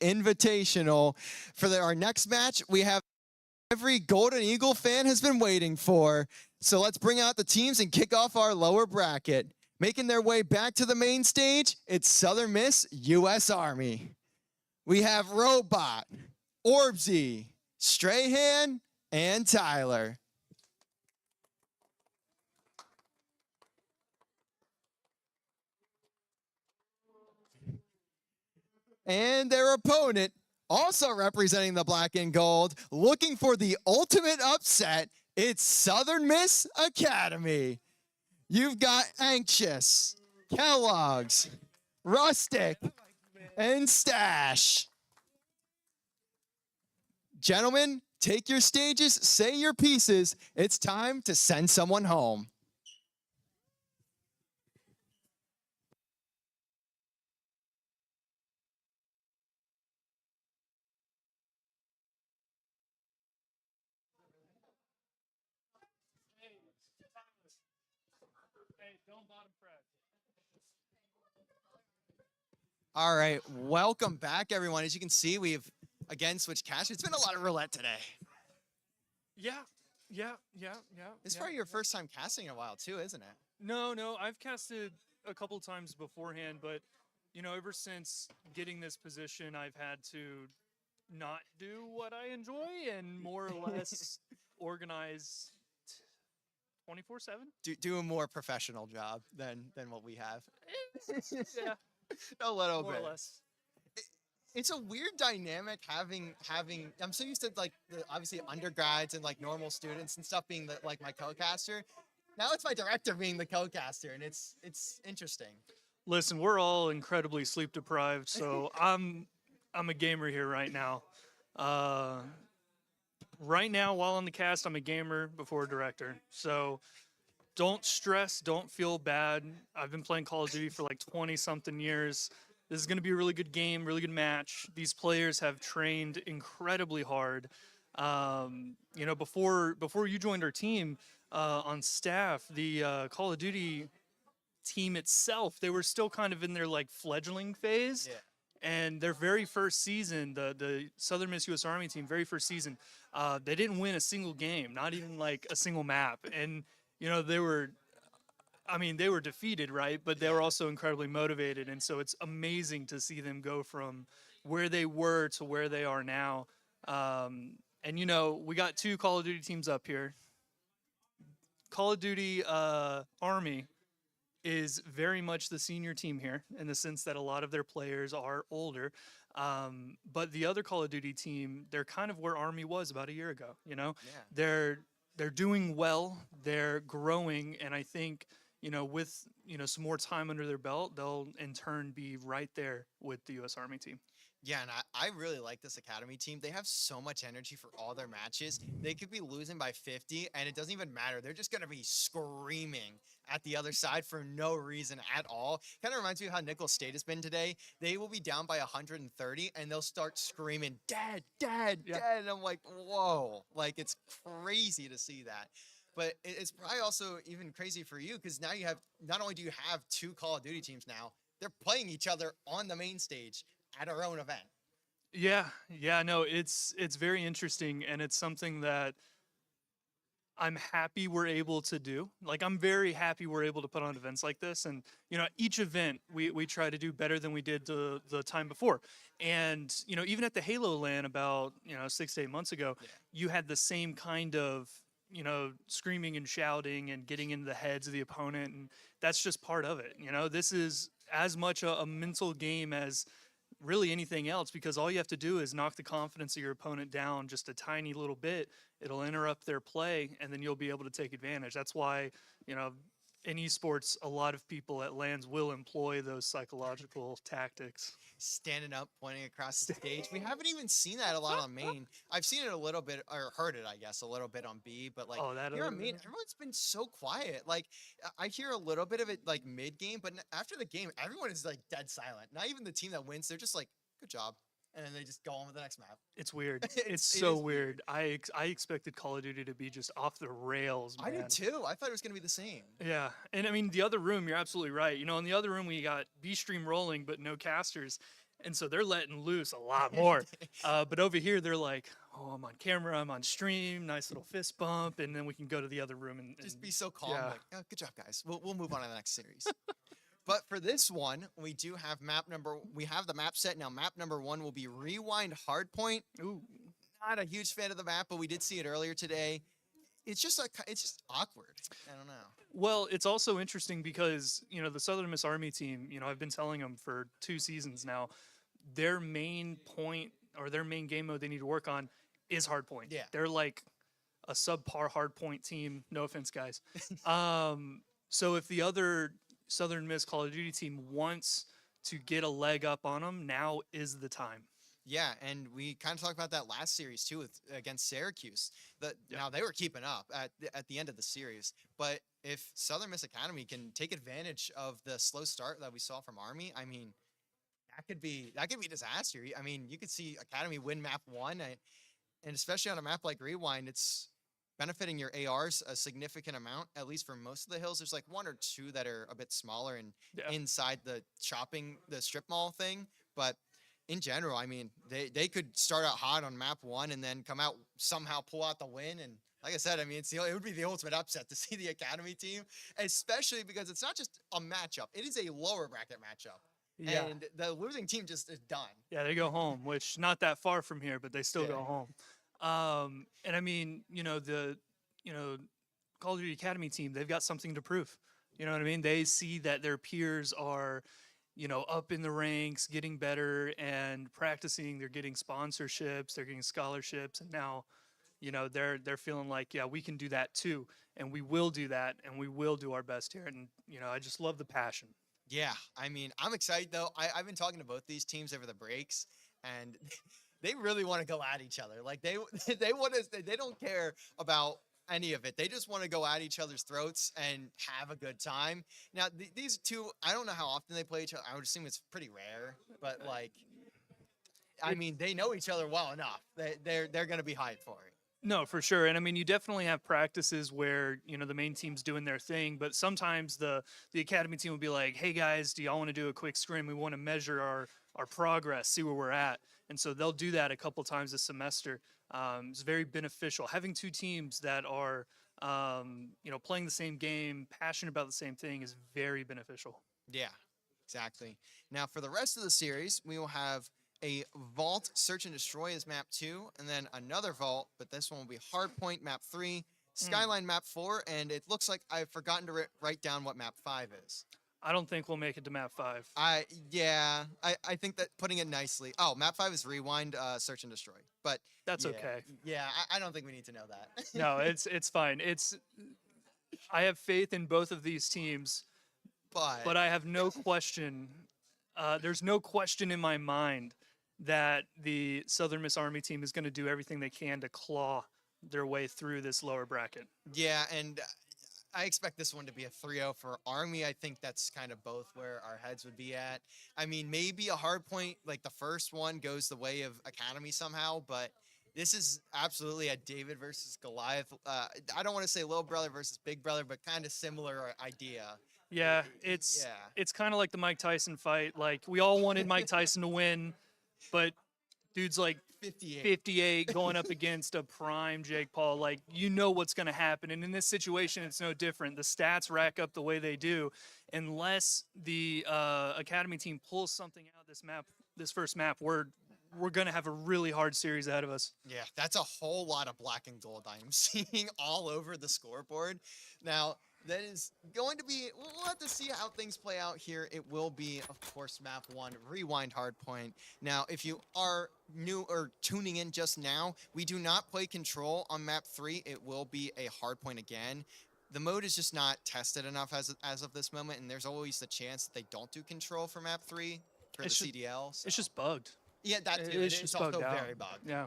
Invitational. For our next match, we have every Golden Eagle fan has been waiting for. So let's bring out the teams and kick off our lower bracket. Making their way back to the main stage, it's Southern Miss U.S. Army. We have Robot, Orbsy, Strahan, and Tyler. And their opponent, also representing the black and gold, looking for the ultimate upset, it's Southern Miss Academy. You've got Anxious, Kellogg's, Rustic, and Stash. Gentlemen, take your stages, say your pieces. It's time to send someone home. All right, welcome back, everyone. As you can see, we've again switched cash. It's been a lot of roulette today. Yeah. It's probably your first time casting in a while, too, isn't it? No, I've casted a couple times beforehand, but ever since getting this position, I've had to not do what I enjoy and more or less organize 24/7. Do a more professional job than what we have. Yeah, A little more bit. or less. It's a weird dynamic having. I'm so used to like obviously undergrads and like normal students and stuff being like my co-caster. Now it's my director being the co-caster, and it's interesting. Listen, we're all incredibly sleep deprived, so I'm a gamer here right now. Right now, while on the cast, I'm a gamer before a director. So don't stress, don't feel bad. I've been playing Call of Duty for like 20 something years. This is going to be a really good game, really good match. These players have trained incredibly hard. Before you joined our team on staff, the Call of Duty team itself, they were still kind of in their like fledgling phase. Yeah. And their very first season, the Southern Miss U.S. Army team, very first season, they didn't win a single game, not even like a single map. And they were defeated, right? But they were also incredibly motivated. And so it's amazing to see them go from where they were to where they are now. And we got two Call of Duty teams up here. Call of Duty Army is very much the senior team here in the sense that a lot of their players are older. But the other Call of Duty team, they're kind of where Army was about a year ago. Yeah. They're doing well, they're growing, and I think with some more time under their belt, they'll in turn be right there with the U.S. Army team. Yeah, and I really like this Academy team. They have so much energy for all their matches. They could be losing by 50, and it doesn't even matter. They're just going to be screaming at the other side for no reason at all. Kind of reminds me of how Nicholls State has been today. They will be down by 130, and they'll start screaming, "Dad, Dad, Yeah. Dad." And I'm like, whoa. Like, it's crazy to see that. But it's probably also even crazy for you because now you have, not only do you have two Call of Duty teams now, they're playing each other on the main stage at our own event. Yeah, no, it's very interesting, and it's something that I'm happy we're able to do. Like, I'm very happy we're able to put on events like this, and each event we try to do better than we did the time before. And even at the Halo LAN about 6 to 8 months ago, you had the same kind of screaming and shouting and getting into the heads of the opponent, and that's just part of it. This is as much a mental game as really anything else, because all you have to do is knock the confidence of your opponent down just a tiny little bit. It'll interrupt their play, and then you'll be able to take advantage. That's why, in esports, a lot of people at LANs will employ those psychological tactics. Standing up, pointing across the stage. We haven't even seen that a lot on main. I've seen it a little bit, or heard it, I guess, a little bit on B, but like here on main, everyone's been so quiet. Like I hear a little bit of it like mid game, but after the game, everyone is like dead silent. Not even the team that wins. They're just like, "Good job." And then they just go on with the next map. It's weird. It's so weird. I expected Call of Duty to be just off the rails, man. I did too. I thought it was going to be the same. Yeah. And I mean, the other room, you're absolutely right. In the other room, we got B-Stream rolling, but no casters. And so they're letting loose a lot more. But over here, they're like, oh, I'm on camera, I'm on stream, nice little fist bump, and then we can go to the other room and Just be so calm, yeah. like, oh, good job, guys. We'll move on to the next series. But for this one, we do have we have the map set. Now, map number 1 will be Rewind Hardpoint. Ooh. Not a huge fan of the map, but we did see it earlier today. It's just awkward. I don't know. Well, it's also interesting because, you know, the Southern Miss Army team, you know, I've been telling them for 2 seasons now, their main point or their main game mode they need to work on is hardpoint. Yeah. They're like a subpar hardpoint team. No offense, guys. So if the other Southern Miss Call of Duty team wants to get a leg up on them, now is the time. Yeah, and we kind of talked about that last series too against Syracuse. Now they were keeping up at the end of the series, but if Southern Miss Academy can take advantage of the slow start that we saw from Army, I mean, that could be disaster. I mean, you could see Academy win map 1, and especially on a map like Rewind, it's benefiting your ARs a significant amount. At least for most of the hills, there's like 1 or 2 that are a bit smaller and inside the strip mall thing, but in general, I mean, they could start out hot on map 1 and then come out somehow pull out the win. And like I said, I mean, it would be the ultimate upset to see the Academy team, especially because it's not just a matchup; it is a lower bracket matchup, and the losing team just is done. Yeah, they go home, which not that far from here, but they still go home. And I mean, you know, Call of Duty Academy team, they've got something to prove. You know what I mean? They see that their peers are, you know, up in the ranks, getting better and practicing. They're getting sponsorships, they're getting scholarships, and now, you know, they're feeling like, yeah, we can do that too, and we will do that, and we will do our best here. And you know, I just love the passion. Yeah, I mean, I'm excited though. I've been talking to both these teams over the breaks, and they really want to go at each other. Like they don't care about any of it. They just want to go at each other's throats and have a good time. Now, these two, I don't know how often they play each other. I would assume it's pretty rare, but like, I mean, they know each other well enough. They're going to be hyped for it. No, for sure. And I mean, you definitely have practices where, you know, the main team's doing their thing, but sometimes the academy team will be like, hey guys, do y'all want to do a quick scrim? We want to measure our progress, see where we're at. And so they'll do that a couple times a semester. It's very beneficial. Having 2 teams that are, you know, playing the same game, passionate about the same thing is very beneficial. Yeah, exactly. Now for the rest of the series, we will have a vault search and destroy as map 2, and then another vault, but this one will be hardpoint map 3, skyline map 4, and it looks like I've forgotten to write down what map 5 is. I don't think we'll make it to map 5. I think that putting it nicely. Oh, map 5 is rewind, search and destroy. But that's okay. Yeah, I don't think we need to know that. No, it's fine. I have faith in both of these teams, but I have no question. There's no question in my mind that the Southern Miss Army team is going to do everything they can to claw their way through this lower bracket. Yeah, and I expect this one to be a 3-0 for Army. I think that's kind of both where our heads would be at. I mean, maybe a hard point, like the first one goes the way of Academy somehow, but this is absolutely a David versus Goliath. I don't want to say little brother versus big brother, but kind of similar idea. Yeah, it's kind of like the Mike Tyson fight. Like, we all wanted Mike Tyson to win, but dude's like 58 going up against a prime Jake Paul. Like, you know what's going to happen. And in this situation, it's no different. The stats rack up the way they do. Unless the Academy team pulls something out this first map, we're going to have a really hard series ahead of us. Yeah, that's a whole lot of black and gold I am seeing all over the scoreboard. Now, that is going to be, we'll have to see how things play out here. It will be, of course, map 1, rewind hardpoint. Now, if you are new or tuning in just now, we do not play control on map 3. It will be a hardpoint again. The mode is just not tested enough as of this moment, and there's always the chance that they don't do control for map 3 for the CDL. So. It's just bugged. Yeah, that too. It's also very bugged. Yeah.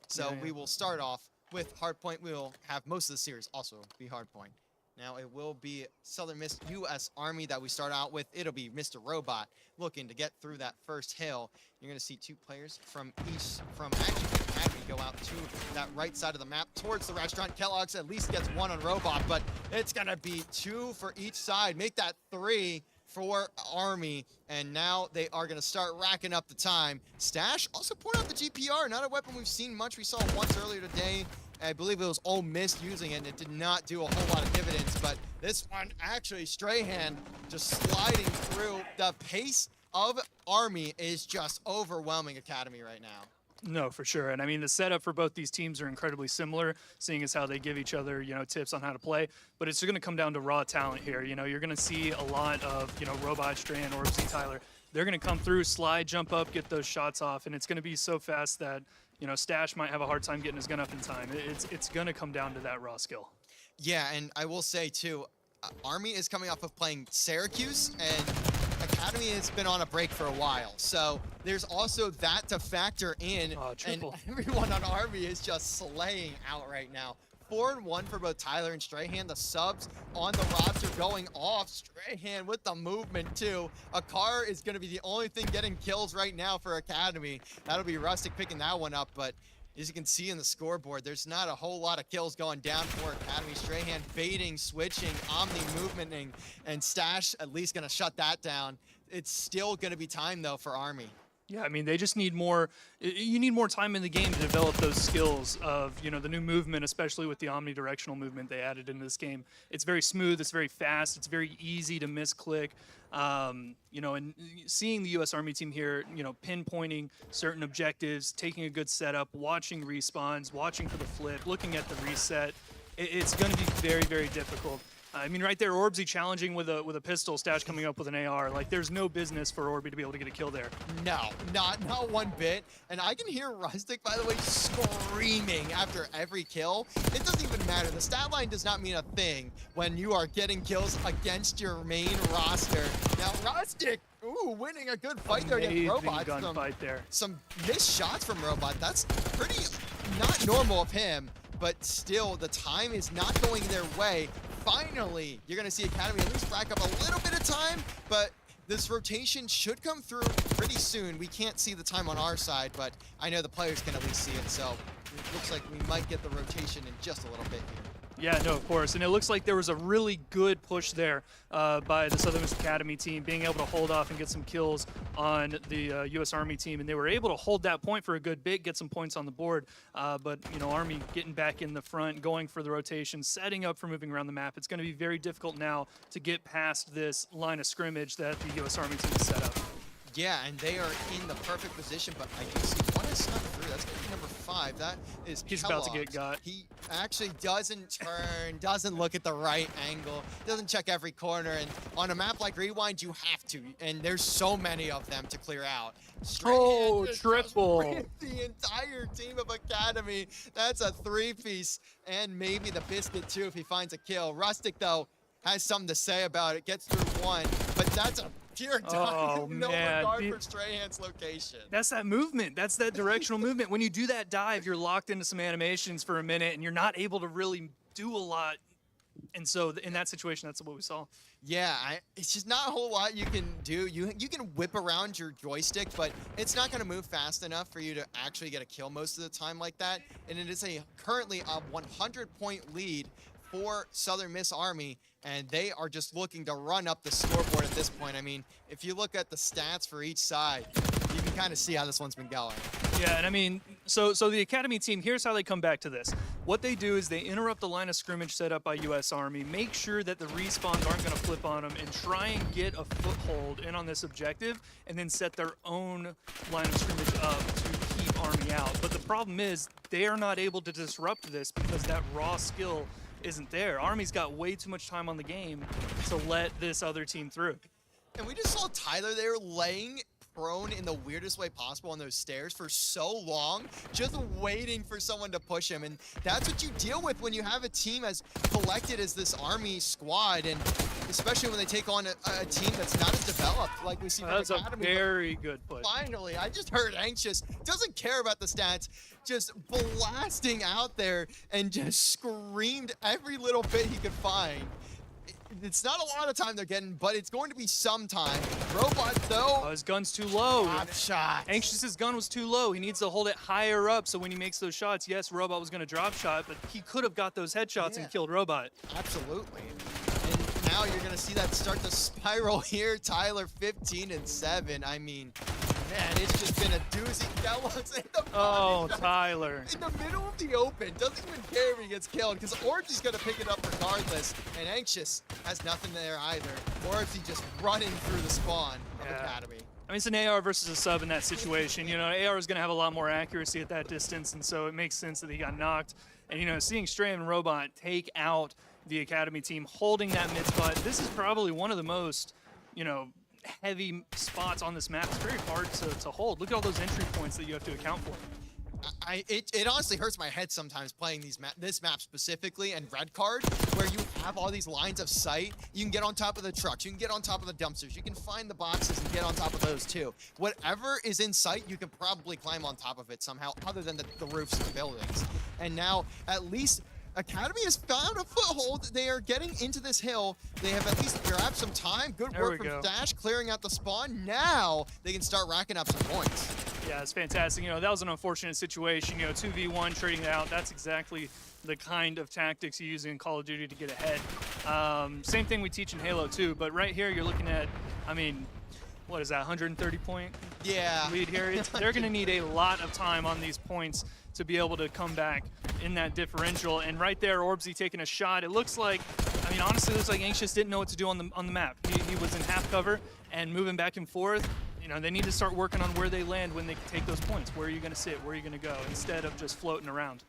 So we will start off with hardpoint. We will have most of the series also be hardpoint. Now it will be Southern Miss U.S. Army that we start out with. It'll be Mr. Robot looking to get through that first hill. You're going to see 2 players from Academy go out to that right side of the map towards the restaurant. Kellogg's at least gets 1 on Robot, but it's going to be 2 for each side. Make that 3 for Army, and now they are going to start racking up the time. Stash also poured out the GPR, not a weapon we've seen much. We saw it once earlier today. I believe it was Ole Miss using it, and it did not do a whole lot of dividends, but this one, actually, Strahan just sliding through. The pace of Army is just overwhelming Academy right now. No, for sure. And I mean, the setup for both these teams are incredibly similar, seeing as how they give each other, tips on how to play. But it's going to come down to raw talent here. You're going to see a lot of, Robot, Strahan, Orbsy, Tyler. They're going to come through, slide, jump up, get those shots off, and it's going to be so fast that, Stash might have a hard time getting his gun up in time. It's going to come down to that raw skill. Yeah, and I will say, too, Army is coming off of playing Syracuse, and Academy has been on a break for a while. So there's also that to factor in, and everyone on Army is just slaying out right now. 4-1 for both Tyler and Strahan. The subs on the roster going off. Strahan with the movement too. Akar is going to be the only thing getting kills right now for Academy. That'll be Rustic picking that one up, but as you can see in the scoreboard, there's not a whole lot of kills going down for Academy. Strahan baiting, switching, Omni movementing, and Stash at least going to shut that down. It's still going to be time, though, for Army. Yeah, I mean, they just need more. You need more time in the game to develop those skills of, the new movement, especially with the omnidirectional movement they added into this game. It's very smooth. It's very fast. It's very easy to misclick. And seeing the U.S. Army team here, pinpointing certain objectives, taking a good setup, watching respawns, watching for the flip, looking at the reset, it's going to be very, very difficult. I mean, right there, Orbsy challenging with a pistol, Stash coming up with an AR. Like, there's no business for Orby to be able to get a kill there. No, not one bit. And I can hear Rustic, by the way, screaming after every kill. It doesn't even matter. The stat line does not mean a thing when you are getting kills against your main roster. Now, Rustic, winning a good fight there against Robot. Gunfight there. Some missed shots from Robot. That's pretty not normal of him, but still, the time is not going their way. Finally, you're going to see Academy at least rack up a little bit of time, but this rotation should come through pretty soon. We can't see the time on our side, but I know the players can at least see it, so it looks like we might get the rotation in just a little bit here. Yeah, no, of course. And it looks like there was a really good push there by the Southern Miss Academy team, being able to hold off and get some kills on the U.S. Army team. And they were able to hold that point for a good bit, get some points on the board. But, Army getting back in the front, going for the rotation, setting up for moving around the map. It's going to be very difficult now to get past this line of scrimmage that the U.S. Army team has set up. Yeah, and they are in the perfect position, but I do see one is snuck through. That's going to be number 5. That is He's Kellogg's. about to get got. He actually doesn't turn, doesn't look at the right angle, doesn't check every corner, and on a map like Rewind, you have to, and there's so many of them to clear out. Triple. The entire team of Academy. That's a 3-piece, and maybe the Biscuit, too, if he finds a kill. Rustic, though, has something to say about it, gets through one, but that's a pure dive. No regard for Strahan's location. That's that movement. That's that directional movement. When you do that dive, you're locked into some animations for a minute, and you're not able to really do a lot. And so in that situation, that's what we saw. Yeah, it's just not a whole lot you can do. You can whip around your joystick, but it's not going to move fast enough for you to actually get a kill most of the time like that. And it is currently a 100-point lead for Southern Miss Army, and they are just looking to run up the scoreboard at this point. I mean, if you look at the stats for each side, you can kind of see how this one's been going. Yeah, and I mean, so the Academy team, here's how they come back to this. What they do is they interrupt the line of scrimmage set up by U.S. Army, make sure that the respawns aren't going to flip on them, and try and get a foothold in on this objective, and then set their own line of scrimmage up to keep Army out. But the problem is they are not able to disrupt this because that raw skill isn't there. Army's got way too much time on the game to let this other team through. And we just saw Tyler there laying prone in the weirdest way possible on those stairs for so long, just waiting for someone to push him. And that's what you deal with when you have a team as collected as this Army squad, and especially when they take on a team that's not as developed like we see from That's Academy. A very good push. Finally, I just heard Anxious, doesn't care about the stats, just blasting out there and just screamed every little bit he could find. It's not a lot of time they're getting, but it's going to be some time. Robot, though. Oh, his gun's too low. Top shot. Anxious's gun was too low. He needs to hold it higher up, so when he makes those shots, yes, Robot was going to drop shot, but he could have got those headshots and killed Robot. Absolutely. And now you're going to see that start to spiral here. Tyler 15-7. I mean, man, it's just been a doozy. That was in the Tyler. in the middle of the open. Doesn't even care if he gets killed because Orgy's going to pick it up regardless. And Anxious has nothing there either. Orgy just running through the spawn of Academy. I mean, it's an AR versus a sub in that situation. You know, AR is going to have a lot more accuracy at that distance, and so it makes sense that he got knocked. And, you know, seeing Stray and Robot take out the Academy team, holding that mid spot, this is probably one of the most, you know, heavy spots on this map. It's very hard to hold. Look at all those entry points that you have to account for. It honestly hurts my head sometimes playing this map specifically and Red Card, where you have all these lines of sight. You can get on top of the trucks, you can get on top of the dumpsters, you can find the boxes and get on top of those too. Whatever is in sight, you can probably climb on top of it somehow, other than the roofs of the buildings. And now, at least Academy has found a foothold. They are getting into this hill. They have at least grabbed some time. Good work from Dash, clearing out the spawn. Now they can start racking up some points. Yeah, it's fantastic. You know, that was an unfortunate situation. You know, 2v1 trading it out. That's exactly the kind of tactics you use in Call of Duty to get ahead. Same thing we teach in Halo too. But right here, you're looking at, I mean, what is that, 130 point lead here? They're going to need a lot of time on these points to be able to come back in that differential. And right there, Orbsy taking a shot. It looks like, I mean, honestly, it looks like Anxious didn't know what to do on the map. He was in half cover and moving back and forth. You know, they need to start working on where they land when they take those points. Where are you going to sit? Where are you going to go? Instead of just floating around.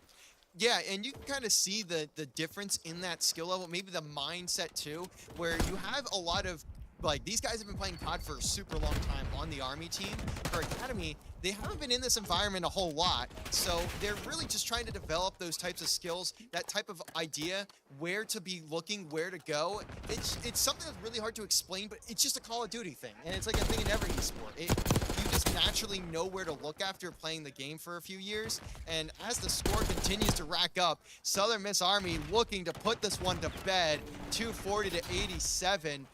Yeah, and you can kind of see the difference in that skill level, maybe the mindset too, where you have a lot of, like, these guys have been playing COD for a super long time on the Army team. For Academy, they haven't been in this environment a whole lot, so they're really just trying to develop those types of skills, that type of idea, where to be looking, where to go. It's something that's really hard to explain, but it's just a Call of Duty thing, and it's like a thing in every esport. You just naturally know where to look after playing the game for a few years, and as the score continues to rack up, Southern Miss Army looking to put this one to bed, 240-87, and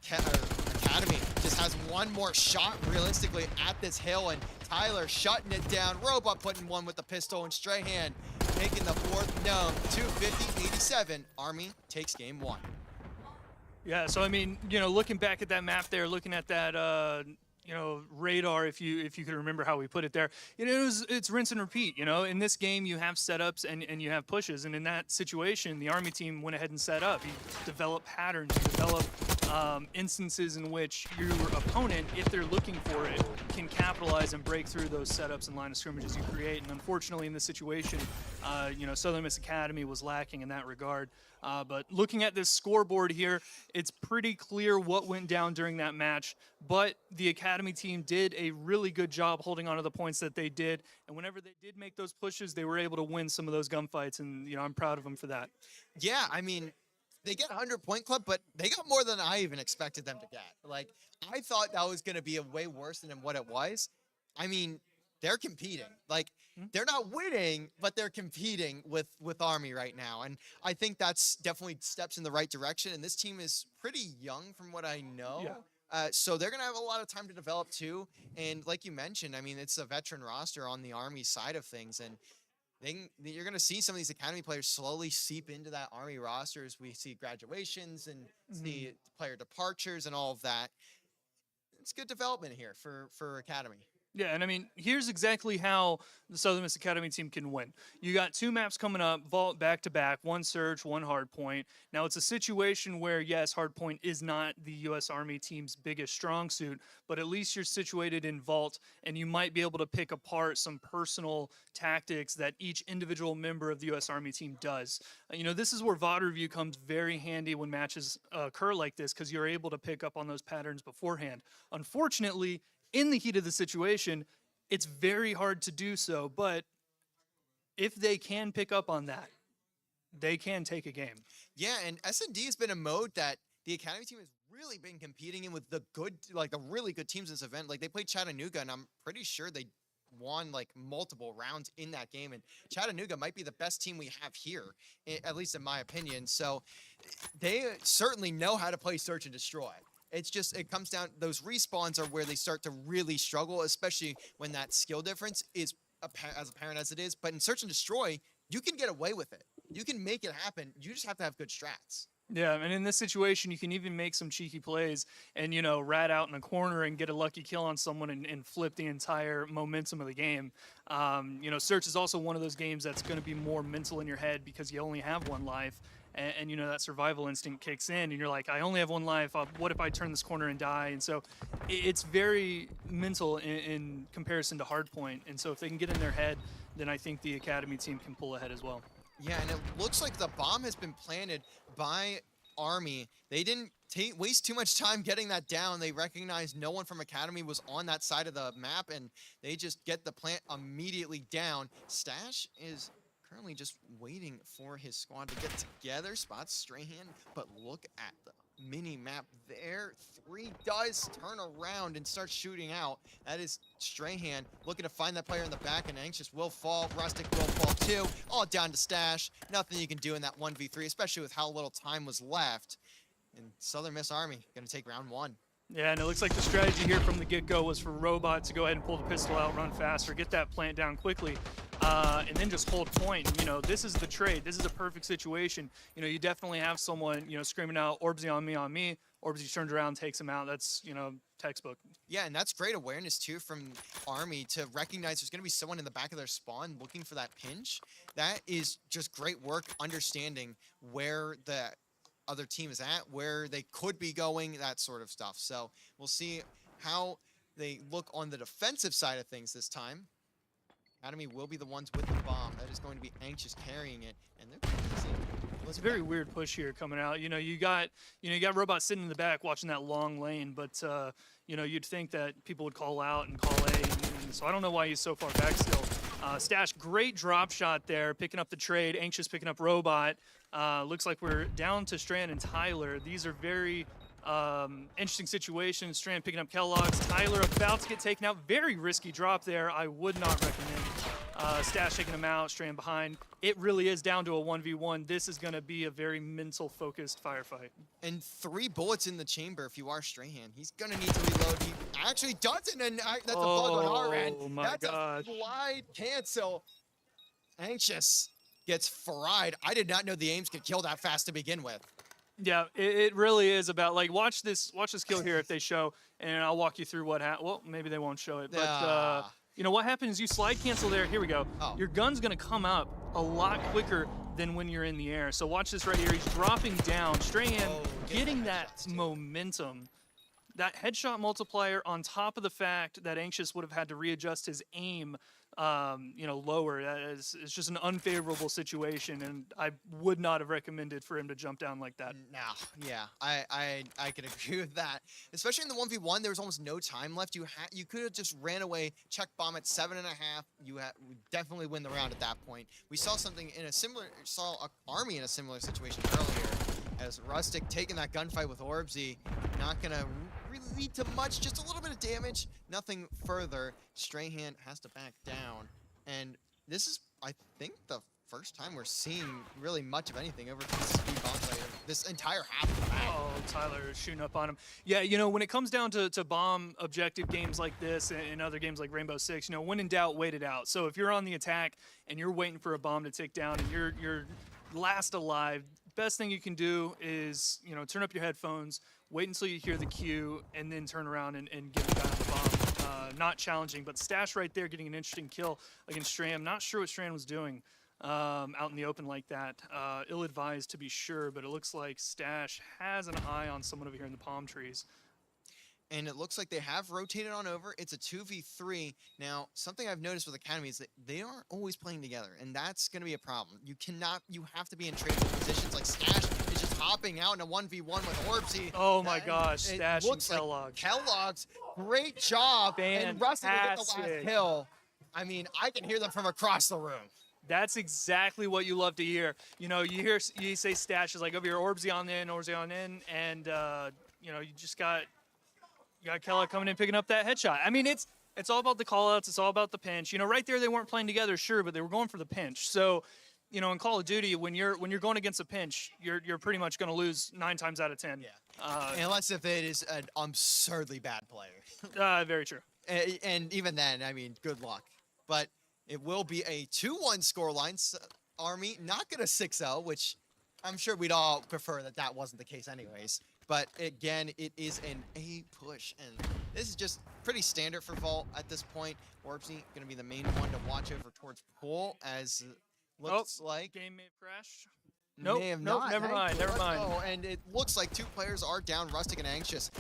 Academy just has one more shot realistically at this hill, and Tyler shutting it down. Robot putting one with the pistol, and Strahan making the fourth known. 250-87. Army takes game one. Yeah, so I mean, you know, looking back at that map there, looking at that, you know, radar, if you can remember how we put it there, you know, it's rinse and repeat. You know, in this game you have setups and you have pushes, and in that situation, the Army team went ahead and set up. You develop patterns, you develop instances in which your opponent, if they're looking for it, can capitalize and break through those setups and line of scrimmages you create. And unfortunately, in this situation, you know, Southern Miss Academy was lacking in that regard. But looking at this scoreboard here, it's pretty clear what went down during that match. But the Academy team did a really good job holding on to the points that they did. And whenever they did make those pushes, they were able to win some of those gunfights. And, you know, I'm proud of them for that. Yeah, I mean, they get 100-point club, but they got more than I even expected them to get. Like, I thought that was going to be a way worse than what it was. I mean, they're competing. Like, they're not winning, but they're competing with Army right now. And I think that's definitely steps in the right direction. And this team is pretty young from what I know. Yeah. So they're going to have a lot of time to develop too. And like you mentioned, I mean, it's a veteran roster on the Army side of things. And you're going to see some of these Academy players slowly seep into that Army roster as we see graduations and see player departures and all of that. It's good development here for Academy. Yeah, and I mean, here's exactly how the Southern Miss Academy team can win. You got two maps coming up, Vault back-to-back, one Surge, one Hardpoint. Now, it's a situation where, yes, Hardpoint is not the U.S. Army team's biggest strong suit, but at least you're situated in Vault, and you might be able to pick apart some personal tactics that each individual member of the U.S. Army team does. You know, this is where VOD review comes very handy when matches occur like this, because you're able to pick up on those patterns beforehand. Unfortunately, in the heat of the situation, it's very hard to do so, but if they can pick up on that, they can take a game. Yeah, and S&D has been a mode that the Academy team has really been competing in with the good, like the really good teams in this event. Like, they played Chattanooga, and I'm pretty sure they won like multiple rounds in that game, and Chattanooga might be the best team we have here, at least in my opinion. So they certainly know how to play search and destroy. It's just, it comes down, those respawns are where they start to really struggle, especially when that skill difference is as apparent as it is. But in Search and Destroy, you can get away with it. You can make it happen. You just have to have good strats. Yeah, and in this situation, you can even make some cheeky plays and, rat out in a corner and get a lucky kill on someone and flip the entire momentum of the game. Search is also one of those games that's going to be more mental in your head because you only have one life. And that survival instinct kicks in, and you're like, I only have one life. What if I turn this corner and die? And so it's very mental in comparison to Hardpoint. And so if they can get in their head, then I think the Academy team can pull ahead as well. Yeah, and it looks like the bomb has been planted by Army. They didn't waste too much time getting that down. They recognized no one from Academy was on that side of the map, and they just get the plant immediately down. Stash is currently just waiting for his squad to get together. Spots Strahan, but look at the mini map there. 3 does turn around and start shooting out. That is Strahan looking to find that player in the back, and Anxious will fall. Rustic will fall too. All down to Stash. Nothing you can do in that 1v3, especially with how little time was left. And Southern Miss Army gonna take round 1. Yeah, and it looks like the strategy here from the get-go was for Robot to go ahead and pull the pistol out, run faster, get that plant down quickly, and then just hold point. This is the trade. This is a perfect situation. You definitely have someone, screaming out, Orbsy on me, on me. Orbsy turns around, takes him out. That's, textbook. Yeah, and that's great awareness, too, from Army to recognize there's going to be someone in the back of their spawn looking for that pinch. That is just great work, understanding where the other team is at, where they could be going, that sort of stuff. So we'll see how they look on the defensive side of things this time. Academy will be the ones with the bomb. That is going to be Anxious carrying it, and they're it's a very weird push here coming out. You got Robot sitting in the back watching that long lane, but you'd think that people would call out and call A, and so I don't know why he's so far back still. Stash, great drop shot there, picking up the trade. Anxious picking up Robot. Looks like we're down to Strand and Tyler. These are very interesting situations. Strand picking up Kellogg's. Tyler about to get taken out. Very risky drop there. I would not recommend. Stash taking him out. Strand behind. It really is down to a 1v1. This is going to be a very mental-focused firefight. And 3 bullets in the chamber if you are Strahan. He's going to need to reload. He actually doesn't, and that's a bug on our end. Oh, my gosh. That's a wide cancel. Anxious gets fried. I did not know the aims could kill that fast to begin with. Yeah, it really is about, like, watch this kill here if they show, and I'll walk you through what happened. Well, maybe they won't show it, but what happens, you slide cancel there. Here we go. Oh. Your gun's going to come up a lot quicker than when you're in the air. So watch this right here. He's dropping down. Strahan getting that momentum. That headshot multiplier on top of the fact that Anxious would have had to readjust his aim lower. It's just an unfavorable situation, and I would not have recommended for him to jump down like that. No, yeah, I can agree with that. Especially in the 1v1, there was almost no time left. You could have just ran away, check bomb at 7.5. You would definitely win the round at that point. We saw Army in a similar situation earlier, as Rustic taking that gunfight with Orbsy, not gonna really lead to much, just a little bit of damage, nothing further. Strahan has to back down, and this is, I think, the first time we're seeing really much of anything over this speed bomb site this entire half of the map. Oh, Tyler is shooting up on him. Yeah, when it comes down to bomb objective games like this and other games like Rainbow Six, when in doubt, wait it out. So if you're on the attack and you're waiting for a bomb to take down and you're last alive, best thing you can do is, turn up your headphones, wait until you hear the cue, and then turn around and get the guy on the bomb. Not challenging, but Stash right there getting an interesting kill against Strand. Not sure what Strand was doing out in the open like that. Ill-advised to be sure, but it looks like Stash has an eye on someone over here in the palm trees. And it looks like they have rotated on over. It's a 2v3. Now, something I've noticed with Academy is that they aren't always playing together, and that's going to be a problem. You have to be in tradable positions. Like Stash is just hopping out in a 1v1 with Orbsy. Oh my gosh, Stash and Kellogg's. Like Kellogg's, great job. Fantastic. And Rusty will get the last kill. I mean, I can hear them from across the room. That's exactly what you love to hear. You say Stash is like over here, Orbsy on in, and you got Kellogg coming in picking up that headshot. I mean, it's all about the call-outs. It's all about the pinch. Right there they weren't playing together, sure, but they were going for the pinch. So, in Call of Duty, when you're going against a pinch, you're pretty much going to lose 9 times out of 10. Yeah. Unless if it is an absurdly bad player. Very true. And even then, I mean, good luck. But it will be a 2-1 scoreline. Army not going to 6-0, which I'm sure we'd all prefer that that wasn't the case anyways. But again, it is an A push, and this is just pretty standard for Vault at this point. Orbsy going to be the main one to watch over towards Pool, as looks like game may have crashed. may have Nope, not. never mind, never mind. Oh, and it looks like 2 players are down. Rustic and Anxious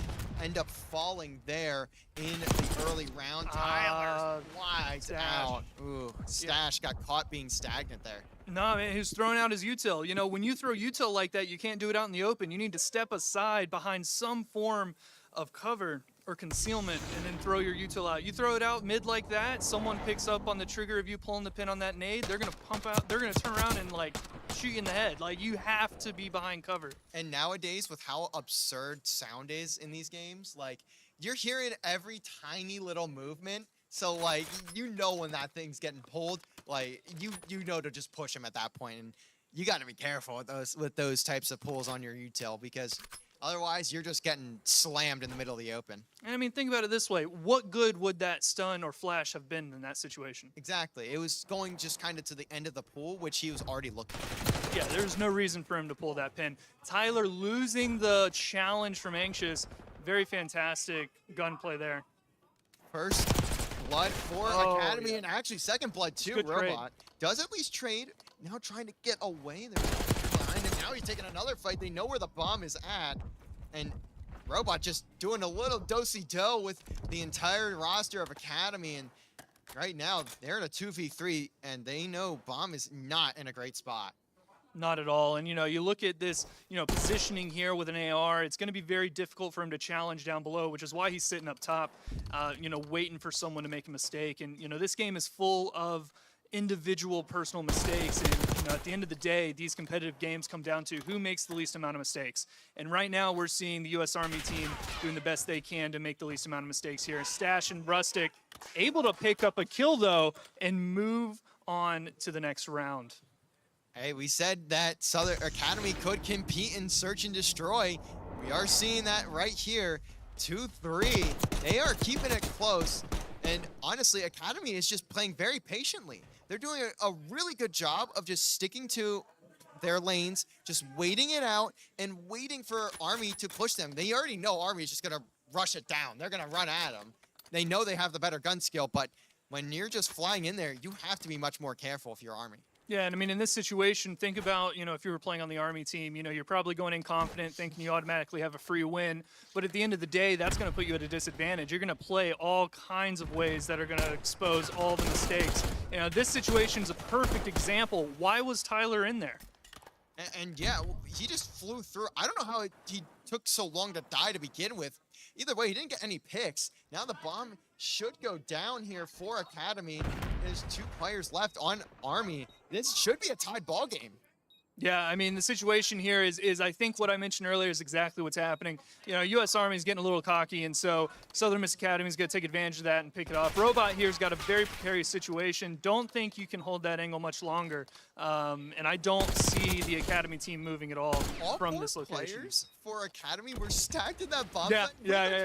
end up falling there in the early round. Tyler's wide out. Ooh, Stash got caught being stagnant there. No, man, he's throwing out his util. You know, when you throw util like that, you can't do it out in the open. You need to step aside behind some form of cover or concealment and then throw your util out. You throw it out mid like that, someone picks up on the trigger of you pulling the pin on that nade, they're gonna pump out, they're gonna turn around and like shoot you in the head. Like, you have to be behind cover. And nowadays, with how absurd sound is in these games, like, you're hearing every tiny little movement. So, like, you know when that thing's getting pulled, like, you know to just push him at that point. And you got to be careful with those types of pulls on your util, because otherwise you're just getting slammed in the middle of the open. And I mean, think about it this way. What good would that stun or flash have been in that situation? Exactly. It was going just kind of to the end of the pool, which he was already looking for. Yeah, there's no reason for him to pull that pin. Tyler losing the challenge from Anxious. Very fantastic gunplay there. First blood for Academy, and actually second blood too. Good trade. Robot does at least trade. Now trying to get away. They're behind, and now he's taking another fight. They know where the bomb is at, and Robot just doing a little do-si-do with the entire roster of Academy. And right now they're in a 2v3, and they know bomb is not in a great spot. Not at all. And, you know, you look at this, you know, positioning here with an AR, it's going to be very difficult for him to challenge down below, which is why he's sitting up top, you know, waiting for someone to make a mistake. And, you know, this game is full of individual personal mistakes. And, you know, at the end of the day, these competitive games come down to who makes the least amount of mistakes. And right now we're seeing the U.S. Army team doing the best they can to make the least amount of mistakes here. Stash and Rustic able to pick up a kill, though, and move on to the next round. Hey, we said that Southern Academy could compete in Search and Destroy. We are seeing that right here. 2-3. They are keeping it close. And honestly, Academy is just playing very patiently. They're doing a really good job of just sticking to their lanes, just waiting it out and waiting for Army to push them. They already know Army is just going to rush it down. They're going to run at them. They know they have the better gun skill, but when you're just flying in there, you have to be much more careful if you're Army. Yeah, and I mean, in this situation, think about, you know, if you were playing on the Army team, you know, you're probably going in confident, thinking you automatically have a free win. But at the end of the day, that's going to put you at a disadvantage. You're going to play all kinds of ways that are going to expose all the mistakes. You know, this situation is a perfect example. Why was Tyler in there? And yeah, he just flew through. I don't know how he took so long to die to begin with. Either way, he didn't get any picks. Now the bomb should go down here for Academy. There's 2 players left on Army. This should be a tied ball game. Yeah, I mean, the situation here is I think what I mentioned earlier is exactly what's happening. You know, U.S. Army is getting a little cocky, and so Southern Miss Academy is going to take advantage of that and pick it off. Robot here's got a very precarious situation. Don't think you can hold that angle much longer, and I don't see the Academy team moving at all from this location. Players for Academy were stacked in that bomb. Yeah.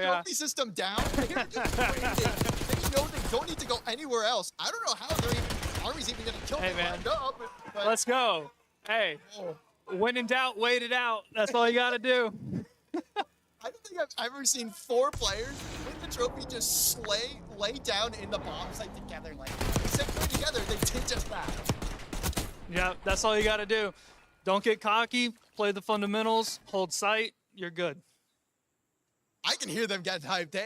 Trophy system down. They're just waiting. They know they don't need to go anywhere else. I don't know how Army's even going to kill them. Man. But Let's go. Hey, when in doubt, wait it out. That's all you got to do. I don't think I've ever seen 4 players with the trophy just lay down in the bomb site together. Like, except for together, they did just that. Yeah, that's all you got to do. Don't get cocky. Play the fundamentals. Hold sight. You're good. I can hear them get hyped.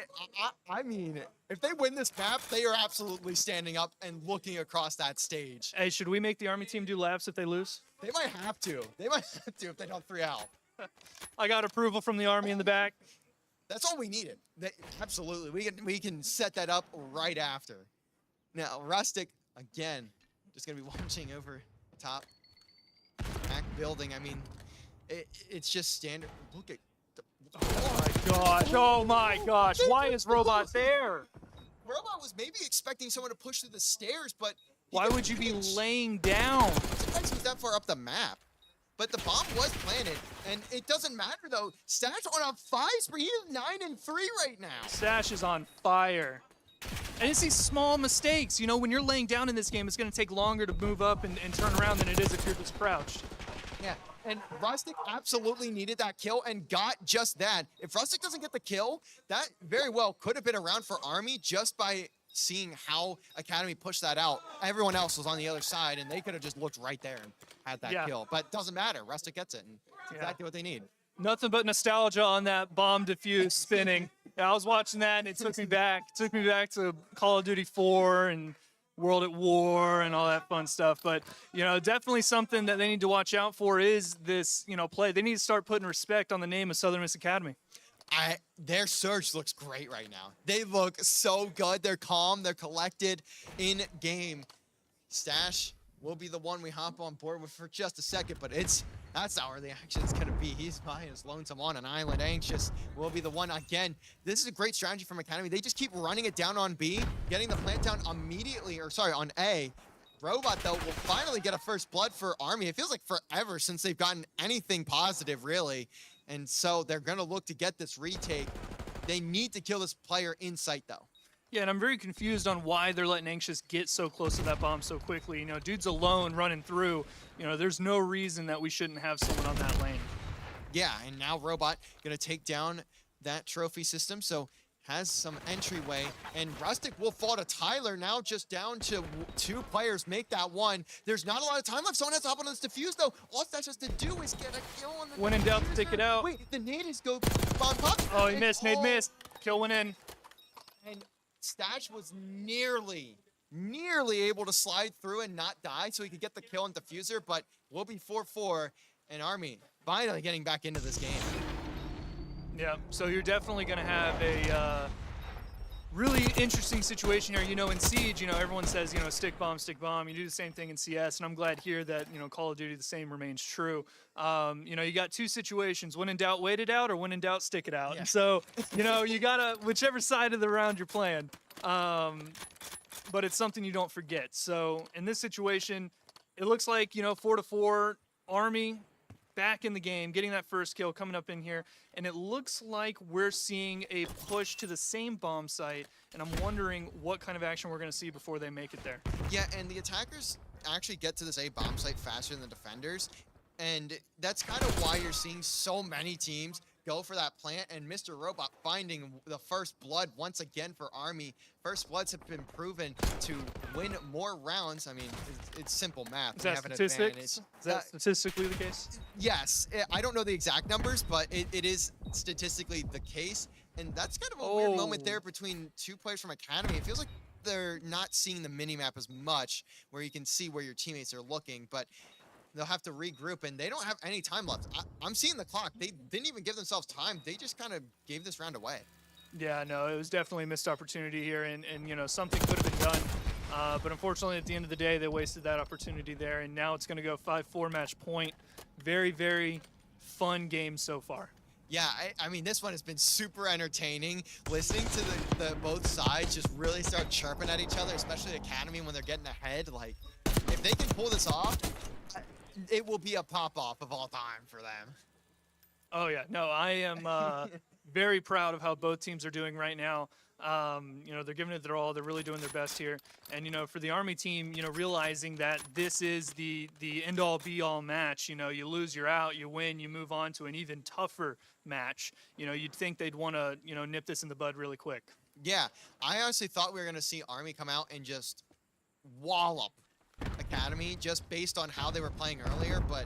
I mean, if they win this map, they are absolutely standing up and looking across that stage. Hey, should we make the Army team do laps if they lose? They might have to. They might have to if they don't 3-out. I got approval from the Army in the back. That's all we needed. Absolutely. We can set that up right after. Now, Rustic, again, just going to be watching over top. Back building. I mean, it's just standard. Look at Oh my gosh, why is Robot there? Robot was maybe expecting someone to push through the stairs, but why would you be laying down? Sometimes he's that far up the map. But the bomb was planted, and it doesn't matter though. Stash on a 5 spree. He's 9-3 right now. Stash is on fire. And it's these small mistakes. You know, when you're laying down in this game, it's going to take longer to move up and turn around than it is if you're just crouched. Yeah, and Rustic absolutely needed that kill and got just that. If Rustic doesn't get the kill, that very well could have been around for Army just by seeing how Academy pushed that out. Everyone else was on the other side, and they could have just looked right there and had that Yeah. kill. But it doesn't matter. Rustic gets it, and it's Yeah. exactly what they need. Nothing but nostalgia on that bomb defuse spinning. Yeah, I was watching that and it took me back. It took me back to Call of Duty 4 and World at War and all that fun stuff. But, definitely something that they need to watch out for is this, play. They need to start putting respect on the name of Southern Miss Academy. Their surge looks great right now. They look so good. They're calm. They're collected in game. Stash will be the one we hop on board with for just a second, but that's not where the action is going to be. He's by his lonesome on an island. Anxious will be the one again. This is a great strategy from Academy. They just keep running it down on B, getting the plant down immediately, on A. Robot, though, will finally get a first blood for Army. It feels like forever since they've gotten anything positive, really. And so they're going to look to get this retake. They need to kill this player in sight, though. Yeah, and I'm very confused on why they're letting Anxious get so close to that bomb so quickly. Dude's alone running through. There's no reason that we shouldn't have someone on that lane. Yeah, and now Robot going to take down that trophy system, so has some entryway. And Rustic will fall to Tyler, now just down to 2 players, make that one. There's not a lot of time left. Someone has to hop on this defuse, though. All Stash has to do is get a kill on the When in doubt, stick it out. Wait, the nade is go bomb pop. Oh, he missed. Nade missed. Kill went in. And Stash was nearly able to slide through and not die so he could get the kill on Diffuser, but we'll be 4-4, and Army finally getting back into this game. Yeah, so you're definitely going to have a really interesting situation here. In Siege, everyone says, stick bomb. You do the same thing in CS, and I'm glad here that, Call of Duty, the same remains true. You got 2 situations. When in doubt, wait it out, or when in doubt, stick it out. Yeah. And so, you got to, whichever side of the round you're playing. But it's something you don't forget. So in this situation, it looks like, 4-4, Army back in the game, getting that first kill, coming up in here, and it looks like we're seeing a push to the same bomb site, and I'm wondering what kind of action we're going to see before they make it there. Yeah, and the attackers actually get to this A bomb site faster than the defenders, and that's kind of why you're seeing so many teams go for that plant, and Mr. Robot finding the first blood once again for Army. First bloods have been proven to win more rounds. I mean, it's simple math. Is that statistics? Is that statistically the case? Yes. I don't know the exact numbers, but it is statistically the case. And that's kind of a weird moment there between 2 players from Academy. It feels like they're not seeing the mini-map as much, where you can see where your teammates are looking, but they'll have to regroup, and they don't have any time left. I'm seeing the clock. They didn't even give themselves time. They just kind of gave this round away. Yeah, no, it was definitely a missed opportunity here, and something could have been done. But unfortunately, at the end of the day, they wasted that opportunity there, and now it's going to go 5-4 match point. Very, very fun game so far. Yeah, I mean, this one has been super entertaining. Listening to the both sides just really start chirping at each other, especially Academy when they're getting ahead. Like, if they can pull this off, it will be a pop-off of all time for them. Oh, yeah. No, I am very proud of how both teams are doing right now. They're giving it their all. They're really doing their best here. And, for the Army team, realizing that this is the end-all, be-all match. You lose, you're out. You win, you move on to an even tougher match. You'd think they'd want to, nip this in the bud really quick. Yeah, I honestly thought we were going to see Army come out and just wallop Academy just based on how they were playing earlier, but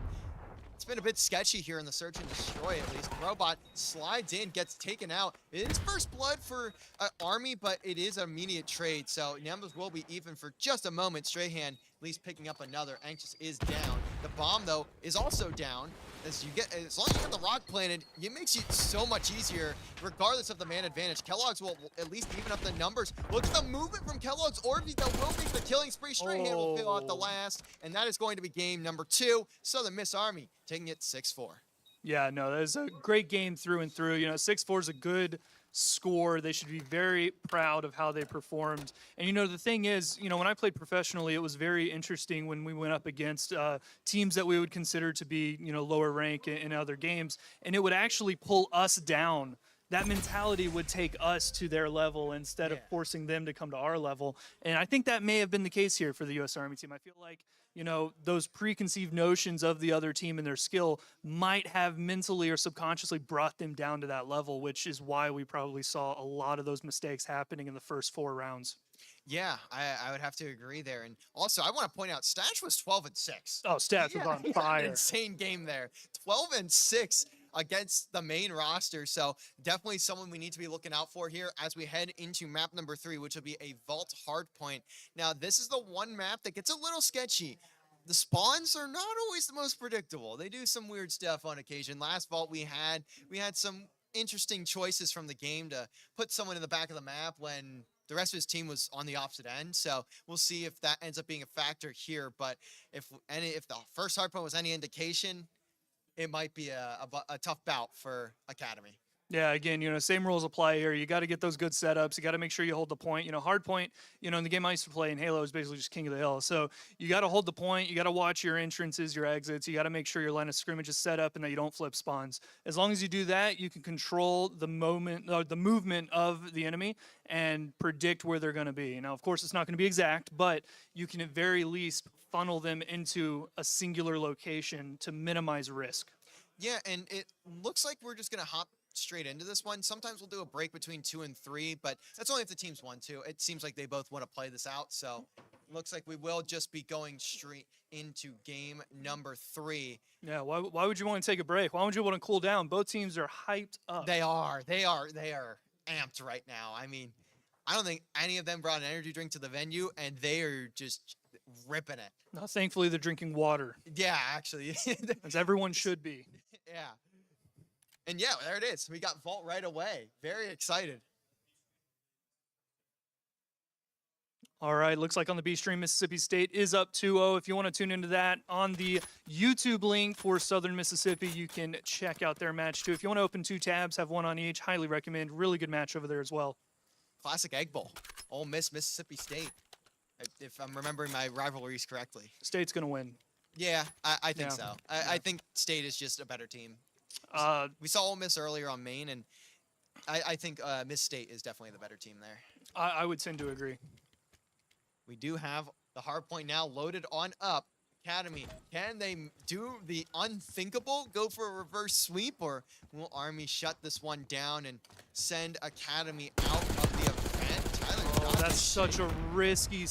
it's been a bit sketchy here in the search and destroy. At least Robot slides in, gets taken out. It is first blood for Army, but it is an immediate trade, so numbers will be even for just a moment. Strahan at least picking up another. Anxious is down. The bomb, though, is also down. As long as you get the rock planted, it makes it so much easier, regardless of the man advantage. Kellogg's will at least even up the numbers. Look at the movement from Kellogg's. Orby, that will make the killing spree. Strahan will fill out the last, and that is going to be game number 2. Southern Miss Army taking it 6-4. Yeah, no, that is a great game through and through. 6-4 is a good score. They should be very proud of how they performed. And the thing is, when I played professionally, it was very interesting when we went up against teams that we would consider to be lower rank in other games, and it would actually pull us down that mentality would take us to their level instead of Yeah. forcing them to come to our level. And I think that may have been the case here for the U.S. Army team. I feel like, those preconceived notions of the other team and their skill might have mentally or subconsciously brought them down to that level, which is why we probably saw a lot of those mistakes happening in the first 4 rounds. Yeah, I would have to agree there. And also, I want to point out, Stash was 12-6. Oh, Stats was on He had fire. an insane game there. 12-6 against the main roster. So definitely someone we need to be looking out for here as we head into map number 3, which will be a Vault Hardpoint. Now, this is the one map that gets a little sketchy. The spawns are not always the most predictable. They do some weird stuff on occasion. Last Vault we had some interesting choices from the game to put someone in the back of the map when the rest of his team was on the opposite end. So we'll see if that ends up being a factor here. But if the first hardpoint was any indication, it might be a tough bout for Academy. Yeah, again, same rules apply here. You got to get those good setups. You got to make sure you hold the point. Hard point, in the game I used to play in Halo is basically just king of the hill. So you got to hold the point. You got to watch your entrances, your exits. You got to make sure your line of scrimmage is set up and that you don't flip spawns. As long as you do that, you can control the movement of the enemy and predict where they're going to be. Now, of course, it's not going to be exact, but you can at very least funnel them into a singular location to minimize risk. Yeah, and it looks like we're just going to hop straight into this one. Sometimes we'll do a break between 2 and 3, but that's only if the teams want to. It seems like they both want to play this out, so looks like we will just be going straight into game number 3. Yeah, why would you want to take a break? Why would you want to cool down? Both teams are hyped up. They are amped right now. I mean, I don't think any of them brought an energy drink to the venue, and they are just ripping it. Now, thankfully, they're drinking water, Yeah, actually. as everyone should be. Yeah. And yeah, there it is. We got Vault right away. Very excited. All right, looks like on the B stream, Mississippi State is up 2-0. If you want to tune into that on the YouTube link for Southern Mississippi, you can check out their match too. If you want to open 2 tabs, have one on each, highly recommend. Really good match over there as well. Classic Egg Bowl. Ole Miss, Mississippi State. If I'm remembering my rivalries correctly. State's going to win. Yeah, I think Yeah. so. I think State is just a better team. We saw Ole Miss earlier on Maine, and I think Miss State is definitely the better team there. I would tend to agree. We do have the hard point now loaded on up. Academy, can they do the unthinkable, go for a reverse sweep, or will Army shut this one down and send Academy out of the event? Tyler, That's such a risky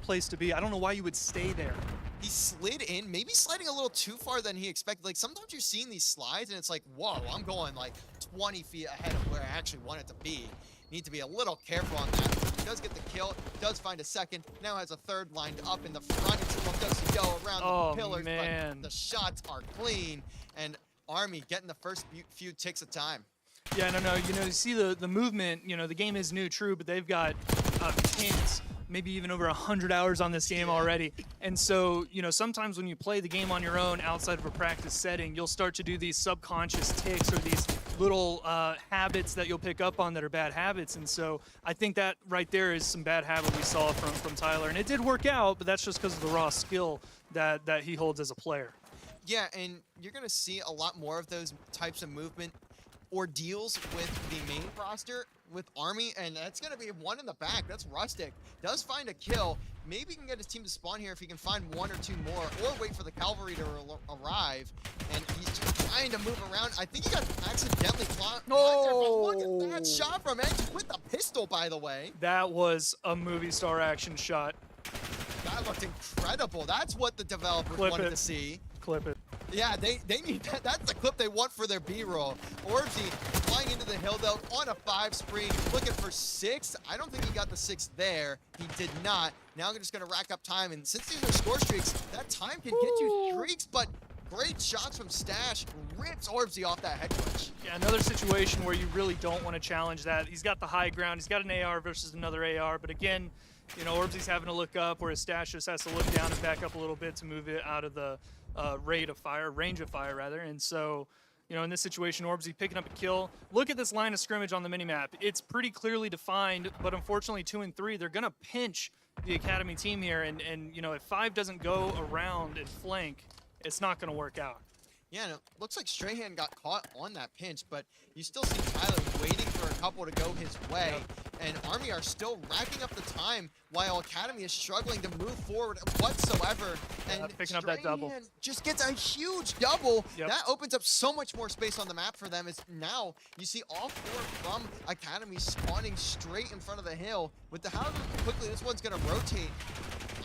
place to be. I don't know why you would stay there. he slid in, maybe sliding a little too far than he expected. Like, sometimes you're seeing these slides, and it's like, whoa, I'm going like 20 feet ahead of where I actually want it to be. Need to be a little careful on that. He does get the kill, does find a second, now has a third lined up in the front. And does go around the pillars, man. but the shots are clean, and Army getting the first few ticks of time. Yeah, no, you see the movement, the game is new, true, but they've got pins, maybe even over 100 hours on this game already. And so, sometimes when you play the game on your own outside of a practice setting, you'll start to do these subconscious ticks or these little habits that you'll pick up on that are bad habits. And so I think that right there is some bad habit we saw from Tyler. And it did work out, but that's just because of the raw skill that he holds as a player. Yeah, and you're going to see a lot more of those types of movement ordeals with the main roster with Army, and that's going to be one in the back. That's Rustic. Does find a kill. Maybe he can get his team to spawn here if he can find 1 or 2 more, or wait for the cavalry to arrive. And he's just trying to move around. I think he got accidentally blocked. Oh! Look at that shot from Edge with the pistol, by the way. That was a movie star action shot. That looked incredible. That's what the developers wanted to see. Clip it. Yeah, they need that. That's the clip they want for their B-roll. Orbsy flying into the hill, though, on a 5 spree, looking for 6. I don't think he got the 6 there. He did not. Now they're just going to rack up time, and since these are score streaks, that time can get you streaks, but great shots from Stash. Rips Orbsy off that head glitch. Yeah, another situation where you really don't want to challenge that. He's got the high ground. He's got an AR versus another AR, but again, Orbsy's having to look up, whereas Stash just has to look down and back up a little bit to move it out of the range of fire. And so, in this situation, Orbsy picking up a kill. Look at this line of scrimmage on the minimap. It's pretty clearly defined, but unfortunately 2 and 3, they're going to pinch the Academy team here. And if 5 doesn't go around and flank, it's not going to work out. Yeah, and it looks like Strahan got caught on that pinch, but you still see Tyler waiting for a couple to go his way. Yep. And Army are still racking up the time while Academy is struggling to move forward whatsoever. Yeah, And picking up that double. Strahan just gets a huge double. Yep. That opens up so much more space on the map for them. As now you see all 4 from Academy spawning straight in front of the hill. With the how quickly this one's going to rotate,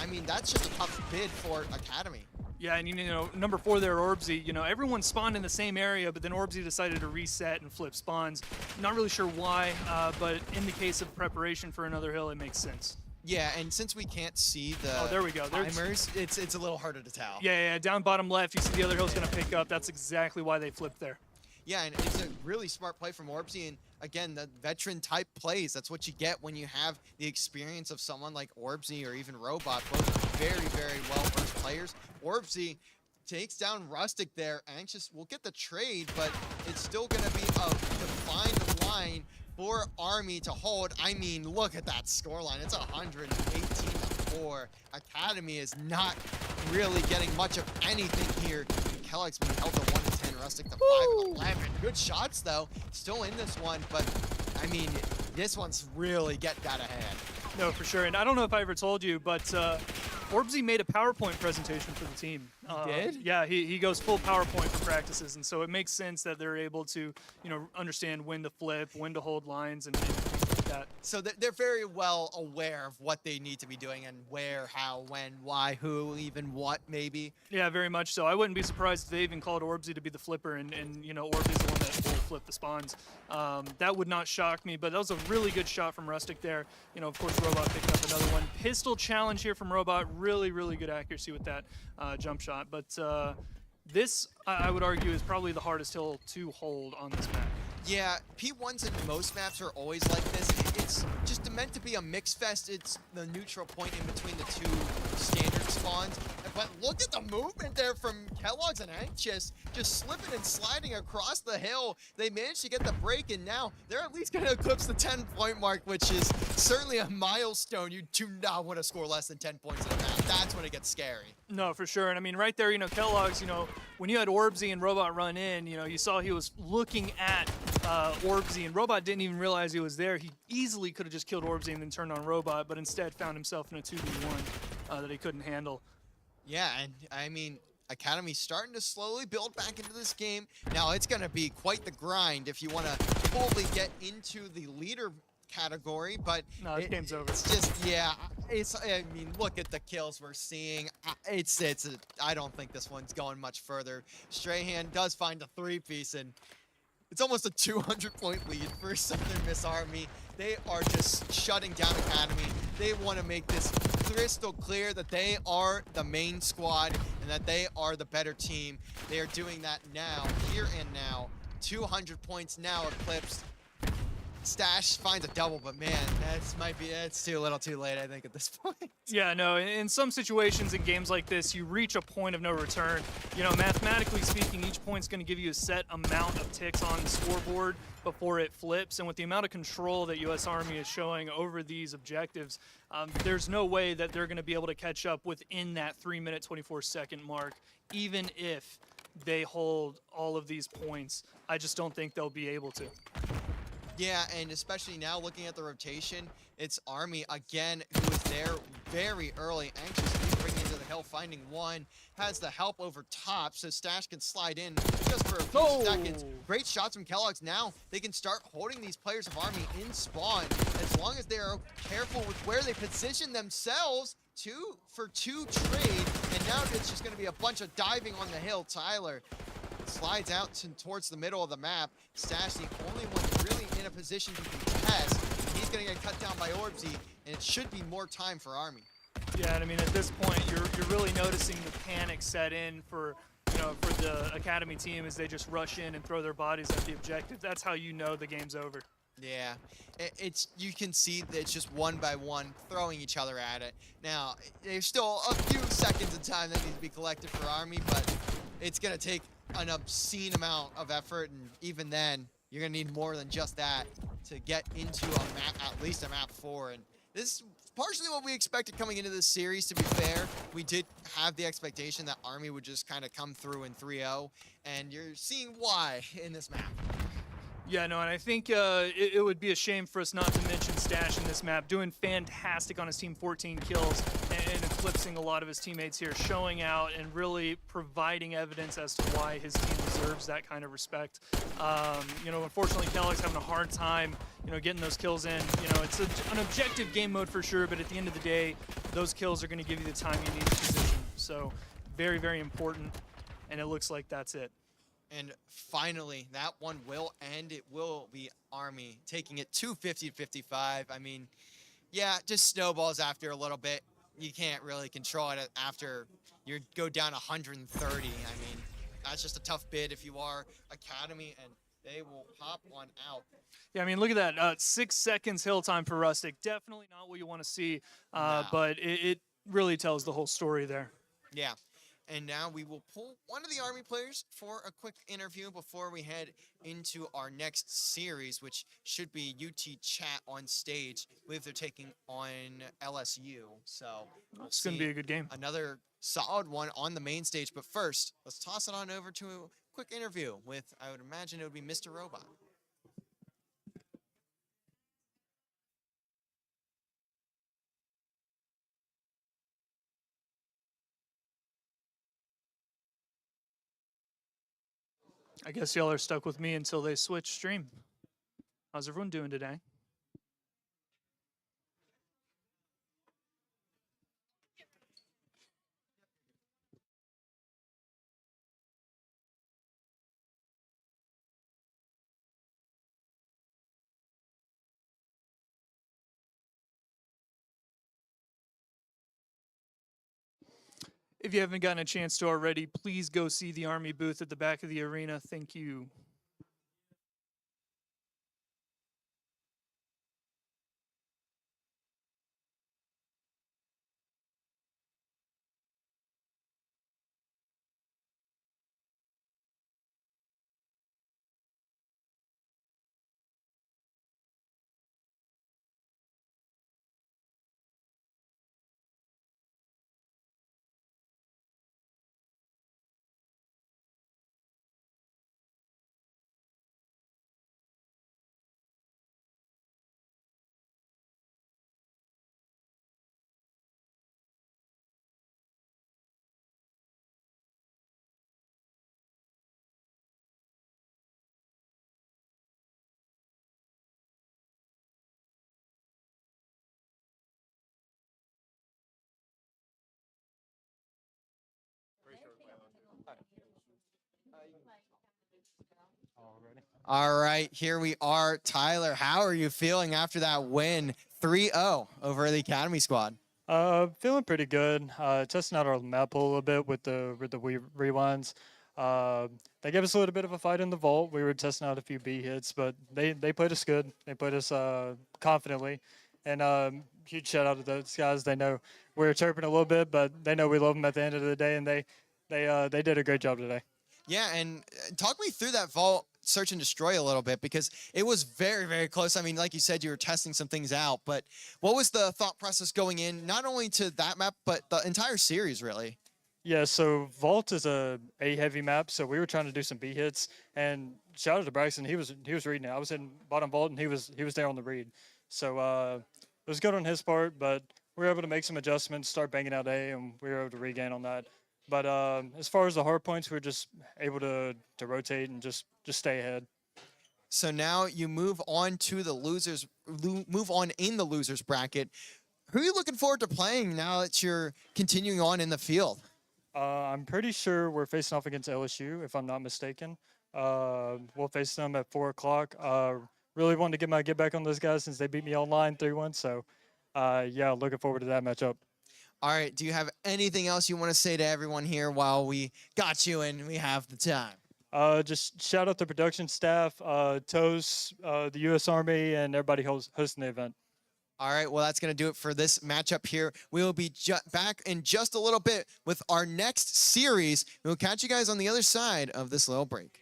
I mean, that's just a tough bid for Academy. Yeah, and you know, number 4 there, Orbsy, you know, everyone spawned in the same area, but then Orbsy decided to reset and flip spawns. Not really sure why, but in the case of preparation for another hill, it makes sense. Yeah, and since we can't see the Oh, there we go. There's- timers, it's a little harder to tell. Yeah, down bottom left, you see the other hill's going to pick up. That's exactly why they flipped there. Yeah, and it's a really smart play from Orbsy, and again, the veteran type plays, that's what you get when you have the experience of someone like Orbsy or even Robot, both very, very well-versed players. Orbsy takes down Rustic there. Anxious will get the trade, but it's still going to be a defined line for Army to hold. I mean, look at that scoreline. It's 118-4. Academy is not really getting much of anything here. Kellogg's being held to 1-10, Rustic to 5-11. Good shots, though. Still in this one, but, I mean, this one's really getting out of hand. No, for sure. And I don't know if I ever told you, but Orbsy made a PowerPoint presentation for the team. He did? Yeah, he goes full PowerPoint for practices, and so it makes sense that they're able to, you know, understand when to flip, when to hold lines, and things like that. So they're very well aware of what they need to be doing and where, how, when, why, who, even what, maybe. Yeah, very much so. I wouldn't be surprised if they even called Orbsy to be the flipper, and you know, Orbsy's the one that will flip the spawns. That would not shock me, but that was a really good shot from Rustic there. You know, of course, Robot picked up another one. Pistol challenge here from Robot. Really, really good accuracy with that jump shot. But this, I would argue, is probably the hardest hill to hold on this map. Yeah, P1s in most maps are always like this. It's just meant to be a mix fest. It's the neutral point in between the 2 standard spawns. But look at the movement there from Kellogg's and Anxious, just slipping and sliding across the hill. They managed to get the break, and now they're at least going to eclipse the 10-point mark, which is certainly a milestone. You do not want to score less than 10 points in a map. That's when it gets scary. No, for sure. And I mean, right there, you know, Kellogg's, you know, when you had Orbsy and Robot run in, you know, you saw he was looking at Orbsy, and Robot didn't even realize he was there. He easily could have just killed Orbsy and then turned on Robot, but instead found himself in a 2v1 that he couldn't handle. Yeah, and I mean, Academy's starting to slowly build back into this game. Now, it's going to be quite the grind if you want to fully get into the leader category, but No, this game's over. It's just, yeah, I mean, look at the kills we're seeing. I don't think this one's going much further. Strahan does find a 3-piece, and it's almost a 200-point lead for Southern Miss Army. They are just shutting down Academy. They want to make this crystal clear that they are the main squad and that they are the better team. They are doing that now, here and now. 200 points now eclipsed. Stash finds a double, but man, it's too little too late, I think, at this point. Yeah, no, in some situations in games like this, you reach a point of no return. You know, mathematically speaking, each point's going to give you a set amount of ticks on the scoreboard before it flips, and with the amount of control that U.S. Army is showing over these objectives, there's no way that they're going to be able to catch up within that 3-minute, 24-second mark, even if they hold all of these points. I just don't think they'll be able to. Yeah, and especially now looking at the rotation, it's Army again who is there very early, anxious to bring into the hill, finding one, has the help over top, so Stash can slide in just for a few seconds. Great shots from Kellogg's. Now they can start holding these players of Army in spawn as long as they are careful with where they position themselves. 2 for 2 trade, and now it's just going to be a bunch of diving on the hill. Tyler slides out towards the middle of the map. Stash, the only one really in a position to contest. He's going to get cut down by Orbsy, and it should be more time for Army. Yeah, and I mean, at this point, you're really noticing the panic set in for, you know, for the Academy team as they just rush in and throw their bodies at the objective. That's how you know the game's over. Yeah, you can see that it's just one by one throwing each other at it. Now, there's still a few seconds of time that needs to be collected for Army, but it's going to take an obscene amount of effort, and even then, you're going to need more than just that to get into a map, at least a map 4. And this is partially what we expected coming into this series, to be fair. We did have the expectation that Army would just kind of come through in 3-0, and you're seeing why in this map. Yeah, no, and I think it would be a shame for us not to mention Stash in this map, doing fantastic on his team, 14 kills, and eclipsing a lot of his teammates here, showing out and really providing evidence as to why his team deserves that kind of respect. Unfortunately, Kellogg's having a hard time, getting those kills in. It's an objective game mode for sure, but at the end of the day, those kills are going to give you the time you need in position. So very, very important, and it looks like that's it. And finally, that one will end. It will be Army taking it 250-55. I mean, yeah, just snowballs after a little bit. You can't really control it after you go down 130. I mean, that's just a tough bid if you are Academy, and they will pop one out. Yeah, I mean, look at that. 6 seconds hill time for Rustic. Definitely not what you want to see, No. but it really tells the whole story there. Yeah. And now we will pull one of the Army players for a quick interview before we head into our next series, which should be UT Chat on stage. I believe they're taking on LSU. So It's going to be a good game. Another solid one on the main stage. But first, let's toss it on over to a quick interview with, I would imagine it would be Mr. Robot. I guess y'all are stuck with me until they switch stream. How's everyone doing today? If you haven't gotten a chance to already, please go see the Army booth at the back of the arena. Thank you. All right, here we are. Tyler, how are you feeling after that win 3-0 over the Academy squad? Feeling pretty good. Testing out our map pool a little bit with the rewinds. They gave us a little bit of a fight in the vault. We were testing out a few B hits, but they played us good. They played us confidently, and huge shout out to those guys. They know we were chirping a little bit, but they know we love them at the end of the day, and they did a great job today. Yeah, and talk me through that vault search and destroy a little bit, because it was very, very close. I mean, like you said, you were testing some things out, but what was the thought process going in, not only to that map, but the entire series, really? Yeah, so Vault is a heavy map, so we were trying to do some B hits, and shout out to Braxton, he was reading it. I was in bottom Vault, and he was there on the read. So it was good on his part, but we were able to make some adjustments, start banging out A, and we were able to regain on that. But as far as the hard points, we were just able to rotate and just stay ahead. So now you move on to the losers, move on in the losers bracket. Who are you looking forward to playing now that you're continuing on in the field? I'm pretty sure we're facing off against LSU, if I'm not mistaken. We'll face them at 4 o'clock. Really wanted to get my get back on those guys since they beat me online 3-1. So, yeah, looking forward to that matchup. All right, do you have anything else you want to say to everyone here while we got you and we have the time? Just shout out the production staff, Toes, the U.S. Army, and everybody hosting the event. All right, well, that's going to do it for this matchup here. We will be back in just a little bit with our next series. We'll catch you guys on the other side of this little break.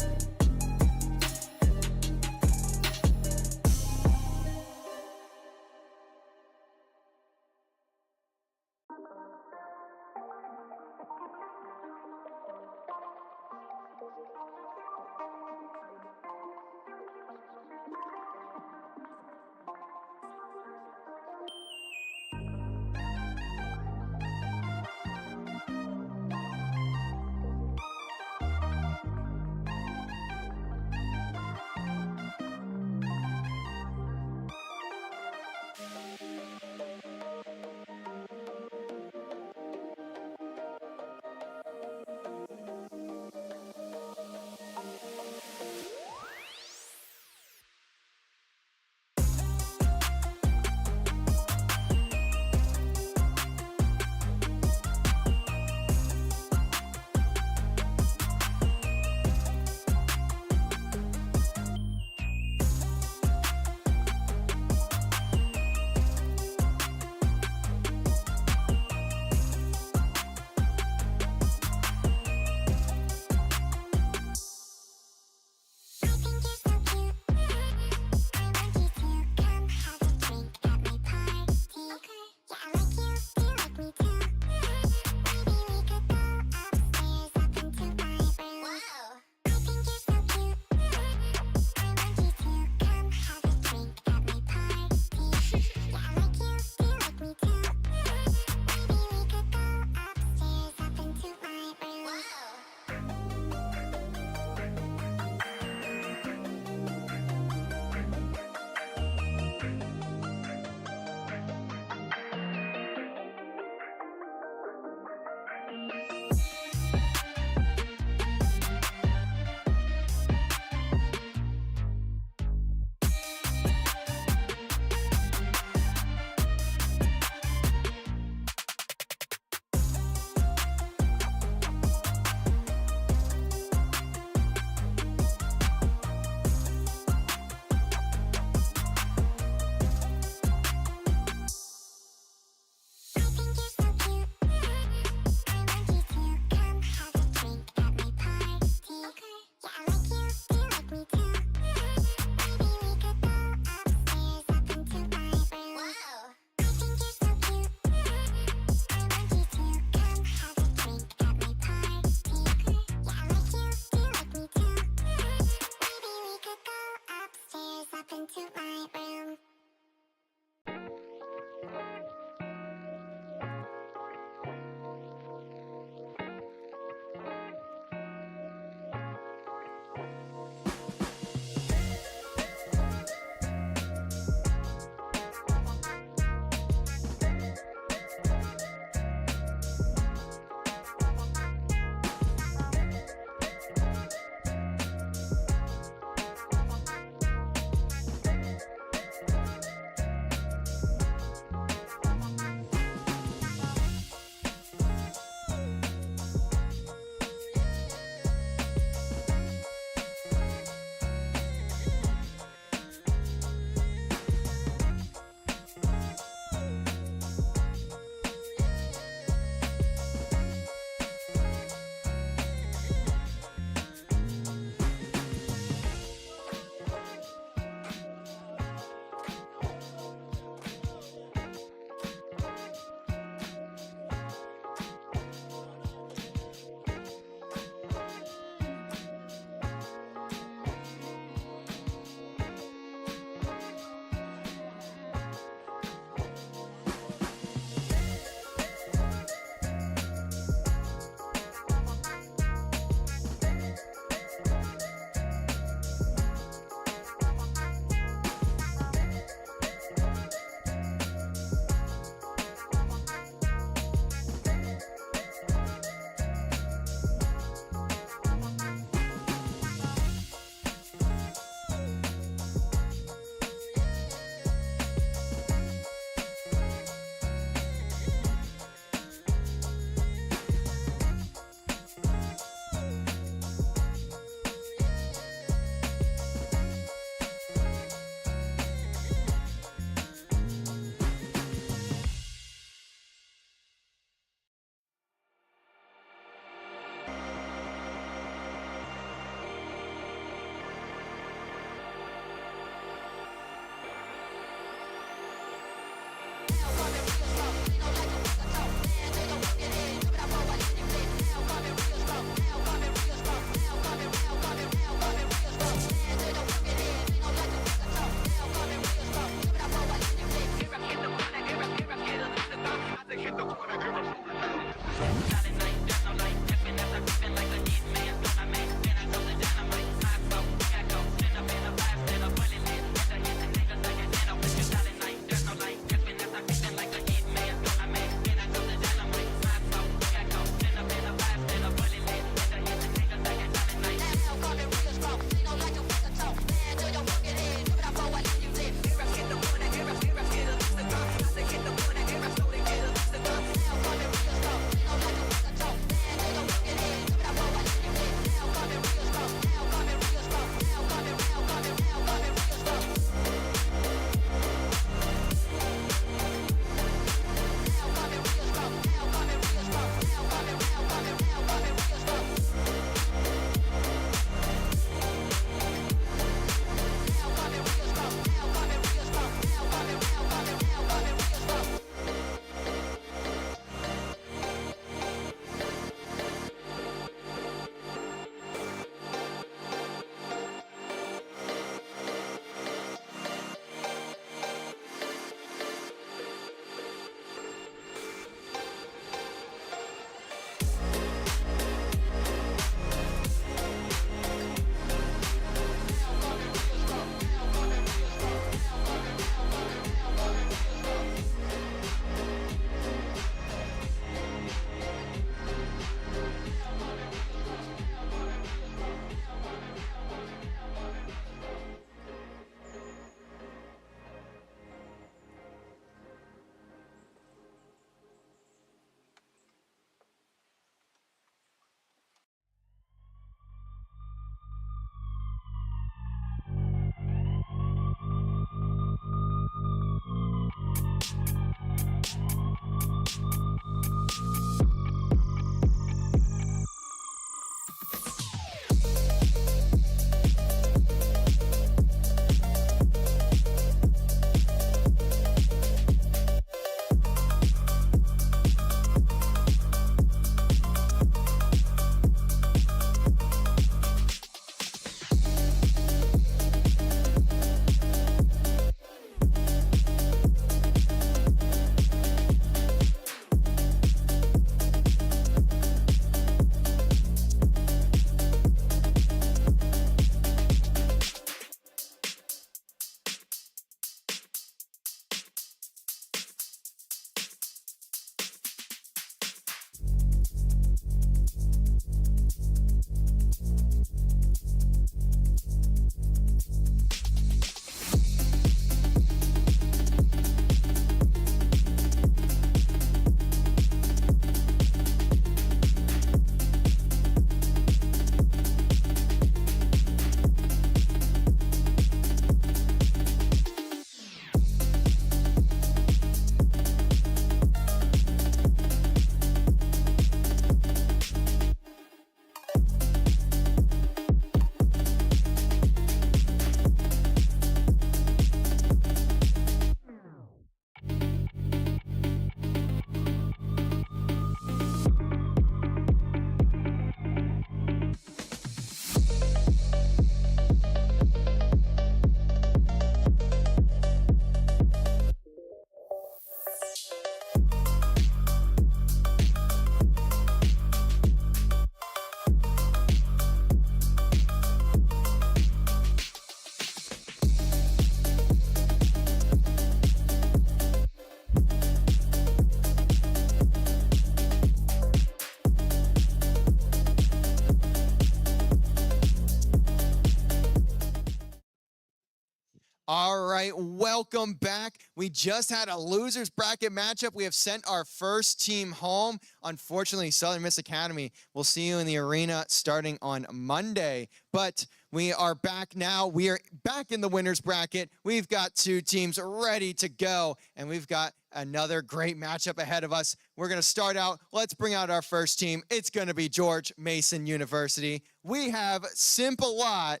All right, welcome back. We just had a losers bracket matchup. We have sent our first team home. Unfortunately, Southern Miss Academy will see you in the arena starting on Monday. But we are back now. We are back in the winners bracket. We've got two teams ready to go, and we've got another great matchup ahead of us. We're going to start out. Let's bring out our first team. It's going to be George Mason University. We have Simple-Lot,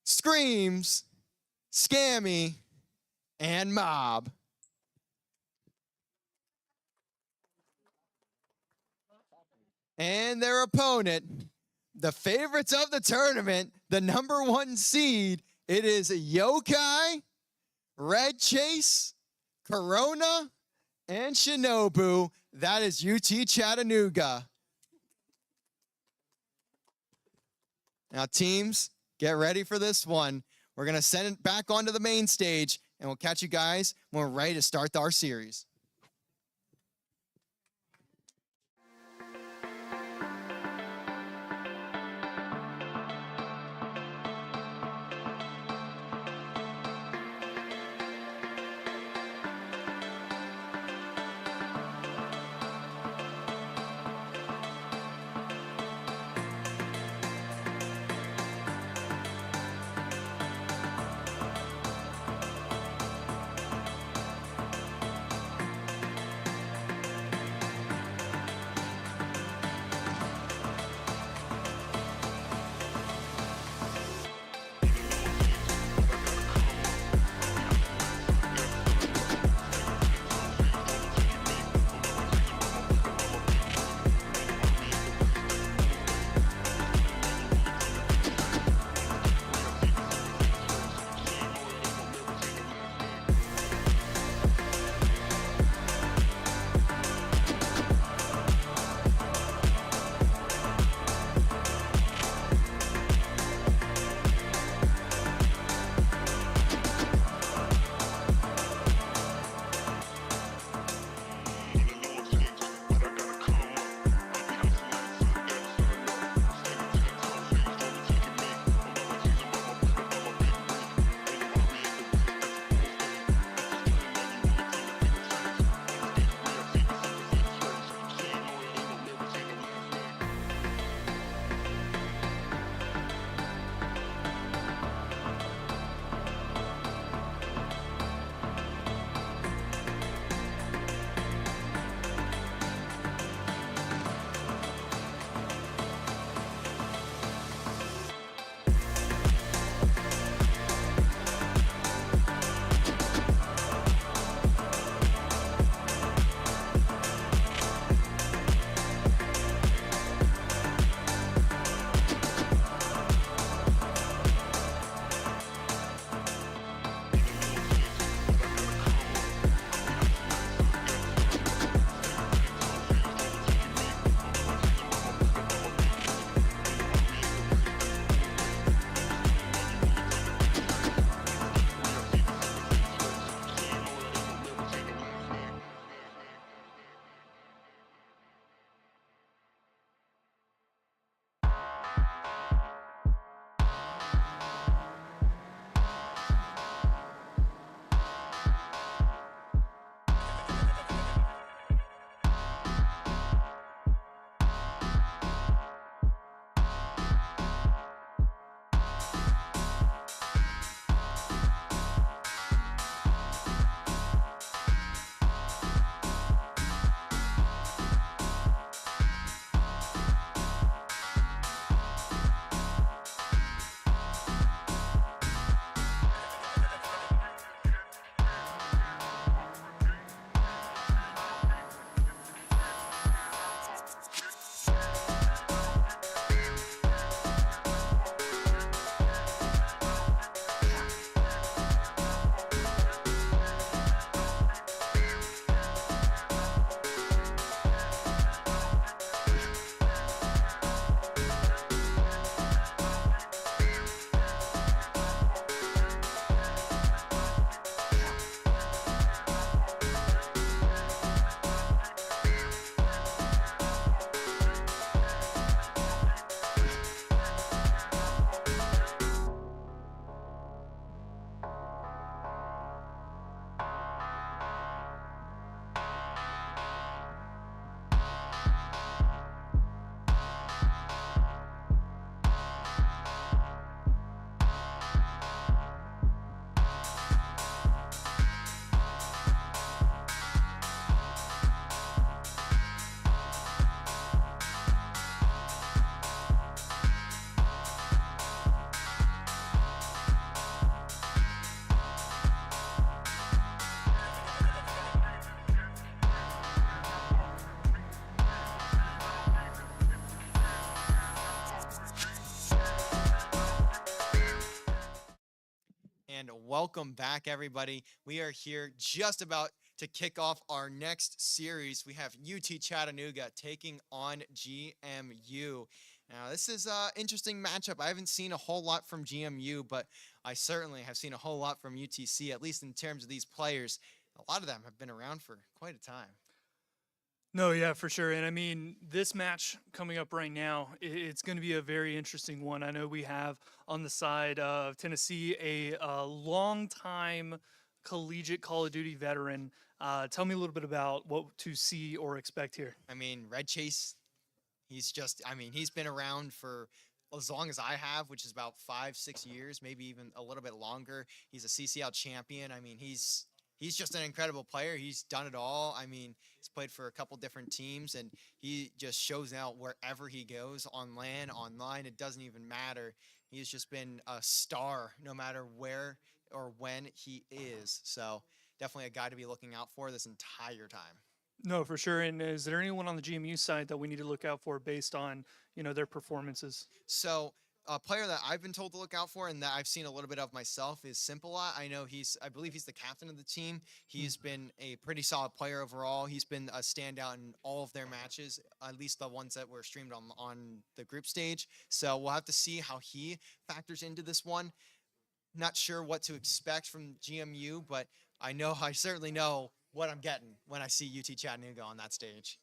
Screams, Scammy, and Mob. And their opponent, the favorites of the tournament, the #1 seed, it is Yokai, Red Chase, Corona, and Shinobu. That is UT Chattanooga. Now, teams, get ready for this one. We're going to send it back onto the main stage, and we'll catch you guys when we're ready to start our series. welcome back, everybody. We are here just about to kick off our next series. We have UT Chattanooga taking on GMU. Now, this is an interesting matchup. I haven't seen a whole lot from GMU, but I certainly have seen a whole lot from UTC, at least in terms of these players. A lot of them have been around for quite a time. No, yeah, for sure. And I mean, this match coming up right now, it's going to be a very interesting one. I know we have on the side of Tennessee a long-time collegiate Call of Duty veteran. Tell me a little bit about what to see or expect here. I mean, Red Chase, he's been around for as long as I have, which is about 5-6 years, maybe even a little bit longer. He's a CCL champion. I mean, he's just an incredible player. He's done it all. I mean, he's played for a couple different teams, and he just shows out wherever he goes, on land, online. It doesn't even matter. He's just been a star no matter where or when he is. So definitely a guy to be looking out for this entire time. No, for sure. And is there anyone on the GMU side that we need to look out for based on, their performances? So a player that I've been told to look out for and that I've seen a little bit of myself is Simplelot. I believe he's the captain of the team. He's been a pretty solid player overall. He's been a standout in all of their matches, at least the ones that were streamed on the group stage. So we'll have to see how he factors into this one. Not sure what to expect from GMU, but I certainly know what I'm getting when I see UT Chattanooga on that stage.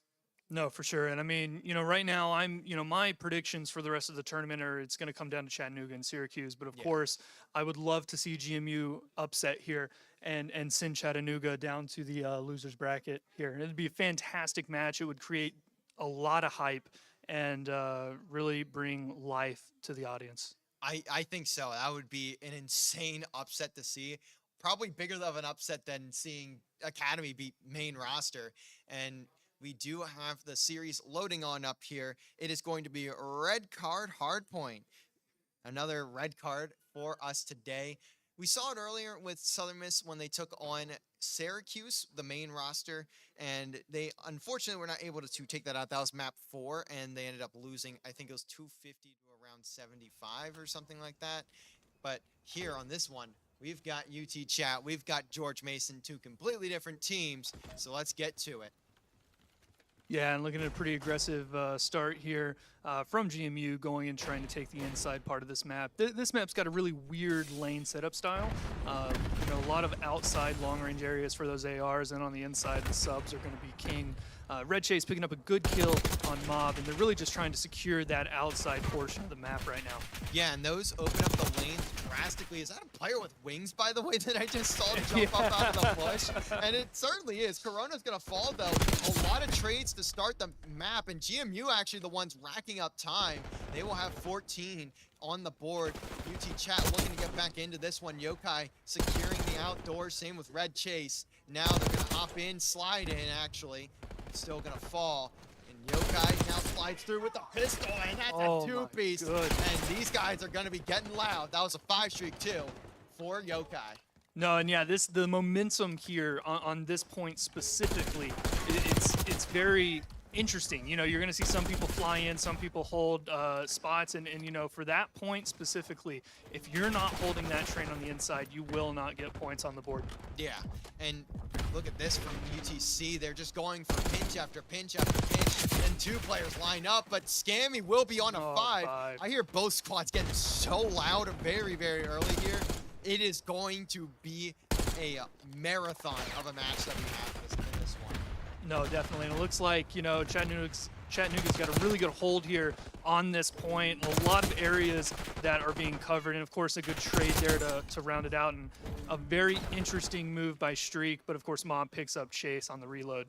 No, for sure. And I mean, right now my predictions for the rest of the tournament are it's going to come down to Chattanooga and Syracuse. But of course, I would love to see GMU upset here and send Chattanooga down to the losers bracket here. And it'd be a fantastic match. It would create a lot of hype and really bring life to the audience. I think so. That would be an insane upset to see. Probably bigger of an upset than seeing Academy beat main roster. And we do have the series loading on up here. It is going to be a red card hardpoint. Another red card for us today. We saw it earlier with Southern Miss when they took on Syracuse, the main roster, and they unfortunately were not able to take that out. That was map 4, and they ended up losing, I think it was 250 to around 75 or something like that. But here on this one, we've got UT Chat, we've got George Mason, two completely different teams, so let's get to it. Yeah, and looking at a pretty aggressive start here from GMU going and trying to take the inside part of this map. This map's got a really weird lane setup style. A lot of outside long-range areas for those ARs, and on the inside, the subs are going to be king. Red Chase picking up a good kill on Mob, and they're really just trying to secure that outside portion of the map right now. Yeah, and those open up the lanes drastically. Is that a player with wings, by the way, that I just saw jump up out of the bush? And it certainly is. Corona's going to fall, though. A lot of trades to start the map, and GMU actually the ones racking up time. They will have 14 on the board. UT Chat looking to get back into this one. Yokai securing the outdoors, same with Red Chase. Now they're going to hop in, slide in, actually. Still going to fall. And Yokai now slides through with the pistol, and that's a two-piece. And these guys are going to be getting loud. That was a 5-streak, too, for Yokai. No, and yeah, the momentum here on this point specifically, it's very interesting. You're going to see some people fly in, some people hold spots, and for that point specifically, if you're not holding that train on the inside, you will not get points on the board. Yeah, and look at this from UTC. They're just going for pinch after pinch after pinch, and two players line up, but Scammy will be on a 5. I hear both squads getting so loud very, very early here. It is going to be a marathon of a match that we have in this one. No, definitely. And it looks like, Chattanooga's got a really good hold here on this point. A lot of areas that are being covered, and of course a good trade there to round it out, and a very interesting move by Streak, but of course Mob picks up Chase on the reload.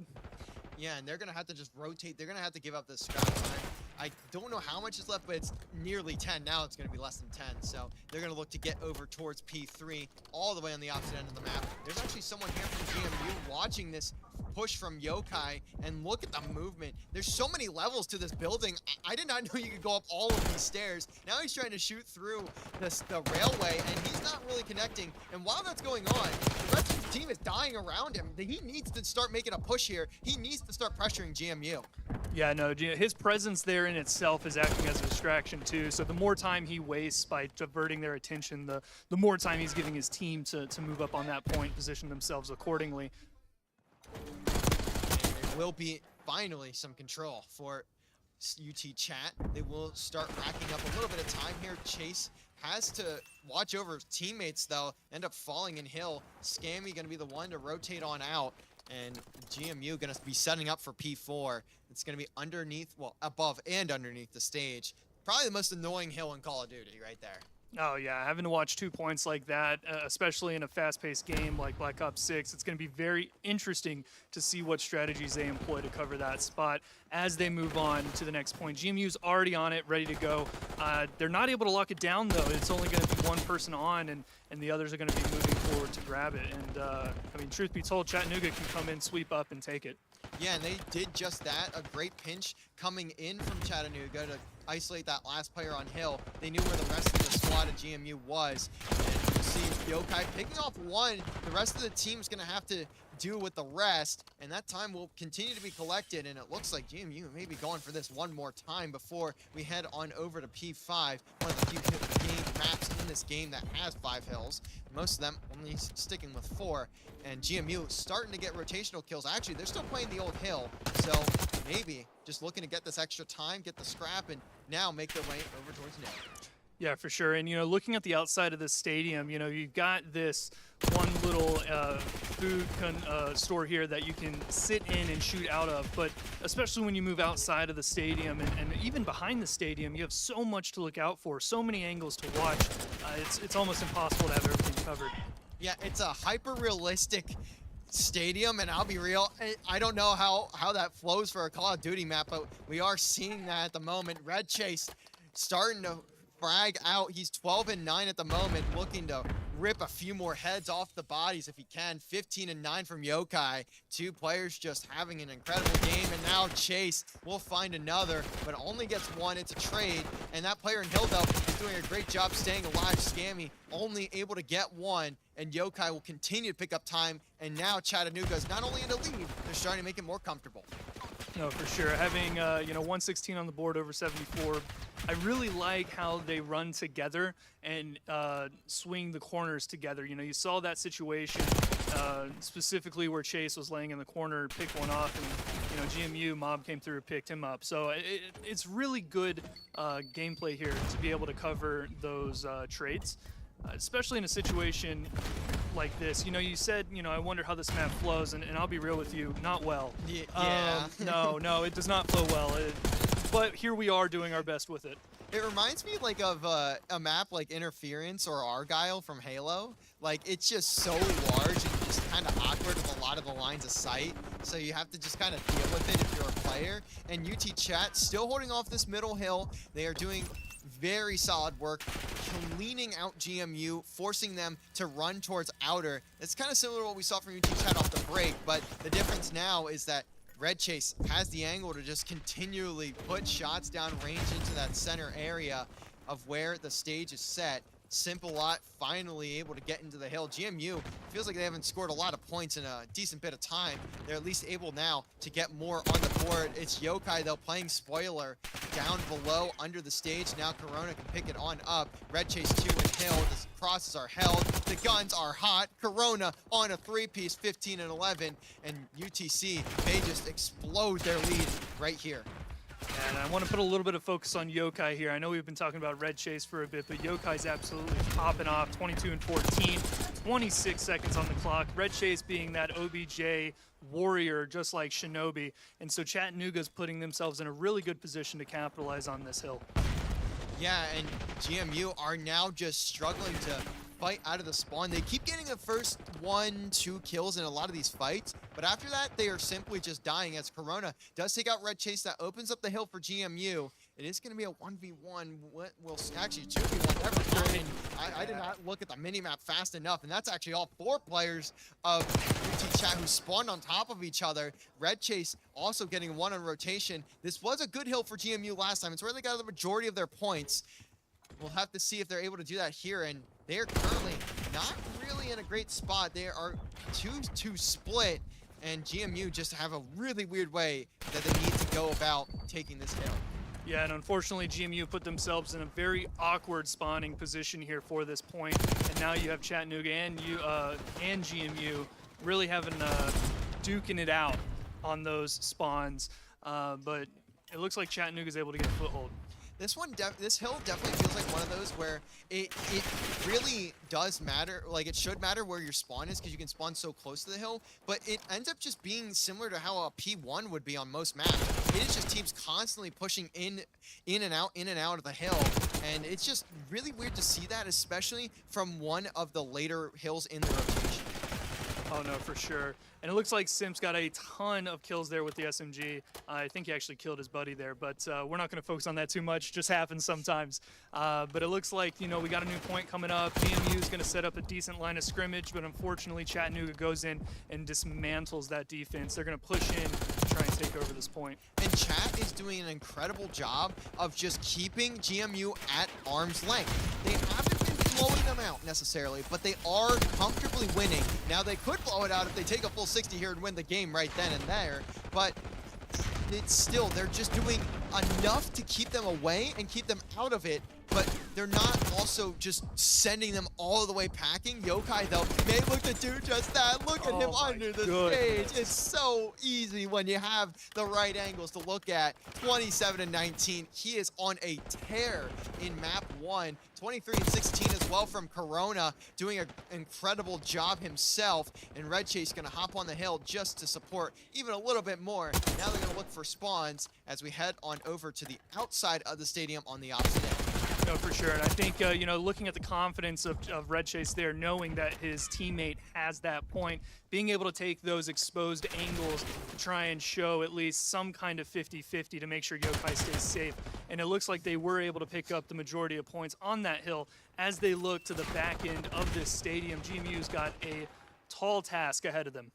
Yeah, and they're going to have to just rotate. They're going to have to give up this scrap time. I don't know how much is left, but it's nearly 10. Now it's going to be less than 10. So they're going to look to get over towards P3 all the way on the opposite end of the map. There's actually someone here from GMU watching this push from Yokai, and look at the movement. There's so many levels to this building. I did not know you could go up all of these stairs. Now he's trying to shoot through the railway, and he's not really connecting. And while that's going on, the rest of the team is dying around him. He needs to start making a push here. He needs to start pressuring GMU. Yeah, no, his presence there in itself is acting as a distraction too. So the more time he wastes by diverting their attention, the more time he's giving his team to move up on that point, position themselves accordingly. And there will be finally some control for UT Chat. They will start racking up a little bit of time here. Chase has to watch over his teammates though, end up falling in hill. Scammy gonna be the one to rotate on out, and GMU gonna be setting up for P4. It's gonna be underneath, well, above and underneath the stage. Probably the most annoying hill in Call of Duty right there. Oh yeah, having to watch 2 points like that, especially in a fast-paced game like Black Ops 6, it's going to be very interesting to see what strategies they employ to cover that spot as they move on to the next point. GMU's already on it, ready to go. They're not able to lock it down though. It's only going to be one person on, and the others are going to be moving forward to grab it. And I mean, truth be told, Chattanooga can come in, sweep up, and take it. Yeah, and they did just that. A great pinch coming in from Chattanooga to isolate that last player on hill. They knew where the rest of the squad of GMU was. And you see Yokai picking off one. The rest of the team's going to have to do with the rest, and that time will continue to be collected, and it looks like GMU may be going for this one more time before we head on over to P5, one of the few game maps in this game that has 5 hills. Most of them only sticking with 4, and GMU starting to get rotational kills. Actually, they're still playing the old hill, so maybe just looking to get this extra time, get the scrap, and now make their way over towards net. Yeah, for sure. And, you know, looking at the outside of the stadium, you know, you've got this one little food store here that you can sit in and shoot out of. But especially when you move outside of the stadium and even behind the stadium, you have so much to look out for, so many angles to watch. It's almost impossible to have everything covered. Yeah, it's a hyper-realistic stadium, and I'll be real, I don't know how that flows for a Call of Duty map, but we are seeing that at the moment. Red Chase starting to frag out. He's 12-9 at the moment, looking to rip a few more heads off the bodies if he can. 15-9 from Yokai. 2 players just having an incredible game, and now Chase will find another, but only gets 1. It's a trade, and that player in Hildel is doing a great job staying alive. Scammy only able to get 1, and Yokai will continue to pick up time, and now Chattanooga is not only in the lead, they're starting to make it more comfortable. No, for sure. Having, you know, 116 on the board over 74, I really like how they run together and swing the corners together. You know, you saw that situation specifically where Chase was laying in the corner, picked one off, and, you know, GMU Mob came through and picked him up. So it's really good gameplay here to be able to cover those trades, especially in a situation like this. You know, you said, you know, I wonder how this map flows, and I'll be real with you, not well. Yeah. No, it does not flow well. But here we are doing our best with it. It reminds me like of a map like Interference or Argyle from Halo. Like, it's just so large and just kind of awkward with a lot of the lines of sight. So you have to just kind of deal with it if you're a player. And UT Chat still holding off this middle hill. They are doing very solid work, cleaning out GMU, forcing them to run towards outer. It's kind of similar to what we saw from UT Chat off the break, but the difference now is that Red Chase has the angle to just continually put shots down range into that center area of where the stage is set. Simple-Lot finally able to get into the hill. GMU feels like they haven't scored a lot of points in a decent bit of time. They're at least able now to get more on the board. It's Yokai, though, playing spoiler down below under the stage. Now Corona can pick it on up. Red Chase 2 and Hill. The crosses are held. The guns are hot. Corona on a 3-piece, 15-11. And UTC may just explode their lead right here. And I want to put a little bit of focus on Yokai here. I know we've been talking about Red Chase for a bit, but Yokai's absolutely popping off. 22-14, 26 seconds on the clock. Red Chase being that OBJ warrior, just like Shinobi. And so Chattanooga's putting themselves in a really good position to capitalize on this hill. Yeah, and GMU are now just struggling to fight out of the spawn. They keep getting the first 1-2 kills in a lot of these fights, but after that, they are simply just dying as Corona does take out Red Chase. That opens up the hill for GMU. It is going to be a 1v1. What will actually 2v1 every time. I did not look at the mini-map fast enough, and that's actually all 4 players of UT Chat who spawned on top of each other. Red Chase also getting 1 on rotation. This was a good hill for GMU last time. It's where they got the majority of their points. We'll have to see if they're able to do that here, and they're currently not really in a great spot. They are 2-2 split, and GMU just have a really weird way that they need to go about taking this hill. Yeah, and unfortunately, GMU put themselves in a very awkward spawning position here for this point, and now you have Chattanooga and GMU really having duking it out on those spawns, but it looks like Chattanooga's able to get a foothold. This hill definitely feels like one of those where it really does matter, like it should matter where your spawn is because you can spawn so close to the hill, but it ends up just being similar to how a P1 would be on most maps. It is just teams constantly pushing in and out of the hill, and it's just really weird to see that, especially from one of the later hills in the rotation. Oh no, for sure. And it looks like Simps got a ton of kills there with the SMG. I think he actually killed his buddy there, but we're not going to focus on that too much. Just happens sometimes. But it looks like, you know, we got a new point coming up. GMU is going to set up a decent line of scrimmage, but unfortunately Chattanooga goes in and dismantles that defense. They're going to push in to try and take over this point. And Chat is doing an incredible job of just keeping GMU at arm's length. They haven't been blowing them out necessarily, but they are comfortably winning. Now they could blow it out if they take a full 60 here and win the game right then and there, but it's still, they're just doing enough to keep them away and keep them out of it, but they're not also just sending them all the way packing. Yokai, though, may look to do just that. Look at him under the stage. It's so easy when you have the right angles to look at. 27-19. He is on a tear in map 1. 23-16 as well from Corona, doing an incredible job himself. And Red Chase gonna hop on the hill just to support even a little bit more. Now they're gonna look for spawns as we head on over to the outside of the stadium on the opposite end. No, for sure. And I think, you know, looking at the confidence of Red Chase there, knowing that his teammate has that point, being able to take those exposed angles to try and show at least some kind of 50-50 to make sure Yokai stays safe. And it looks like they were able to pick up the majority of points on that hill as they look to the back end of this stadium. GMU's got a tall task ahead of them.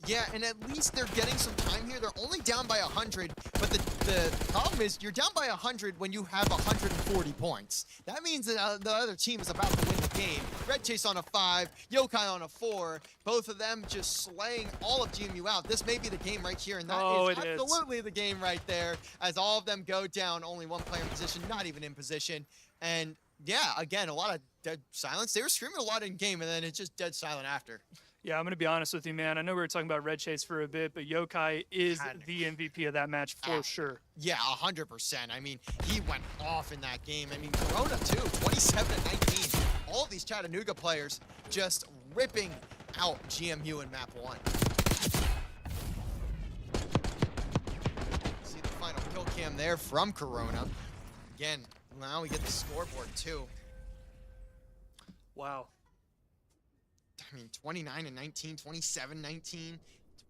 Yeah, and at least they're getting some time here. They're only down by 100, but the problem is you're down by 100 when you have 140 points. That means that the other team is about to win the game. Red Chase on a 5, Yokai on a 4. Both of them just slaying all of GMU out. This may be the game right here, and that is absolutely the game right there as all of them go down. Only one player in position, not even in position. And yeah, again, a lot of dead silence. They were screaming a lot in game, and then it's just dead silent after. Yeah, I'm going to be honest with you, man. I know we were talking about Red Chase for a bit, but Yokai is the MVP of that match for sure. Yeah, 100%. I mean, he went off in that game. I mean, Corona too, 27-19. All of these Chattanooga players just ripping out GMU in map 1. See the final kill cam there from Corona. Again, now we get the scoreboard too. Wow. I mean, 29-19, 27-19,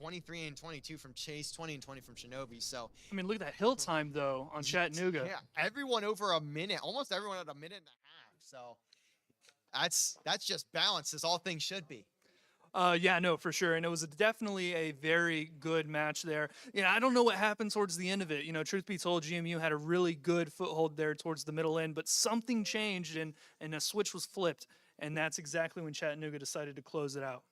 23-22 from Chase, 20-20 from Shinobi. So I mean, look at that hill time though on Chattanooga. yeah, everyone over a minute, almost everyone at a minute and a half. So that's just balance, as all things should be. Yeah, no, for sure. And it was definitely a very good match there. You know, I don't know what happened towards the end of it. You know, truth be told, GMU had a really good foothold there towards the middle end, but something changed and a switch was flipped. And that's exactly when Chattanooga decided to close it out.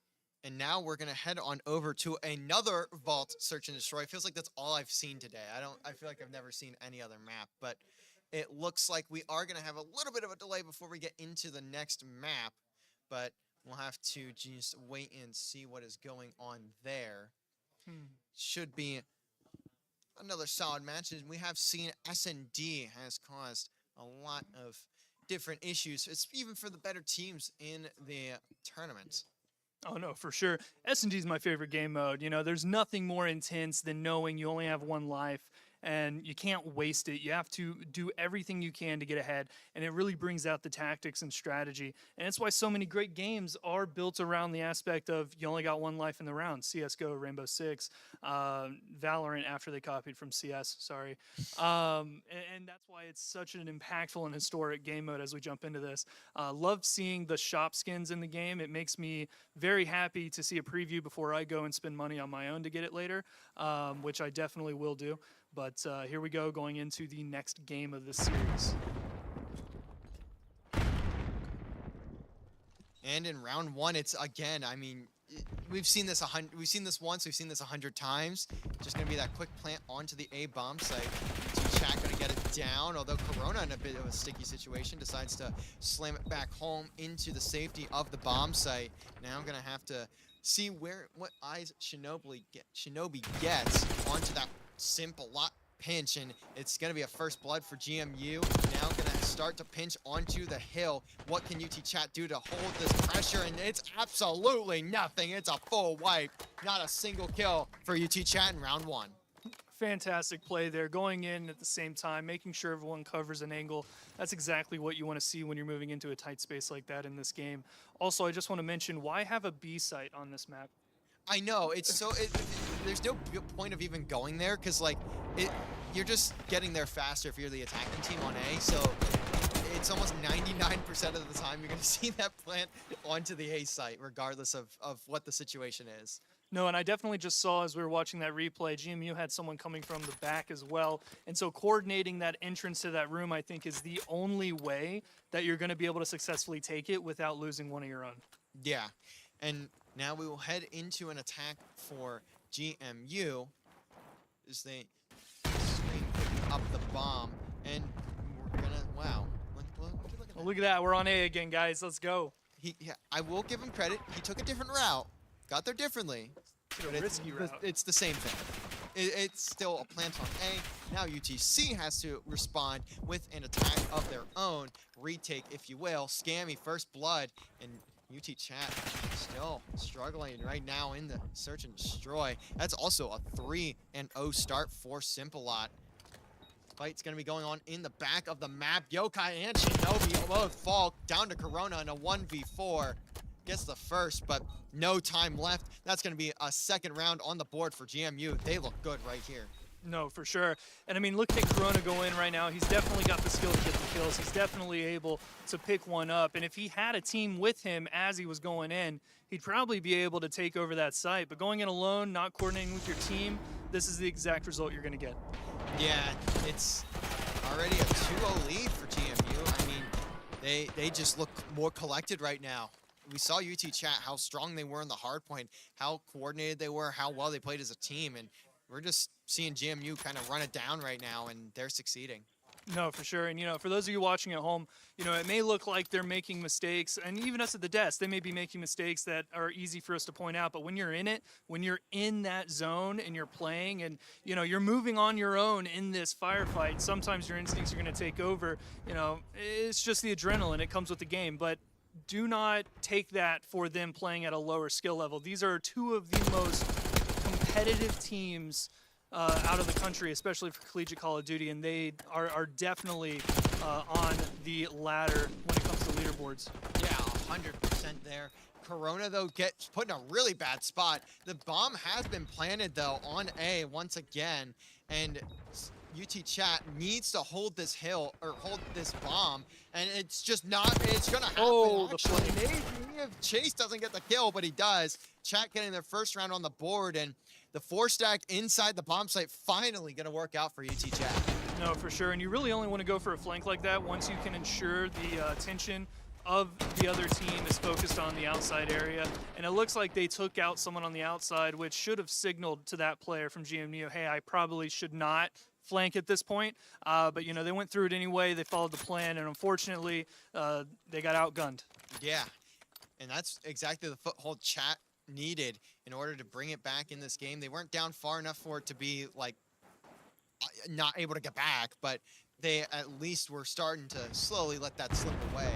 And now we're gonna head on over to another Vault Search and Destroy. It feels like that's all I've seen today. I feel like I've never seen any other map, but it looks like we are gonna have a little bit of a delay before we get into the next map, but we'll have to just wait and see what is going on there. Should be another solid match. And we have seen S&D has caused a lot of different issues. It's even for the better teams in the tournament. Oh no, for sure. S&D is my favorite game mode. You know, there's nothing more intense than knowing you only have one life and you can't waste it. You have to do everything you can to get ahead, and it really brings out the tactics and strategy. And that's why so many great games are built around the aspect of you only got one life in the round. CS:GO, Rainbow Six, Valorant after they copied from CS, sorry. And that's why it's such an impactful and historic game mode as we jump into this. Love seeing the shop skins in the game. It makes me very happy to see a preview before I go and spend money on my own to get it later, which I definitely will do. But here we go, going into the next game of this series. And in round one, it's again, I mean, we've seen this we've seen this once, we've seen this 100 times. Just gonna be that quick plant onto the A bomb site. Chat gonna get it down, although Corona in a bit of a sticky situation decides to slam it back home into the safety of the bomb site. Now I'm gonna have to see what eyes Shinobi gets onto that simple lot pinch, and it's going to be a first blood for GMU. Now going to start to pinch onto the hill. What can UT Chat do to hold this pressure? And it's absolutely nothing. It's a full wipe. Not a single kill for UT Chat in round one. Fantastic play there, going in at the same time, making sure everyone covers an angle. That's exactly what you want to see when you're moving into a tight space like that in this game. Also, I just want to mention, why have a B site on this map? I know, it's so, there's no point of even going there, because like, you're just getting there faster if you're the attacking team on A, so it's almost 99% of the time you're going to see that plant onto the A site, regardless of what the situation is. No, and I definitely just saw as we were watching that replay, GMU had someone coming from the back as well. And so coordinating that entrance to that room, I think, is the only way that you're going to be able to successfully take it without losing one of your own. Yeah, and now we will head into an attack for GMU as they swing up the bomb. And we're going to, wow. Look at that. We're on A again, guys. Let's go. Yeah, I will give him credit. He took a different route. Got there differently, but it's the same thing. It's still a plant on A. Now UTC has to respond with an attack of their own. Retake, if you will. Scammy, first blood, and UT Chat still struggling right now in the search and destroy. That's also a 3-0 start for Simpalot. Fight's gonna be going on in the back of the map. Yokai and Shinobi both fall down to Corona in a 1v4. Gets the first, but no time left. That's going to be a second round on the board for GMU. They look good right here. No, for sure. And I mean, look at Corona go in right now. He's definitely got the skill to get the kills. He's definitely able to pick one up. And if he had a team with him as he was going in, he'd probably be able to take over that site. But going in alone, not coordinating with your team, this is the exact result you're going to get. Yeah, it's already a 2-0 lead for GMU. I mean, they just look more collected right now. We saw UT Chat, how strong they were in the hard point, how coordinated they were, how well they played as a team, and we're just seeing GMU kind of run it down right now, and they're succeeding. No, for sure. And, you know, for those of you watching at home, you know, it may look like they're making mistakes, and even us at the desk, they may be making mistakes that are easy for us to point out, but when you're in it, when you're in that zone and you're playing and, you know, you're moving on your own in this firefight, sometimes your instincts are going to take over. You know, it's just the adrenaline. It comes with the game, but do not take that for them playing at a lower skill level. These are two of the most competitive teams out of the country, especially for collegiate Call of Duty, and they are definitely on the ladder when it comes to leaderboards. Yeah, 100% there. Corona, though, gets put in a really bad spot. The bomb has been planted, though, on A once again, and UT Chat needs to hold this hill, or hold this bomb, and it's just not, it's gonna happen. Oh, actually, maybe if Chase doesn't get the kill, but he does. Chat getting their first round on the board, and the 4-stack inside the bomb site finally gonna work out for UT Chat. No, for sure, and you really only want to go for a flank like that once you can ensure the attention of the other team is focused on the outside area. And it looks like they took out someone on the outside, which should have signaled to that player from GMU, hey, I probably should not flank at this point. But, you know, they went through it anyway. They followed the plan, and unfortunately, they got outgunned. Yeah, and that's exactly the foothold Chat needed in order to bring it back in this game. They weren't down far enough for it to be, like, not able to get back, but they at least were starting to slowly let that slip away.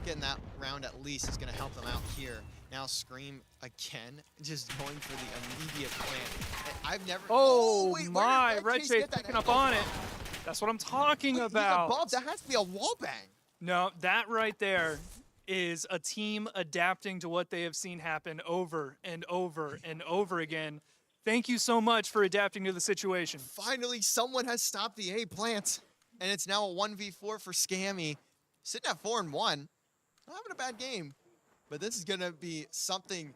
Getting that round at least is going to help them out here. Now Scream again, just going for the immediate plan. I've never. Oh, wait, where did my! Red Chase get that picking up angle on it. from? That's what I'm talking Wait, about. He's above. That has to be a wall bang. No, that right there is a team adapting to what they have seen happen over and over and over again. Thank you so much for adapting to the situation. Finally, someone has stopped the A plant, and it's now a 1v4 for Scammy. Sitting at 4-1. Not having a bad game, but this is gonna be something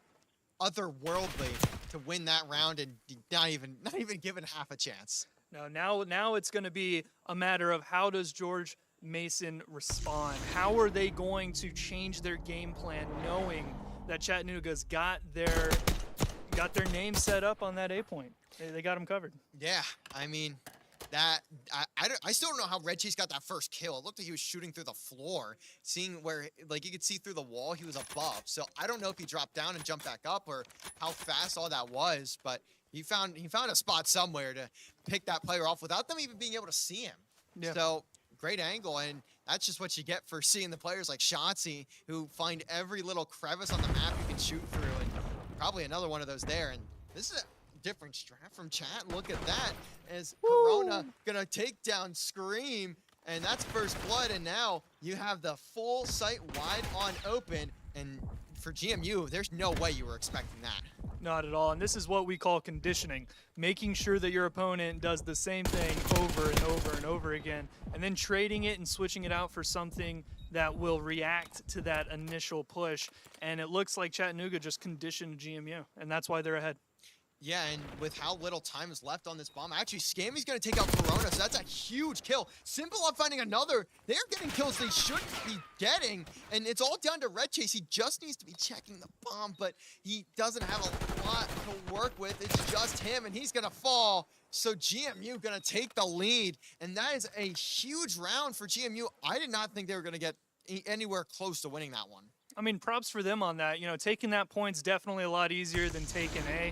otherworldly to win that round and not even given half a chance. No, now it's going to be a matter of how does George Mason respond? How are they going to change their game plan, knowing that Chattanooga's got their name set up on that A point? They got them covered. Yeah, I mean, I still don't know how Red Chase got that first kill. It looked like he was shooting through the floor, seeing where like you could see through the wall he was above. So I don't know if he dropped down and jumped back up or how fast all that was, but he found a spot somewhere to pick that player off without them even being able to see him. Yeah. So great angle, and that's just what you get for seeing the players like Shotzi who find every little crevice on the map you can shoot through, and probably another one of those there. And this is a different strat from Chat. Look at that, as Corona gonna take down Scream, and that's first blood. And now you have the full site wide on open, and for GMU, there's no way you were expecting that. Not at all. And this is what we call conditioning, making sure that your opponent does the same thing over and over and over again, and then trading it and switching it out for something that will react to that initial push. And it looks like Chattanooga just conditioned GMU, and that's why they're ahead. Yeah, and with how little time is left on this bomb, actually, Scammy's going to take out Corona, so that's a huge kill. Simple on finding another. They're getting kills they shouldn't be getting, and it's all down to Red Chase. He just needs to be checking the bomb, but he doesn't have a lot to work with. It's just him, and he's going to fall. So GMU going to take the lead, and that is a huge round for GMU. I did not think they were going to get anywhere close to winning that one. I mean, props for them on that. You know, taking that point's definitely a lot easier than taking A.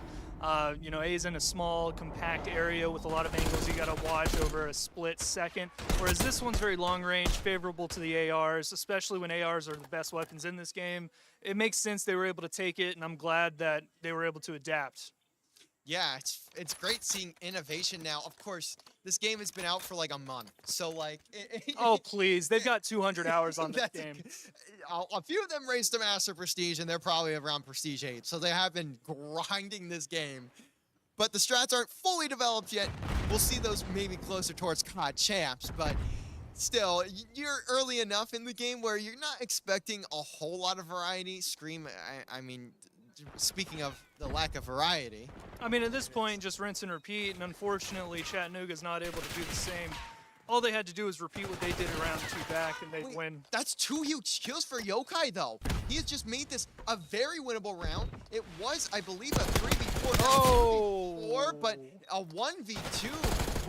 You know, A is in a small, compact area with a lot of angles you got to watch over a split second, whereas this one's very long range, favorable to the ARs, especially when ARs are the best weapons in this game. It makes sense they were able to take it, and I'm glad that they were able to adapt. Yeah, it's great seeing innovation now. Of course, this game has been out for like a month, so like. Oh please, they've got 200 hours on this game. A few of them raised to Master Prestige, and they're probably around Prestige 8, so they have been grinding this game. But the strats aren't fully developed yet. We'll see those maybe closer towards COD Champs, but still, you're early enough in the game where you're not expecting a whole lot of variety. Scream, I mean, speaking of the lack of variety. I mean, at this point, just rinse and repeat, and unfortunately, Chattanooga's not able to do the same. All they had to do was repeat what they did around 2 back, and they'd win. That's 2 huge kills for Yokai, though. He has just made this a very winnable round. It was, I believe, a 3v4, Oh! but a 1v2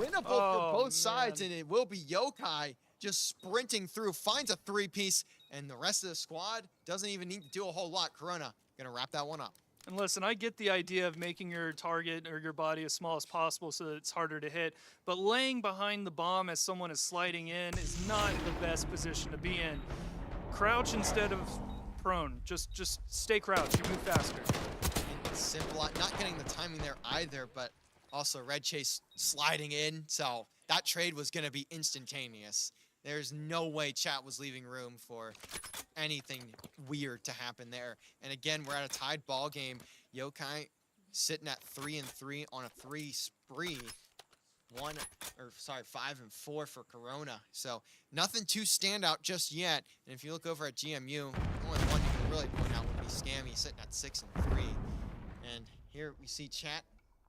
winnable for both sides, and it will be Yokai just sprinting through, finds a 3-piece, and the rest of the squad doesn't even need to do a whole lot. Corona gonna wrap that one up. And listen, I get the idea of making your target or your body as small as possible so that it's harder to hit, but laying behind the bomb as someone is sliding in is not the best position to be in. Crouch instead of prone. Just stay crouched. You move faster. And simple, not getting the timing there either, but also Red Chase sliding in, so that trade was going to be instantaneous. There's no way Chat was leaving room for anything weird to happen there. And again, we're at a tied ball game. Yokai sitting at 3-3 on a 3 spree. 5 and 4 for Corona. So nothing too stand out just yet. And if you look over at GMU, the only one you can really point out would be Scammy sitting at 6 and 3. And here we see Chat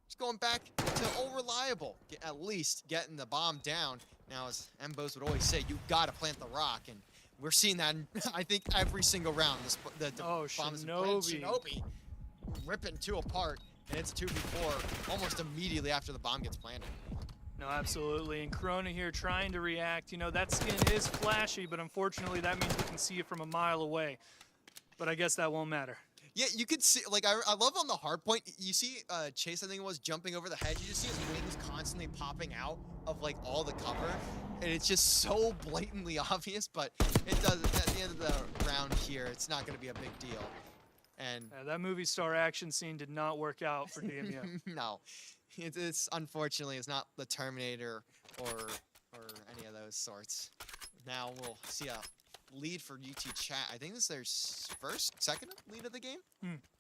just going back to old reliable, at least getting the bomb down. Now, as Mbos would always say, you gotta plant the rock, and we're seeing that in, I think, every single round. The bomb is planted. Shinobi ripping 2 apart, and it's 2v4 almost immediately after the bomb gets planted. No, absolutely. And Corona here trying to react. You know, that skin is flashy, but unfortunately that means we can see it from a mile away. But I guess that won't matter. Yeah, you could see, like, I love on the hard point, you see Chase, I think it was, jumping over the hedge. You just see his wings constantly popping out of, like, all the cover. And it's just so blatantly obvious, but it does, at the end of the round here, it's not going to be a big deal. And Yeah, that movie star action scene did not work out for DMU. no, it's unfortunately it's not the Terminator or any of those sorts. Now we'll see a lead for UT Chat. I think this is their second lead of the game.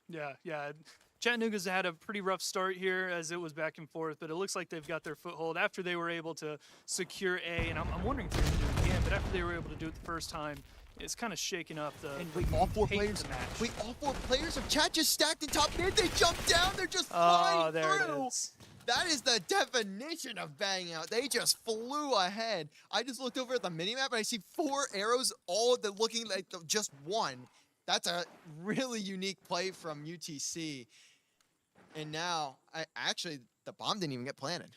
Yeah. Chattanooga's had a pretty rough start here as it was back and forth, but it looks like they've got their foothold after they were able to secure A. And I'm wondering if they're going to do it again, but after they were able to do it the first time, it's kind of shaking up the. And wait, all four pace of players. the match. Wait, all four players of Chat just stacked in top mid. They jump down. They're just flying there through. it is. That is the definition of banging out. They just flew ahead. I just looked over at the minimap and I see 4 arrows, all that looking like just one. That's a really unique play from UTC. And now, actually, the bomb didn't even get planted.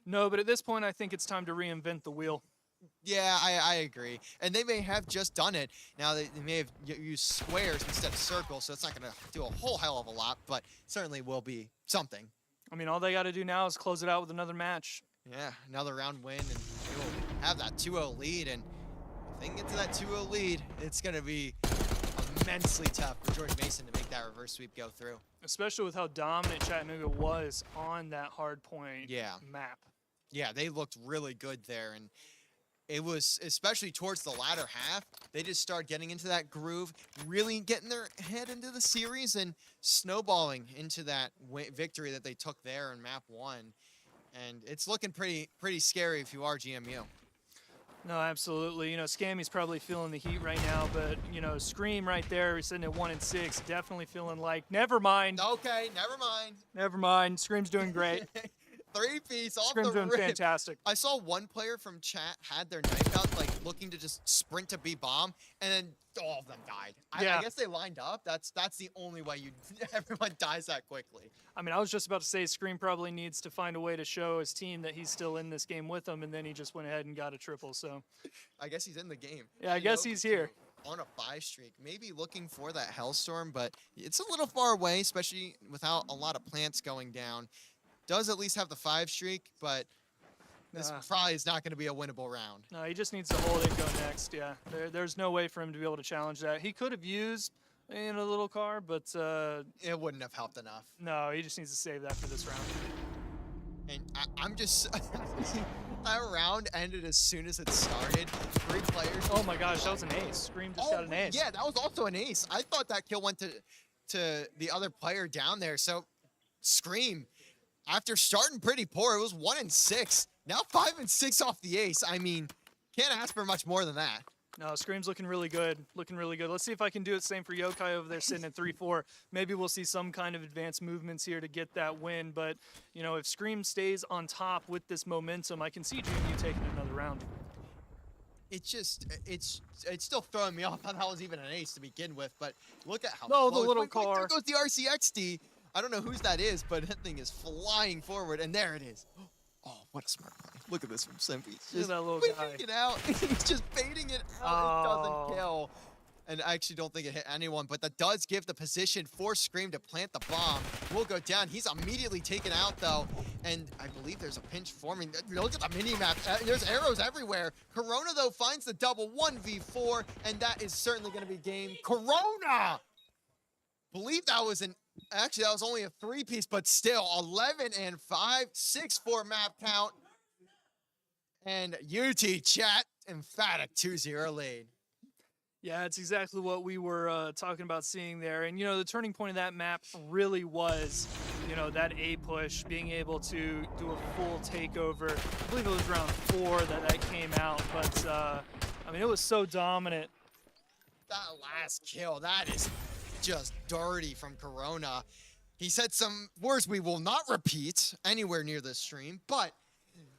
No, but at this point, I think it's time to reinvent the wheel. Yeah, I agree. And they may have just done it. Now, they may have used squares instead of circles, so it's not going to do a whole hell of a lot, but certainly will be something. I mean, all they got to do now is close it out with another match. Yeah, another round win, and they will have that 2-0 lead. And if they can get to that 2-0 lead, it's going to be immensely tough for George Mason to make that reverse sweep go through. Especially with how dominant Chattanooga was on that hard point map. Yeah, they looked really good there. And it was, especially towards the latter half, they just started getting into that groove, really getting their head into the series and snowballing into that victory that they took there in map 1. And it's looking pretty scary if you are GMU. No, absolutely. You know, Scammy's probably feeling the heat right now, but, you know, Scream right there, he's sitting at 1-6, definitely feeling like, never mind. Okay, never mind. Never mind. Scream's doing great. 3-piece off Scream's the doing rip. fantastic. I saw one player from chat had their knife out, like looking to just sprint to B bomb, and then all of them died. Yeah. I guess they lined up. That's the only way everyone dies that quickly. I mean, I was just about to say Scream probably needs to find a way to show his team that he's still in this game with them, and then he just went ahead and got a triple. So I guess he's in the game. yeah, I guess he's here. On a 5 streak, maybe looking for that Hellstorm, but it's a little far away, especially without a lot of plants going down. Does at least have the 5 streak, but this probably is not going to be a winnable round. No, he just needs to hold it and go next. Yeah, there's no way for him to be able to challenge that. He could have used in a little car, but it wouldn't have helped enough. No, he just needs to save that for this round. And I'm just that round ended as soon as it started. 3 players. Oh my gosh, that was an ace. Scream just got an ace. Yeah, that was also an ace. I thought that kill went to the other player down there. So Scream, after starting pretty poor, it was 1-6. Now 5-6 off the ace. I mean, can't ask for much more than that. No, Scream's looking really good. Looking really good. Let's see if I can do it same for Yokai over there sitting at 3-4. Maybe we'll see some kind of advanced movements here to get that win. But, you know, if Scream stays on top with this momentum, I can see GMU taking another round. It's still throwing me off how that was even an ace to begin with. But look at how No, the close. little Wait, car. there goes the RCXD. I don't know whose that is, but that thing is flying forward, and there it is. Oh, what a smart play. Look at this from Simpy. Look at that little guy. It out. He's just baiting it out. It doesn't kill. And I actually don't think it hit anyone, but that does give the position for Scream to plant the bomb. Will go down. He's immediately taken out, though. And I believe there's a pinch forming. Look at the mini-map. There's arrows everywhere. Corona, though, finds the double 1v4, and that is certainly going to be game. Corona! Believe that was actually, that was only a 3-piece, but still, 11-5, 6-4 map count. And UT Chat, emphatic 2-0 lead. Yeah, it's exactly what we were talking about seeing there. And, you know, the turning point of that map really was, you know, that A push, being able to do a full takeover. I believe it was round 4 that came out. But, I mean, it was so dominant. That last kill, that is just dirty from Corona. He said some words we will not repeat anywhere near this stream, but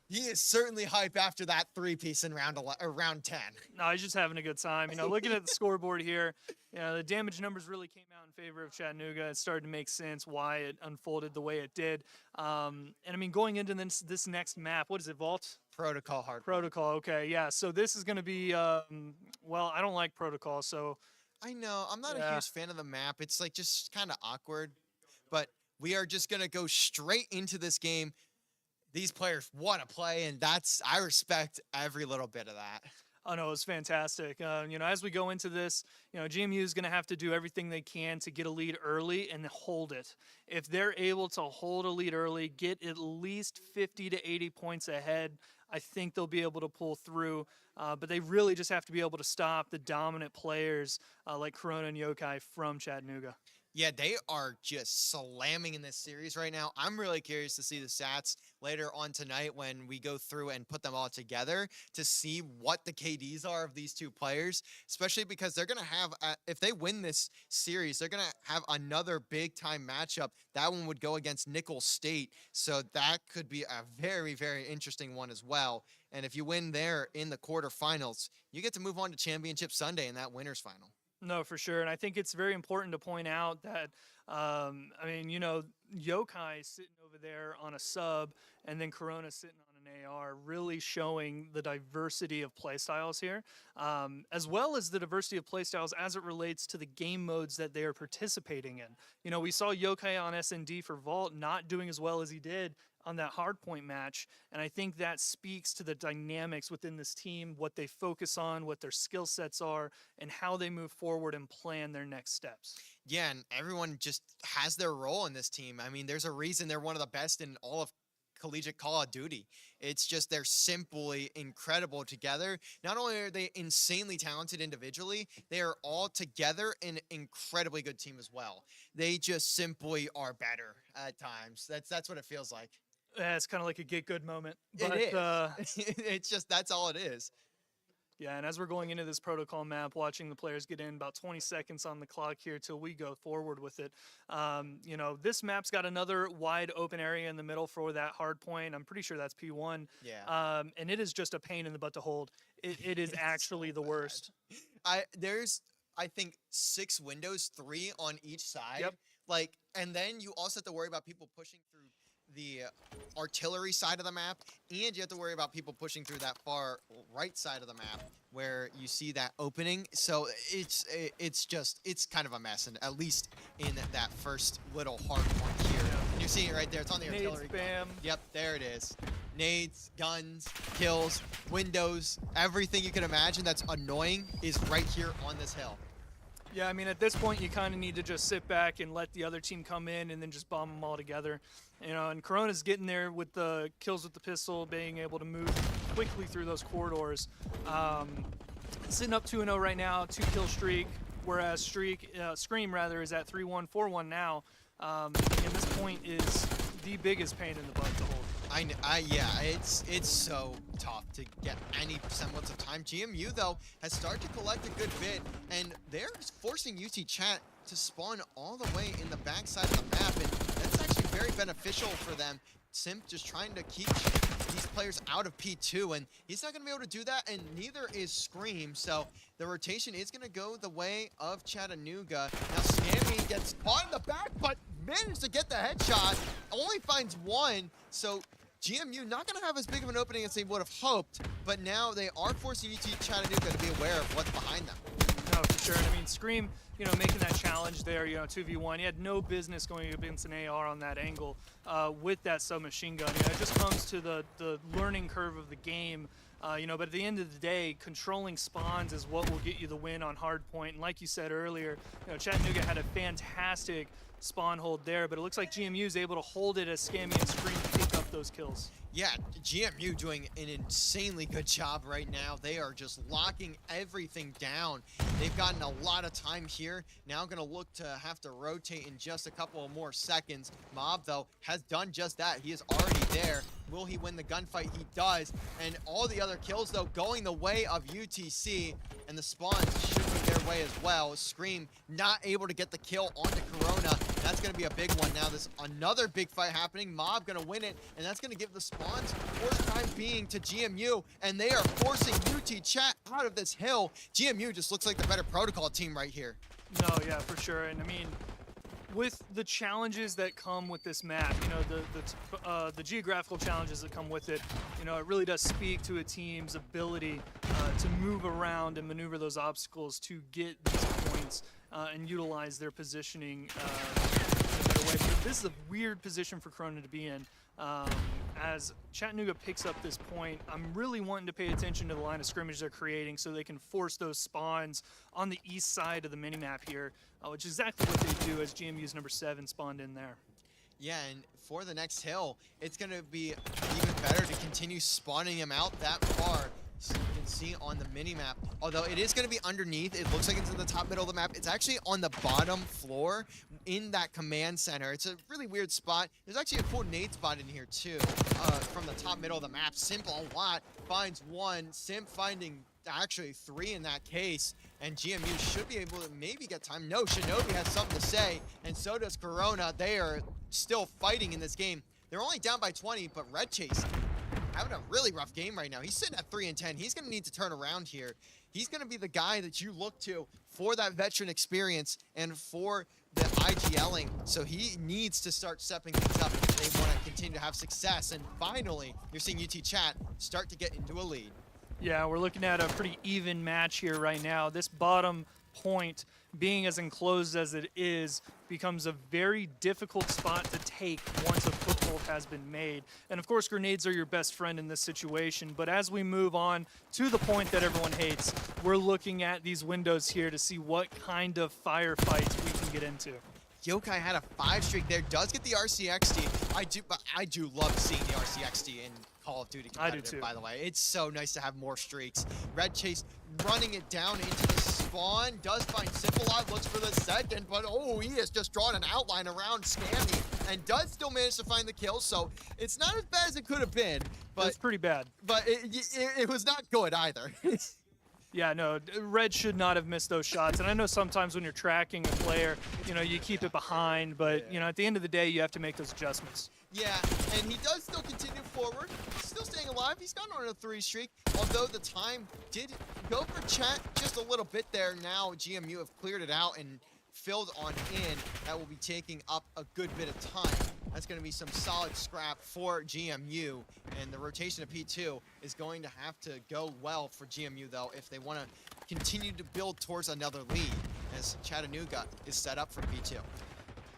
he is certainly hype after that 3-piece in round 10. No, he's just having a good time. You know, looking at the scoreboard here, you know, the damage numbers really came out in favor of Chattanooga. It started to make sense why it unfolded the way it did. And I mean, going into this next map, what is it, Vault? Protocol hard. Protocol, okay, yeah. So this is going to be, well, I don't like Protocol, so. I know, I'm not a huge fan of the map. It's like just kind of awkward, but we are just going to go straight into this game. These players want to play, and I respect every little bit of that. Oh no, it was fantastic. As we go into this, GMU is going to have to do everything they can to get a lead early and hold it. If they're able to hold a lead early, get at least 50 to 80 points ahead, I think they'll be able to pull through. But they really just have to be able to stop the dominant players like Corona and Yokai from Chattanooga. Yeah, they are just slamming in this series right now. I'm really curious to see the stats later on tonight when we go through and put them all together to see what the KDs are of these two players, especially because they're going to have, if they win this series, they're going to have another big time matchup. That one would go against Nicholls State. So that could be a very, very interesting one as well. And if you win there in the quarterfinals, you get to move on to Championship Sunday in that winner's final. No, for sure. And I think it's very important to point out that, Yokai sitting over there on a sub and then Corona sitting on an AR, really showing the diversity of play styles here, as well as the diversity of play styles as it relates to the game modes that they are participating in. We saw Yokai on SND for Vault not doing as well as he did on that hardpoint match, and I think that speaks to the dynamics within this team, what they focus on, what their skill sets are, and how they move forward and plan their next steps. Yeah, and everyone just has their role in this team. I mean, there's a reason they're one of the best in all of collegiate Call of Duty. It's just they're simply incredible together. Not only are they insanely talented individually, they are all together an incredibly good team as well. They just simply are better at times. That's what it feels like. Yeah, it's kind of like a get good moment. But, it is. It's just, that's all it is. Yeah, and as we're going into this protocol map, watching the players get in about 20 seconds on the clock here till we go forward with it. This map's got another wide open area in the middle for that hard point. I'm pretty sure that's P1. Yeah. And it is just a pain in the butt to hold. It is actually the worst. There's, I think, 6 windows, 3 on each side. Yep. And then you also have to worry about people pushing through the artillery side of the map, and you have to worry about people pushing through that far right side of the map where you see that opening. So it's kind of a mess, and at least in that first little hard point here. And you're seeing it right there. It's on the artillery gun. Yep, there it is. Nades, guns, kills, windows, everything you can imagine that's annoying is right here on this hill. Yeah, I mean, at this point, you kind of need to just sit back and let the other team come in and then just bomb them all together. And Corona's getting there with the kills with the pistol, being able to move quickly through those corridors. Sitting up 2-0 right now, 2-kill streak, whereas Scream is at 3-1, 4-1 now. And this point is the biggest pain in the butt to hold. Yeah, it's so tough to get any semblance of time. GMU, though, has started to collect a good bit, and they're forcing UT Chat to spawn all the way in the backside of the map, and that's actually very beneficial for them. Simp just trying to keep these players out of P2, and he's not going to be able to do that, and neither is Scream, so the rotation is going to go the way of Chattanooga. Now Scammy gets caught in the back, but manages to get the headshot, only finds one, so GMU not going to have as big of an opening as they would have hoped, but now they are forcing UT Chattanooga to be aware of what's behind them. No, for sure. And I mean, Scream, making that challenge there, 2v1. He had no business going against an AR on that angle with that submachine gun. It just comes to the learning curve of the game. But at the end of the day, controlling spawns is what will get you the win on hardpoint. And like you said earlier, Chattanooga had a fantastic spawn hold there, but it looks like GMU is able to hold it as Scammy and Scream pick up those kills. Yeah, GMU doing an insanely good job right now. They are just locking everything down. They've gotten a lot of time here. Now going to look to have to rotate in just a couple of more seconds. Mob, though, has done just that. He is already there. Will he win the gunfight? He does. And all the other kills, though, going the way of UTC. And the spawns should be their way as well. Scream not able to get the kill onto Corona. That's going to be a big one now. There's another big fight happening. Mob going to win it. And that's going to give the spawns for the time being to GMU. And they are forcing UT Chat out of this hill. GMU just looks like the better protocol team right here. No, yeah, for sure. And I mean, with the challenges that come with this map, the geographical challenges that come with it, it really does speak to a team's ability to move around and maneuver those obstacles to get these points and utilize their positioning in a better way. But this is a weird position for Corona to be in. as Chattanooga picks up this point, I'm really wanting to pay attention to the line of scrimmage they're creating so they can force those spawns on the east side of the minimap here, which is exactly what they do as GMU's number 7 spawned in there. Yeah, and for the next hill, it's going to be even better to continue spawning him out that far. So you can see on the mini-map, although it is going to be underneath, it looks like it's in the top middle of the map. It's actually on the bottom floor in that command center. It's a really weird spot. There's actually a cool nade spot in here too, from the top middle of the map. Simp a lot, finds one. Simp finding actually 3 in that case, and GMU should be able to maybe get time. No, Shinobi has something to say, and so does Corona. They are still fighting in this game. They're only down by 20, but Red Chase having a really rough game right now. He's sitting at 3 and 10. He's going to need to turn around here. He's going to be the guy that you look to for that veteran experience and for the IGLing. So he needs to start stepping things up if they want to continue to have success. And finally, you're seeing UT Chat start to get into a lead. Yeah, we're looking at a pretty even match here right now. This bottom point, being as enclosed as it is, becomes a very difficult spot to take once a foothold has been made. And of course, grenades are your best friend in this situation. But as we move on to the point that everyone hates, we're looking at these windows here to see what kind of firefights we can get into. Yokai had a 5 streak there, does get the RCXD. But I do love seeing the RCXD in Call of Duty competitive, I do too. By the way. It's so nice to have more streaks. Red Chase running it down into the spawn, does find Simplot, looks for the second, but oh, he has just drawn an outline around Scammy and does still manage to find the kill, so it's not as bad as it could have been. But It's pretty bad. But it was not good either. Yeah, no, Red should not have missed those shots. And I know sometimes when you're tracking a player, you know, you keep it behind, but, you know, at the end of the day, you have to make those adjustments. Yeah, and he does still continue forward. He's still staying alive. He's gone on a 3 streak, although the time did go for Chat just a little bit there. Now GMU have cleared it out and filled on in. That will be taking up a good bit of time. That's going to be some solid scrap for GMU, and the rotation of P2 is going to have to go well for GMU, though, if they want to continue to build towards another lead, as Chattanooga is set up for P2.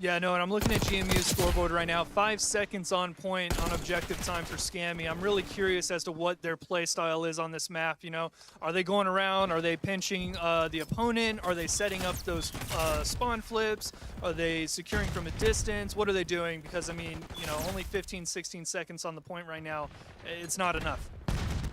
Yeah, no, and I'm looking at GMU's scoreboard right now. 5 seconds on point on objective time for Scammy. I'm really curious as to what their play style is on this map. You know, are they going around? Are they pinching the opponent? Are they setting up those spawn flips? Are they securing from a distance? What are they doing? Because, I mean, you know, only 15, 16 seconds on the point right now. It's not enough.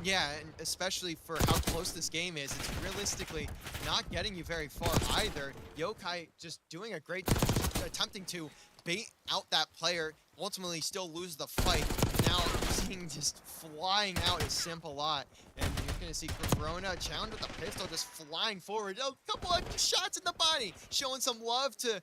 Yeah, and especially for how close this game is, it's realistically not getting you very far either. Yokai just doing a great job, attempting to bait out that player, ultimately still lose the fight. Now you're seeing just flying out is Simp a lot, and you're going to see Corona challenge with the pistol just flying forward. A couple of shots in the body, showing some love to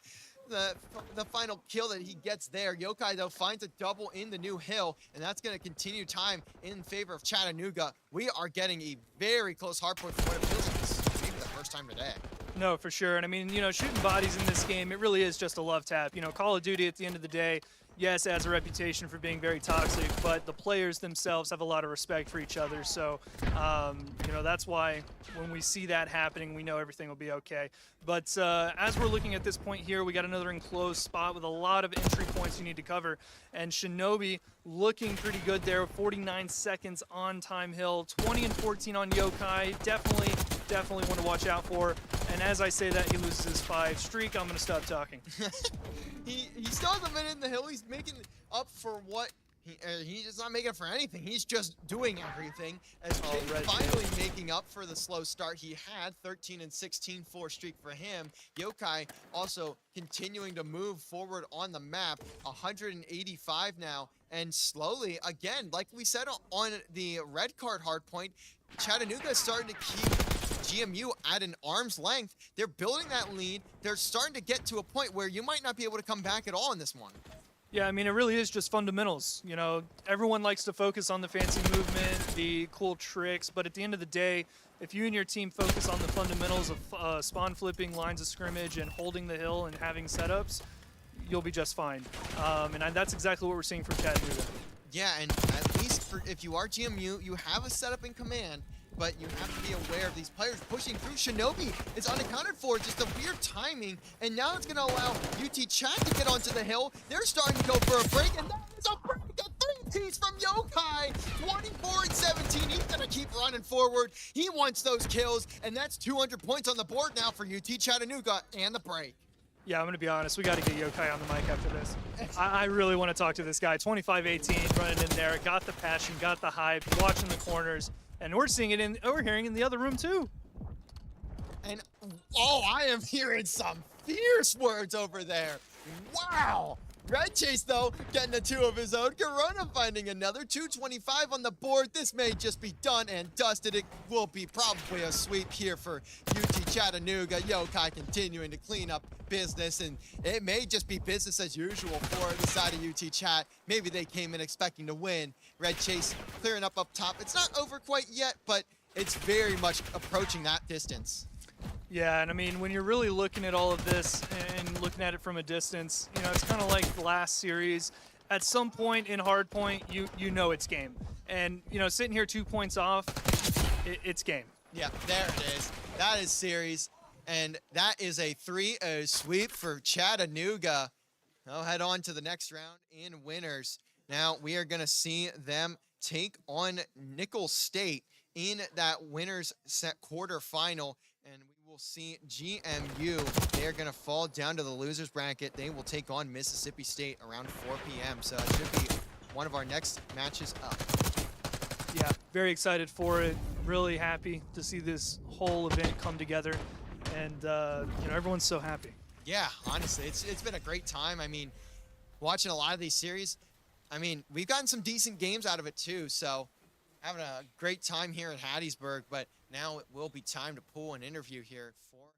the final kill that he gets there. Yokai, though, finds a double in the new hill, and that's going to continue time in favor of Chattanooga. We are getting a very close hardpoint for what it feels like this is maybe the first time today. No, for sure. And I mean, you know, shooting bodies in this game, it really is just a love tap. You know, Call of Duty at the end of the day, yes, has a reputation for being very toxic, but the players themselves have a lot of respect for each other. So, you know, that's why when we see that happening, we know everything will be okay. But as we're looking at this point here, we got another enclosed spot with a lot of entry points you need to cover. And Shinobi looking pretty good there, 49 seconds on Time Hill, 20 and 14 on Yokai. Definitely want to watch out for. And as I say that, he loses his 5 streak. I'm going to stop talking. He still has a minute in the hill. He's making up for what he's just not making for anything. He's just doing everything. As Kid finally making up for the slow start he had. 13 and 16 4 streak for him. Yokai also continuing to move forward on the map. 185 now, and slowly again, like we said on the red card hardpoint, Chattanooga is starting to keep GMU at an arm's length. They're building that lead. They're starting to get to a point where you might not be able to come back at all in this one. Yeah, I mean, it really is just fundamentals. You know, everyone likes to focus on the fancy movement, the cool tricks, but at the end of the day, if you and your team focus on the fundamentals of spawn flipping, lines of scrimmage, and holding the hill and having setups, you'll be just fine. And that's exactly what we're seeing from Chattanooga. Yeah, and at least if you are GMU, you have a setup in command, but you have to be aware of these players pushing through. Shinobi is unaccounted for, just a weird timing, and now it's going to allow UT Chat to get onto the hill. They're starting to go for a break, and that is a break, a piece from Yokai. 24-17. He's going to keep running forward. He wants those kills, and that's 200 points on the board now for UT Chattanooga and the break. Yeah, I'm going to be honest. We got to get Yokai on the mic after this. I really want to talk to this guy. 25-18, running in there. Got the passion, got the hype, watching the corners. And we're seeing it we're hearing in the other room too. And, oh, I am hearing some fierce words over there. Wow. Red Chase, though, getting a 2 of his own. Corona finding another 225 on the board. This may just be done and dusted. It will be probably a sweep here for UT Chattanooga. Yokai continuing to clean up business, and it may just be business as usual for the side of UT Chat. Maybe they came in expecting to win. Red Chase clearing up top. It's not over quite yet, but it's very much approaching that distance. Yeah, and I mean, when you're really looking at all of this and looking at it from a distance, you know, it's kind of like the last series. At some point in hardpoint, you know it's game. And, you know, sitting here 2 points off, it's game. Yeah, there it is. That is series, and that is a 3-0 sweep for Chattanooga. They'll head on to the next round in winners. Now we are going to see them take on Nicholls State in that winners set quarterfinal, and we will see GMU. They're going to fall down to the losers bracket. They will take on Mississippi State around 4 p.m. So it should be one of our next matches up. Yeah, very excited for it. Really happy to see this whole event come together, and you know, everyone's so happy. Yeah, honestly, it's been a great time. I mean, watching a lot of these series, I mean, we've gotten some decent games out of it too. So having a great time here in Hattiesburg, but now it will be time to pull an interview here for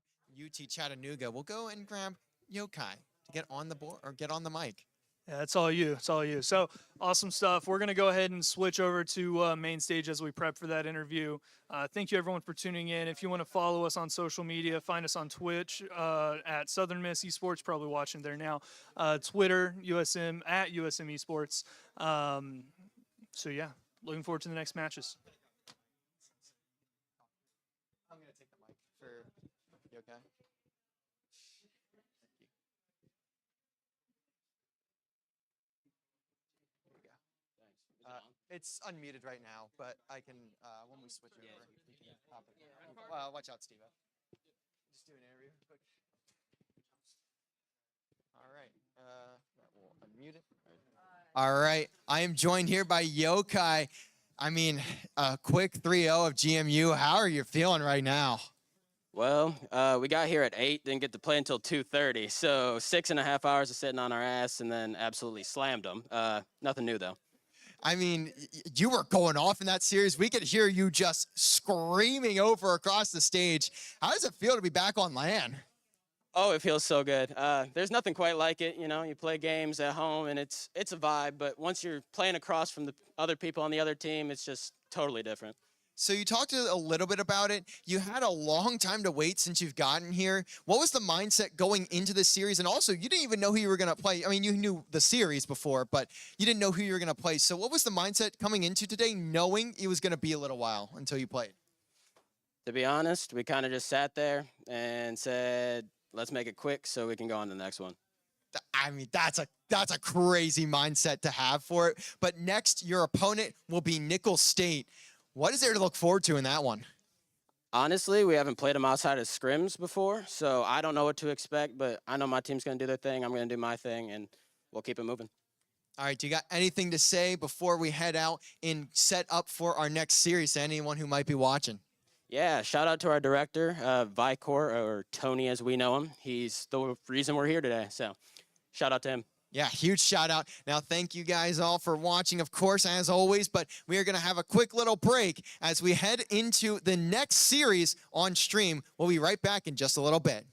UT Chattanooga. We'll go and grab Yokai to get on the board or get on the mic. Yeah, it's all you. It's all you. So awesome stuff. We're going to go ahead and switch over to main stage as we prep for that interview. Thank you, everyone, for tuning in. If you want to follow us on social media, find us on Twitch at Southern Miss Esports, probably watching there now. Twitter, USM, at USM Esports. So, yeah, looking forward to the next matches. I'm going to take the mic for Yokai. It's unmuted right now, but I can, when we switch over, we can pop it. Watch out, Steve. Just do an interview quick. All right. We'll unmute it. All right. I am joined here by Yokai. I mean, a quick 3-0 of GMU. How are you feeling right now? Well, we got here at 8, didn't get to play until 2:30. So 6.5 hours of sitting on our ass and then absolutely slammed them. Nothing new, though. I mean, you were going off in that series. We could hear you just screaming over across the stage. How does it feel to be back on LAN? Oh, it feels so good. There's nothing quite like it. You know, you play games at home and it's a vibe. But once you're playing across from the other people on the other team, it's just totally different. So you talked a little bit about it. You had a long time to wait since you've gotten here. What was the mindset going into this series? And also, you didn't even know who you were going to play. I mean, you knew the series before, but you didn't know who you were going to play. So what was the mindset coming into today, knowing it was going to be a little while until you played? To be honest, we kind of just sat there and said, let's make it quick so we can go on to the next one. I mean, that's a crazy mindset to have for it. But next, your opponent will be Nicholls State. What is there to look forward to in that one? Honestly, we haven't played them outside of scrims before, so I don't know what to expect, but I know my team's going to do their thing, I'm going to do my thing, and we'll keep it moving. All right, do you got anything to say before we head out and set up for our next series to anyone who might be watching? Yeah, shout out to our director, Vicor, or Tony as we know him. He's the reason we're here today, so shout out to him. Yeah, huge shout out. Now, thank you guys all for watching, of course, as always, but we are going to have a quick little break as we head into the next series on stream. We'll be right back in just a little bit.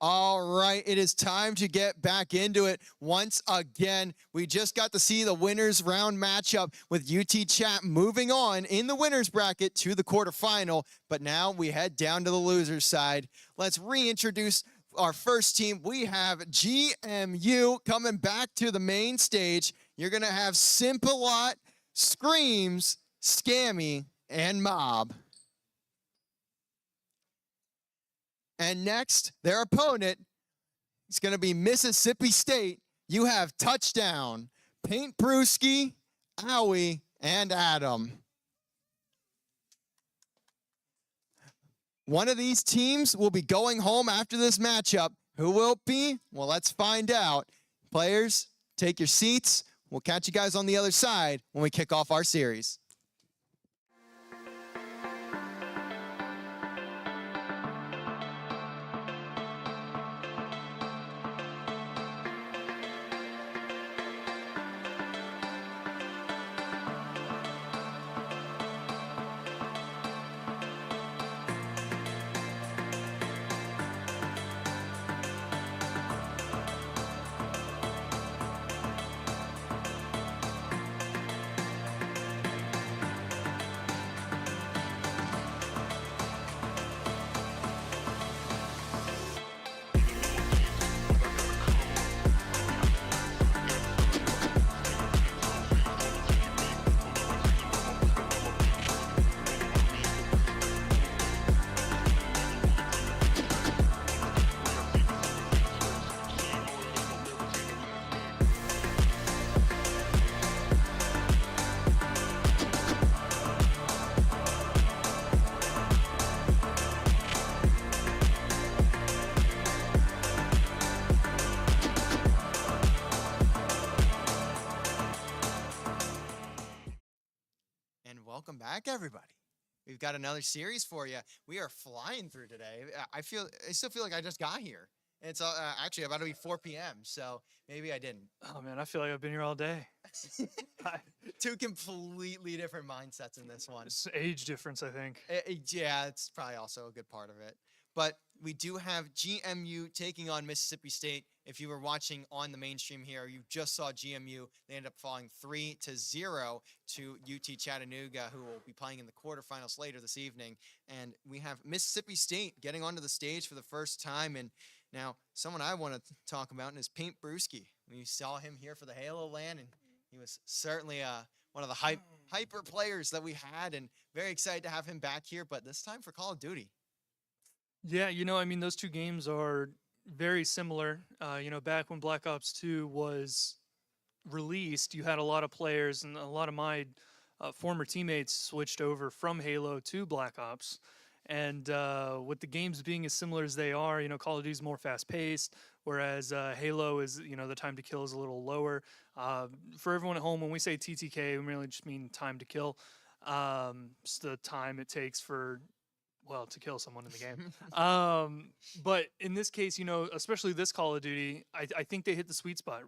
All right, it is time to get back into it once again. We just got to see the winners round matchup with UT Chat moving on in the winners bracket to the quarterfinal, but now we head down to the losers side. Let's reintroduce our first team. We have GMU coming back to the main stage. You're going to have Simpalot, Screams, Scammy, and Mob. And next, their opponent is going to be Mississippi State. You have Touchdown, Paint Brewski, Owie, and Adam. One of these teams will be going home after this matchup. Who will it be? Well, let's find out. Players, take your seats. We'll catch you guys on the other side when we kick off our series. Welcome back, everybody. We've got another series for you. We are flying through today. I still feel like I just got here. It's actually about to be 4 p.m., so maybe I didn't. Oh man, I feel like I've been here all day. Two completely different mindsets in this one. It's age difference, I think. Yeah, it's probably also a good part of it. But we do have GMU taking on Mississippi State. If you were watching on the mainstream here, you just saw GMU. They ended up falling 3-0 to UT Chattanooga, who will be playing in the quarterfinals later this evening. And we have Mississippi State getting onto the stage for the first time. And now, someone I want to talk about is Paint Brewski. We saw him here for the Halo Land, and he was certainly one of the hyper players that we had, and very excited to have him back here, but this time for Call of Duty. Yeah, I mean, those two games are very similar. Back when Black Ops 2 was released, you had a lot of players, and a lot of my former teammates switched over from Halo to Black Ops. And with the games being as similar as they are, Call of Duty is more fast-paced, whereas Halo is, the time to kill is a little lower. For everyone at home, when we say TTK, we really just mean time to kill. It's the time it takes to kill someone in the game. But in this case, especially this Call of Duty, I think they hit the sweet spot.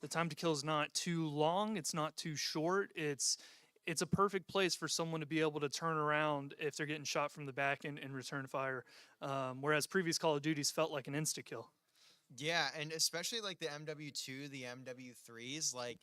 The time to kill is not too long. It's not too short. It's a perfect place for someone to be able to turn around if they're getting shot from the back and return fire. Whereas previous Call of Duties felt like an insta-kill. Yeah, and especially like the MW2, the MW3s, like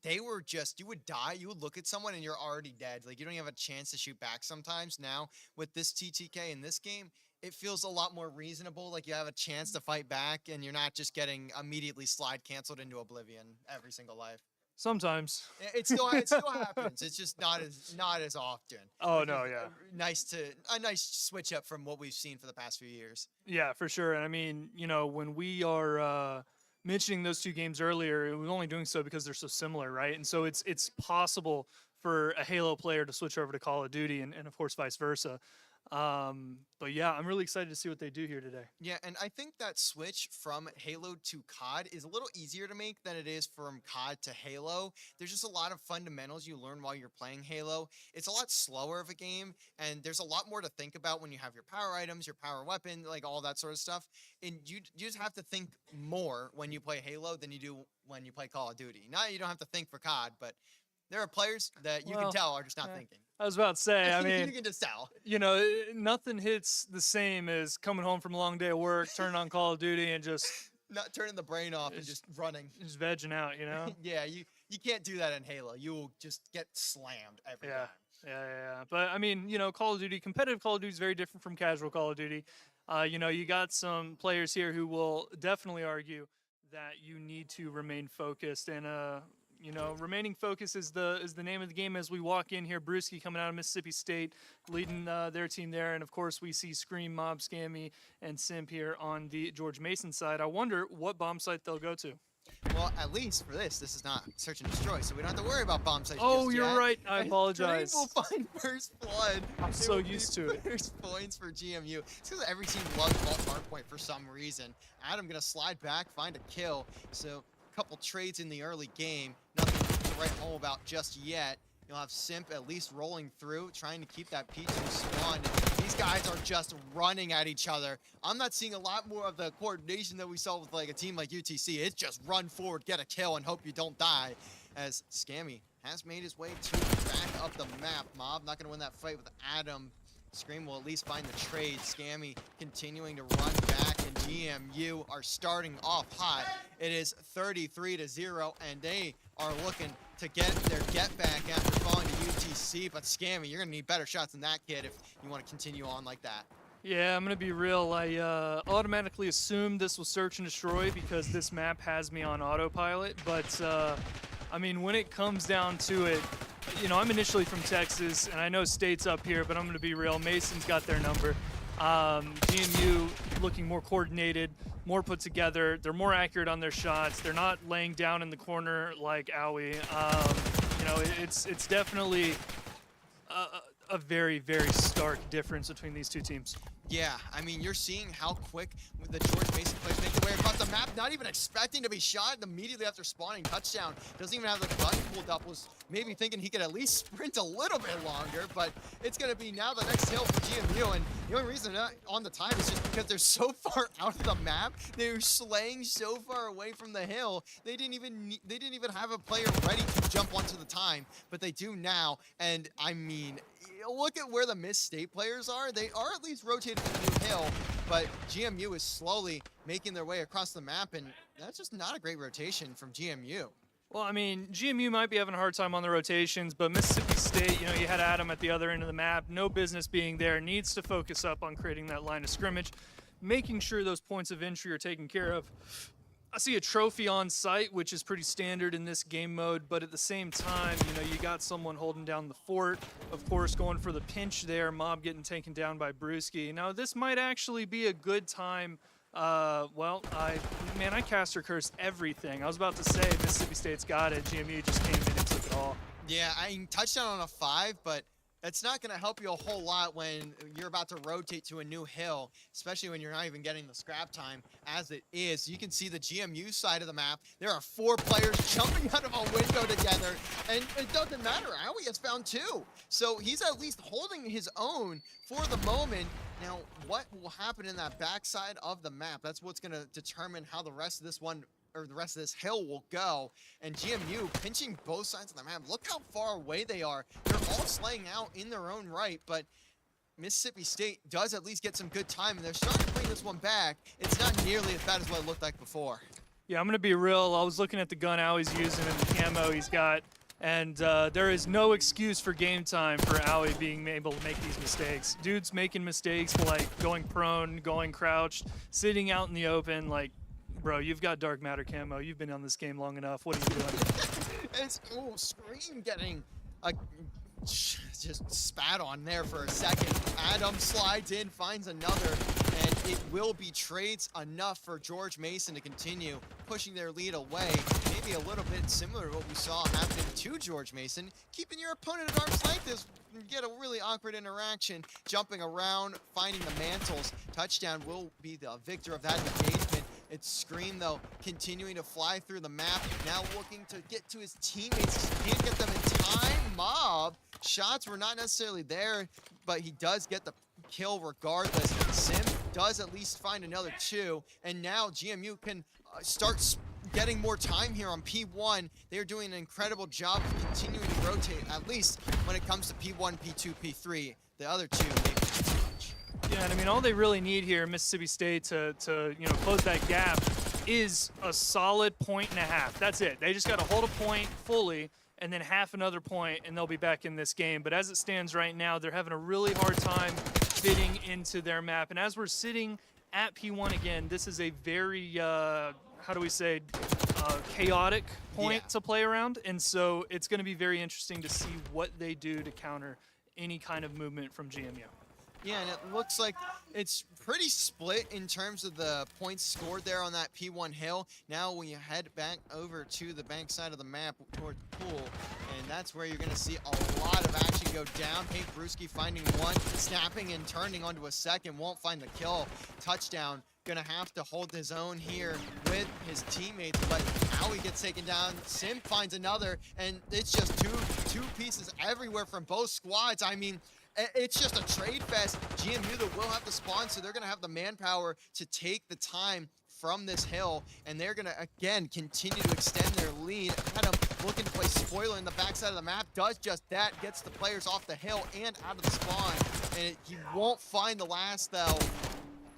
they were just, you would die, you would look at someone and you're already dead. Like you don't even have a chance to shoot back sometimes. Now with this TTK in this game, it feels a lot more reasonable. Like you have a chance to fight back and you're not just getting immediately slide canceled into oblivion every single life. Sometimes it still happens. It's just not as often. Oh no, yeah. A nice switch up from what we've seen for the past few years. Yeah, for sure. And I mean, when we are mentioning those two games earlier, we're only doing so because they're so similar, right? And so it's possible for a Halo player to switch over to Call of Duty, and of course vice versa. But yeah, I'm really excited to see what they do here today. Yeah, and I think that switch from Halo to COD is a little easier to make than it is from COD to Halo. There's just a lot of fundamentals you learn while you're playing Halo. It's a lot slower of a game, and there's a lot more to think about when you have your power items, your power weapon, like all that sort of stuff. And you just have to think more when you play Halo than you do when you play Call of Duty. Now you don't have to think for COD, but There are players that you Well, can tell are just not eh, thinking. I was about to say, I you mean, can just tell. you know, nothing hits the same as coming home from a long day of work, turning on Call of Duty, and just Not turning the brain off and just running. vegging out, you know? Yeah, you can't do that in Halo. You will just get slammed every Yeah. time. Yeah. But I mean, you know, Call of Duty, competitive Call of Duty is very different from casual Call of Duty. You know, you got some players here who will definitely argue that you need to remain focused, and you know, remaining focused is the name of the game as we walk in here. Brewski coming out of Mississippi State, leading their team there, and of course we see Scream, Mob, Scammy, and Simp here on the George Mason side. I wonder what bomb site they'll go to. Well, at least for this is not search and destroy, so we don't have to worry about bomb sites. Oh, just you're yet. right. I And apologize. Dream will find first blood. I'm It so will be used to it. First points for GMU. It's because every team loves vault hardpoint for some reason. Adam gonna slide back, find a kill. So a couple trades in the early game. Nothing to write home about just yet. You'll have Simp at least rolling through, trying to keep that P2 spawn. These guys are just running at each other. I'm not seeing a lot more of the coordination that we saw with like a team like UTC. It's just run forward, get a kill, and hope you don't die. As Scammy has made his way to the back of the map. Mob not gonna win that fight with Adam. Scream will at least find the trade. Scammy continuing to run back, and GMU are starting off hot. It is 33-0, and they are looking to get their get back after falling to UTC. But Scammy, you're gonna need better shots than that, kid, if you want to continue on like that. Yeah, I'm gonna be real. I automatically assumed this was search and destroy because this map has me on autopilot. But I mean, when it comes down to it, you know, I'm initially from Texas, and I know State's up here, but I'm gonna be real. Mason's got their number. GMU looking more coordinated, more put together. They're more accurate on their shots. They're not laying down in the corner like Owie. You know, it's definitely a very, very stark difference between these two teams. Yeah, I mean, you're seeing how quick the George Mason players make their way across the map, not even expecting to be shot immediately after spawning. Touchdown. Doesn't even have the gun pulled up. Was maybe thinking he could at least sprint a little bit longer, but it's going to be now the next hill for GMU. And the only reason they're not on the time is just because they're so far out of the map. They're slaying so far away from the hill. They didn't even have a player ready to jump onto the time, but they do now. And I mean, look at where the Miss State players are. They are at least rotated to the new hill, but GMU is slowly making their way across the map, and that's just not a great rotation from GMU. Well, I mean, GMU might be having a hard time on the rotations, but Mississippi State, you know, you had Adam at the other end of the map, no business being there, needs to focus up on creating that line of scrimmage, making sure those points of entry are taken care of. I see a trophy on site, which is pretty standard in this game mode, but at the same time, you know, you got someone holding down the fort, of course, going for the pinch there, Mob getting taken down by Brewski. Now, this might actually be a good time. Well, I caster cursed everything. I was about to say Mississippi State's got it. GMU just came in and took it all. Yeah, I mean, touchdown on a 5, but that's not going to help you a whole lot when you're about to rotate to a new hill, especially when you're not even getting the scrap time as it is. You can see the GMU side of the map. There are 4 players jumping out of a window together, and it doesn't matter. Owie has found 2. So he's at least holding his own for the moment. Now, what will happen in that backside of the map? That's what's going to determine how the rest of this one or the rest of this hill will go. And GMU pinching both sides of the map. Look how far away they are. They're all slaying out in their own right, but Mississippi State does at least get some good time, and they're starting to bring this one back. It's not nearly as bad as what it looked like before. Yeah, I'm going to be real. I was looking at the gun Owie's using and the camo he's got, and there is no excuse for game time for Owie being able to make these mistakes. Dude's making mistakes like going prone, going crouched, sitting out in the open. Like, bro, you've got dark matter camo. You've been on this game long enough. What are you doing? It's Scream getting a just spat on there for a second. Adam slides in, finds another, and it will be trades enough for George Mason to continue pushing their lead away. Maybe a little bit similar to what we saw happen to George Mason. Keeping your opponent at arm's length is you get a really awkward interaction, jumping around, finding the mantles. Touchdown will be the victor of that engagement. It's Scream, though, continuing to fly through the map, now looking to get to his teammates. He can't get them in time. Mob, shots were not necessarily there, but he does get the kill regardless. Sim does at least find another 2, and now GMU can start getting more time here on P1. They're doing an incredible job of continuing to rotate, at least when it comes to P1, P2, P3. The other two, maybe not so much. Yeah, and I mean, all they really need here, Mississippi State, to close that gap is a solid point and a half. That's it. They just got to hold a point fully and then half another point, and they'll be back in this game. But as it stands right now, they're having a really hard time fitting into their map. And as we're sitting at P1 again, this is a very, chaotic point to play around. And so it's going to be very interesting to see what they do to counter any kind of movement from GMU. Yeah, and it looks like it's pretty split in terms of the points scored there on that P1 hill. Now when you head back over to the bank side of the map toward the pool, and that's where you're going to see a lot of action go down. Payne Brewski finding one, snapping and turning onto a second, won't find the kill. Touchdown, gonna have to hold his own here with his teammates, but now he gets taken down. Sim finds another, and it's just two pieces everywhere from both squads. I mean, it's just a trade fest. GMU that will have to spawn, so they're going to have the manpower to take the time from this hill, and they're going to, again, continue to extend their lead. Adam looking to play spoiler in the backside of the map, does just that, gets the players off the hill and out of the spawn, and he won't find the last, though.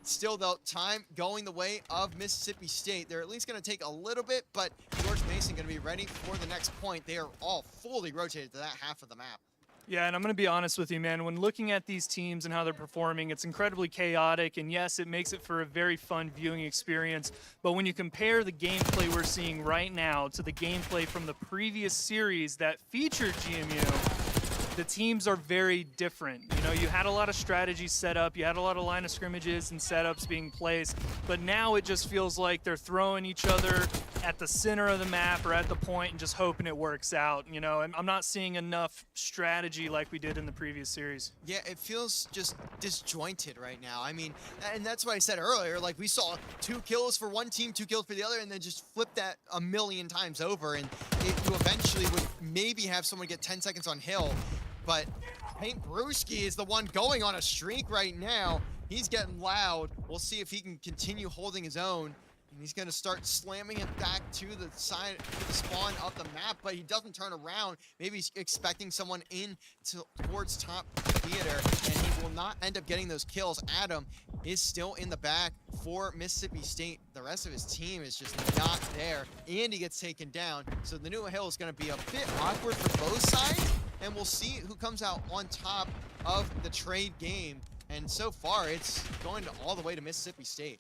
Still, though, time going the way of Mississippi State. They're at least going to take a little bit, but George Mason going to be ready for the next point. They are all fully rotated to that half of the map. Yeah, and I'm going to be honest with you, man. When looking at these teams and how they're performing, it's incredibly chaotic, and yes, it makes it for a very fun viewing experience. But when you compare the gameplay we're seeing right now to the gameplay from the previous series that featured GMU, the teams are very different. You know, you had a lot of strategies set up, you had a lot of line of scrimmages and setups being placed, but now it just feels like they're throwing each other at the center of the map or at the point and just hoping it works out. You know, I'm not seeing enough strategy like we did in the previous series. Yeah, it feels just disjointed right now. I mean, and that's what I said earlier, like we saw 2 kills for one team, 2 kills for the other, and then just flip that a million times over, and you eventually would maybe have someone get 10 seconds on hill. But Payne Brewski is the one going on a streak right now. He's getting loud. We'll see if he can continue holding his own. And he's going to start slamming it back to the side, to the spawn of the map, but he doesn't turn around. Maybe he's expecting someone in towards top theater, and he will not end up getting those kills. Adam is still in the back for Mississippi State. The rest of his team is just not there, and he gets taken down. So the new hill is going to be a bit awkward for both sides, and we'll see who comes out on top of the trade game. And so far, it's going all the way to Mississippi State.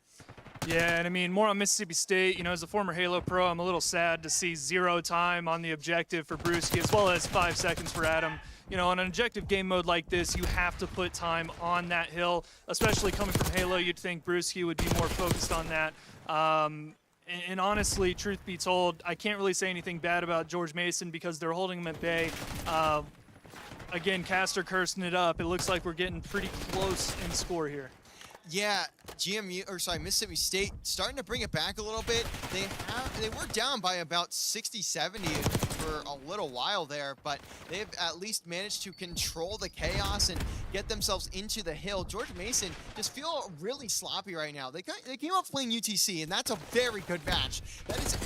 Yeah, and I mean, more on Mississippi State. You know, as a former Halo pro, I'm a little sad to see 0 time on the objective for Brewski, as well as 5 seconds for Adam. You know, on an objective game mode like this, you have to put time on that hill, especially coming from Halo. You'd think Brewski would be more focused on that. And honestly, truth be told, I can't really say anything bad about George Mason because they're holding him at bay. Again, Caster cursing it up. It looks like we're getting pretty close in score here. Yeah, Mississippi State starting to bring it back a little bit. They were down by about 60, 70 for a little while there, but they've at least managed to control the chaos and get themselves into the hill. George Mason just feel really sloppy right now. They came up playing UTC, and that's a very good match. That is,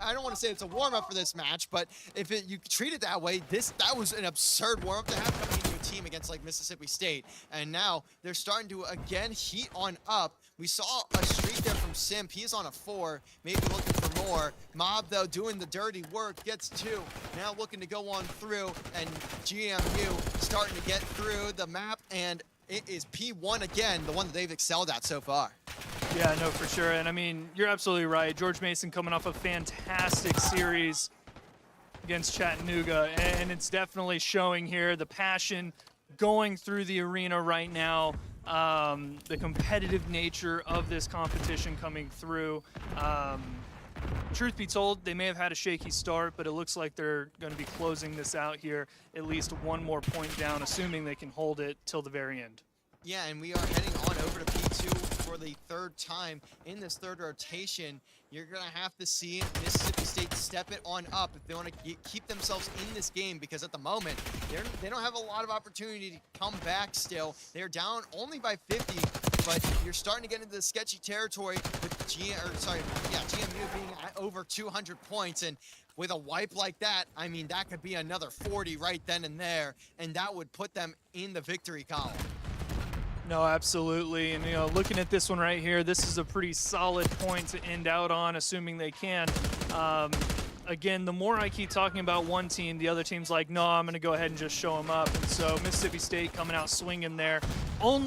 I don't want to say it's a warm-up for this match, but if you treat it that way, that was an absurd warm-up to have coming into a team against like Mississippi State. And now they're starting to again heat on up. We saw a streak there from Simp. He's on a 4, maybe looking for more. Mob, though, doing the dirty work, gets 2. Now looking to go on through, and GMU starting to get through the map, and it is P1 again, the one that they've excelled at so far. Yeah, no, for sure. And I mean, you're absolutely right. George Mason coming off a fantastic series against Chattanooga, and it's definitely showing here the passion going through the arena right now. The competitive nature of this competition coming through. Truth be told, they may have had a shaky start, but it looks like they're going to be closing this out here, at least 1 more point down, assuming they can hold it till the very end. Yeah, and we are heading on over to P2 for the 3rd time in this 3rd rotation. You're going to have to see Mississippi State step it on up if they want to keep themselves in this game, because at the moment, they don't have a lot of opportunity to come back still. They're down only by 50, but you're starting to get into the sketchy territory with GMU being at over 200 points. And with a wipe like that, I mean, that could be another 40 right then and there, and that would put them in the victory column. No, absolutely. And, you know, looking at this one right here, this is a pretty solid point to end out on, assuming they can. Again, the more I keep talking about one team, the other team's like, no, I'm going to go ahead and just show them up. And so Mississippi State coming out swinging there.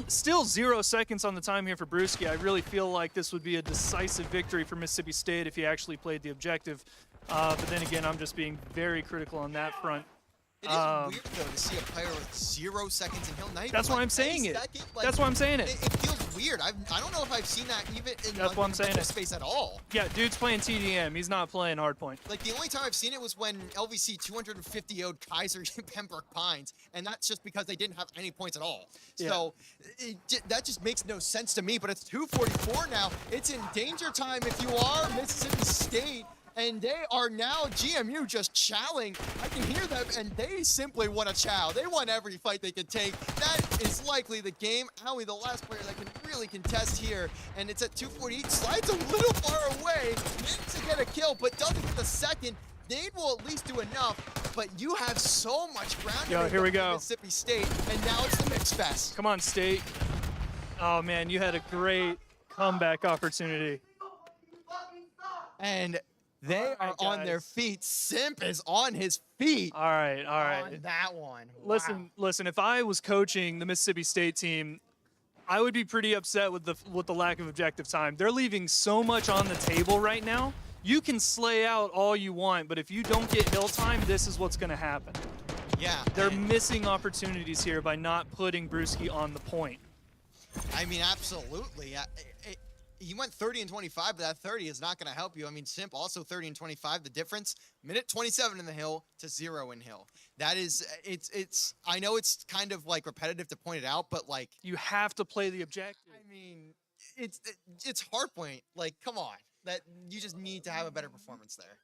Still 0 seconds on the time here for Brewski. I really feel like this would be a decisive victory for Mississippi State if he actually played the objective. But then again, I'm just being very critical on that front. It is weird, though, to see a player with 0 seconds and he'll not even, That's why like, I'm saying it. second, like, That's why I'm saying it. It feels weird. I don't know if I've seen that even in That's why I'm saying it. space at all. Yeah, dude's playing TDM. He's not playing hardpoint. Like, the only time I've seen it was when LVC 250-0'd Kaiser Pembroke Pines, and that's just because they didn't have any points at all. Yeah. So that just makes no sense to me, but it's 2:44 now. It's in danger time if you are Mississippi State. And they are now, GMU just chowing. I can hear them, and they simply want to chow. They want every fight they can take. That is likely the game. Howie, the last player that can really contest here, and it's at 240. Slides a little far away, manages to get a kill, but doesn't get the second. Nade will at least do enough, but you have so much ground. Yo, here we go. Mississippi State, and now it's the mix fest. Come on, State. Oh, man, you had a great comeback opportunity. And they are on their guys. feet. Simp is on his feet. All right, all right. On that one. Listen, listen. If I was coaching the Mississippi State team, I would be pretty upset with the lack of objective time. They're leaving so much on the table right now. You can slay out all you want, but if you don't get hill time, this is what's going to happen. Yeah. They're missing opportunities here by not putting Brewski on the point. I mean, absolutely. He went 30 and 25, but that 30 is not going to help you. I mean, Simp also 30 and 25. The difference, minute 27 in the hill to 0 in hill. That is, it's. I know it's kind of like repetitive to point it out, but like You have to play the objective. I mean, it's hardpoint. Like, come on, that you just need to have a better performance there.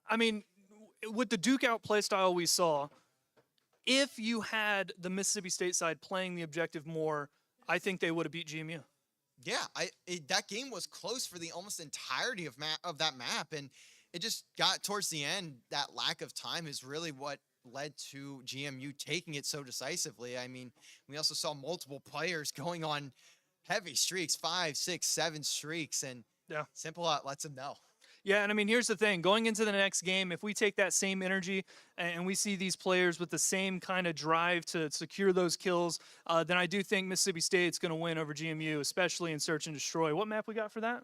I mean, with the Duke out play style we saw, if you had the Mississippi State side playing the objective more, I think they would have beat GMU. Yeah, that game was close for the almost entirety of that map, and it just got towards the end. That lack of time is really what led to GMU taking it so decisively. I mean, we also saw multiple players going on heavy streaks, 5, 6, 7 streaks, and Yeah. Simple lets them know. Yeah, and I mean, here's the thing. Going into the next game, if we take that same energy and we see these players with the same kind of drive to secure those kills, then I do think Mississippi State's going to win over GMU, especially in Search and Destroy. What map we got for that?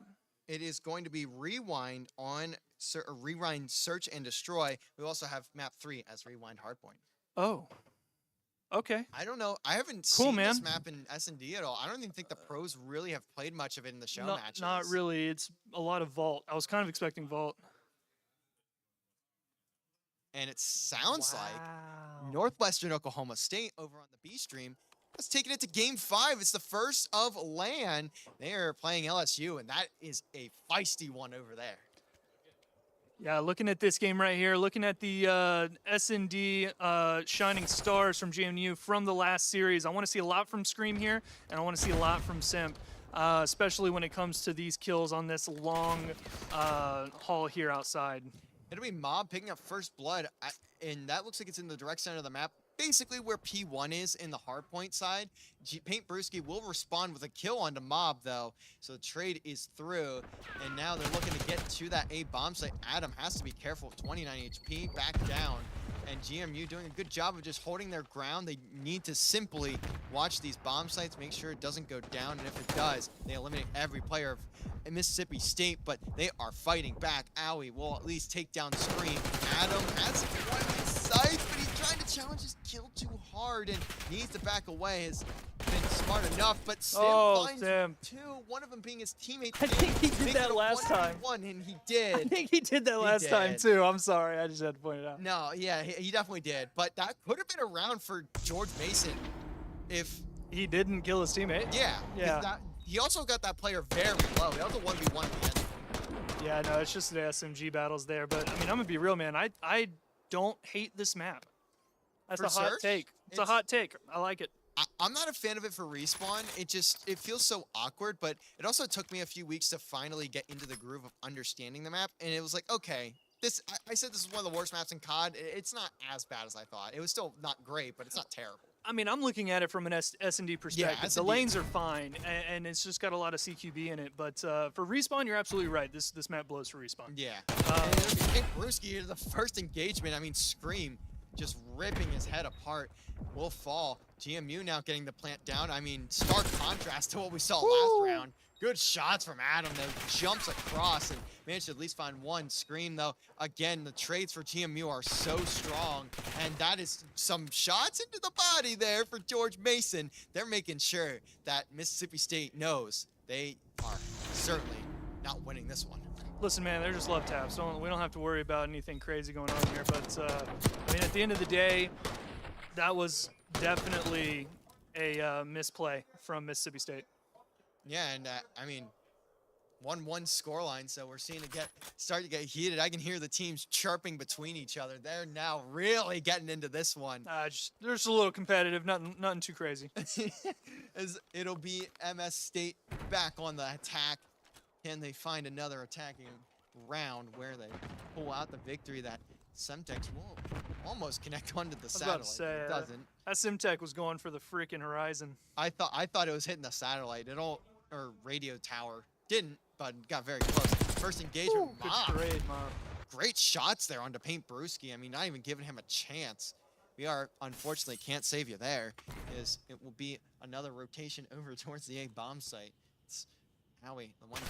It is going to be Rewind Rewind Search and Destroy. We also have map 3 as Rewind Hardpoint. Oh, okay. I don't know. I haven't Cool, seen man. this map in S&D at all. I don't even think the pros really have played much of it in the show matches. Not really. It's a lot of Vault. I was kind of expecting Vault. And it sounds like Northwestern Oklahoma State over on the B stream has taken it to game 5. It's the first of LAN. They are playing LSU, and that is a feisty one over there. Yeah, looking at this game right here, looking at the S&D Shining Stars from JMU from the last series, I want to see a lot from Scream here, and I want to see a lot from Simp, especially when it comes to these kills on this long haul here outside. It'll be Mob picking up first blood, and that looks like it's in the direct center of the map, basically where P1 is in the hardpoint side. Paint Brewski will respond with a kill onto Mob, though, so the trade is through, and now they're looking to get to that A bomb site. Adam has to be careful, 29 HP, back down, and GMU doing a good job of just holding their ground. They need to simply watch these bomb sites, make sure it doesn't go down, and if it does, they eliminate every player of Mississippi State, but they are fighting back. Owie will at least take down Scream. Adam has one in his sights, but he's trying to challenge his kill too hard and needs to back away. Has been smart enough, but Sim finds two, one of them being his teammate. I think he did that last time. And he did. I think he did that last time, too. I'm sorry. I just had to point it out. No, yeah, he definitely did. But that could have been a round for George Mason if he didn't kill his teammate. Yeah. Yeah. He also got that player very low. That was a 1v1 at the end. Yeah, no, it's just the SMG battles there. But, I mean, I'm going to be real, man. I don't hate this map. That's For a hot Search? take. It's a hot take. I like it. I'm not a fan of it for Respawn. It feels so awkward, but it also took me a few weeks to finally get into the groove of understanding the map. And it was like, okay, I said this is one of the worst maps in COD. It's not as bad as I thought. It was still not great, but it's not terrible. I mean, I'm looking at it from an S&D perspective. The S&D. lanes are fine, and it's just got a lot of CQB in it. But for Respawn, you're absolutely right. This map blows for Respawn. Yeah. And Brewski, the first engagement, I mean, Scream just ripping his head apart, will fall. GMU now getting the plant down. I mean, stark contrast to what we saw last round. Good shots from Adam, though. Jumps across and managed to at least find one. Scream, though, again, the trades for GMU are so strong. And that is some shots into the body there for George Mason. They're making sure that Mississippi State knows they are certainly not winning this one. Listen, man, they're just love taps. We don't have to worry about anything crazy going on here. But, I mean, at the end of the day, that was definitely a misplay from Mississippi State. Yeah, and I mean, 1-1 scoreline, so we're seeing it start to get heated. I can hear the teams chirping between each other. They're now really getting into this one. They're just a little competitive, nothing too crazy. As it'll be MS State back on the attack. Can they find another attacking round where they pull out the victory that Semtex will almost connect onto the satellite? It doesn't. That Simtech was going for the freaking horizon. I thought it was hitting the satellite. Or radio tower. Didn't, but got very close. First engagement, Good Mob. trade, Mob. Great shots there onto Paint Brewski. I mean, not even giving him a chance. We are, unfortunately, can't save you there. It will be another rotation over towards the A bomb site. It's Howie, the one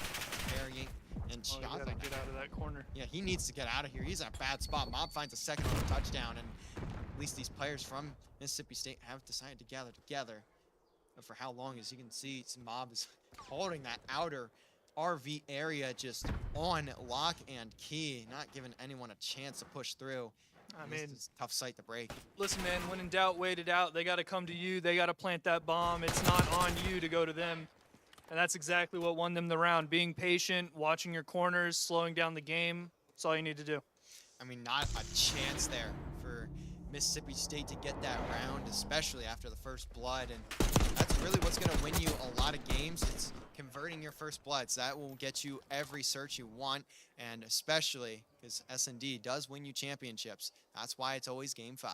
burying and Oh, you gotta get out of that corner. Yeah, he needs to get out of here. He's in a bad spot. Mob finds a second on the touchdown, and at least these players from Mississippi State have decided to gather together. But for how long, as you can see, Mob is holding that outer RV area just on lock and key, not giving anyone a chance to push through. I mean, it's a tough site to break. Listen, man, when in doubt, wait it out. They got to come to you. They got to plant that bomb. It's not on you to go to them. And that's exactly what won them the round. Being patient, watching your corners, slowing down the game. That's all you need to do. I mean, not a chance there for Mississippi State to get that round, especially after the first blood. And that's really what's going to win you a lot of games. It's converting your first bloods. That will get you every search you want, and especially because S&D does win you championships. That's why it's always game 5.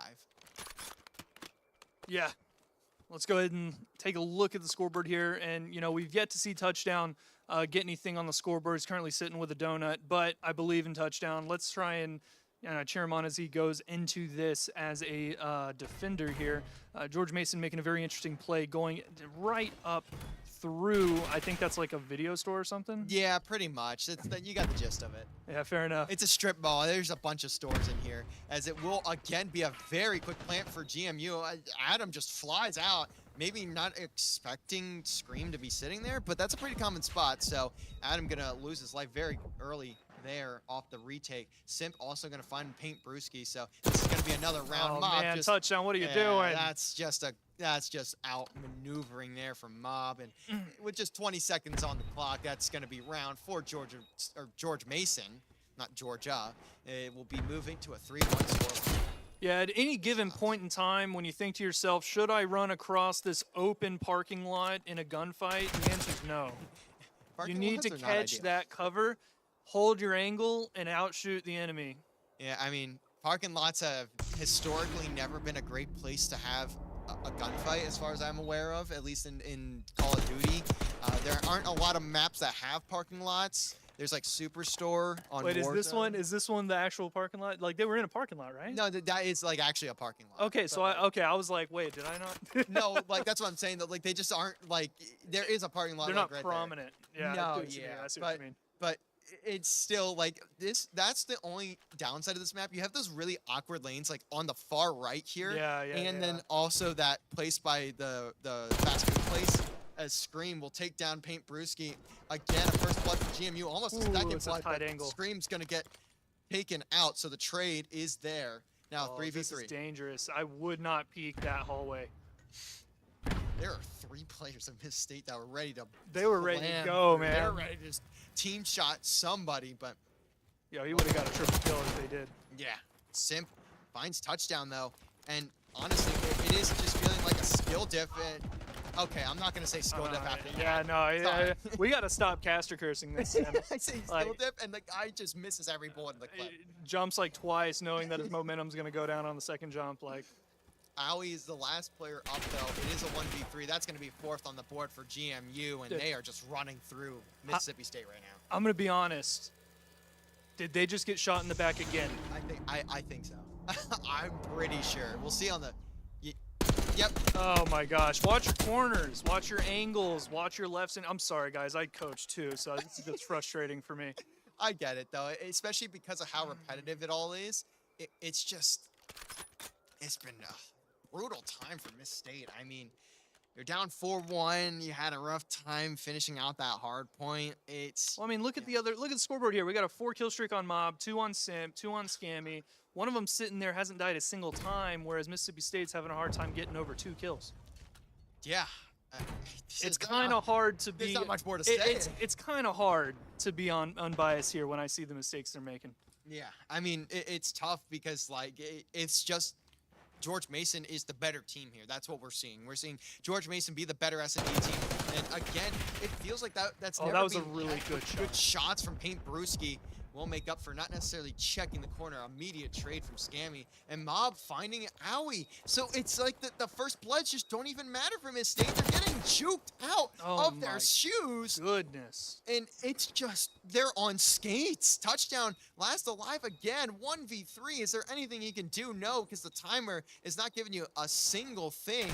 Yeah. Let's go ahead and take a look at the scoreboard here. And, you know, we've yet to see Touchdown get anything on the scoreboard. He's currently sitting with a donut, but I believe in Touchdown. Let's try and cheer him on as he goes into this as a defender here. George Mason making a very interesting play, going right up through, I think that's like a video store or something? Yeah, pretty much. You got the gist of it. Yeah, fair enough. It's a strip mall. There's a bunch of stores in here, as it will again be a very quick plant for GMU. Adam just flies out, maybe not expecting Scream to be sitting there, but that's a pretty common spot. So Adam gonna lose his life very early there off the retake. Simp also gonna find Paint Brewski, so this is gonna be another round. Oh Mob man, just, Touchdown, what are you doing? That's just out maneuvering there from Mob, and with just 20 seconds on the clock, that's gonna be round for George Mason, not Georgia. It will be moving to a 3-1 score. Yeah, at any given point in time, when you think to yourself, should I run across this open parking lot in a gunfight? The answer is no. You need to catch that cover, hold your angle, and outshoot the enemy. Yeah, I mean, parking lots have historically never been a great place to have a gunfight, as far as I'm aware of, at least in Call of Duty. There aren't a lot of maps that have parking lots. There's like Superstore on Wait, Warzone. is this one the actual parking lot? Like, they were in a parking lot, right? No, that is like actually a parking lot. Okay, so I was like, wait, did I not? No, like that's what I'm saying. That like they just aren't like there is a parking lot. They're like, not right prominent. There. Yeah. No, I see what you mean. But it's still like this. That's the only downside of this map. You have those really awkward lanes like on the far right here. Yeah. And then also that place by the fast food place. As Scream will take down Paint Brewski. Again, a first blood for GMU, almost a second it's a blood, tight but angle. Scream's gonna get taken out, so the trade is there. Now 3v3. This is dangerous. I would not peek that hallway. There are 3 players of Miss State that were ready to They were ready to slam go, through. man. They're ready to just team shot somebody, but Yo, he would have got a triple kill if they did. yeah. Simp finds Touchdown though, and honestly, it is just feeling like a skill diff. Okay, I'm not gonna say skill diff after that. Yeah, no, Sorry. we got to stop caster cursing this. Man. I say skill Like- diff, and the guy just misses every bullet in the clip. Jumps like twice, knowing that his momentum's gonna go down on the second jump. Like, Owie is the last player up, though. It is a 1v3. That's going to be fourth on the board for GMU, and Dude. they are just running through Mississippi State right now. I'm gonna be honest. Did they just get shot in the back again? I think so. I'm pretty sure. We'll see on the. Yep. Oh my gosh! Watch your corners, watch your angles, watch your lefts. And I'm sorry, guys. I coach too, so this is just frustrating for me. I get it though, especially because of how repetitive it all is. It's been a brutal time for Miss State. I mean, you're down 4-1. You had a rough time finishing out that hard point. Well, I mean, look at the scoreboard here. We got a 4-kill streak on Mob, 2 on Simp, 2 on Scammy. One of them sitting there hasn't died a single time, whereas Mississippi State's having a hard time getting over 2 kills. Yeah. It's kind of hard to be. There's not much more to say. It's kind of hard to be unbiased here when I see the mistakes they're making. Yeah, I mean, it's tough because, like, it's just George Mason is the better team here. That's what we're seeing. We're seeing George Mason be the better S&D team. And, again, it feels like that's never that was a been really good shot. Good shots from Paint Brewski will make up for not necessarily checking the corner. Immediate trade from Scammy. And Mob finding Owie. So it's like the first bloods just don't even matter for Miss State. They're getting juked out of their shoes. Goodness. And it's just, they're on skates. Touchdown, last alive again, 1v3. Is there anything he can do? No, because the timer is not giving you a single thing.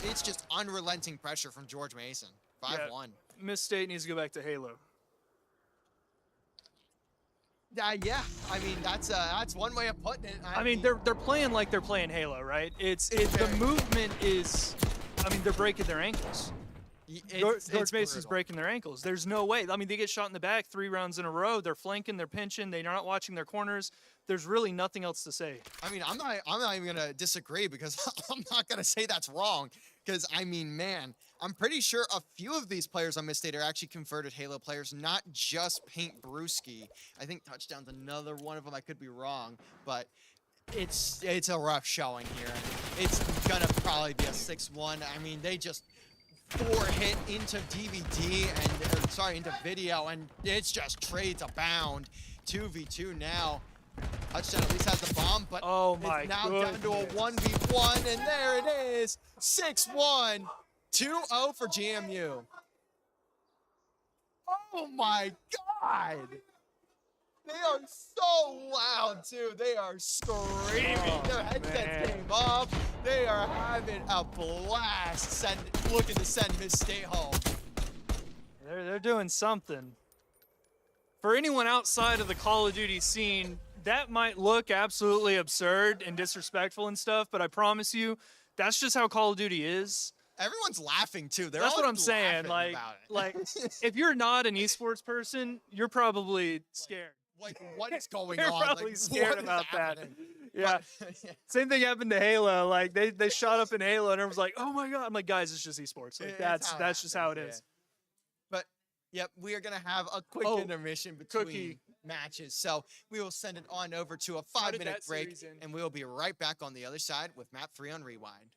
It's just unrelenting pressure from George Mason. 5-1. Miss State needs to go back to Halo. Yeah, I mean, that's one way of putting it. I mean, they're playing like they're playing Halo, right? The movement is, I mean, they're breaking their ankles. George Mason's breaking their ankles. There's no way. I mean, they get shot in the back 3 rounds in a row. They're flanking, they're pinching, they're not watching their corners. There's really nothing else to say. I mean, I'm not even gonna disagree because I'm not gonna say that's wrong. Because I mean, man, I'm pretty sure a few of these players on Miss State are actually converted Halo players, not just Paint Brewski. I think Touchdown's another one of them. I could be wrong, but it's a rough showing here. It's gonna probably be a 6-1. I mean, they just 4-hit into into video, and it's just trades abound. 2v2 now. Touchdown at least has the bomb, but it's now down to a 1v1, and there it is. 6-1, 2-0 for GMU. Oh my God. They are so loud too. They are screaming. Their headsets came off. They are having a blast looking to send Miss State home. They're doing something. For anyone outside of the Call of Duty scene, that might look absolutely absurd and disrespectful and stuff, but I promise you, that's just how Call of Duty is. Everyone's laughing too. That's what I'm saying. Like, about it. if you're not an esports person, you're probably scared. Like what is going You're on? probably Like, scared what is about that. happening? Yeah. But- Same thing happened to Halo. Like they shot up in Halo and everyone's like, "Oh my God!" I'm like, "Guys, it's just esports. Like It's that's just how it happens, is." yeah. But yep, we are gonna have a quick intermission between matches. So we will send it on over to a How did 5-minute that break, series end? and we will be right back on the other side with Map 3 on Rewind.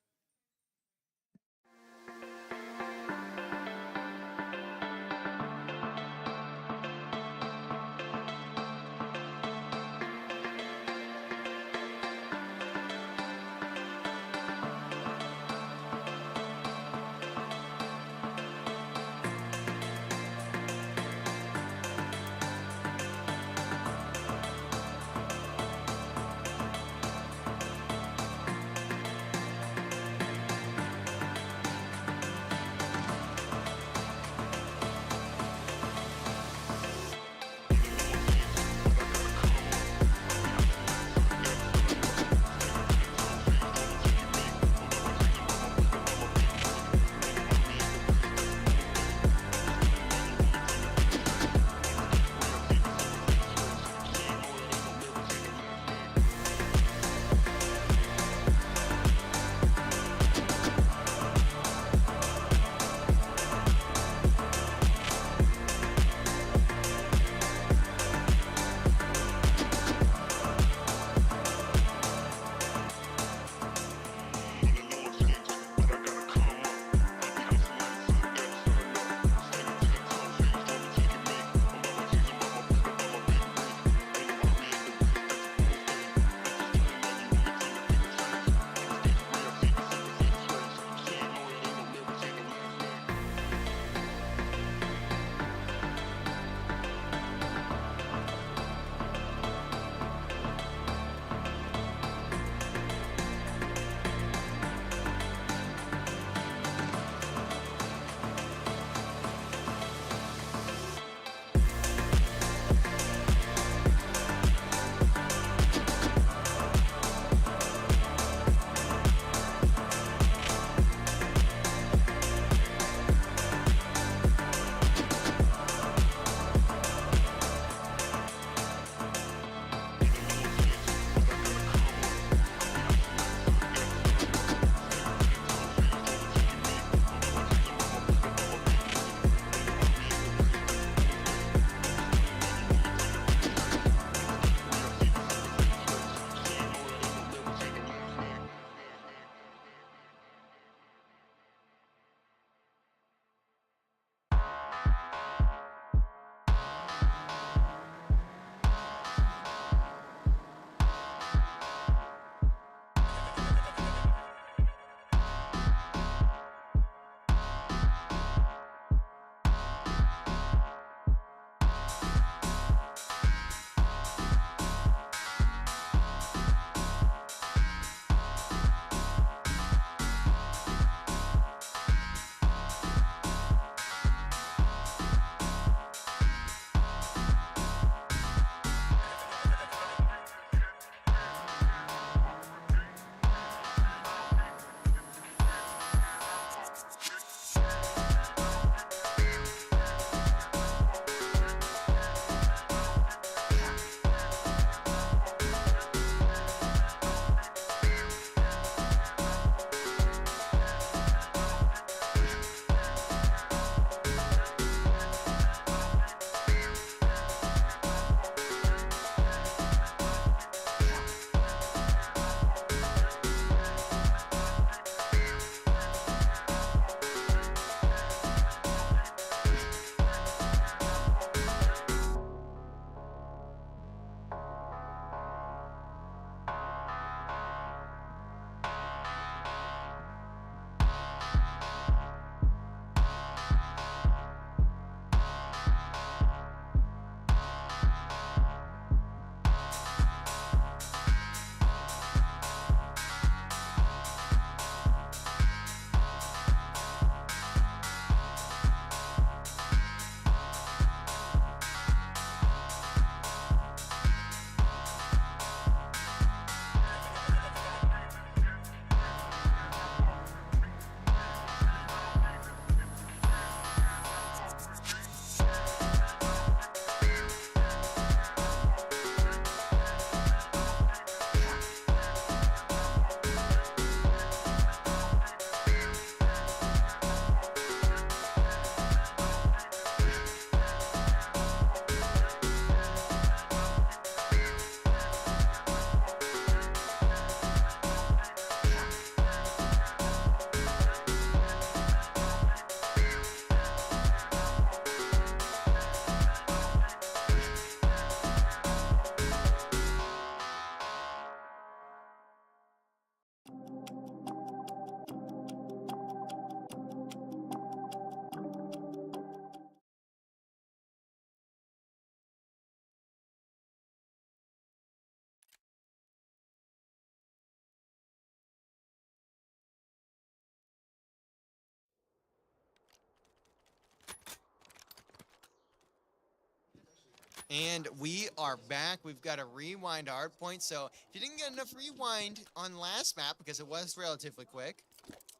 And we are back. We've got to rewind our point. So if you didn't get enough rewind on last map because it was relatively quick,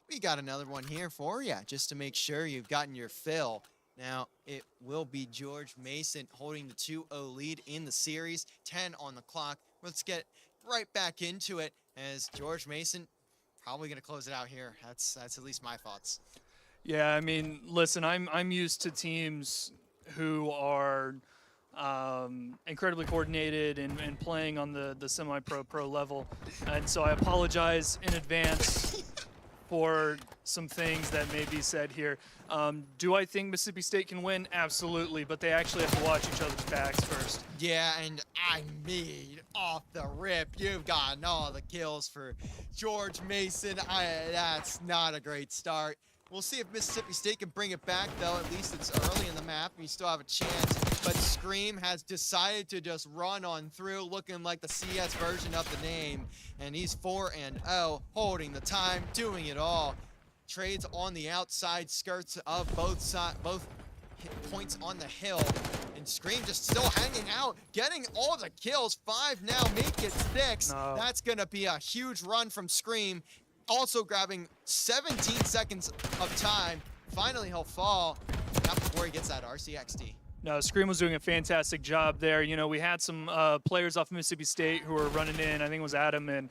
we got another one here for you just to make sure you've gotten your fill. Now, it will be George Mason holding the 2-0 lead in the series, 10 on the clock. Let's get right back into it as George Mason probably going to close it out here. That's at least my thoughts. Yeah, I mean, listen, I'm used to teams who are incredibly coordinated and playing on the semi-pro level, and so I apologize in advance for some things that may be said here. Do I think Mississippi State can win? Absolutely, but they actually have to watch each other's backs first. Yeah, and I mean, off the rip, you've gotten all the kills for George Mason. That's not a great start. We'll see if Mississippi State can bring it back, though. At least it's early in the map, and you still have a chance. But Scream has decided to just run on through, looking like the CS version of the name. And he's 4-0, holding the time, doing it all. Trades on the outside skirts of both points on the hill. And Scream just still hanging out, getting all the kills. 5 now, make it 6. No. That's going to be a huge run from Scream. Also grabbing 17 seconds of time. Finally, he'll fall. Not before he gets that RCXD. No, Scream was doing a fantastic job there. You know, we had some players off Mississippi State who were running in. I think it was Adam and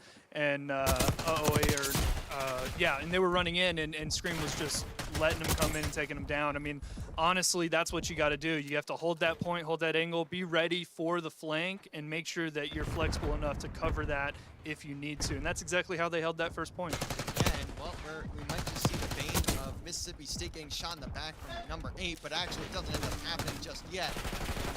yeah, and they were running in, and Scream was just letting them come in and taking them down. I mean, honestly, that's what you got to do. You have to hold that point, hold that angle, be ready for the flank, and make sure that you're flexible enough to cover that if you need to. And that's exactly how they held that first point. Yeah, and well, we might just see the bane of Mississippi State getting shot in the back from number 8, but actually it doesn't end up happening just yet.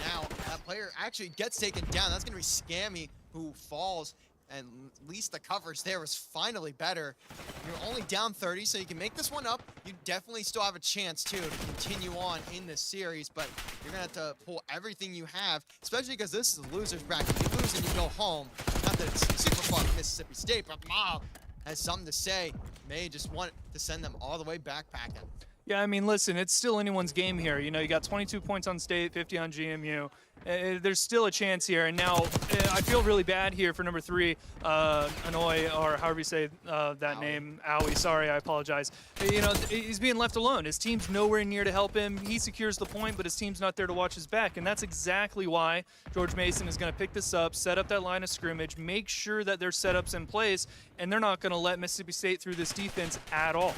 Now, that player actually gets taken down. That's going to be Scammy who falls. And at least the coverage there was finally better. You're only down 30, so you can make this one up. You definitely still have a chance, too, to continue on in this series, but you're going to have to pull everything you have, especially because this is a loser's bracket. If you lose and you go home, not that it's super fun for Mississippi State, but Mob has something to say. May just want to send them all the way backpacking. Yeah, I mean, listen, it's still anyone's game here. You know, you got 22 points on State, 50 on GMU. There's still a chance here. And now I feel really bad here for number 3, Anoy, or however you say that name, Owie. Sorry, I apologize. You know, he's being left alone. His team's nowhere near to help him. He secures the point, but his team's not there to watch his back. And that's exactly why George Mason is going to pick this up, set up that line of scrimmage, make sure that their setup's in place, and they're not going to let Mississippi State through this defense at all.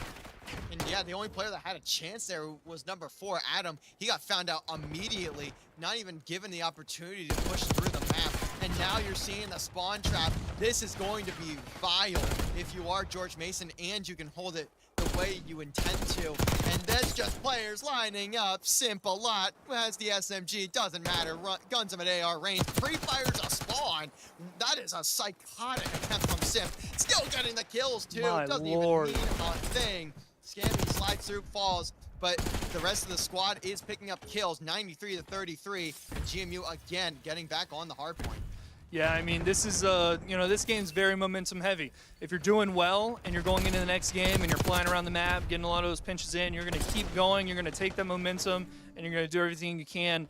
And yeah, the only player that had a chance there was number 4, Adam. He got found out immediately, not even given the opportunity to push through the map. And now you're seeing the spawn trap. This is going to be vile if you are George Mason and you can hold it the way you intend to. And that's just players lining up. Simple lot. Who has the SMG? Doesn't matter. Guns of an AR range. Pre-fires a spawn. That is a psychotic attempt from Sim. Still getting the kills too. My Doesn't Lord. even mean a thing. Scammy slides through, falls, but the rest of the squad is picking up kills, 93-33, and GMU again getting back on the hard point. Yeah, I mean, this is, you know, this game's very momentum heavy. If you're doing well and you're going into the next game and you're flying around the map, getting a lot of those pinches in, you're going to keep going, you're going to take that momentum, and you're going to do everything you can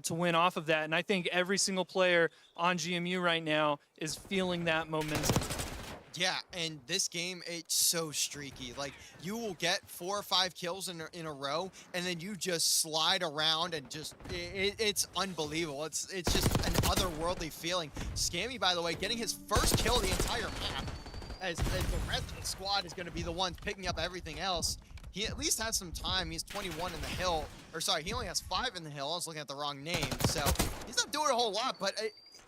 to win off of that. And I think every single player on GMU right now is feeling that momentum. Yeah, and this game, it's so streaky. Like, you will get 4 or 5 kills in a row, and then you just slide around and just, it's unbelievable. It's just an otherworldly feeling. Scammy, by the way, getting his first kill of the entire map, as the rest of the squad is going to be the ones picking up everything else. He at least has some time. He's 21 in the hill, or sorry, he only has 5 in the hill. I was looking at the wrong name, so he's not doing a whole lot, but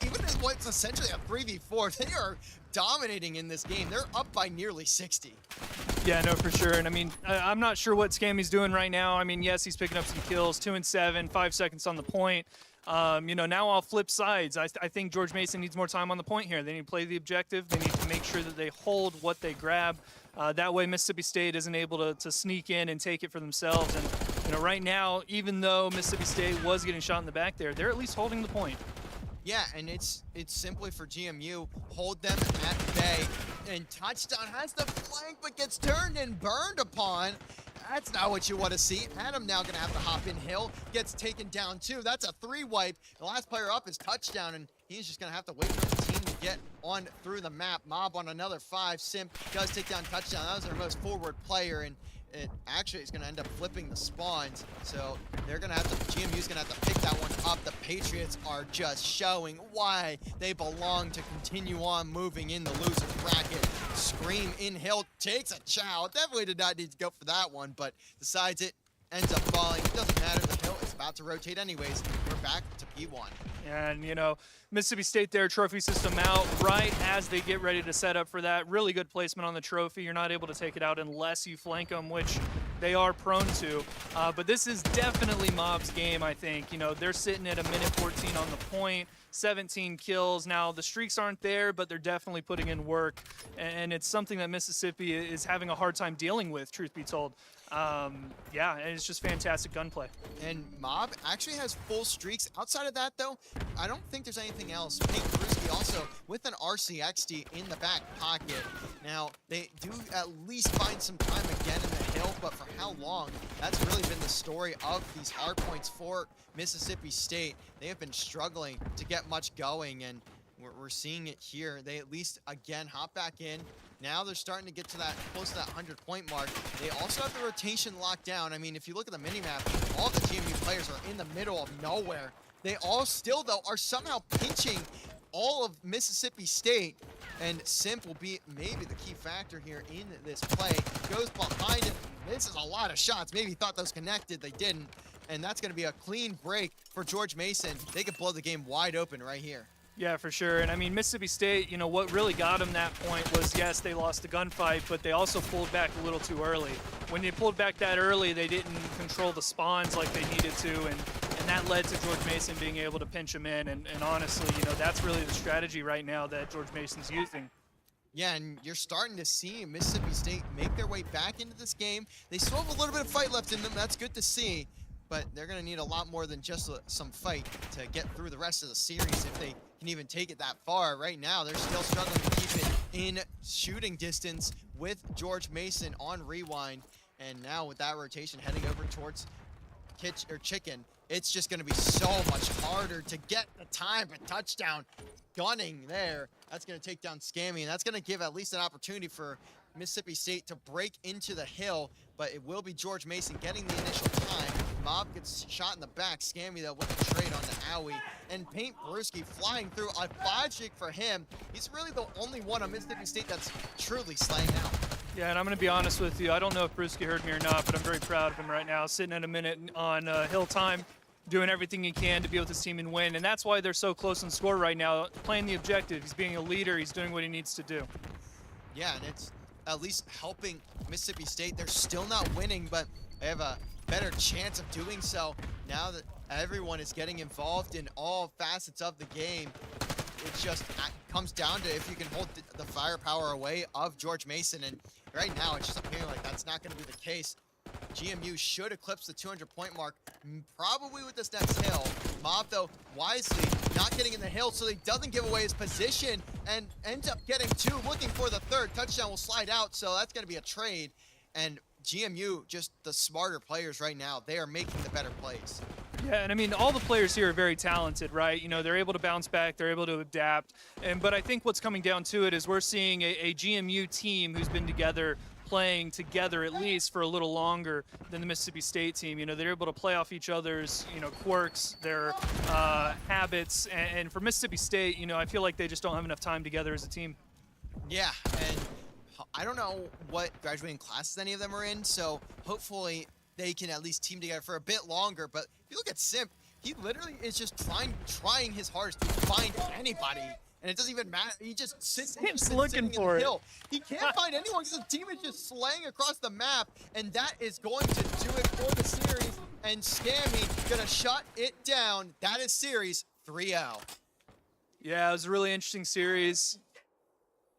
even in what's essentially a 3v4, they are dominating in this game. They're up by nearly 60. Yeah, no, for sure. And I mean, I'm not sure what Scammy's doing right now. I mean, yes, he's picking up some kills, 2 and 7, 5 seconds on the point. You know, now I'll flip sides. I think George Mason needs more time on the point here. They need to play the objective. They need to make sure that they hold what they grab. That way Mississippi State isn't able to sneak in and take it for themselves. And, you know, right now, even though Mississippi State was getting shot in the back there, they're at least holding the point. Yeah, and it's simply for GMU, hold them at bay. And Touchdown has the flank, but gets turned and burned upon. That's not what you want to see. Adam now going to have to hop in. Hill gets taken down too. That's a 3-wipe. The last player up is touchdown, and he's just going to have to wait for the team to get on through the map. Mob on another 5. Simp does take down touchdown. That was their most forward player, and it actually is going to end up flipping the spawns. So they're going to have to, GMU's going to have to pick that one up. The Patriots are just showing why they belong to continue on moving in the loser bracket. Scream in. Hill takes a chow. Definitely did not need to go for that one, but decides it, ends up falling. It doesn't matter. The Hill is about to rotate anyways. We're back to P1. And, you know, Mississippi State there, trophy system out right as they get ready to set up for that. Really good placement on the trophy. You're not able to take it out unless you flank them, which they are prone to. But this is definitely Mob's game, I think. You know, they're sitting at a minute 14 on the point, 17 kills. Now, the streaks aren't there, but they're definitely putting in work. And it's something that Mississippi is having a hard time dealing with, truth be told. Yeah, and it's just fantastic gunplay. And Mob actually has full streaks. Outside of that, though, I don't think there's anything else. Pink Brewski also with an RCXD in the back pocket. Now, they do at least find some time again in the hill, but for how long? That's really been the story of these hard points for Mississippi State. They have been struggling to get much going, and we're seeing it here. They at least, again, hop back in. Now they're starting to get to that, close to that 100-point mark. They also have the rotation locked down. I mean, if you look at the mini-map, all the GMU players are in the middle of nowhere. They all still, though, are somehow pinching all of Mississippi State. And Simp will be maybe the key factor here in this play. Goes behind it, misses a lot of shots. Maybe he thought those connected, they didn't. And that's gonna be a clean break for George Mason. They could blow the game wide open right here. Yeah, for sure. And I mean, Mississippi State, you know, what really got them that point was, yes, they lost the gunfight, but they also pulled back a little too early. When they pulled back that early, they didn't control the spawns like they needed to, and that led to George Mason being able to pinch them in. And honestly, you know, that's really the strategy right now that George Mason's using. Yeah, and you're starting to see Mississippi State make their way back into this game. They still have a little bit of fight left in them. That's good to see. But they're going to need a lot more than just some fight to get through the rest of the series if they can even take it that far. Right now, they're still struggling to keep it in shooting distance with George Mason on rewind. And now with that rotation heading over towards Chicken, it's just going to be so much harder to get the time. But touchdown gunning there. That's going to take down Scammy, and that's going to give at least an opportunity for Mississippi State to break into the hill. But it will be George Mason getting the initial time. Mob gets shot in the back. Scammy, though, with a trade on the owie. And Paint Brewski flying through a 5-shake for him. He's really the only one on Mississippi State that's truly slaying out. Yeah, and I'm going to be honest with you. I don't know if Brewski heard me or not, but I'm very proud of him right now, sitting at a minute on hill time, doing everything he can to be with his team and win. And that's why they're so close in score right now, playing the objective. He's being a leader. He's doing what he needs to do. Yeah, and it's at least helping Mississippi State. They're still not winning, but they have a better chance of doing so now that everyone is getting involved in all facets of the game. It just comes down to if you can hold the firepower away of George Mason, and right now it's just appearing like that's not going to be the case. GMU should eclipse the 200-point mark probably with this next hill. Mob, though, wisely not getting in the hill so he doesn't give away his position and ends up getting 2, looking for the 3rd. Touchdown will slide out, so that's going to be a trade. And GMU, just the smarter players right now, they are making the better plays. Yeah, and I mean, all the players here are very talented, right? You know, they're able to bounce back, they're able to adapt. But I think what's coming down to it is we're seeing a GMU team who's been together, playing together at least for a little longer than the Mississippi State team. You know, they're able to play off each other's, you know, quirks, their habits. And for Mississippi State, you know, I feel like they just don't have enough time together as a team. Yeah, and I don't know what graduating classes any of them are in, so hopefully they can at least team together for a bit longer. But if you look at Simp, he literally is just trying his hardest to find anybody. And it doesn't even matter. He just sits looking for it. He can't find anyone because the team is just slaying across the map. And that is going to do it for the series. And Scammy gonna shut it down. That is series 3-0. Yeah, it was a really interesting series.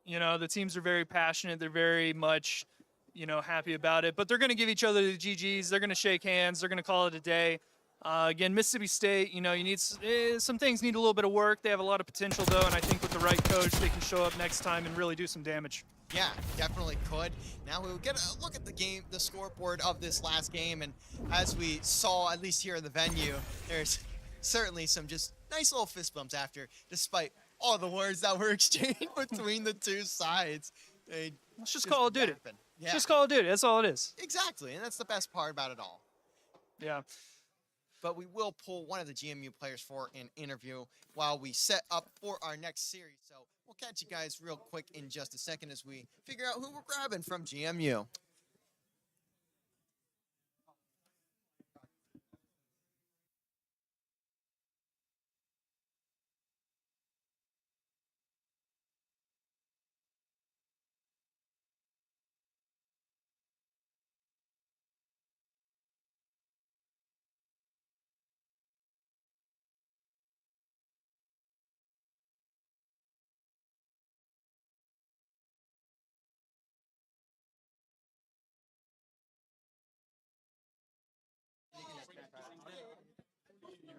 You know, the teams are very passionate. They're very much, you know, happy about it. But they're going to give each other the GGs. They're going to shake hands. They're going to call it a day. Again, Mississippi State, you know, you need some things need a little bit of work. They have a lot of potential, though, and I think with the right coach, they can show up next time and really do some damage. Yeah, definitely could. Now we'll get a look at the scoreboard of this last game, and as we saw, at least here in the venue, there's certainly some just nice little fist bumps after, despite all the words that were exchanged between the two sides. It's just Call of Duty. Yeah, It's just Call of Duty. That's all it is. exactly, and that's the best part about it all. Yeah. But we will pull one of the GMU players for an interview while we set up for our next series. So we'll catch you guys real quick in just a second as we figure out who we're grabbing from GMU.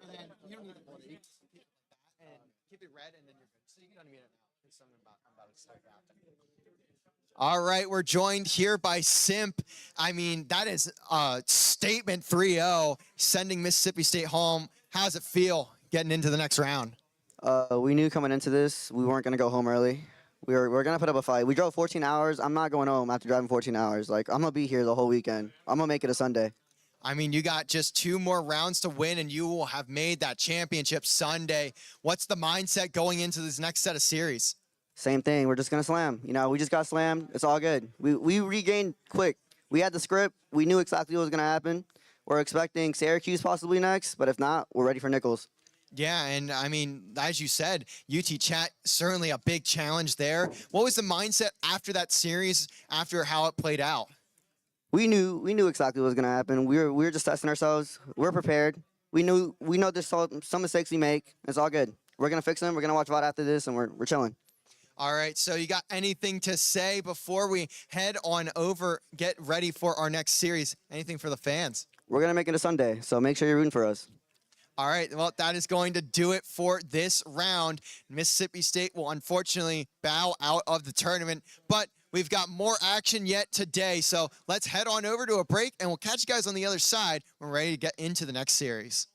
And then you don't need to hold it. You just keep it like that and keep it red, and then you're good. So you can unmute it now. There's something about I'm about to start out. All right, we're joined here by Simp. I mean, that is a statement 3-0, sending Mississippi State home. How's it feel getting into the next round? We knew coming into this we weren't going to go home early. We were going to put up a fight. We drove 14 hours. I'm not going home after driving 14 hours. Like, I'm going to be here the whole weekend. I'm going to make it a Sunday. I mean, you got just 2 more rounds to win, and you will have made that championship Sunday. What's the mindset going into this next set of series? Same thing. We're just going to slam. You know, we just got slammed. It's all good. We regained quick. We had the script. We knew exactly what was going to happen. We're expecting Syracuse possibly next, but if not, we're ready for Nichols. Yeah, and I mean, as you said, UT Chat, certainly a big challenge there. What was the mindset after that series, after how it played out? We knew exactly what was going to happen. We were just testing ourselves. We're prepared. We know there's some mistakes we make. It's all good. We're going to fix them. We're going to watch VOD after this, and we're chilling. All right, so you got anything to say before we head on over, get ready for our next series? Anything for the fans? We're going to make it a Sunday, so make sure you're rooting for us. All right, well, that is going to do it for this round. Mississippi State will unfortunately bow out of the tournament, but we've got more action yet today. So let's head on over to a break, and we'll catch you guys on the other side when we're ready to get into the next series.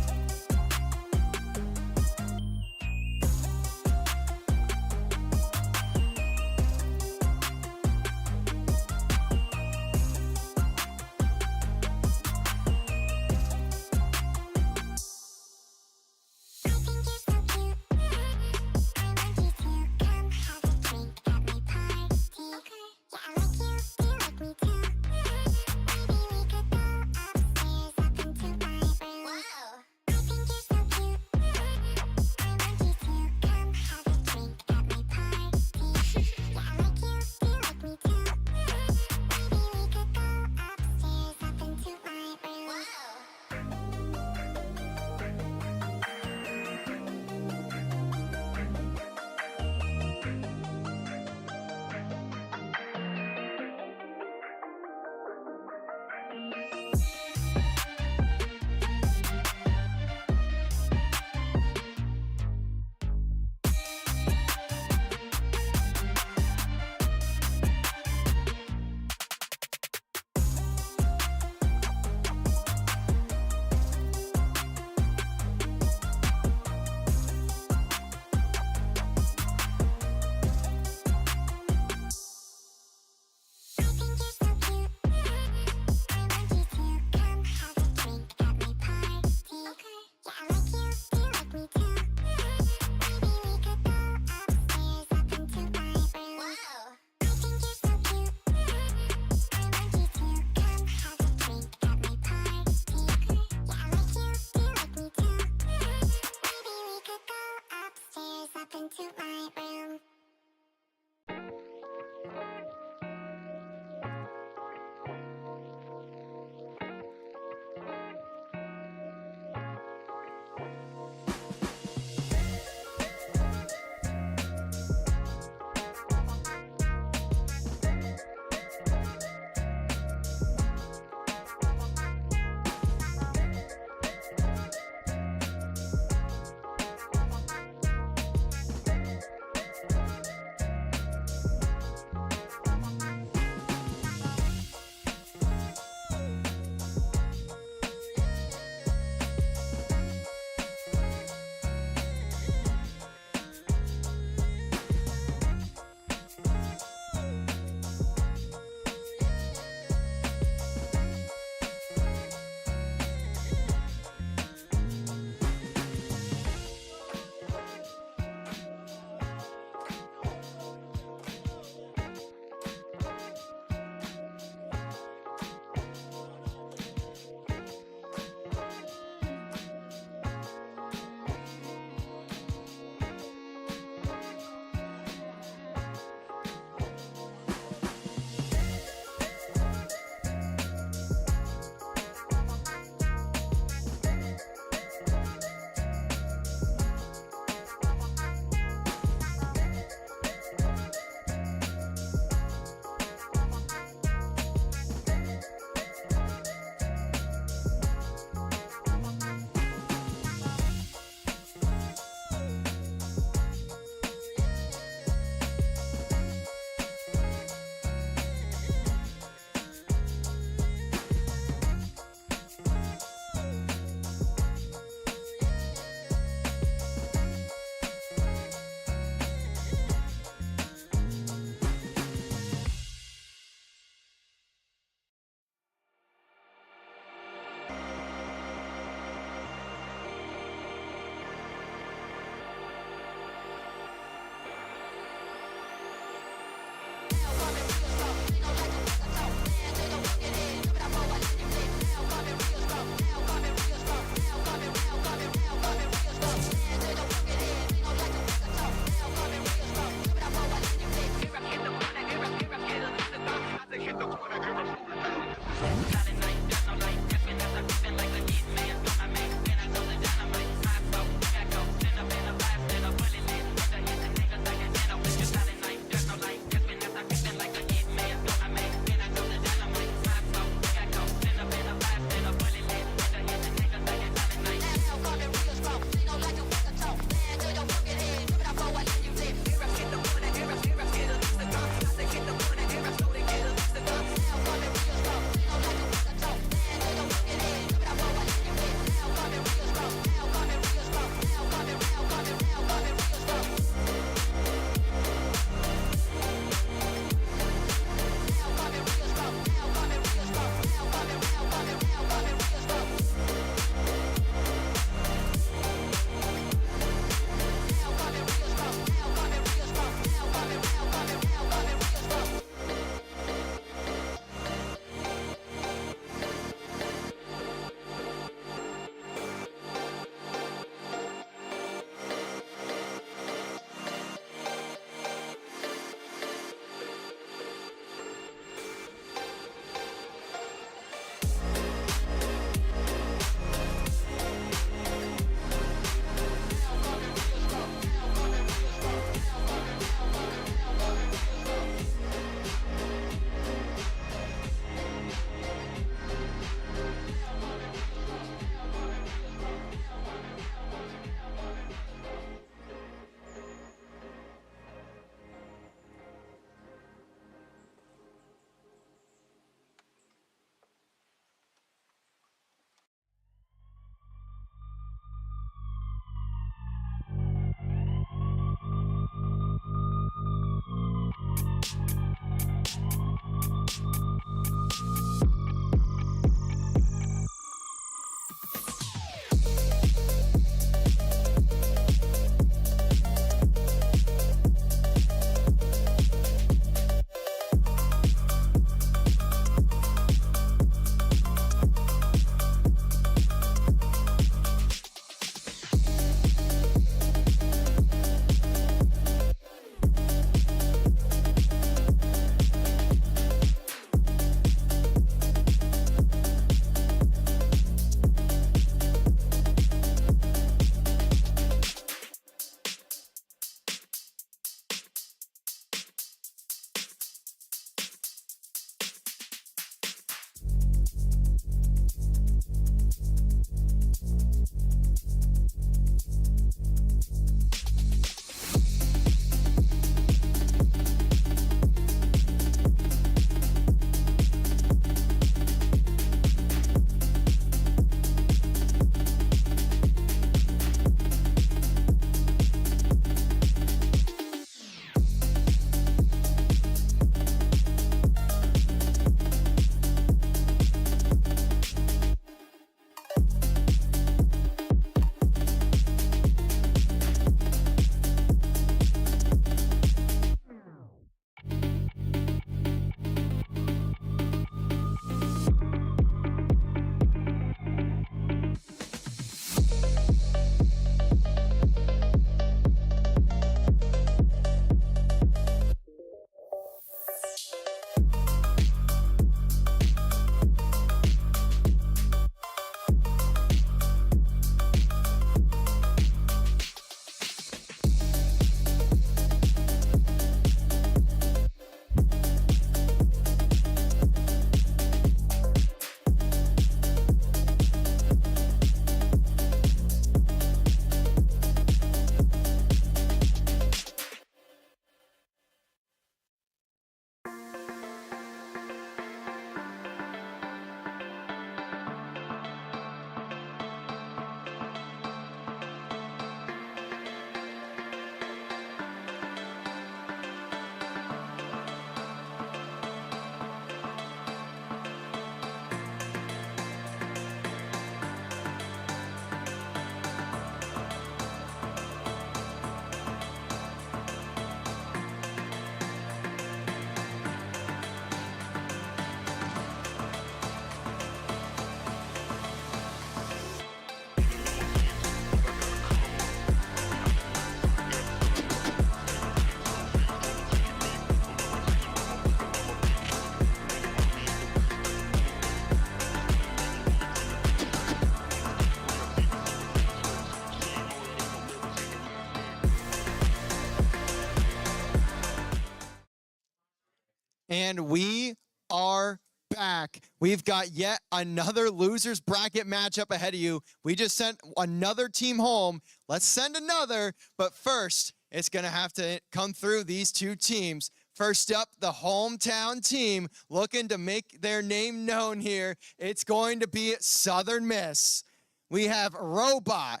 And we are back. We've got yet another losers bracket matchup ahead of you. We just sent another team home. Let's send another, but first, it's gonna have to come through these two teams. First up, the hometown team looking to make their name known here. It's going to be Southern Miss. We have Robot,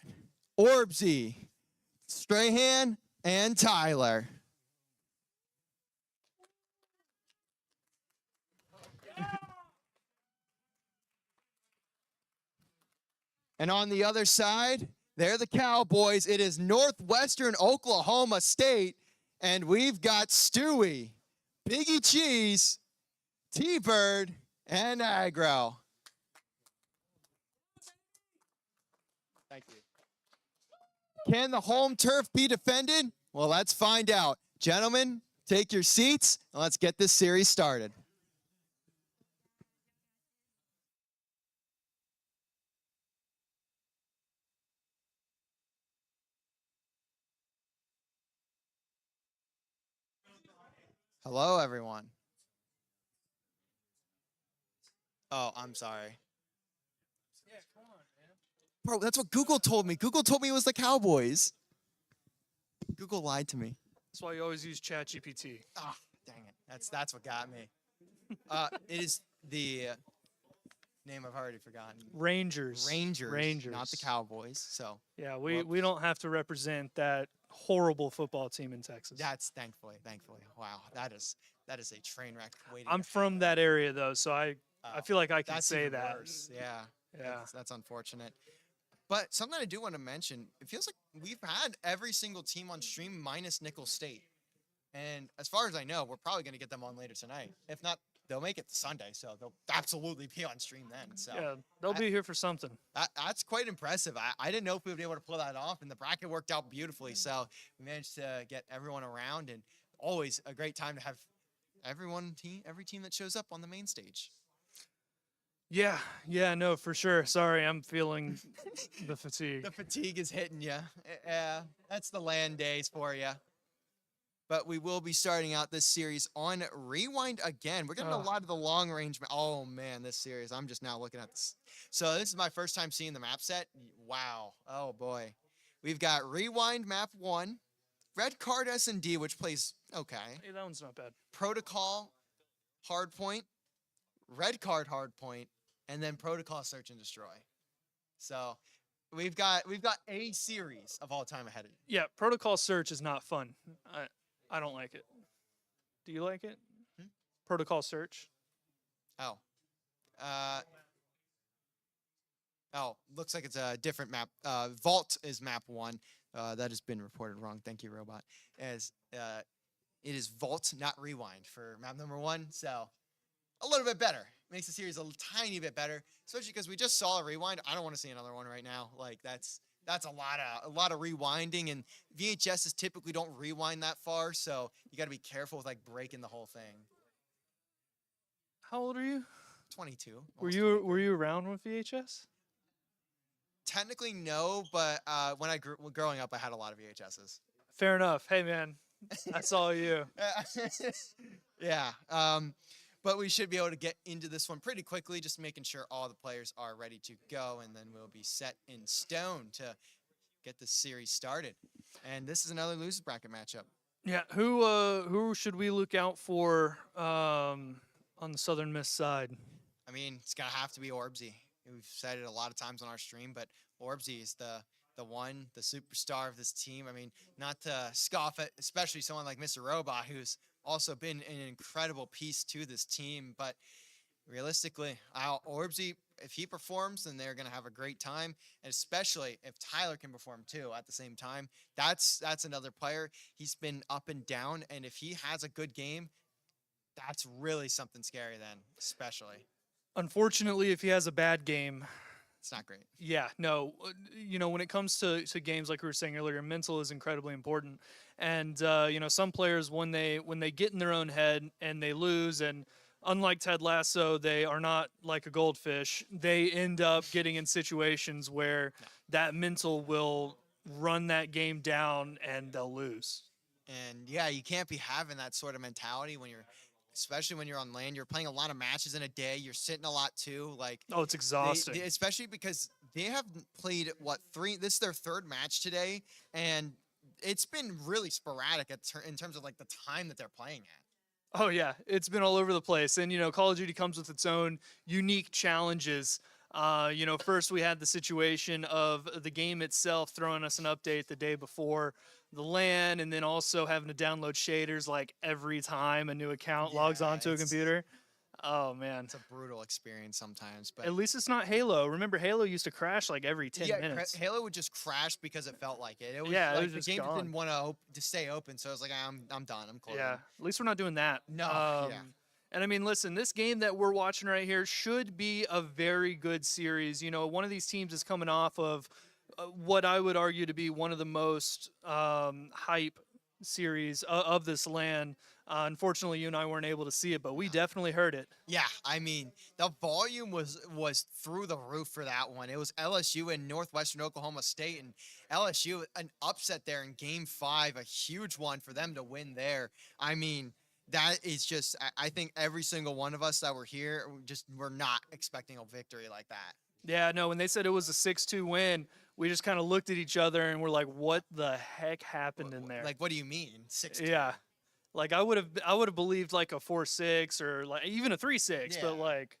Orbsy, Strahan, and Tyler. And on the other side, they're the Cowboys. It is Northwestern Oklahoma State. And we've got Stewie, Biggie Cheese, T-Bird, and Agro. Thank you. Can the home turf be defended? Well, let's find out. Gentlemen, take your seats, and let's get this series started. Hello, everyone. Oh, I'm sorry. Yeah, come on, man. Bro, that's what Google told me. Google told me it was the Cowboys. Google lied to me. That's why you always use ChatGPT. Ah, dang it. That's what got me. It is the name I've already forgotten. Rangers. Rangers, not the Cowboys. So Yeah, we don't have to represent that horrible football team in Texas. that's thankfully. Wow, that is a train wreck waiting. I'm to from that area though, so I happen. feel like I can That's say even that. worse. Yeah. Yeah. That's unfortunate. But something I do want to mention, it feels like we've had every single team on stream minus Nickel State. And as far as I know, we're probably going to get them on later tonight. If not, they'll make it to Sunday, so they'll absolutely be on stream then. So Yeah, they'll be here for something. that's quite impressive. I didn't know if we would be able to pull that off, and the bracket worked out beautifully. So we managed to get everyone around, and always a great time to have every team that shows up on the main stage. Yeah, no, for sure. Sorry, I'm feeling the fatigue. The fatigue is hitting you. Yeah, that's the land days for you. But we will be starting out this series on Rewind again. We're getting a Ugh. lot of the long range. Oh man, this series. I'm just now looking at this. So this is my first time seeing the map set. Wow. Oh boy. We've got Rewind map 1, Red Card S&D, which plays okay. Hey, that one's not bad. Protocol Hardpoint, Red Card Hardpoint, and then Protocol Search and Destroy. So we've got a series of all time ahead of you. Yeah, protocol search is not fun. I don't like it. Do you like it? Hmm? Protocol search. Oh. Looks like it's a different map. Vault is map 1. That has been reported wrong. Thank you, Robot. As it is Vault, not Rewind for map number 1. So a little bit better. Makes the series a tiny bit better, especially because we just saw a Rewind. I don't want to see another one right now. Like that's a lot of rewinding, and VHSs typically don't rewind that far, so you got to be careful with like breaking the whole thing. How old are you? 22. Were almost you 23. were you around with VHS? Technically no, but when I grew growing up, I had a lot of VHSs. Fair enough. Hey man, that's all you. Yeah. But we should be able to get into this one pretty quickly, just making sure all the players are ready to go, and then we'll be set in stone to get the series started. And this is another losers bracket matchup. Yeah, who should we look out for on the Southern Miss side? I mean, it's gonna have to be Orbsy. We've said it a lot of times on our stream, but Orbsy is the superstar of this team. I mean, not to scoff at especially someone like Mr. Robot, who's also been an incredible piece to this team, but realistically, Orbsy, if he performs, then they're going to have a great time, and especially if Tyler can perform too at the same time. That's another player. He's been up and down, and if he has a good game, that's really something scary then, especially. Unfortunately, if he has a bad game, It's not great. yeah, no, when it comes to games like we were saying earlier, mental is incredibly important. And some players when they get in their own head and they lose, and unlike Ted Lasso, they are not like a goldfish. They end up getting in situations where that mental will run that game down and they'll lose. And yeah, you can't be having that sort of mentality when you're especially when you're on land. You're playing a lot of matches in a day. You're sitting a lot too. Like Oh, it's exhausting. especially because they have played three. This is their third match today, and it's been really sporadic in terms of like the time that they're playing at. Oh yeah, it's been all over the place, and Call of Duty comes with its own unique challenges. First we had the situation of the game itself throwing us an update the day before the LAN, and then also having to download shaders like every time a new account logs Yeah, onto a computer. Oh man, It's a brutal experience sometimes, but at least it's not Halo. Remember, Halo used to crash like every 10 minutes. Halo would just crash because it felt like it. It was Yeah, it like was the just game gone. didn't want to stay open, so I was like, I'm done. I'm closing. Yeah, at least we're not doing that. No, yeah. And I mean, listen, this game that we're watching right here should be a very good series. One of these teams is coming off of what I would argue to be one of the most hype series of this LAN. Unfortunately, you and I weren't able to see it, but we definitely heard it. Yeah, I mean, the volume was through the roof for that one. It was LSU and Northwestern Oklahoma State, and LSU an upset there in Game 5, a huge one for them to win there. I mean, that is just I think every single one of us that were here we're not expecting a victory like that. Yeah, no, when they said it was a 6-2 win, we just kind of looked at each other and we're like, what the heck happened in there? Like, what do you mean 6-2? Yeah. Like I would have believed like a 4-6 or like even a 3-6, but Yeah. like,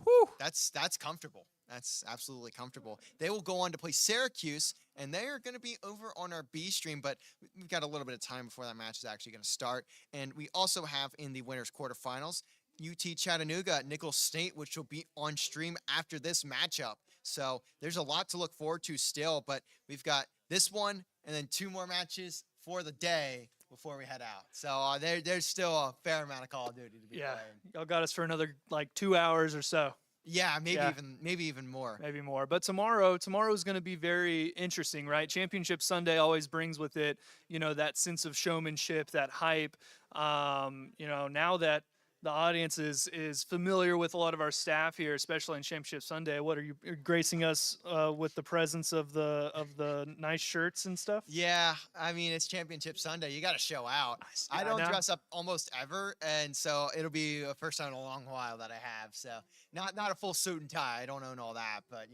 whew. That's comfortable. That's absolutely comfortable. They will go on to play Syracuse, and they are going to be over on our B stream, but we've got a little bit of time before that match is actually going to start. And we also have in the winners quarterfinals, UT Chattanooga at Nicholls State, which will be on stream after this matchup. So there's a lot to look forward to still, but we've got this one and then 2 more matches for the day before we head out. So there's still a fair amount of Call of Duty to be Yeah, playing. y'all got us for another like 2 hours or so. Yeah, Yeah. maybe even more. Maybe more. But tomorrow is going to be very interesting, right? Championship Sunday always brings with it, that sense of showmanship, that hype. Now that the audience is familiar with a lot of our staff here, especially on Championship Sunday, what are you gracing us with the presence of the nice shirts and stuff? Yeah, I mean it's Championship Sunday. You got to show out. I Yeah, don't know. dress up almost ever, and so it'll be a first time in a long while that I have. So not a full suit and tie. I don't own all that, but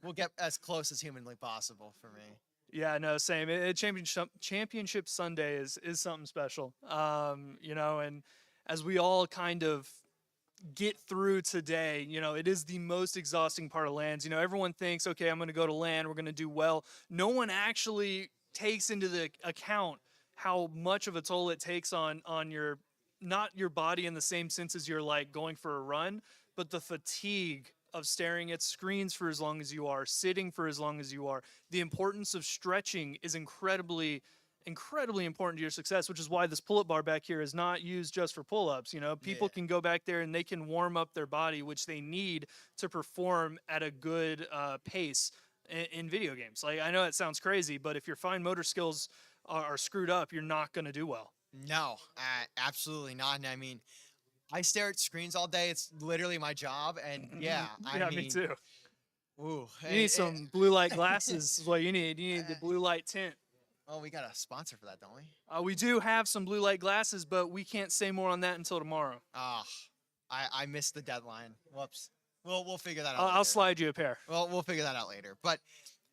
we'll get as close as humanly possible for me. Yeah, no, same. Championship Sunday is something special. And as we all kind of get through today, it is the most exhausting part of LANs. Everyone thinks, okay, I'm going to go to LAN, we're going to do well. No one actually takes into the account how much of a toll it takes on your, not your body in the same sense as you're like going for a run, but the fatigue of staring at screens for as long as you are, sitting for as long as you are. The importance of stretching is incredibly important to your success, which is why this pull-up bar back here is not used just for pull-ups. People can go back there and they can warm up their body, which they need to perform at a good pace in video games. Like, I know it sounds crazy, but if your fine motor skills are screwed up, you're not going to do well. No, absolutely not. And I mean, I stare at screens all day. It's literally my job, and yeah, I Yeah, mean, me too. Ooh, You need some blue light glasses is what you need. You need the blue light tint. Oh, we got a sponsor for that, don't we? We do have some blue light glasses, but we can't say more on that until tomorrow. Ah, I missed the deadline. Whoops. We'll figure that out. I'll later. slide you a pair. Well, we'll figure that out later. But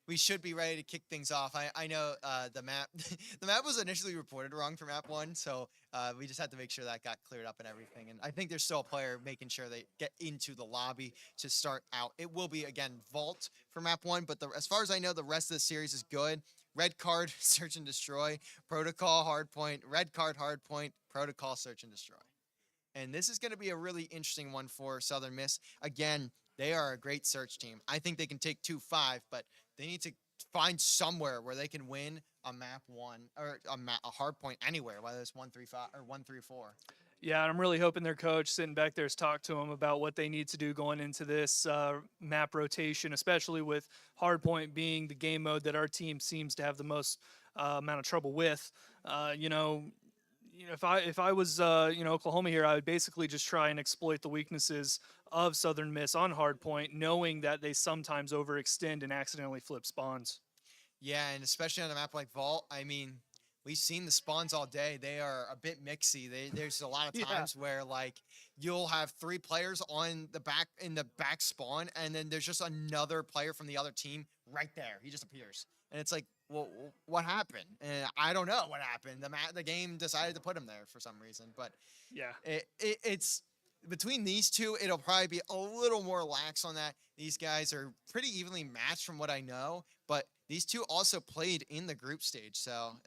we should be ready to kick things off. I know the map the map was initially reported wrong for map 1, so we just had to make sure that got cleared up and everything. And I think there's still a player making sure they get into the lobby to start out. It will be again Vault for map 1, but as far as I know, the rest of the series is good. Red card, search and destroy, protocol, hardpoint, red card, hardpoint, protocol, search and destroy. And this is going to be a really interesting one for Southern Miss. Again, they are a great search team. I think they can take 2-5, but they need to find somewhere where they can win a map 1 or a hard point anywhere, whether it's 1-3-5 or 1-3-4. Yeah, and I'm really hoping their coach sitting back there has talked to them about what they need to do going into this map rotation, especially with hardpoint being the game mode that our team seems to have the most amount of trouble with. If I was Oklahoma here, I would basically just try and exploit the weaknesses of Southern Miss on hardpoint, knowing that they sometimes overextend and accidentally flip spawns. Yeah, and especially on a map like Vault, I mean, We've seen the spawns all day. They are a bit mixy. There's a lot of Yeah. times where like you'll have 3 players on the back in the back spawn, and then there's just another player from the other team right there. He just appears, and it's like, well, what happened? And I don't know what happened. The game decided to put him there for some reason, but Yeah. it's between these two, it'll probably be a little more lax on that. These guys are pretty evenly matched from what I know, but these two also played in the group stage. So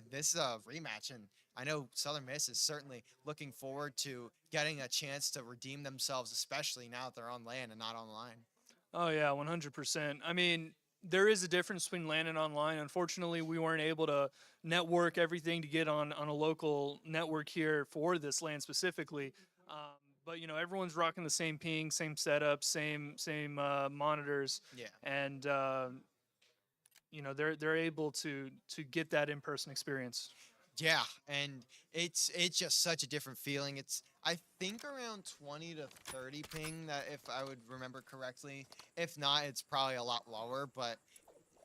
this is a rematch, and I know Southern Miss is certainly looking forward to getting a chance to redeem themselves, especially now that they're on land and not online. Oh yeah, 100%. I mean, there is a difference between LAN and online. Unfortunately, we weren't able to network everything to get on a local network here for this LAN specifically. But you know, everyone's rocking the same ping, same setup, same monitors, Yeah. and you know, they're able to get that in-person experience. Yeah, and it's just such a different feeling. It's I think around 20 to 30 ping, that if I would remember correctly. If not, it's probably a lot lower, but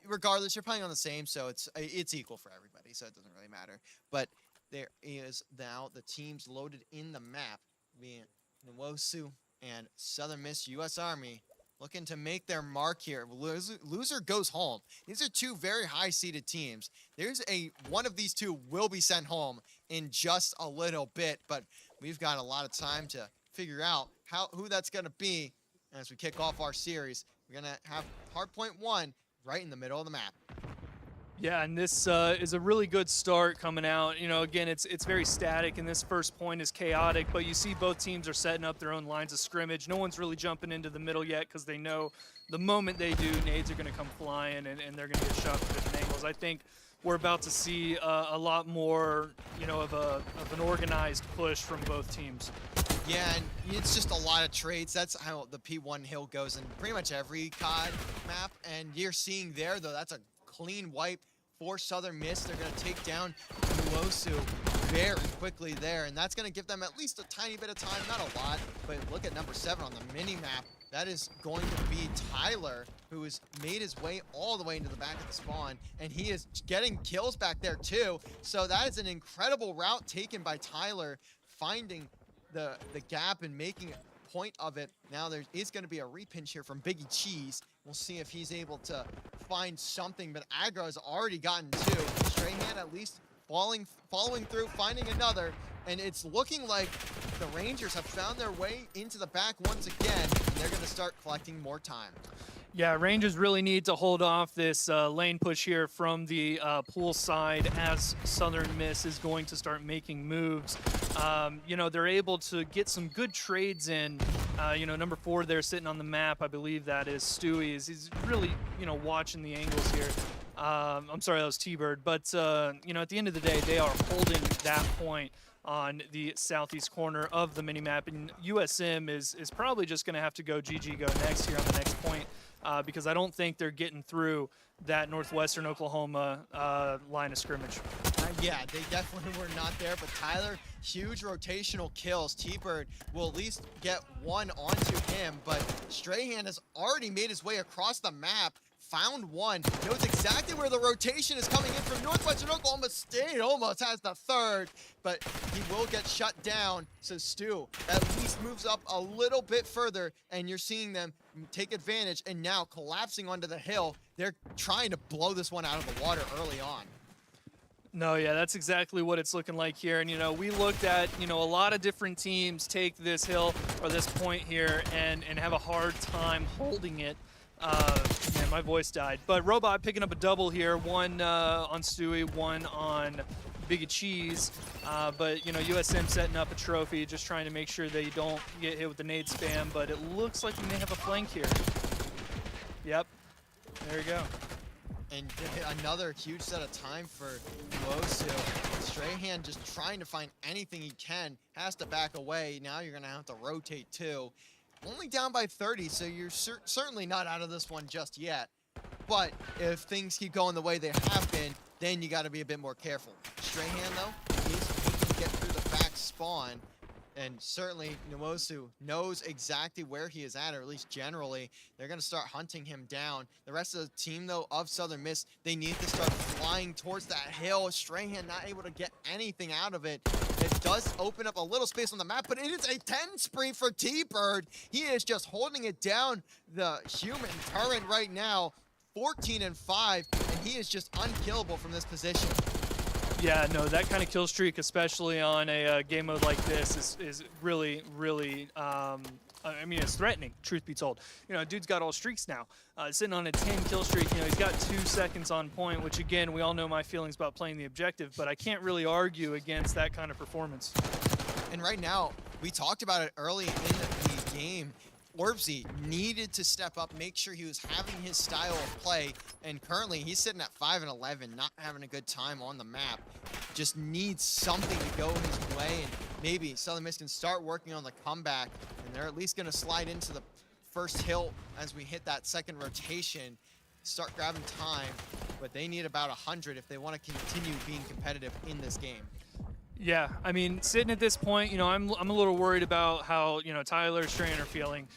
regardless, you're playing on the same, so it's equal for everybody, so it doesn't really matter. But there is now the teams loaded in the map, being Nwosu and Southern Miss U.S. Army, looking to make their mark here. Loser goes home. These are two very high-seeded teams. One of these two will be sent home in just a little bit, but we've got a lot of time to figure out who that's going to be. And as we kick off our series, we're going to have Hardpoint 1 right in the middle of the map. Yeah, and this is a really good start coming out. You know, again, it's very static, and this first point is chaotic, but you see both teams are setting up their own lines of scrimmage. No one's really jumping into the middle yet because they know the moment they do, nades are going to come flying, and they're going to get shot from different angles. I think we're about to see a lot more, you know, of an organized push from both teams. Yeah, and it's just a lot of trades. That's how the P1 hill goes in pretty much every COD map, and you're seeing there, though, that's a clean wipe for Southern Miss. They're going to take down Nuosu very quickly there, and that's going to give them at least a tiny bit of time, not a lot, but look at number 7 on the mini-map. That is going to be Tyler, who has made his way all the way into the back of the spawn, and he is getting kills back there too. So that is an incredible route taken by Tyler, finding the gap and making a point of it. Now there is going to be a repinch here from Biggie Cheese. We'll see if he's able to find something, but Aggro has already gotten 2. Strahan at least following through, finding another, and it's looking like the Rangers have found their way into the back once again, and they're going to start collecting more time. Yeah, Rangers really need to hold off this lane push here from the pool side as Southern Miss is going to start making moves. You know, they're able to get some good trades in. You know, number 4 there sitting on the map, I believe that is Stewie. He's really, you know, watching the angles here. I'm sorry, that was T-Bird. But, you know, at the end of the day, they are holding that point on the southeast corner of the minimap. And USM is probably just going to have to go GG go next here on the next point. Because I don't think they're getting through that northwestern Oklahoma line of scrimmage. Yeah, they definitely were not there, but Tyler, huge rotational kills. T-Bird will at least get 1 onto him, but Strahan has already made his way across the map, found 1, knows exactly where the rotation is coming in from northwestern Oklahoma State, almost has the 3rd, but he will get shut down. So Stu at least moves up a little bit further, and you're seeing them take advantage, and now collapsing onto the hill. They're trying to blow this one out of the water early on. No, yeah, that's exactly what it's looking like here. And, you know, we looked at, you know, a lot of different teams take this hill or this point here and have a hard time holding it. Man, my voice died. But Robot picking up a double here, 1 on Stewie, 1 on Biggie Cheese. But, you know, USM setting up a trophy, just trying to make sure they don't get hit with the nade spam. But it looks like we may have a flank here. Yep, there you go. And another huge set of time for Nuosu. Strahan just trying to find anything he can, has to back away. Now you're going to have to rotate too. Only down by 30, so you're certainly not out of this one just yet. But if things keep going the way they have been, then you got to be a bit more careful. Strahan, though, he can get through the back spawn. And certainly Nwosu knows exactly where he is at, or at least generally. They're going to start hunting him down. The rest of the team, though, of Southern Miss, they need to start flying towards that hill. Strahan not able to get anything out of it. It does open up a little space on the map, but it is a 10 spree for T-Bird. He is just holding it down, the human turret right now, 14 and 5, and he is just unkillable from this position. Yeah, no, that kind of kill streak, especially on a game mode like this, is really, really, I mean, it's threatening, truth be told. You know, dude's got all streaks now. Sitting on a 10 kill streak, you know, he's got 2 seconds on point, which again, we all know my feelings about playing the objective, but I can't really argue against that kind of performance. And right now, we talked about it early in the game. Orbsy needed to step up, make sure he was having his style of play, and currently he's sitting at 5 and 11, not having a good time on the map. Just needs something to go his way, and maybe Southern Miss can start working on the comeback, and they're at least going to slide into the first hill as we hit that second rotation, start grabbing time, but they need about 100 if they want to continue being competitive in this game. Yeah, I mean, sitting at this point, you know, I'm a little worried about how, you know, Tyler and Strahan are feeling.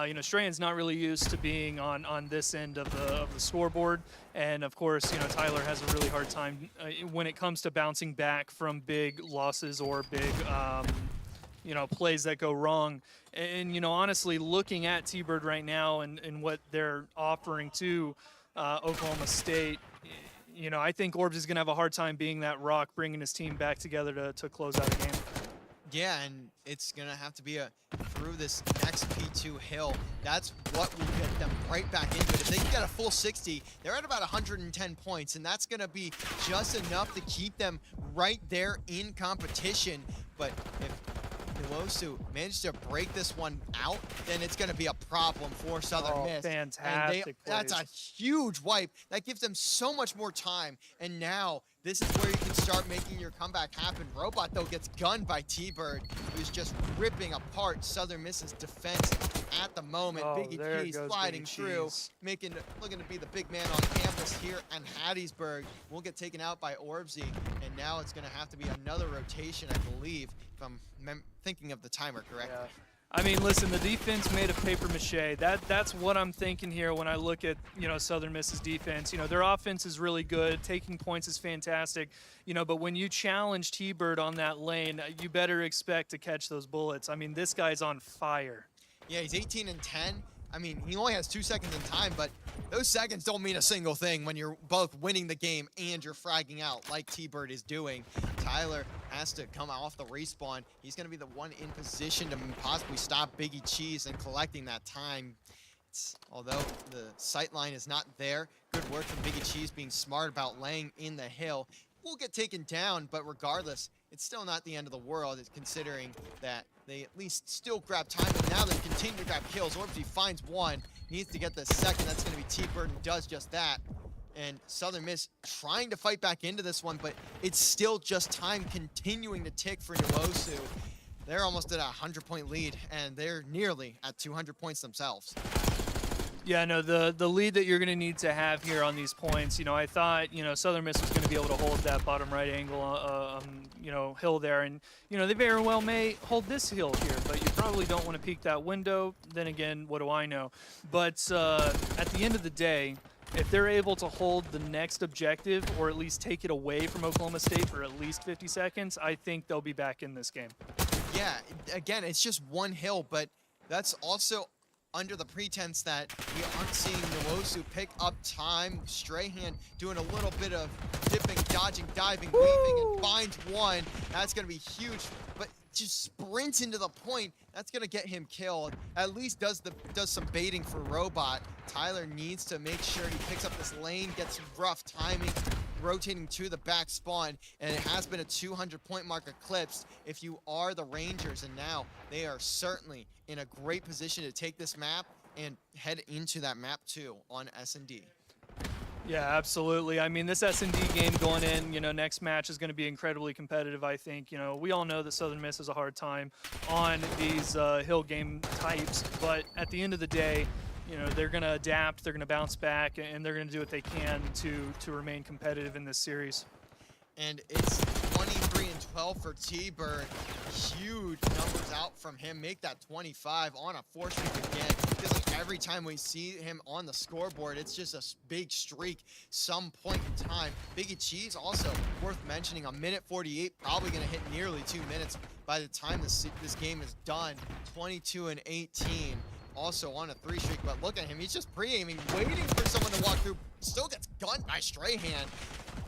You know, Strahan's not really used to being on this end of the scoreboard, and of course, you know, Tyler has a really hard time when it comes to bouncing back from big losses or big, you know, plays that go wrong. And you know, honestly, looking at T-Bird right now and what they're offering to Oklahoma State, you know, I think Orbs is going to have a hard time being that rock, bringing his team back together to close out a game. Yeah, and it's going to have to be through this next P2 hill. That's what will get them right back into it. If they can get a full 60, they're at about 110 points, and that's going to be just enough to keep them right there in competition. But if Nwosu managed to break this one out, then it's going to be a problem for Southern Miss. Fantastic That's a huge wipe. That gives them so much more time. And now this is where you can start making your comeback happen. Robot, though, gets gunned by T-Bird, who's just ripping apart Southern Miss's defense at the moment. Biggie Cheese sliding through, looking to be the big man on campus here in Hattiesburg. Will get taken out by Orbsy, and now it's going to have to be another rotation, I believe, if I'm thinking of the timer correctly. Yeah. I mean, listen, the defense made of paper mache. That's what I'm thinking here when I look at, you know, Southern Miss's defense. You know, their offense is really good. Taking points is fantastic. You know, but when you challenge T-Bird on that lane, you better expect to catch those bullets. I mean, this guy's on fire. Yeah, he's 18 and 10. I mean, he only has 2 seconds in time, but those seconds don't mean a single thing when you're both winning the game and you're fragging out like T-Bird is doing. Tyler has to come off the respawn. He's going to be the one in position to possibly stop Biggie Cheese and collecting that time. Although the sight line is not there, good work from Biggie Cheese being smart about laying in the hill. Will get taken down, but regardless, it's still not the end of the world, considering that they at least still grab time, and now they continue to grab kills. Orbsy finds one, needs to get the second. That's going to be T-Bird, and does just that. And Southern Miss trying to fight back into this one, but it's still just time continuing to tick for Nwosu. They're almost at a 100-point lead, and they're nearly at 200 points themselves. Yeah, no, the lead that you're going to need to have here on these points, you know, I thought, you know, Southern Miss was going to be able to hold that bottom right angle, you know, hill there. And, you know, they very well may hold this hill here, but you probably don't want to peek that window. Then again, what do I know? But at the end of the day, if they're able to hold the next objective or at least take it away from Oklahoma State for at least 50 seconds, I think they'll be back in this game. Yeah, again, it's just one hill, but that's also under the pretense that we aren't seeing Nwosu pick up time. Strahan doing a little bit of dipping, dodging, diving, weaving, and finds one. That's going to be huge, but just sprints into the point. That's going to get him killed. At least does some baiting for Robot. Tyler needs to make sure he picks up this lane, gets rough timing, rotating to the back spawn, and it has been a 200-point mark eclipsed if you are the Rangers, and now they are certainly in a great position to take this map and head into that map 2 on S&D. Yeah, absolutely. I mean, this S&D game going in, you know, next match is going to be incredibly competitive, I think. You know, we all know that Southern Miss has a hard time on these hill game types, but at the end of the day, you know, they're going to adapt, they're going to bounce back, and they're going to do what they can to remain competitive in this series. And it's 23 and 12 for T-Bird. Huge numbers out from him. Make that 25 on a 4-streak again. Feels like every time we see him on the scoreboard, it's just a big streak some point in time. Biggie Cheese also worth mentioning, a minute 48, probably going to hit nearly 2 minutes by the time this game is done. 22 and 18. Also on a 3-streak, but look at him. He's just pre-aiming, waiting for someone to walk through. Still gets gunned by Strahan.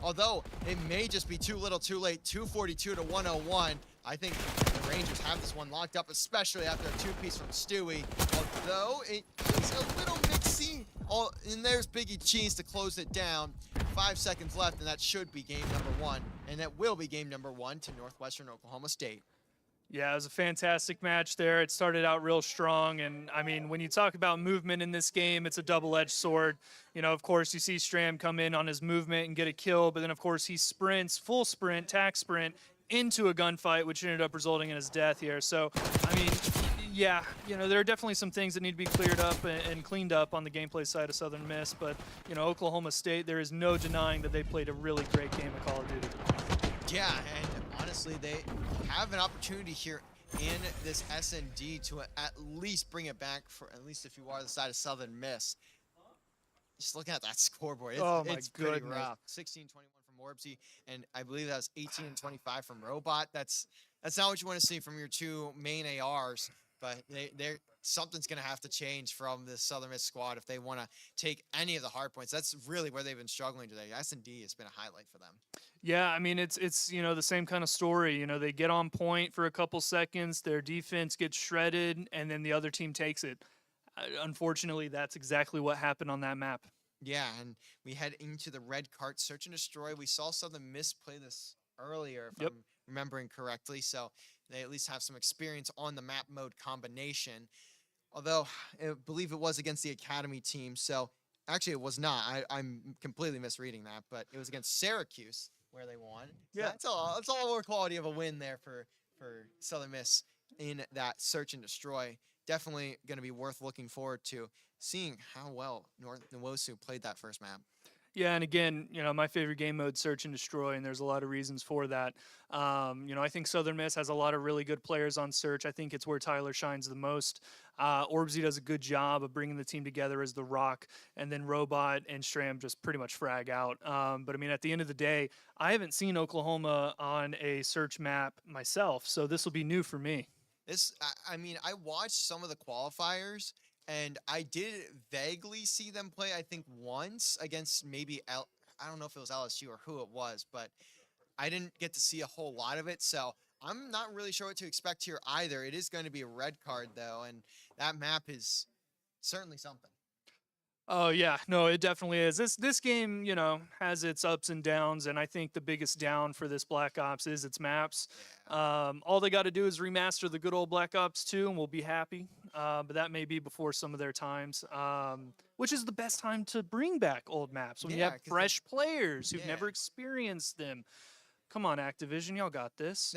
Although it may just be too little too late. 242 to 101. I think the Rangers have this one locked up, especially after a 2-piece from Stewie. Although it is a little mixy. And there's Biggie Cheese to close it down. 5 seconds left, and that should be game number 1. And that will be game number 1 to Northwestern Oklahoma State. Yeah, it was a fantastic match there. It started out real strong, and I mean, when you talk about movement in this game, it's a double-edged sword. You know, of course, you see Stram come in on his movement and get a kill, but then, of course, he sprints, full sprint, tack sprint, into a gunfight, which ended up resulting in his death here. So, I mean, yeah, you know, there are definitely some things that need to be cleared up and cleaned up on the gameplay side of Southern Miss, but, you know, Oklahoma State, there is no denying that they played a really great game of Call of Duty. Yeah, and honestly, they have an opportunity here in this S&D to at least bring it back, for at least if you are the side of Southern Miss. Just looking at that scoreboard, it's pretty rough. 16-21 from Orbsy, and I believe that was 18-25 from Robot. That's not what you want to see from your two main ARs, but something's going to have to change from this Southern Miss squad if they want to take any of the hard points. That's really where they've been struggling today. S&D has been a highlight for them. Yeah, I mean, it's you know, the same kind of story. You know, they get on point for a couple seconds, their defense gets shredded, and then the other team takes it. Unfortunately, that's exactly what happened on that map. Yeah, and we head into the red cart, search and destroy. We saw Southern Miss play this earlier, if I'm remembering correctly, so they at least have some experience on the map mode combination. Although, I believe it was against the Academy team, so actually it was not. I'm completely misreading that, but it was against Syracuse where they won. So Yeah. that's all more quality of a win there for Southern Miss in that search and destroy. Definitely going to be worth looking forward to seeing how well North Nwosu played that first map. Yeah, and again, you know, my favorite game mode, search and destroy, and there's a lot of reasons for that. You know, I think Southern Miss has a lot of really good players on search. I think it's where Tyler shines the most. Orbsy does a good job of bringing the team together as the Rock, and then Robot and Stram just pretty much frag out. But I mean, at the end of the day, I haven't seen Oklahoma on a search map myself, so this will be new for me. I mean, I watched some of the qualifiers, and I did vaguely see them play, I think, once against maybe, I don't know if it was LSU or who it was, but I didn't get to see a whole lot of it, so I'm not really sure what to expect here either. It is going to be a red card, though, and that map is certainly something. Oh yeah, no, it definitely is. This game, you know, has its ups and downs, and I think the biggest down for this Black Ops is its maps. All they got to do is remaster the good old Black Ops 2, and we'll be happy. But that may be before some of their times, which is the best time to bring back old maps when you have fresh players who've never experienced them. Come on, Activision, y'all got this.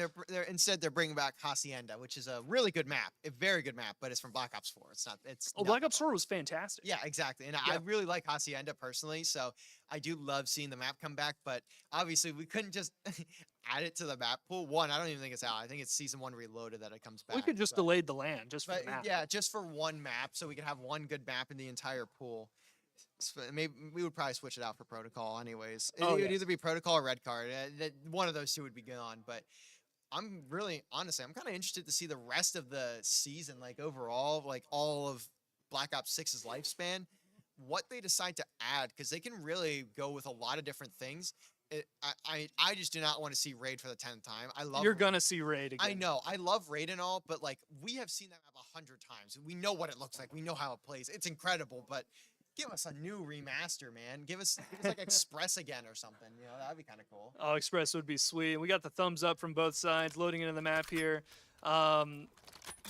Instead, they're bringing back Hacienda, which is a really good map, a very good map, but it's from Black Ops 4. It's not. Black Ops 4 was fantastic. Yeah, exactly. And I really like Hacienda personally, so I do love seeing the map come back. But obviously, we couldn't just add it to the map pool. One, I don't even think it's out. I think it's Season 1 Reloaded that it comes back. We could just delayed the land just for the map. Yeah, just for one map, so we could have one good map in the entire pool. Maybe we would probably switch it out for protocol anyways. It would either be protocol or red card. One of those two would be gone. But I'm really, honestly, I'm kind of interested to see the rest of the season, like overall, like all of Black Ops 6's lifespan, what they decide to add, because they can really go with a lot of different things. I just do not want to see Raid for the 10th time. You're gonna see Raid again. I know. I love Raid and all, but like we have seen that map 100 times. We know what it looks like. We know how it plays. It's incredible, but give us a new remaster, man. Give us like Express again or something. You know, that'd be kind of cool. Oh, Express would be sweet. We got the thumbs up from both sides, loading into the map here. The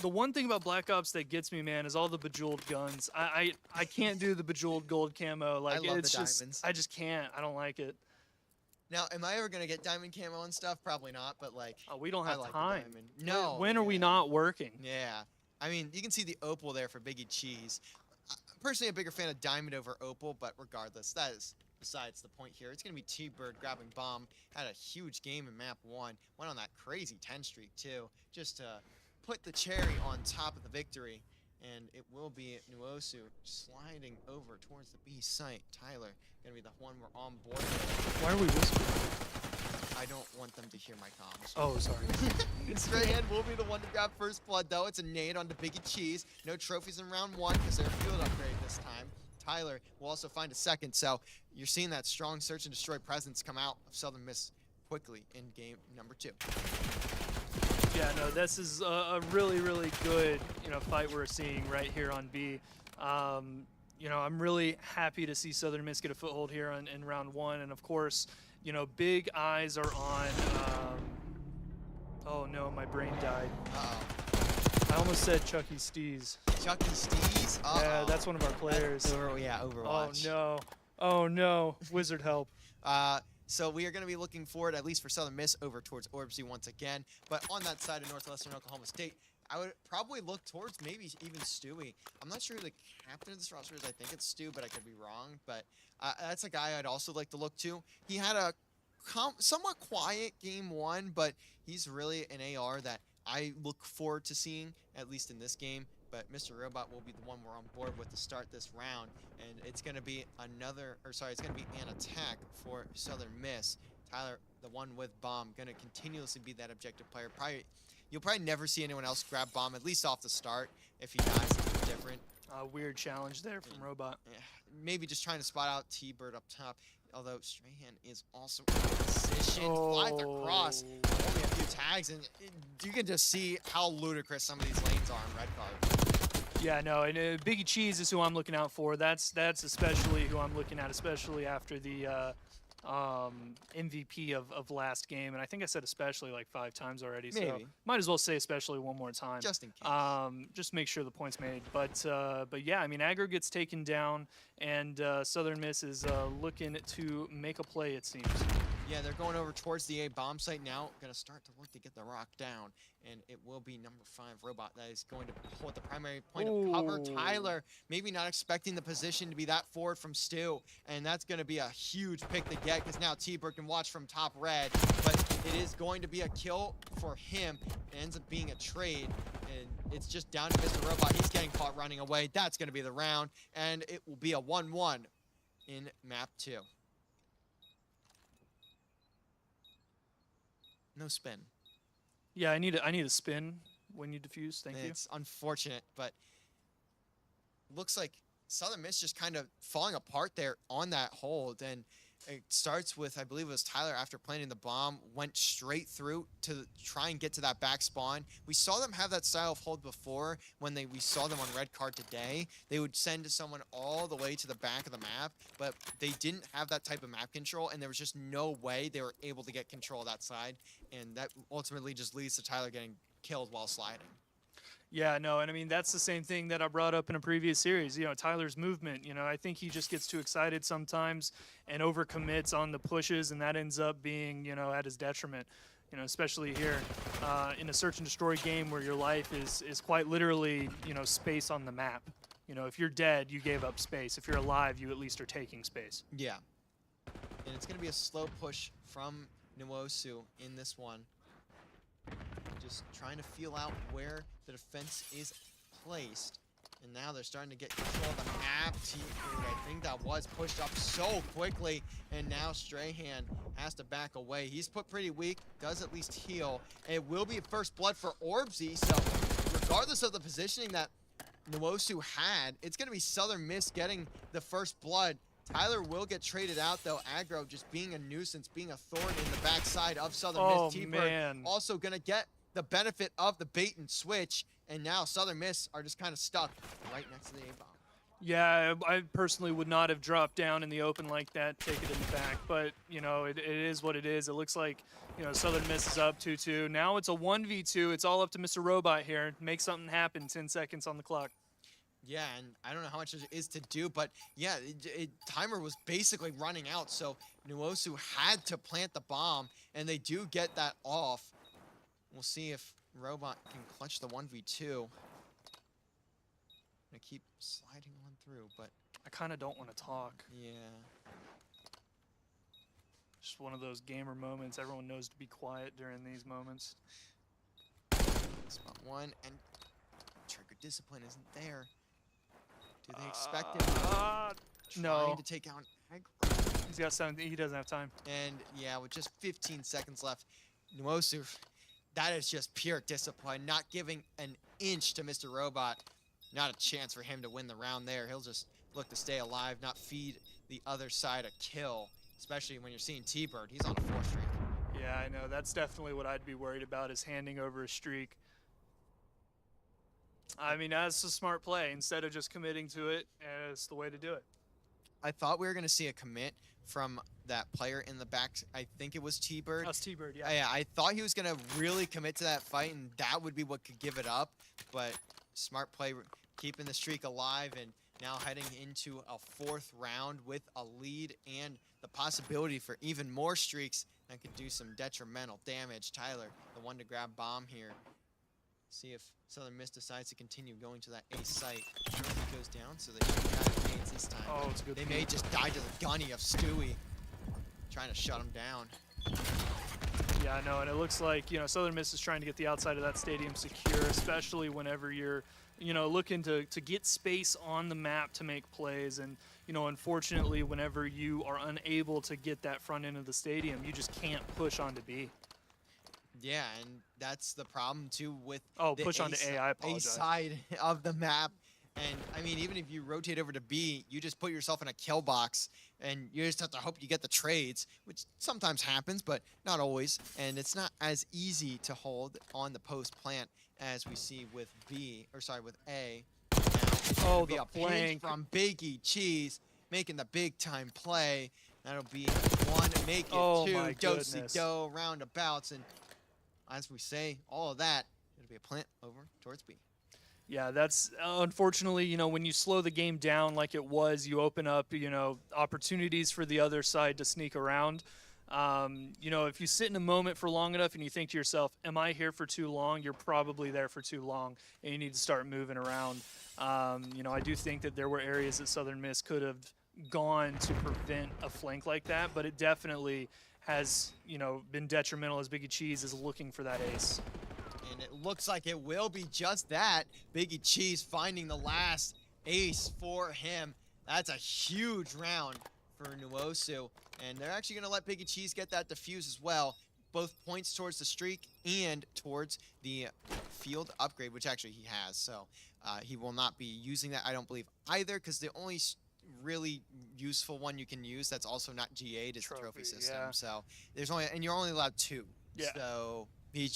one thing about Black Ops that gets me, man, is all the bejeweled guns. I can't do the bejeweled gold camo. Like, I love it's the just, diamonds. I just can't. I don't like it. Now, am I ever gonna get diamond camo and stuff? Probably not. But like, We don't I have like the time. diamond. No. When are we not working? Yeah. I mean, you can see the opal there for Biggie Cheese. I'm personally a bigger fan of diamond over opal, but regardless, that is besides the point here. It's going to be T-Bird grabbing bomb. Had a huge game in map 1. Went on that crazy 10 streak too, just to put the cherry on top of the victory. And it will be Nuosu sliding over towards the B site. Tyler, going to be the one we're on board with. Why are we whispering? I don't want them to hear my comms. Oh, sorry. Strahan will be the one to grab first blood, though. It's a nade onto Biggie Cheese. No trophies in round 1 because they're a field upgrade this time. Tyler will also find a second, so you're seeing that strong search and destroy presence come out of Southern Miss quickly in game number 2. Yeah, no, this is a really, really good, fight we're seeing right here on B. I'm really happy to see Southern Miss get a foothold here in round 1, and of course, big eyes are on. Oh no, my brain died. I almost said Chucky Stees. Chucky Stees? Yeah, that's one of our players. Overwatch. Oh no, Wizard help. So we are going to be looking forward, at least for Southern Miss, over towards Orbsy once again. But on that side of Northwestern Oklahoma State, I would probably look towards maybe even Stewie. I'm not sure who the captain of this roster is. I think it's Stu, but I could be wrong. But that's a guy I'd also like to look to. He had a somewhat quiet game 1, but he's really an AR that I look forward to seeing, at least in this game. But Mr. Robot will be the one we're on board with to start this round. And it's going to be it's going to be an attack for Southern Miss. Tyler, the one with bomb, going to continuously be that objective player. You'll probably never see anyone else grab bomb, at least off the start. If he dies, it's different. Weird challenge there from Robot. Yeah, maybe just trying to spot out T-Bird up top. Although Strahan is also in position. Flies across. Only a few tags, and you can just see how ludicrous some of these lanes are in red card. Yeah, no, and Biggie Cheese is who I'm looking out for. That's especially who I'm looking at, especially after the MVP of last game. And I think I said especially like 5 times already. Maybe. So might as well say especially one more time. Just in case. Just make sure the point's made. But yeah, I mean, aggro gets taken down, and Southern Miss is looking to make a play, it seems. Yeah, they're going over towards the A bomb site now. Going to start to look to get the rock down. And it will be number 5 Robot that is going to hold the primary point of cover. Tyler, maybe not expecting the position to be that forward from Stu. And that's going to be a huge pick to get because now T-Bird can watch from top red. But it is going to be a kill for him. It ends up being a trade. And it's just down to Mr. Robot. He's getting caught running away. That's going to be the round. And it will be a 1-1 in map 2. No spin. Yeah, I need a spin when you defuse. Thank you. It's unfortunate, but looks like Southern Miss just kind of falling apart there on that hold. And it starts with, I believe it was Tyler, after planting the bomb, went straight through to try and get to that back spawn. We saw them have that style of hold before when we saw them on red card today. They would send someone all the way to the back of the map, but they didn't have that type of map control, and there was just no way they were able to get control of that side. And that ultimately just leads to Tyler getting killed while sliding. Yeah, no, and I mean, that's the same thing that I brought up in a previous series. Tyler's movement, I think he just gets too excited sometimes and overcommits on the pushes, and that ends up being, at his detriment, especially here in a search and destroy game where your life is quite literally, space on the map. If you're dead, you gave up space. If you're alive, you at least are taking space. Yeah. And it's going to be a slow push from Nuosu in this one. Just trying to feel out where the defense is placed. And now they're starting to get control of the map. I think that was pushed up so quickly. And now Strahan has to back away. He's put pretty weak, does at least heal. And it will be first blood for Orbsy. So regardless of the positioning that Nuosu had, it's going to be Southern Miss getting the first blood. Tyler will get traded out, though. Aggro just being a nuisance, being a thorn in the backside of Southern Miss. T-Bird also going to get the benefit of the bait and switch, and now Southern Miss are just kind of stuck right next to the A-bomb. Yeah, I personally would not have dropped down in the open like that, take it in the back, but, it is what it is. It looks like, Southern Miss is up 2-2. Now it's a 1v2. It's all up to Mr. Robot here. Make something happen, 10 seconds on the clock. Yeah, and I don't know how much there is to do, but yeah, timer was basically running out, so Nuosu had to plant the bomb, and they do get that off. We'll see if Robot can clutch the 1v2. Gonna keep sliding on through, but I kind of don't want to talk. yeah. one of those gamer moments. Everyone knows to be quiet during these moments. Spot one, and trigger discipline isn't there. Do they expect him trying No. to take out Ag? He's got 7. He doesn't have time. And yeah, with just 15 seconds left, Nwosu, that is just pure discipline, not giving an inch to Mr. Robot. Not a chance for him to win the round there. He'll just look to stay alive, not feed the other side a kill, especially when you're seeing T-Bird. He's on a 4 streak. Yeah, I know. That's definitely what I'd be worried about, is handing over a streak. I mean, that's a smart play. Instead of just committing to it, it's the way to do it. I thought we were going to see a commit from that player in the back. I think it was T-Bird. That's T-Bird, yeah. Yeah, I thought he was going to really commit to that fight, and that would be what could give it up. But smart play, keeping the streak alive, and now heading into a 4th round with a lead and the possibility for even more streaks that could do some detrimental damage. Tyler, the one to grab bomb here. See if Southern Miss decides to continue going to that A site. He goes down, so they should die to nades this time. Oh, it's a good They peek. may just die to the gunny of Stewie, trying to shut him down. Yeah, I know, and it looks like, Southern Miss is trying to get the outside of that stadium secure, especially whenever you're, looking to get space on the map to make plays. And, unfortunately, whenever you are unable to get that front end of the stadium, you just can't push onto B. Yeah, and that's the problem too with the push onto A, I apologize. A side of the map. And I mean, even if you rotate over to B, you just put yourself in a kill box, and you just have to hope you get the trades, which sometimes happens, but not always. And it's not as easy to hold on the post plant as we see with with A. Now it's gonna be the a pinch flank. from Biggie Cheese, making the big time play. That'll be 1, make it Oh 2, my goodness. do-si-do, roundabouts, and as we say, all of that, it'll be a plant over towards B. Yeah, that's unfortunately, when you slow the game down like it was, you open up, opportunities for the other side to sneak around. If you sit in a moment for long enough and you think to yourself, am I here for too long? You're probably there for too long, and you need to start moving around. I do think that there were areas that Southern Miss could have gone to prevent a flank like that, but it definitely has, been detrimental as Biggie Cheese is looking for that ace. And it looks like it will be just that. Biggie Cheese finding the last ace for him. That's a huge round for Nwosu. And they're actually going to let Biggie Cheese get that defuse as well. Both points towards the streak and towards the field upgrade, which actually he has. So he will not be using that, I don't believe, either, because the only really useful one you can use that's also not GA'd is the trophy system. Yeah. So there's you're only allowed 2. Yeah. So the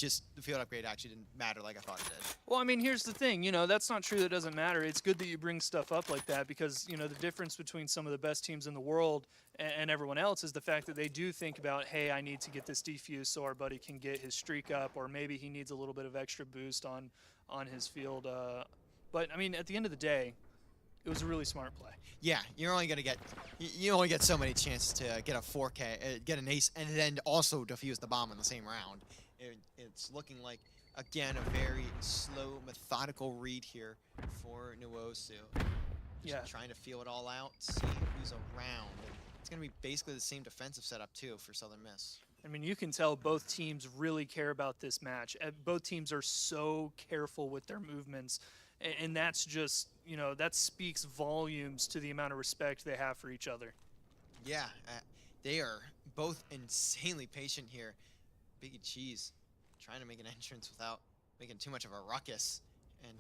field upgrade actually didn't matter like I thought it did. Well, I mean, here's the thing, that's not true that it doesn't matter. It's good that you bring stuff up like that because, the difference between some of the best teams in the world and everyone else is the fact that they do think about, hey, I need to get this defuse so our buddy can get his streak up, or maybe he needs a little bit of extra boost on his field. But, I mean, at the end of the day, it was a really smart play. Yeah, you're only gonna get you only get so many chances to get a 4K, get an ace, and then also defuse the bomb in the same round. It's looking like again a very slow, methodical read here for Nwosu. Yeah. Trying to feel it all out, see who's around. And it's gonna be basically the same defensive setup too for Southern Miss. I mean, you can tell both teams really care about this match. Both teams are so careful with their movements. And that's just, that speaks volumes to the amount of respect they have for each other. Yeah, they are both insanely patient here. Biggie Cheese trying to make an entrance without making too much of a ruckus. And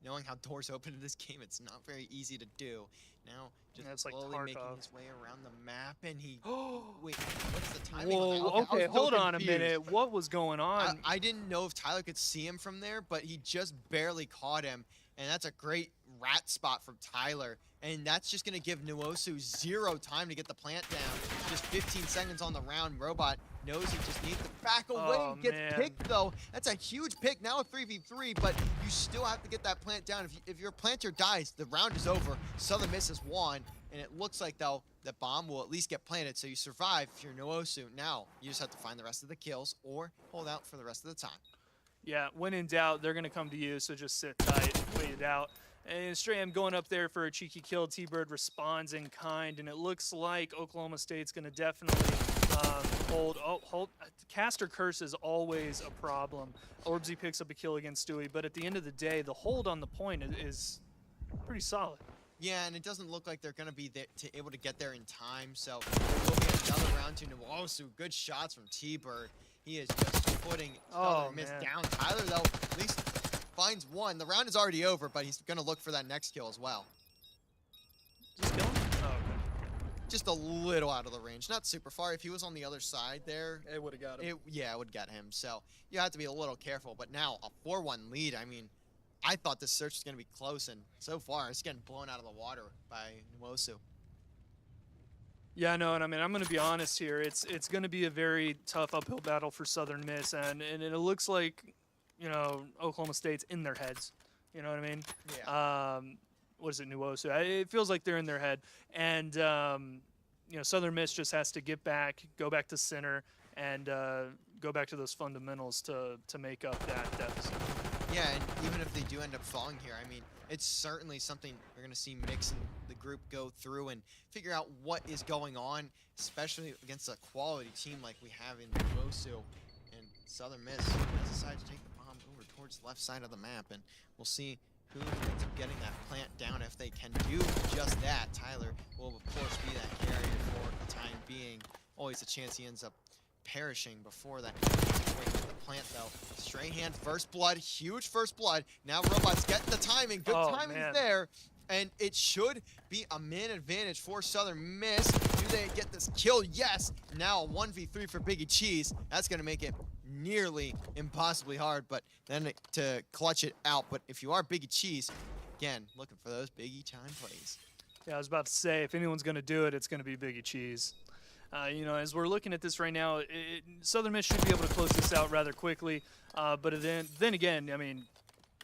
knowing how doors open in this game, it's not very easy to do. Now, just That's like slowly making Tarkov. his way around the map, and he... Wait, what's the timing on Whoa, that? I was okay, so hold on a confused. minute. What was going on? I didn't know if Tyler could see him from there, but he just barely caught him. And that's a great rat spot from Tyler. And that's just going to give Nwosu 0 time to get the plant down. Just 15 seconds on the round. Robot knows he just needs to back away. Oh, Gets man. picked, though. That's a huge pick. Now a 3v3, but you still have to get that plant down. If your planter dies, the round is over. Southern Miss has won. And it looks like, though, that bomb will at least get planted. So you survive if you're Nwosu. Now you just have to find the rest of the kills or hold out for the rest of the time. Yeah, when in doubt, they're going to come to you, so just sit tight, wait it out. And Strahan going up there for a cheeky kill. T-Bird responds in kind, and it looks like Oklahoma State's going to definitely hold. Caster curse is always a problem. Orbsy picks up a kill against Stewie, but at the end of the day, the hold on the point is pretty solid. Yeah, and it doesn't look like they're going to be able to get there in time, so there will be another round to Nwosu. Good shots from T-Bird. He is just putting Southern Miss down. Tyler, though, at least finds one. The round is already over, but he's going to look for that next kill as well. Just kill him? Oh, okay. Just a little out of the range. Not super far. If he was on the other side there, It would have got him. it would get him. So you have to be a little careful. But now, a 4-1 lead, I mean, I thought this search was going to be close, and so far, it's getting blown out of the water by Nwosu. Yeah, no, and I mean, I'm going to be honest here. It's going to be a very tough uphill battle for Southern Miss, and it looks like, you know, Oklahoma State's in their heads. You know what I mean? Yeah. What is it, Nwosu? It feels like they're in their head, and you know, Southern Miss just has to get back, go back to center, and go back to those fundamentals to make up that deficit. Yeah, and even if they do end up falling here, I mean, it's certainly something we're going to see Mix and the group go through and figure out what is going on, especially against a quality team like we have in Nwosu. And Southern Miss has decided to take the bomb over towards the left side of the map, and we'll see who ends up getting that plant down if they can do just that. Tyler will, of course, be that carrier for the time being. Always a chance he ends up perishing before that situation with the plant, though. Strahan, first blood, huge first blood. Now Robots getting the timing. Good timing there. And it should be a man advantage for Southern Miss. Do they get this kill? Yes. Now a 1v3 for Biggie Cheese. That's going to make it nearly impossibly hard, but then to clutch it out. But if you are Biggie Cheese, again, looking for those Biggie time plays. Yeah, I was about to say, if anyone's going to do it, it's going to be Biggie Cheese. You know, as we're looking at this right now, Southern Miss should be able to close this out rather quickly. But then again, I mean,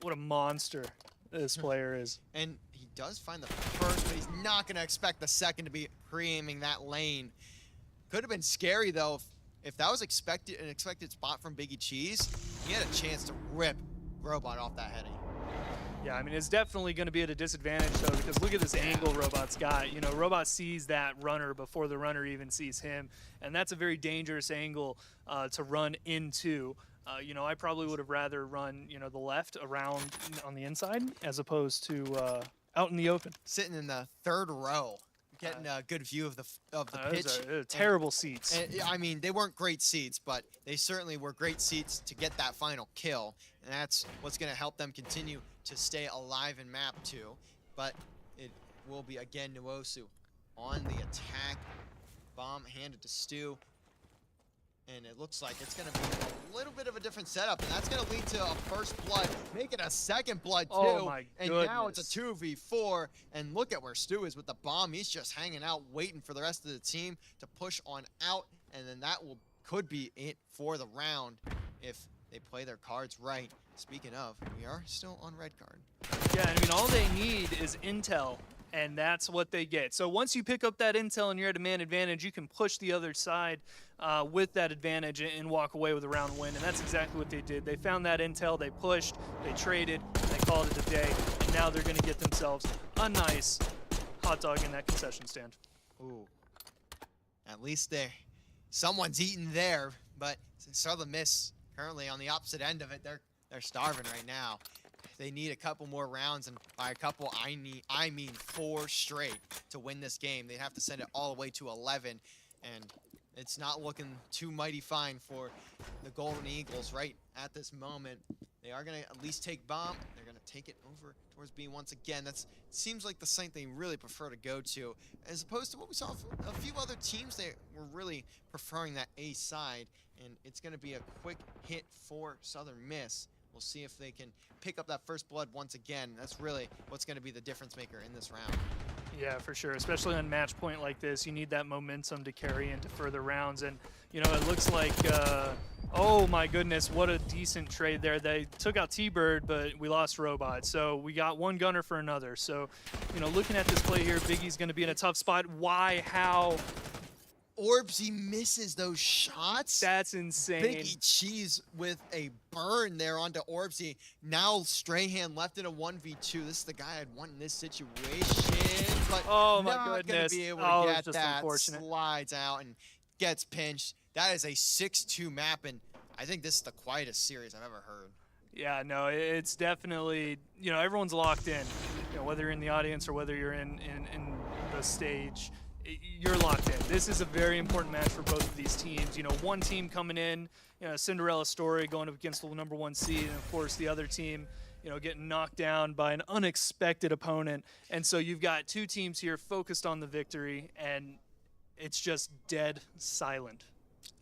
what a monster this player is. And he does find the first, but he's not going to expect the second to be pre-aiming that lane. Could have been scary, though. If that was an expected spot from Biggie Cheese, he had a chance to rip Robot off that heading. Yeah, I mean, it's definitely going to be at a disadvantage, though, because look at this angle Robot's got. You know, Robot sees that runner before the runner even sees him, and that's a very dangerous angle to run into. You know, I probably would have rather run, you know, the left around on the inside as opposed to out in the open. Sitting in the third row, getting a good view of the pitch. Those are terrible seats. And, I mean, they weren't great seats, but they certainly were great seats to get that final kill, and that's what's going to help them continue to stay alive in map 2. But it will be, again, Nwosu on the attack. Bomb handed to Stu. And it looks like it's going to be a little bit of a different setup, and that's going to lead to a first blood, make it a second blood, too. Oh, my and goodness. now it's a 2v4, and look at where Stu is with the bomb. He's just hanging out, waiting for the rest of the team to push on out, and then that could be it for the round if they play their cards right. Speaking of, we are still on red card. Yeah, I mean, all they need is intel, and that's what they get. So once you pick up that intel and you're at a man advantage, you can push the other side with that advantage and walk away with a round win, and that's exactly what they did. They found that intel, they pushed, they traded, and they called it a day, and now they're going to get themselves a nice hot dog in that concession stand. Ooh. At least someone's eating there, but Southern Miss currently on the opposite end of it. They're starving right now. They need a couple more rounds, and by a couple, I mean 4 straight to win this game. They'd have to send it all the way to 11, and it's not looking too mighty fine for the Golden Eagles right at this moment. They are going to at least take bomb. They're going to take it over towards B once again. That seems like the site they really prefer to go to, as opposed to what we saw from a few other teams. They were really preferring that A side, and it's going to be a quick hit for Southern Miss. We'll see if they can pick up that first blood once again. That's really what's going to be the difference maker in this round. Yeah, for sure. Especially on match point like this, you need that momentum to carry into further rounds. And, you know, it looks like, oh my goodness, what a decent trade there. They took out T-Bird, but we lost Robot. So we got one gunner for another. So, you know, looking at this play here, Biggie's going to be in a tough spot. Why? How? Orbsy misses those shots. That's insane. Biggie Cheese with a burn there onto Orbsy. Now Strahan left in a 1v2. This is the guy I'd want in this situation, but Oh my not gonna goodness. be able Oh, to it's get just that. unfortunate. Slides out and gets pinched. That is a 6-2 map, and I think this is the quietest series I've ever heard. Yeah, no, it's definitely, everyone's locked in. Whether you're in the audience or whether you're in the stage, you're locked in. This is a very important match for both of these teams. One team coming in, Cinderella story going up against the number 1 seed, and of course the other team, getting knocked down by an unexpected opponent. And so you've got two teams here focused on the victory, and it's just dead silent.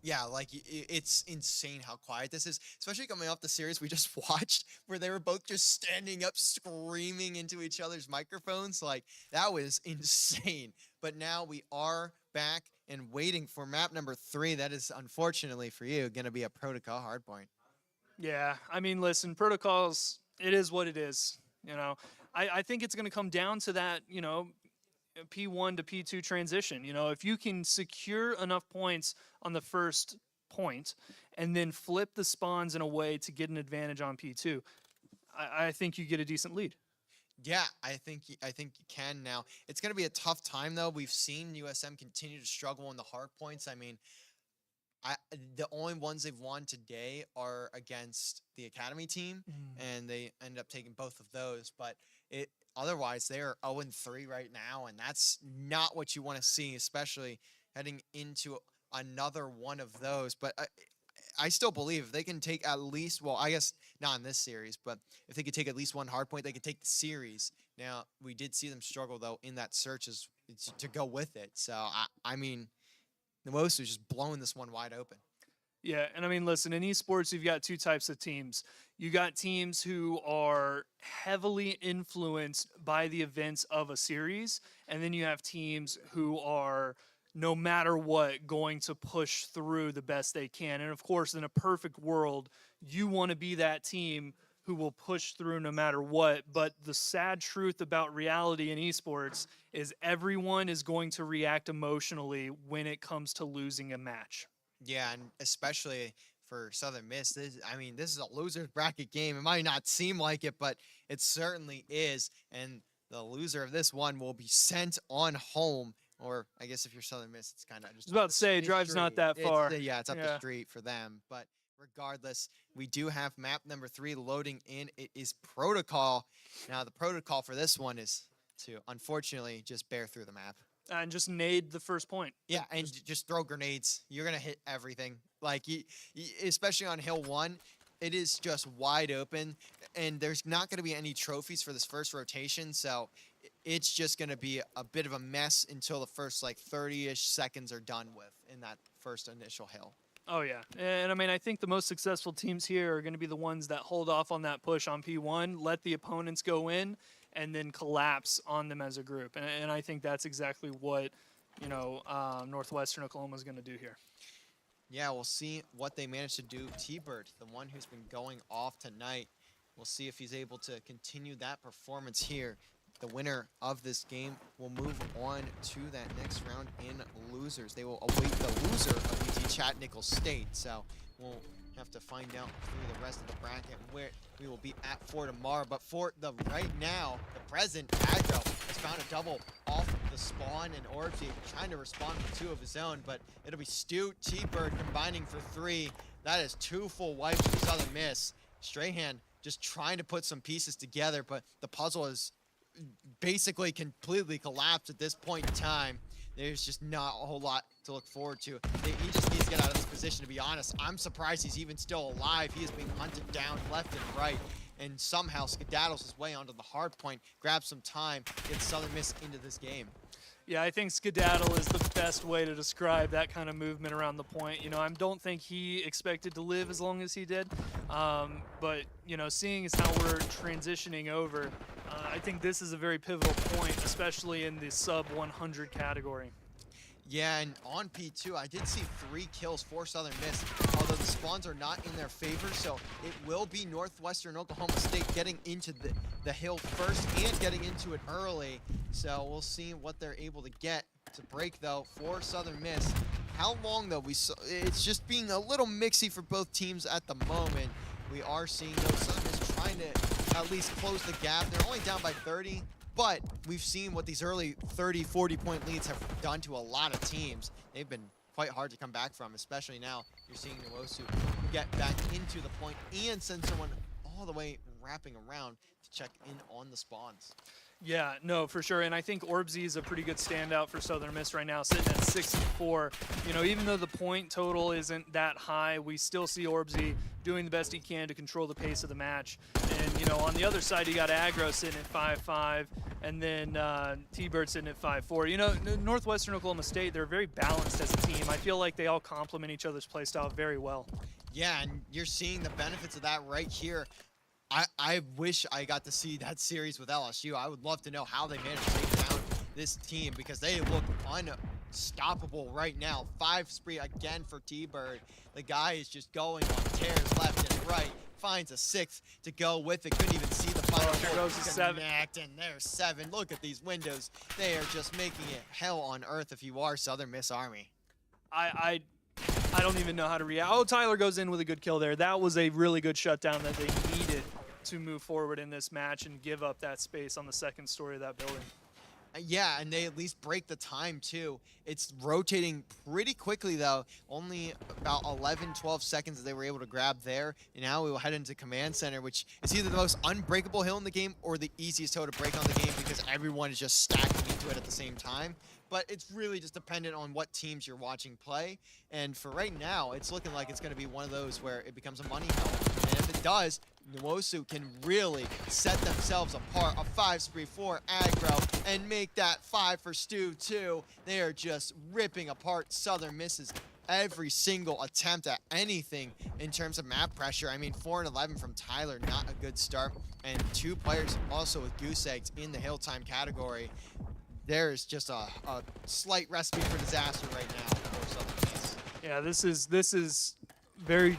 Yeah, like it's insane how quiet this is, especially coming off the series we just watched where they were both just standing up screaming into each other's microphones. Like, that was insane. But now we are back and waiting for map number 3. That is, unfortunately for you, going to be a protocol hardpoint. Yeah, I mean, listen, protocols, it is what it is. I think it's going to come down to that, P1 to P2 transition. If you can secure enough points on the first point and then flip the spawns in a way to get an advantage on P2, I think you get a decent lead. Yeah, I think you can now. It's going to be a tough time, though. We've seen USM continue to struggle in the hard points. I mean, the only ones they've won today are against the Academy team, and they ended up taking both of those. But otherwise, they are 0-3 right now, and that's not what you want to see, especially heading into another one of those. But I still believe if they can take at least, well, I guess not in this series, but if they could take at least one hard point, they could take the series. Now, we did see them struggle, though, in that search to go with it. So, I mean, the most was just blowing this one wide open. Yeah, and I mean, listen, in esports, you've got two types of teams. You got teams who are heavily influenced by the events of a series, and then you have teams who are, no matter what, going to push through the best they can. And of course, in a perfect world, you want to be that team who will push through no matter what. But the sad truth about reality in esports is everyone is going to react emotionally when it comes to losing a match. Yeah, and especially for Southern Miss, this is a loser's bracket game. It might not seem like it, but it certainly is. And the loser of this one will be sent on home. Or I guess if you're Southern Miss, it's kind of just. I was about to say, drive's not that far. It's up the street for them. But regardless, we do have map number 3 loading in. It is Protocol. Now, the protocol for this one is to, unfortunately, just bear through the map. And just nade the first point. Yeah, and just throw grenades. You're going to hit everything. Like, especially on Hill 1, it is just wide open. And there's not going to be any trophies for this first rotation. So it's just going to be a bit of a mess until the first, 30-ish seconds are done with in that first initial hill. Oh, yeah. And I mean, I think the most successful teams here are going to be the ones that hold off on that push on P1, let the opponents go in, and then collapse on them as a group. And I think that's exactly what, Northwestern Oklahoma is going to do here. Yeah, we'll see what they manage to do. T-Bird, the one who's been going off tonight, we'll see if he's able to continue that performance here. The winner of this game will move on to that next round in losers. They will await the loser of UT Chattanooga State. So we'll have to find out through the rest of the bracket where we will be at for tomorrow. But for the right now, the present, Agro has found a double off the spawn, and Orbsy trying to respond with 2 of his own, but it'll be Stu, T-Bird combining for 3. That is 2 full wipes for Southern Miss. Strahan just trying to put some pieces together, but the puzzle is basically completely collapsed at this point in time. There's just not a whole lot to look forward to. He just needs to get out of this position, to be honest. I'm surprised he's even still alive. He is being hunted down left and right, and somehow skedaddles his way onto the hard point, grabs some time, gets Southern Miss into this game. Yeah, I think skedaddle is the best way to describe that kind of movement around the point. I don't think he expected to live as long as he did. But, seeing as how we're transitioning over, I think this is a very pivotal point, especially in the sub-100 category. Yeah, and on P2, I did see 3 kills for Southern Miss, although the spawns are not in their favor, so it will be Northwestern Oklahoma State getting into the hill first and getting into it early. So we'll see what they're able to get to break, though, for Southern Miss. how long though? It's just being a little mixy for both teams at the moment. We are seeing those Suns trying to at least close the gap. They're only down by 30, but we've seen what these early 30, 40-point leads have done to a lot of teams. They've been quite hard to come back from, especially now you're seeing Nwosu get back into the point and send someone all the way wrapping around to check in on the spawns. Yeah, no, for sure. And I think Orbsy is a pretty good standout for Southern Miss right now, sitting at 6-4. You know, even though the point total isn't that high, we still see Orbsy doing the best he can to control the pace of the match. And, you know, on the other side, you got Aggro sitting at 5-5, and then T-Bird sitting at 5-4. You know, Northwestern Oklahoma State, they're very balanced as a team. I feel like they all complement each other's play style very well. Yeah, and you're seeing the benefits of that right here. I wish I got to see that series with LSU. I would love to know how they managed to take down this team because they look unstoppable right now. 5 spree again for T-Bird. The guy is just going on tears left and right. Finds a 6th to go with it. Couldn't even see the final. There goes the 7. And there's 7. Look at these windows. They are just making it hell on earth if you are Southern Miss Army. I don't even know how to react. Oh, Tyler goes in with a good kill there. That was a really good shutdown that they needed to move forward in this match and give up that space on the second story of that building. Yeah, and they at least break the time too. It's rotating pretty quickly though. Only about 11, 12 seconds that they were able to grab there. And now we will head into Command Center, which is either the most unbreakable hill in the game or the easiest hill to break on the game because everyone is just stacking into it at the same time. But it's really just dependent on what teams you're watching play. And for right now, it's looking like it's going to be one of those where it becomes a money hill. And if it does, Nwosu can really set themselves apart. A 5 spree for Aggro and make that 5 for Stu too. They are just ripping apart Southern Miss's every single attempt at anything in terms of map pressure. I mean, 4 and 11 from Tyler, not a good start. And 2 players also with goose eggs in the hill time category. There is just a slight recipe for disaster right now for Southern Miss. Yeah, this is very,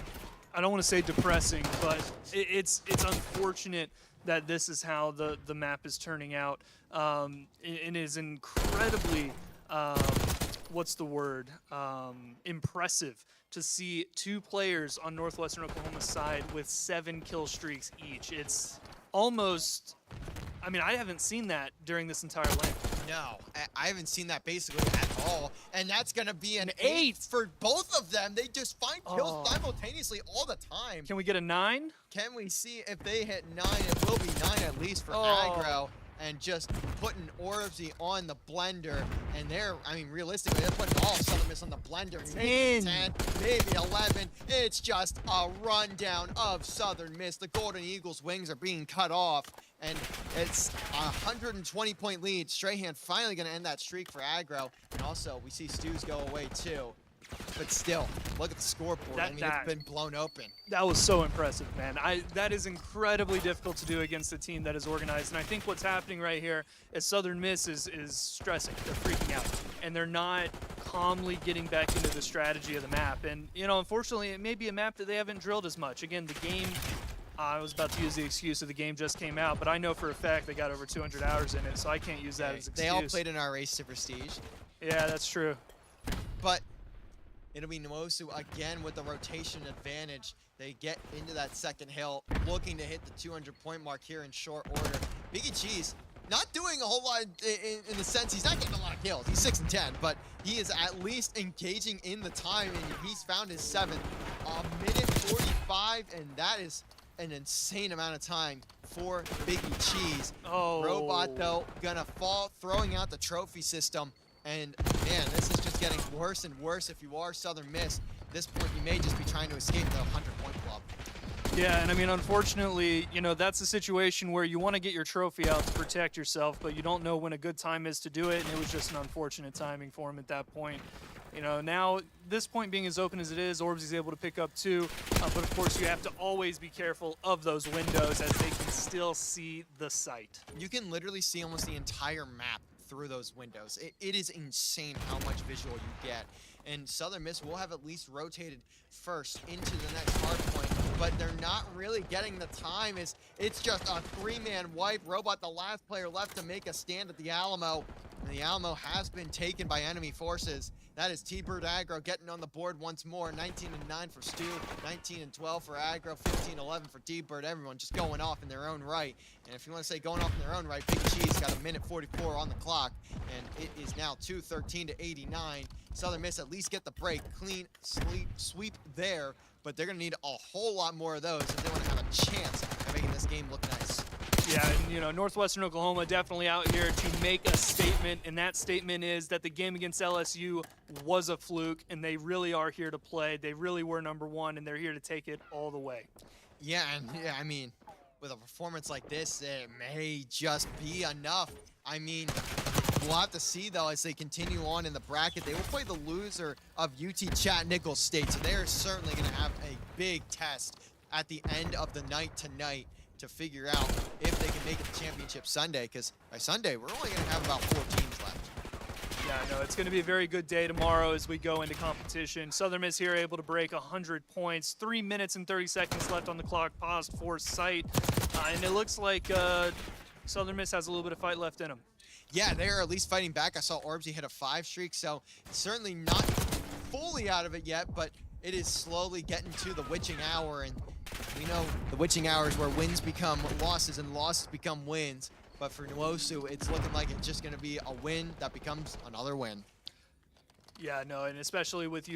I don't want to say depressing, but it's unfortunate that this is how the map is turning out. It is incredibly, what's the word, impressive to see 2 players on Northwestern Oklahoma's side with 7 kill streaks each. It's almost, I mean, I haven't seen that during this entire lane. No, I haven't seen that basically at all. And that's going to be an 8 for both of them. They just find kills simultaneously all the time. Can we get a 9? Can we see if they hit 9? It will be 9 at least for Aggro. And just putting Orbsy on the blender. And they're, I mean, realistically, they're putting all of Southern Miss on the blender. 10, maybe 11. It's just a rundown of Southern Miss. The Golden Eagles' wings are being cut off. And it's a 120-point lead. Strahan finally going to end that streak for Aggro. And also, we see Stews go away too. But still, look at the scoreboard. I mean, it's been blown open. That was so impressive, man. That is incredibly difficult to do against a team that is organized. And I think what's happening right here is Southern Miss is stressing. They're freaking out. And they're not calmly getting back into the strategy of the map. And, you know, unfortunately, it may be a map that they haven't drilled as much. Again, the game, I was about to use the excuse of the game just came out, but I know for a fact they got over 200 hours in it, so I can't use that as an excuse. They all played in our race to Prestige. Yeah, that's true. But it'll be Nwosu again with the rotation advantage. They get into that second hill, looking to hit the 200-point mark here in short order. Biggie Cheese not doing a whole lot in the sense he's not getting a lot of kills. He's 6 and 10, but he is at least engaging in the time, and he's found his 7th. A minute 45, and that is an insane amount of time for Biggie Cheese. Robot, though, gonna fall, throwing out the trophy system. And, man, this is just getting worse and worse if you are Southern Miss. At this point, you may just be trying to escape the 100-point club. Yeah, and I mean, unfortunately, you know, that's a situation where you want to get your trophy out to protect yourself, but you don't know when a good time is to do it, and it was just an unfortunate timing for him at that point. You know, now, this point being as open as it is, Orbsy's able to pick up 2, but of course you have to always be careful of those windows as they can still see the site. You can literally see almost the entire map through those windows. It is insane how much visual you get. And Southern Miss will have at least rotated first into the next hard point, but they're not really getting the time. It's just a 3-man wipe. Robot, the last player left to make a stand at the Alamo. And the Alamo has been taken by enemy forces. That is T-Bird Aggro getting on the board once more. 19-9 for Stu, 19-12 for Aggro, 15-11 for T-Bird. Everyone just going off in their own right. And if you want to say going off in their own right, Big Cheese got a minute 44 on the clock. And it is now 2:13 to 89. Southern Miss at least get the break. Clean sweep there. But they're going to need a whole lot more of those if they want to have a chance at making this game look nice. Yeah, and you know, Northwestern Oklahoma definitely out here to make a statement, and that statement is that the game against LSU was a fluke, and they really are here to play. They really were number one, and they're here to take it all the way. Yeah, and yeah, I mean, with a performance like this, it may just be enough. I mean, we'll have to see, though, as they continue on in the bracket. They will play the loser of UT Chattanooga State, so they're certainly going to have a big test at the end of the night tonight to figure out if they can make it to championship Sunday, because by Sunday, we're only going to have about 4 teams left. Yeah, no, it's going to be a very good day tomorrow as we go into competition. Southern Miss here able to break 100 points. 3 minutes and 30 seconds left on the clock, paused for sight. And it looks like Southern Miss has a little bit of fight left in them. Yeah, they're at least fighting back. I saw Orbsy hit a 5 streak, so it's certainly not fully out of it yet, but it is slowly getting to the witching hour, and we know the witching hour is where wins become losses and losses become wins. But for Nwosu, it's looking like it's just going to be a win that becomes another win. Yeah, no, and especially with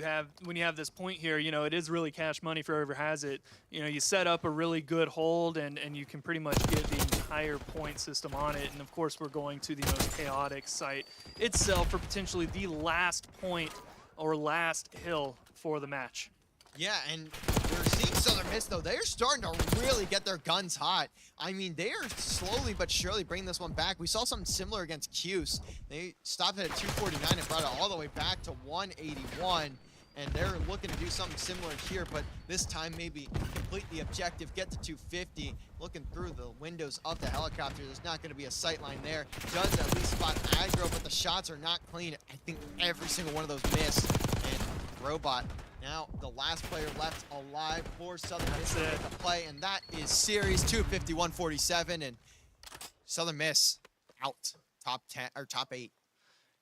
when you have this point here, you know, it is really cash money for whoever has it. You know, you set up a really good hold, and you can pretty much get the entire point system on it. And of course, we're going to the most chaotic site itself for potentially the last point or last hill for the match. Yeah, and we're seeing Southern Miss, though. They're starting to really get their guns hot. I mean, they are slowly but surely bringing this one back. We saw something similar against Cuse. They stopped it at 249 and brought it all the way back to 181. And they're looking to do something similar here, but this time maybe complete the objective, get to 250. Looking through the windows of the helicopter, there's not going to be a sight line there. Does at least spot Aggro, but the shots are not clean. I think every single one of those missed. And Robot, now the last player left alive for Southern Miss to make the play, and that is series 251-47, and Southern Miss out top 10 or top 8.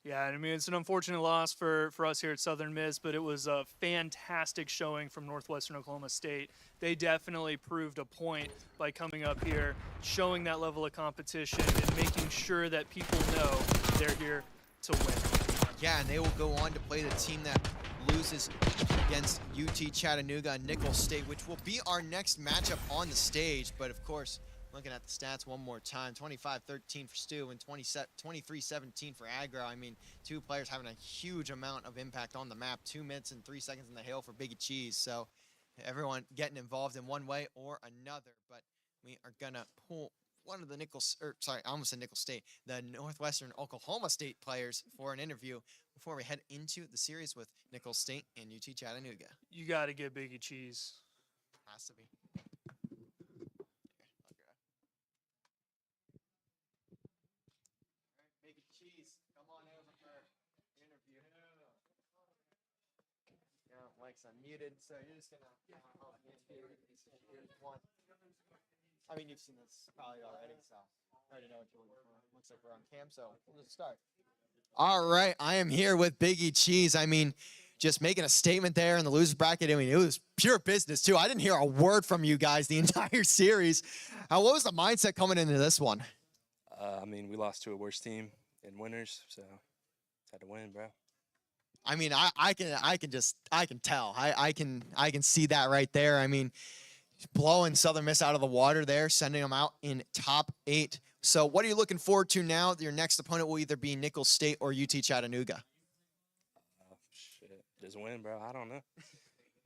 Yeah, I mean, it's an unfortunate loss for us here at Southern Miss, but it was a fantastic showing from Northwestern Oklahoma State. They definitely proved a point by coming up here, showing that level of competition, and making sure that people know they're here to win. Yeah, and they will go on to play the team that loses against UT Chattanooga and Nicholls State, which will be our next matchup on the stage. But of course, looking at the stats one more time, 25-13 for Stu and 23-17 for Aggro. I mean, two players having a huge amount of impact on the map. 2 minutes and 3 seconds in the hail for Biggie Cheese. So everyone getting involved in one way or another. But we are going to pull one of the Nicholls State, the Northwestern Oklahoma State players for an interview before we head into the series with Nicholls State and UT Chattanooga. You got to get Biggie Cheese. Has to be. Biggie Cheese, come on over for the interview. Yeah, mic's unmuted, so you're just gonna help me interview these one. I mean, you've seen this probably already, so I already know what you're looking for. Looks like we're on cam, so we'll just start. All right, I am here with Biggie Cheese. I mean, just making a statement there in the loser bracket. I mean, it was pure business, too. I didn't hear a word from you guys the entire series. What was the mindset coming into this one? I mean, we lost to a worse team in winners, so had to win, bro. I mean, I can tell. I can see that right there. I mean, blowing Southern Miss out of the water there, sending them out in top 8. So what are you looking forward to now? Your next opponent will either be Nicholls State or UT Chattanooga. Shit, just win, bro. I don't know.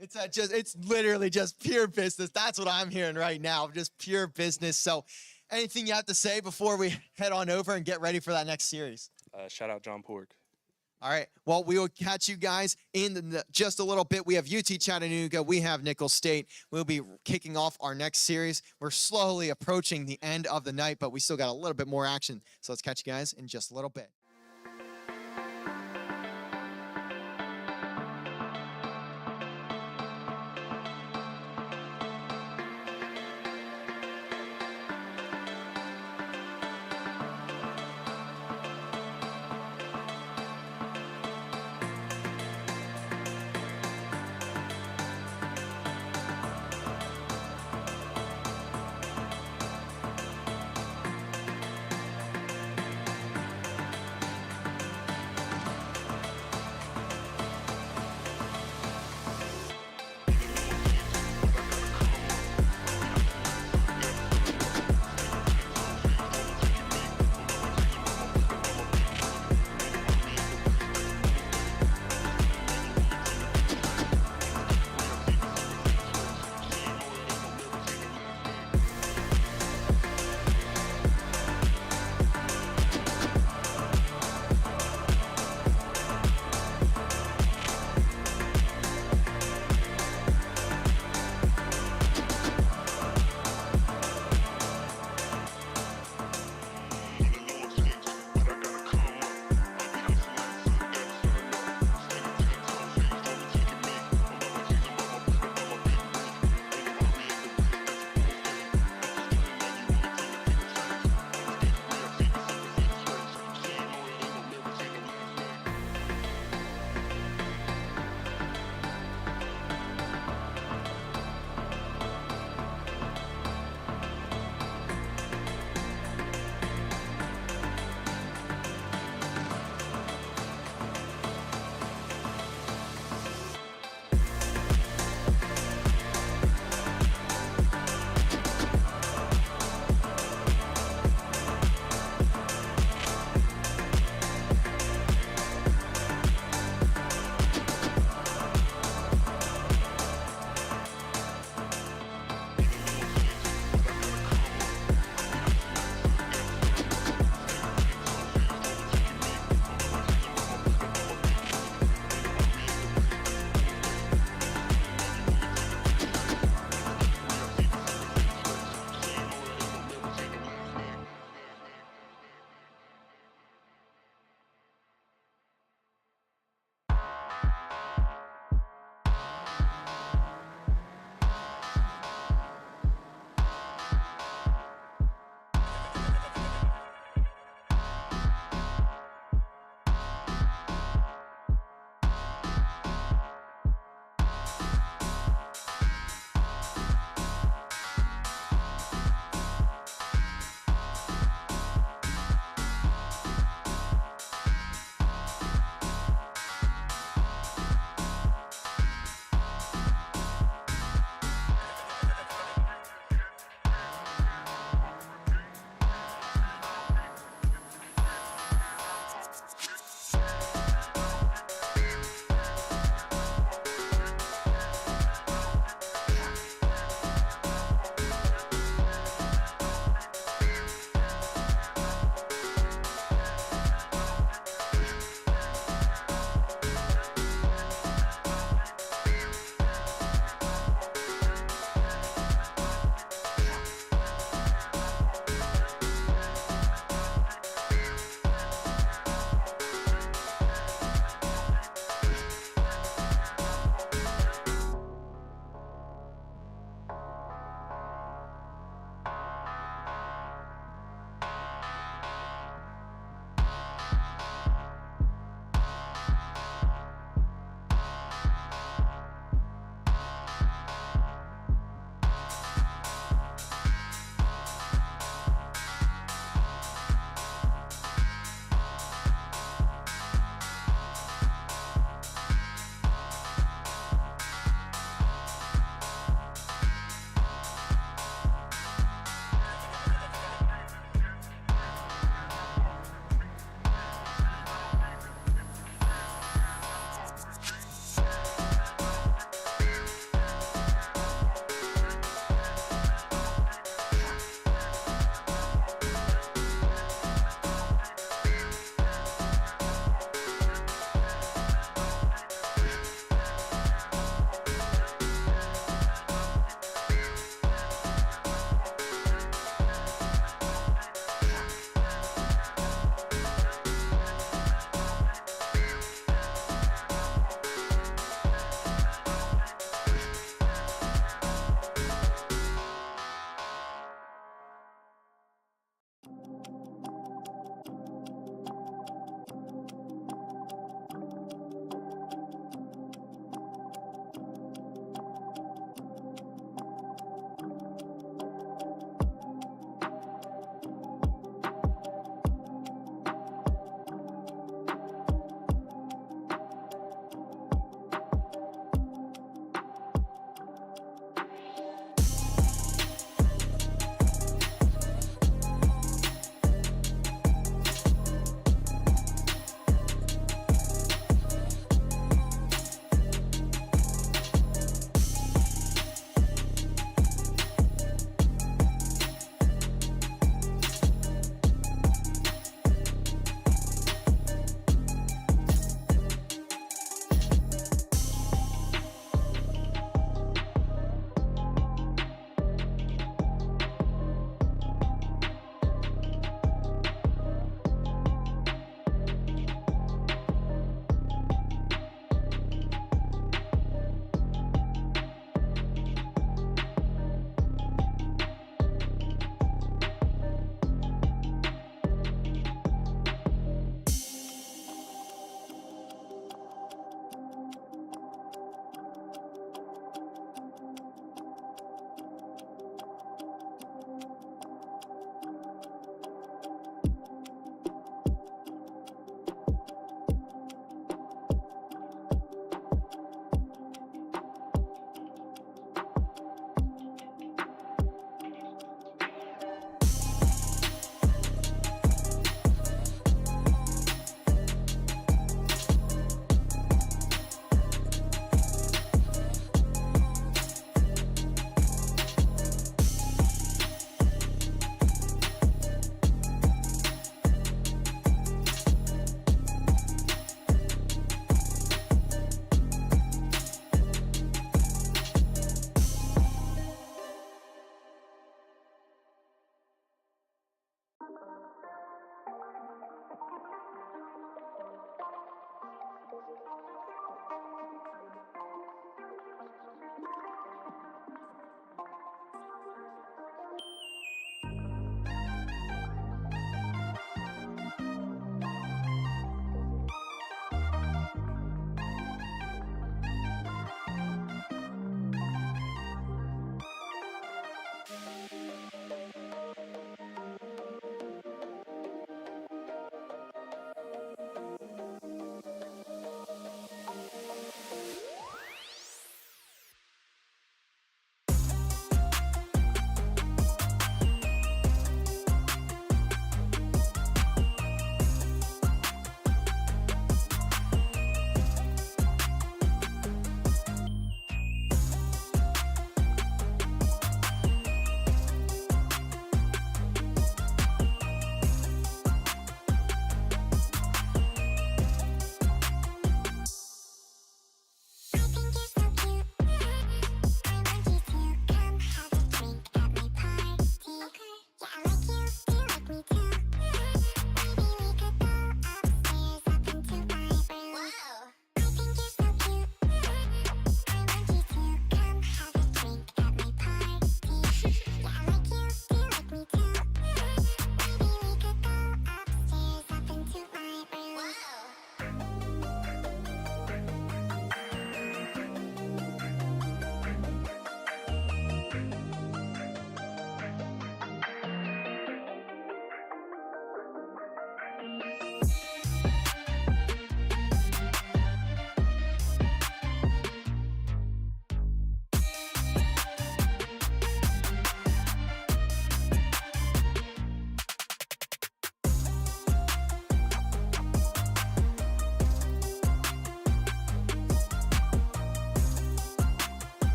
It's literally just pure business. That's what I'm hearing right now, just pure business. So anything you have to say before we head on over and get ready for that next series? Shout out John Pork. All right. Well, we will catch you guys in just a little bit. We have UT Chattanooga. We have Nicholls State. We'll be kicking off our next series. We're slowly approaching the end of the night, but we still got a little bit more action. So let's catch you guys in just a little bit.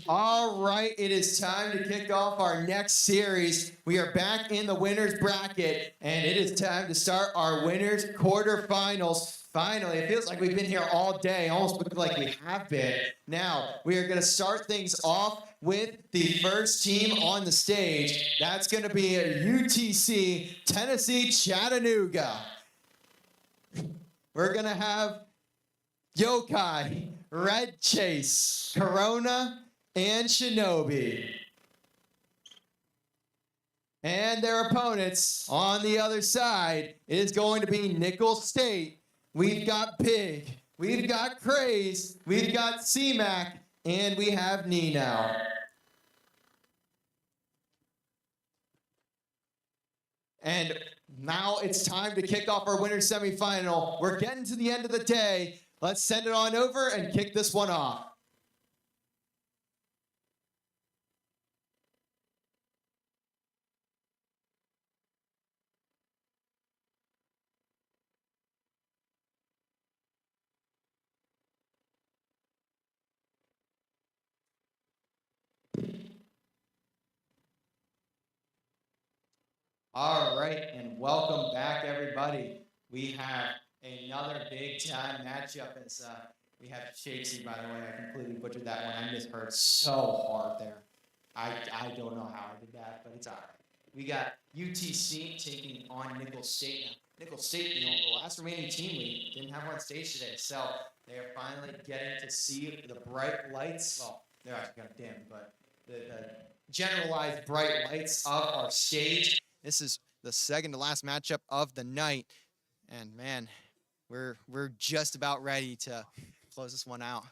All right, it is time to kick off our next series. We are back in the winners bracket, and it is time to start our winners quarterfinals. Finally, it feels like we've been here all day, almost like we have been. Now, we are going to start things off with the first team on the stage. That's going to be a UTC Tennessee Chattanooga. We're going to have Yokai, Red Chase, Corona, and Shinobi. And their opponents on the other side is going to be Nickel State. We've got Pig, we've got Craze, we've got C-Mac, and we have Nino. And now it's time to kick off our winner's semifinal. We're getting to the end of the day. Let's send it on over and kick this one off. All right, and welcome back, everybody. We have another big-time matchup. We have Shakesy, by the way. I completely butchered that one. I misheard so hard there. I don't know how I did that, but it's all right. We got UTC taking on Nickel State. Now, Nickel State, the last remaining team we didn't have on stage today, so they are finally getting to see the bright lights. Well, they're actually kind of dim, but the generalized bright lights of our stage. This is the second to last matchup of the night, and man, we're just about ready to close this one out.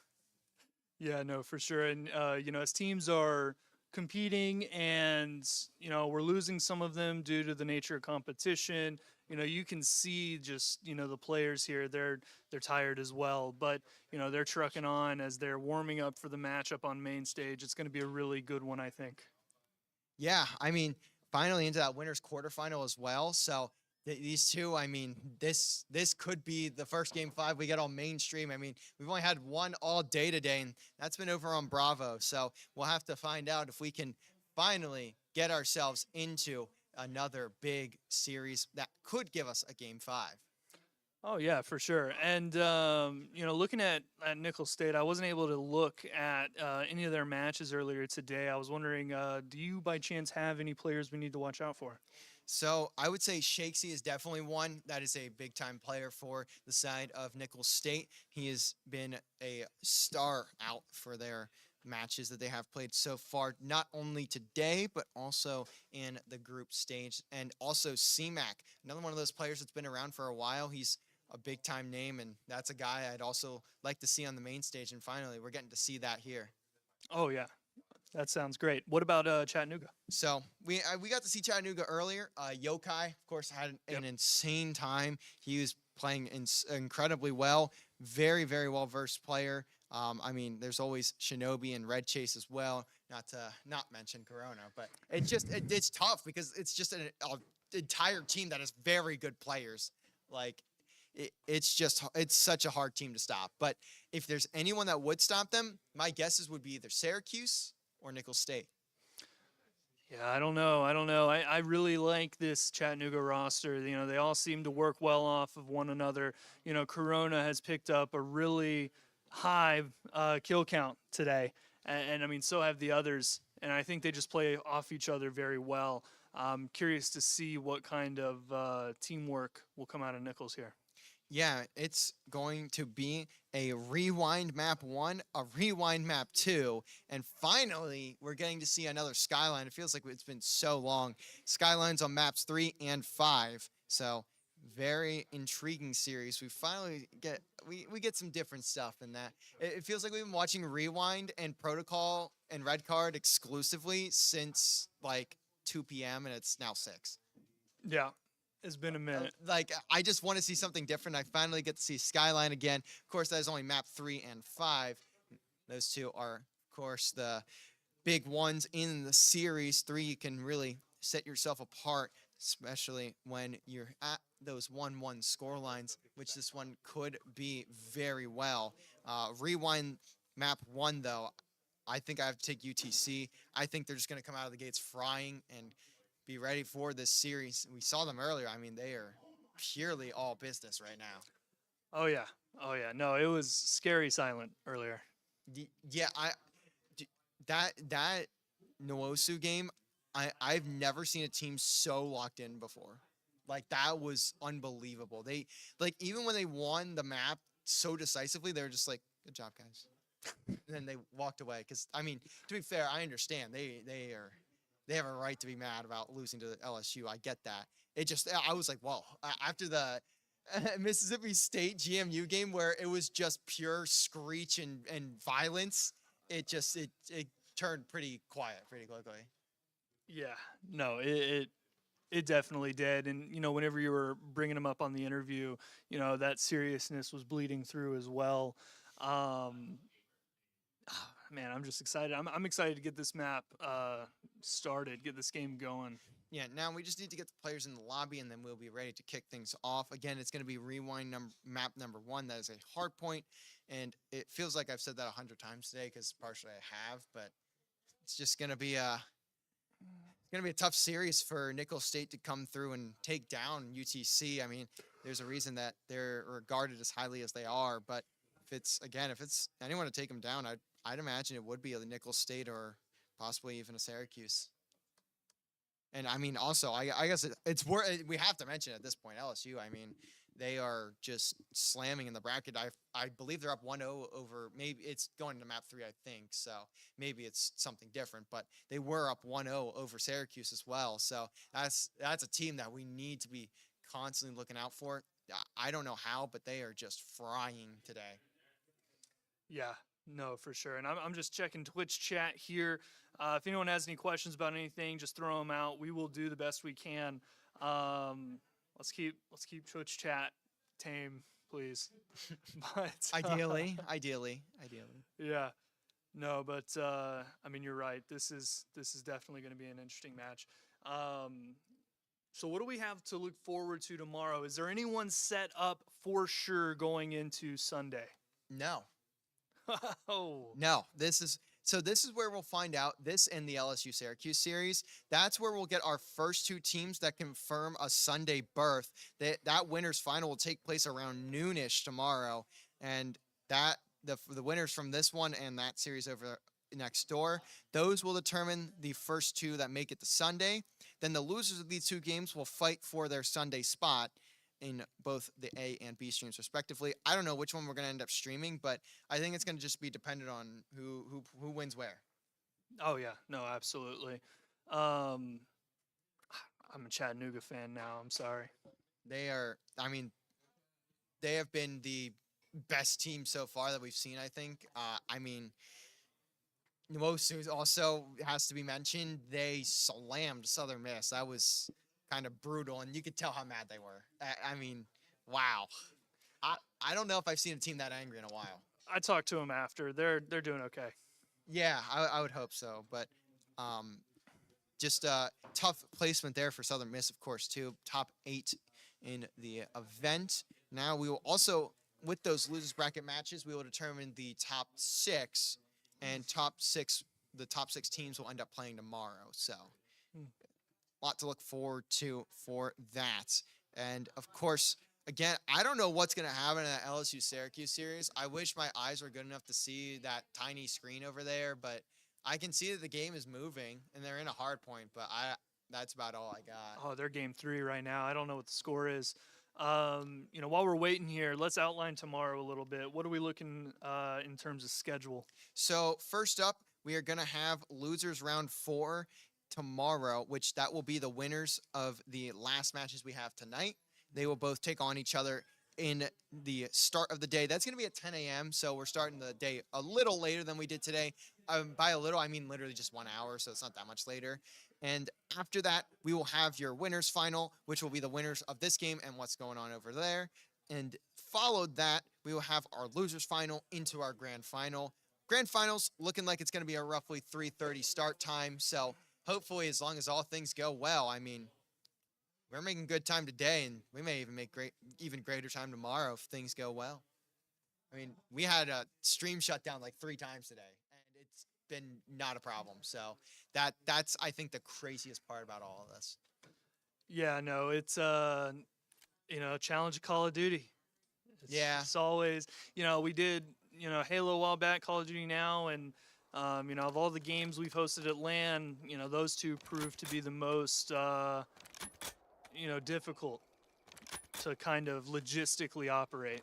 Yeah, no, for sure. And as teams are competing, and we're losing some of them due to the nature of competition. You can see just the players here. They're tired as well, but they're trucking on as they're warming up for the matchup on main stage. It's going to be a really good one, I think. Yeah, I mean, finally into that winners quarterfinal as well. So these two, I mean, this could be the first game 5 we get on mainstream. I mean, we've only had one all day today, and that's been over on Bravo. So we'll have to find out if we can finally get ourselves into another big series that could give us a game 5. Oh yeah, for sure. And looking at Nickel State, I wasn't able to look at any of their matches earlier today. I was wondering, do you by chance have any players we need to watch out for? So I would say Shakesy is definitely one that is a big-time player for the side of Nickel State. He has been a star out for their matches that they have played so far, not only today, but also in the group stage. And also C-Mac, another one of those players that's been around for a while. He's a big-time name, and that's a guy I'd also like to see on the main stage. And finally, we're getting to see that here. Oh yeah, that sounds great. What about Chattanooga? So we got to see Chattanooga earlier. Yokai, of course, had an insane time. He was playing incredibly well. Very, very well-versed player. I mean, there's always Shinobi and Red Chase as well. Not to not mention Corona, but it's tough because it's just an entire team that has very good players. Like it's such a hard team to stop. But if there's anyone that would stop them, my guesses would be either Syracuse or Nickel State. Yeah, I don't know. I really like this Chattanooga roster. They all seem to work well off of one another. Corona has picked up a really high kill count today, and I mean, so have the others. And I think they just play off each other very well. I'm curious to see what kind of teamwork will come out of Nichols here. Yeah, it's going to be a rewind map 1, a rewind map 2, and finally we're getting to see another Skyline. It feels like it's been so long. Skylines on maps 3 and 5. So very intriguing series. We finally get we get some different stuff in that. It feels like we've been watching Rewind and Protocol and Red Card exclusively since like 2 p.m. and it's now 6. Yeah. It's been a minute. I just want to see something different. I finally get to see Skyline again. Of course, that is only map 3 and 5. Those two are, of course, the big ones in the series. 3, you can really set yourself apart, especially when you're at those 1-1 score lines, which this one could be very well. Rewind map 1, though, I think I have to take UTC. I think they're just going to come out of the gates frying and be ready for this series. We saw them earlier. I mean, they are purely all business right now. Oh yeah. Oh yeah. No, it was scary silent earlier. Yeah, that Noosu game, I've never seen a team so locked in before. Like that was unbelievable. They like even when they won the map so decisively, they were just like, "Good job, guys." And then they walked away. Because I mean, to be fair, I understand they have a right to be mad about losing to LSU. I get that. It just I was like, whoa. After the Mississippi State GMU game where it was just pure screech and violence, it turned pretty quiet pretty quickly. Yeah. No, it definitely did. And whenever you were bringing him up on the interview, that seriousness was bleeding through as well. Man, I'm just excited. I'm excited to get this map started, get this game going. Yeah, now we just need to get the players in the lobby, and then we'll be ready to kick things off. Again, it's going to be rewind map number 1. That is a hard point, and it feels like I've said that 100 times today because partially I have, but it's just going to be a tough series for Nicholls State to come through and take down UTC. I mean, there's a reason that they're regarded as highly as they are, but if it's anyone to take them down, I'd imagine it would be a Nicholls State or possibly even a Syracuse. And I mean, also, I guess it's we have to mention at this point, LSU. I mean, they are just slamming in the bracket. I believe they're up 1-0 over. Maybe it's going to map 3, I think. So maybe it's something different. But they were up 1-0 over Syracuse as well. So that's a team that we need to be constantly looking out for. I don't know how, but they are just frying today. Yeah, no, for sure. And I'm just checking Twitch chat here. If anyone has any questions about anything, just throw them out. We will do the best we can. Let's keep Twitch chat tame, please. But Ideally. yeah, no, but I mean, you're right. This is definitely going to be an interesting match. So what do we have to look forward to tomorrow? Is there anyone set up for sure going into Sunday? No. Oh. No, this is where we'll find out. This and the LSU Syracuse series. That's where we'll get our first 2 teams that confirm a Sunday berth. That winners final will take place around noonish tomorrow, and the winners from this one and that series over next door, those will determine the first 2 that make it to Sunday. Then the losers of these 2 games will fight for their Sunday spot in both the A and B streams respectively. I don't know which one we're going to end up streaming, but I think it's going to just be dependent on who wins where. Oh yeah, no, absolutely. I'm a Chattanooga fan now. I'm sorry. They have been the best team so far that we've seen, I think. I mean, Nwosu also has to be mentioned. They slammed Southern Miss. That was kind of brutal, and you could tell how mad they were. I mean, wow. I don't know if I've seen a team that angry in a while. I talked to them after. They're doing okay. Yeah, I would hope so, but just a tough placement there for Southern Miss, of course, too. Top 8 in the event. Now we will also, with those losers bracket matches, we will determine the top 6, and the top 6 teams will end up playing tomorrow. So a lot to look forward to for that. And of course, again, I don't know what's going to happen in that LSU Syracuse series. I wish my eyes were good enough to see that tiny screen over there, but I can see that the game is moving and they're in a hard point, but that's about all I got. Oh, they're game 3 right now. I don't know what the score is. While we're waiting here, let's outline tomorrow a little bit. What are we looking in terms of schedule? So first up, we are going to have losers round 4 tomorrow, which that will be the winners of the last matches we have tonight. They will both take on each other in the start of the day. That's going to be at 10 a.m., so we're starting the day a little later than we did today. By a little, I mean literally just 1 hour, so it's not that much later. And after that, we will have your winners final, which will be the winners of this game and what's going on over there. And followed that, we will have our losers final into our grand final. Grand finals looking like it's going to be a roughly 3:30 start time, so hopefully as long as all things go well, I mean, we're making good time today, and we may even make even greater time tomorrow if things go well. I mean, we had a stream shut down like 3 times today, and it's been not a problem. So that's I think the craziest part about all of this. Yeah, no, it's challenge of Call of Duty. Yeah. It's always, we did, Halo a while back, Call of Duty now, and of all the games we've hosted at LAN, those two proved to be the most, difficult to kind of logistically operate.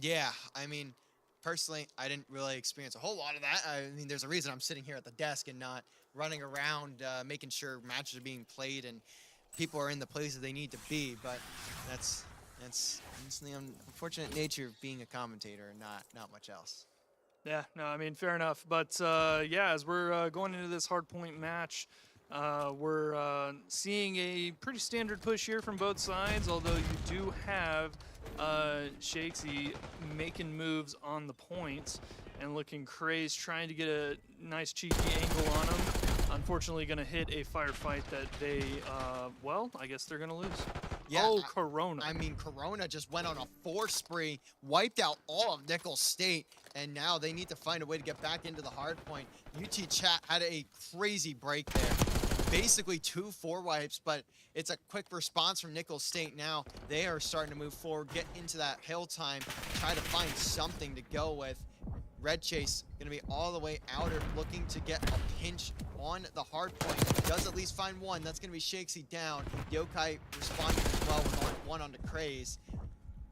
Yeah, I mean, personally, I didn't really experience a whole lot of that. I mean, there's a reason I'm sitting here at the desk and not running around making sure matches are being played and people are in the places they need to be. But that's the unfortunate nature of being a commentator and not much else. Yeah, no, I mean, fair enough. But as we're going into this hardpoint match, we're seeing a pretty standard push here from both sides, although you do have Shakesy making moves on the points and looking crazed, trying to get a nice cheeky angle on him. Unfortunately, going to hit a firefight that they, I guess they're going to lose. Yeah, oh, Corona. I mean, Corona just went on a 4 spree, wiped out all of Nickel State, and now they need to find a way to get back into the hard point. UT Chat had a crazy break there. Basically 2 4 wipes, but it's a quick response from Nickel State now. They are starting to move forward, get into that hill time, try to find something to go with. Red Chase going to be all the way outer, looking to get a pinch on the hard point. Does at least find one. That's going to be Shakesy down. Yokai responding as well with one onto Craze.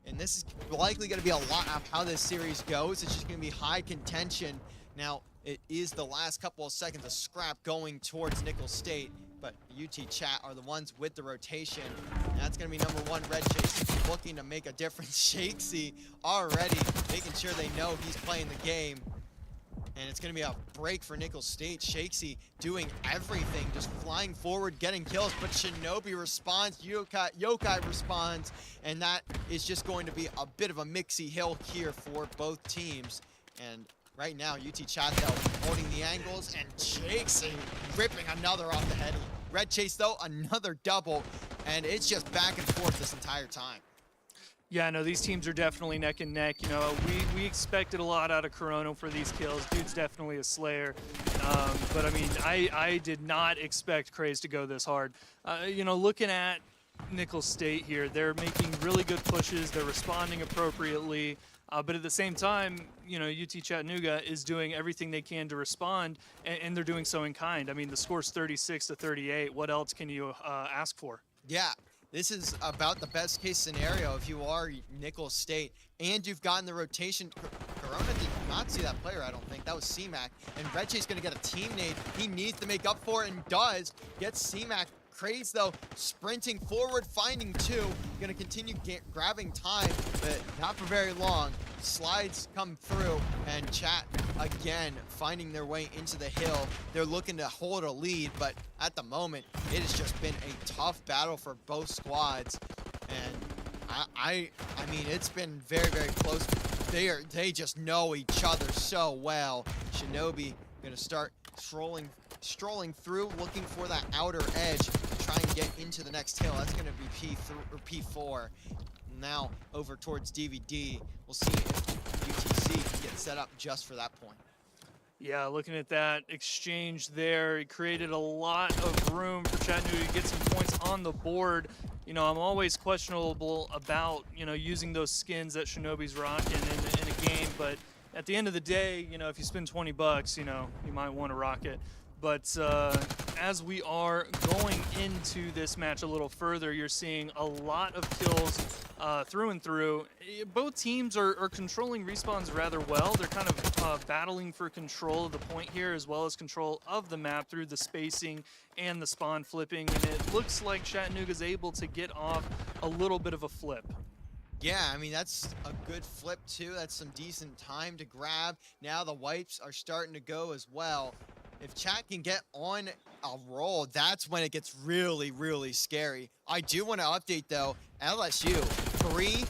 And this is likely going to be a lot of how this series goes. It's just going to be high contention. Now, it is the last couple of seconds of scrap going towards Nickel State, but UT Chat are the ones with the rotation. And that's going to be number 1, Red Chase, looking to make a difference. Shakesy already making sure they know he's playing the game. And it's going to be a break for Nickel State. Shakesy doing everything, just flying forward, getting kills, but Shinobi responds, Yokai responds, and that is just going to be a bit of a mixy hill here for both teams. And right now, UT Chat, though, holding the angles, and Shakesy ripping another off the head. Red Chase, though, another double, and it's just back and forth this entire time. Yeah, no, these teams are definitely neck and neck. We expected a lot out of Corona for these kills. Dude's definitely a slayer. But, I mean, I did not expect Craze to go this hard. Looking at Nickel State here, they're making really good pushes. They're responding appropriately. But at the same time, UT Chattanooga is doing everything they can to respond, and they're doing so in kind. I mean, the score's 36-38. What else can you ask for? Yeah. This is about the best case scenario if you are Nickel State and you've gotten the rotation. Corona did not see that player, I don't think. That was C-Mac. And Red Chase going to get a team nade. He needs to make up for it and does. Gets C-Mac. Craze, though, sprinting forward, finding 2. Going to continue grabbing time, but not for very long. Slides come through, and Chat, again, finding their way into the hill. They're looking to hold a lead, but at the moment, it has just been a tough battle for both squads. And I mean, it's been very, very close. They just know each other so well. Shinobi going to start strolling through, looking for that outer edge to try and get into the next hill. That's going to be P4. Now over towards DVD. We'll see if UTC can get set up just for that point. Yeah, looking at that exchange there, it created a lot of room for Chattanooga to get some points on the board. I'm always questionable about, using those skins that Shinobi's rocking in a game, but at the end of the day, if you spend $20, you might want to rock it. But as we are going into this match a little further, you're seeing a lot of kills through and through. Both teams are controlling respawns rather well. They're kind of battling for control of the point here, as well as control of the map through the spacing and the spawn flipping. And it looks like Chattanooga's able to get off a little bit of a flip. Yeah, I mean, that's a good flip, too. That's some decent time to grab. Now the wipes are starting to go as well. If Chat can get on a roll, that's when it gets really, really scary. I do want to update, though. LSU, 3,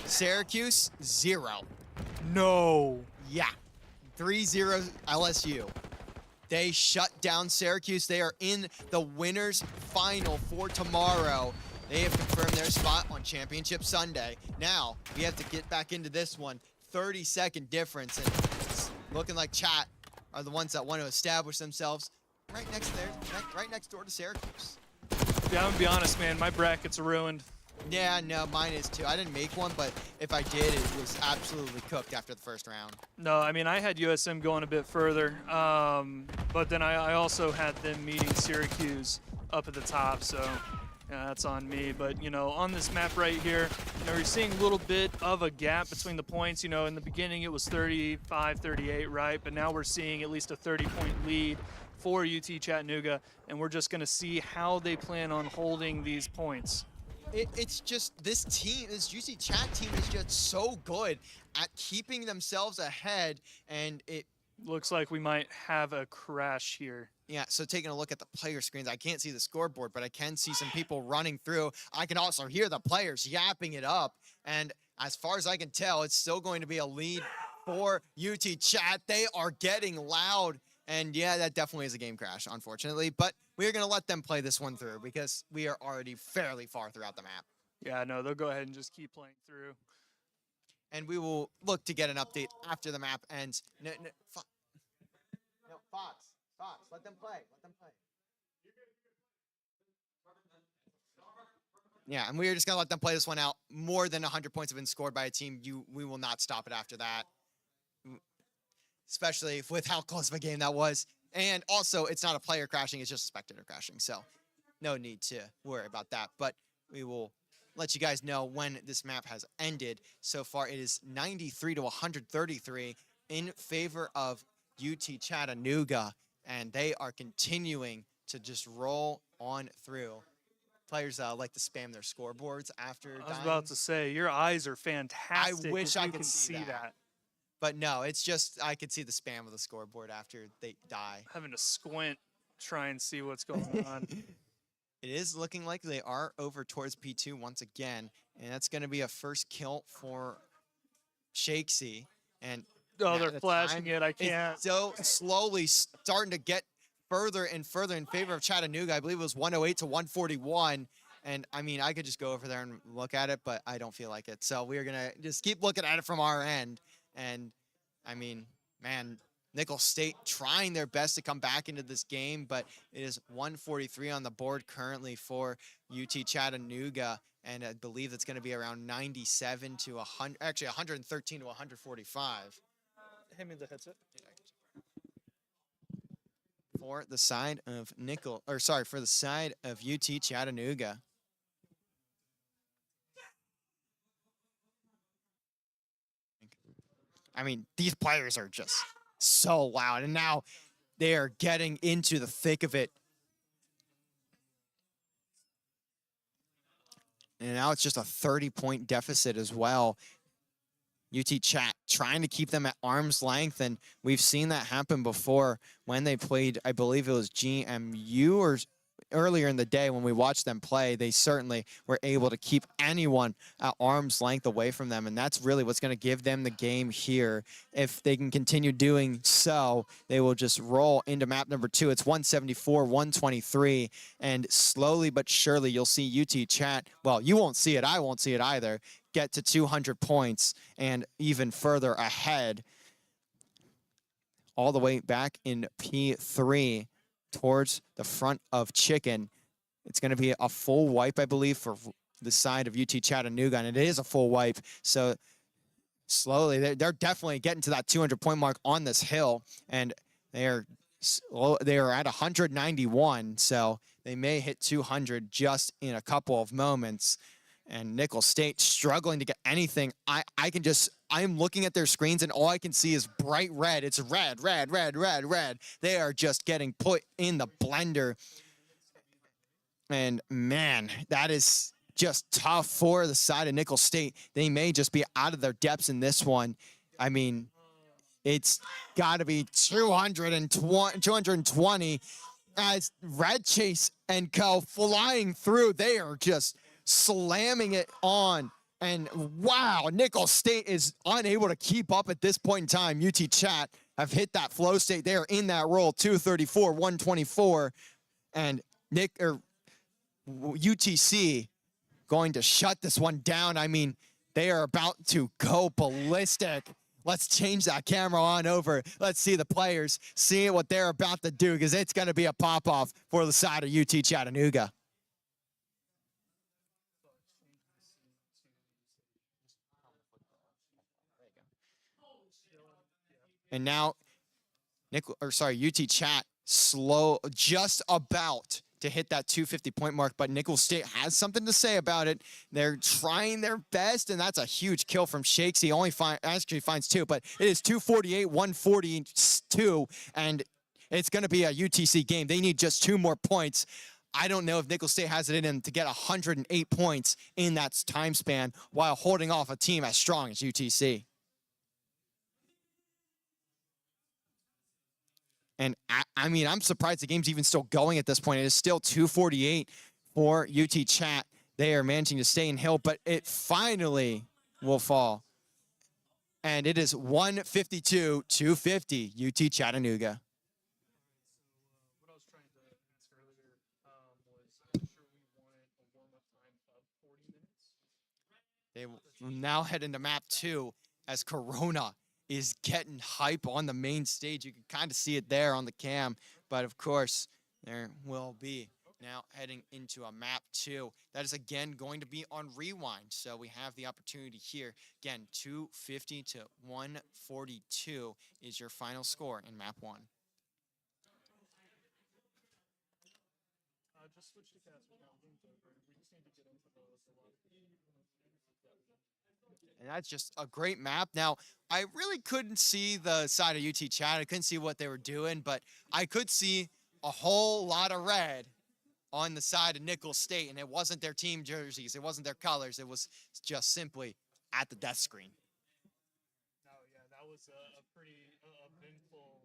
Syracuse, 0. No. Yeah, 3-0 LSU. They shut down Syracuse. They are in the winners final for tomorrow. They have confirmed their spot on Championship Sunday. Now, we have to get back into this one. 30-second difference, and it's looking like Chat are the ones that want to establish themselves right next there, right next door to Syracuse. Yeah, I'm gonna be honest, man. My bracket's ruined. Yeah, no, mine is too. I didn't make one, but if I did, it was absolutely cooked after the first round. No, I mean, I had USM going a bit further, but then I also had them meeting Syracuse up at the top, so yeah, that's on me. But, you know, on this map right here, you know, you're seeing a little bit of a gap between the points. You know, in the beginning it was 35, 38, right? But now we're seeing at least a 30-point lead for UT Chattanooga, and we're just going to see how they plan on holding these points. It's just this team, this UC Chat team is just so good at keeping themselves ahead, and it Looks like we might have a crash here. yeah, so taking a look at the player screens, I can't see the scoreboard, but I can see some people running through. I can also hear the players yapping it up, and as far as I can tell, it's still going to be a lead for UT Chat. They are getting loud, and yeah, that definitely is a game crash, unfortunately, but we are going to let them play this one through because we are already fairly far throughout the map. Yeah, no, they'll go ahead and just keep playing through. And we will look to get an update after the map ends. No, Fox, let them play. Yeah, and we are just going to let them play this one out. More than 100 points have been scored by a team. We will not stop it after that, especially with how close of a game that was. And also, it's not a player crashing. It's just a spectator crashing. So no need to worry about that. But we will let you guys know when this map has ended. So far, it is 93 to 133 in favor of UT Chattanooga, and they are continuing to just roll on through. Players like to spam their scoreboards after I was dying. about to say, your eyes are fantastic. wish if I you could can see see that. But no, it's just I could see the spam of the scoreboard after they die. Having to squint, try and see what's going on. It is looking like they are over towards P2 once again, and that's going to be a first kill for Shakesy. And Oh, now they're the flashing time it. I is can't. so slowly starting to get further and further in favor of Chattanooga. I believe it was 108 to 141. And I mean, I could just go over there and look at it, but I don't feel like it. So we're going to just keep looking at it from our end. And I mean, man, Nickel State trying their best to come back into this game, but it is 143 on the board currently for UT Chattanooga. And I believe that's going to be around 97 to 100, actually 113 to 145. Hand me the headset. For the side of for the side of UT Chattanooga. I mean, these players are just so loud, and now they are getting into the thick of it. And now it's just a 30-point deficit as well. UT Chat trying to keep them at arm's length, and we've seen that happen before when they played, I believe it was GMU or earlier in the day when we watched them play. They certainly were able to keep anyone at arm's length away from them, and that's really what's going to give them the game here. If they can continue doing so, they will just roll into map number 2. It's 174, 123, and slowly but surely you'll see UT Chat, well, you won't see it, I won't see it either, get to 200 points and even further ahead all the way back in P3 towards the front of Chicken. It's going to be a full wipe, I believe, for the side of UT Chattanooga, and it is a full wipe. So slowly, they're definitely getting to that 200-point mark on this hill, and they are at 191, so they may hit 200 just in a couple of moments. And Nickel State struggling to get anything. I'm looking at their screens and all I can see is bright red. It's red, red, red, red, red. They are just getting put in the blender. And man, that is just tough for the side of Nickel State. They may just be out of their depths in this one. I mean, it's got to be 220 as Red Chase and Co flying through. They are just slamming it on, and wow, Nickel State is unable to keep up at this point in time. UT Chat have hit that flow state. They are in that roll, 234, 124, and UTC going to shut this one down. I mean, they are about to go ballistic. Let's change that camera on over. Let's see the players, see what they're about to do, because it's going to be a pop-off for the side of UT Chattanooga. And now, UT Chat slow, just about to hit that 250 point mark, but Nickel State has something to say about it. They're trying their best, and that's a huge kill from Shakes. He only actually finds 2, but it is 248, 142, and it's going to be a UTC game. They need just 2 more points. I don't know if Nickel State has it in them to get 108 points in that time span while holding off a team as strong as UTC. And I mean, I'm surprised the game's even still going at this point. It is still 248 for UT Chat. They are managing to stay in hill, but it finally will fall. And it is 152-250 UT Chattanooga. What I was trying to ask earlier was, I'm sure we wanted a warm-up time of 40 minutes. They will now head into map 2 as Corona is getting hype on the main stage. You can kind of see it there on the cam, but of course there will be now heading into a map 2 that is again going to be on rewind. So we have the opportunity here again. 250 to 142 is your final score in map 1. Just switch to cast now. Game's over. We just need to get into the And that's just a great map. Now, I really couldn't see the side of UT Chat. I couldn't see what they were doing, but I could see a whole lot of red on the side of Nickel State, and it wasn't their team jerseys. It wasn't their colors. It was just simply at the death screen. No, yeah, that was a pretty eventful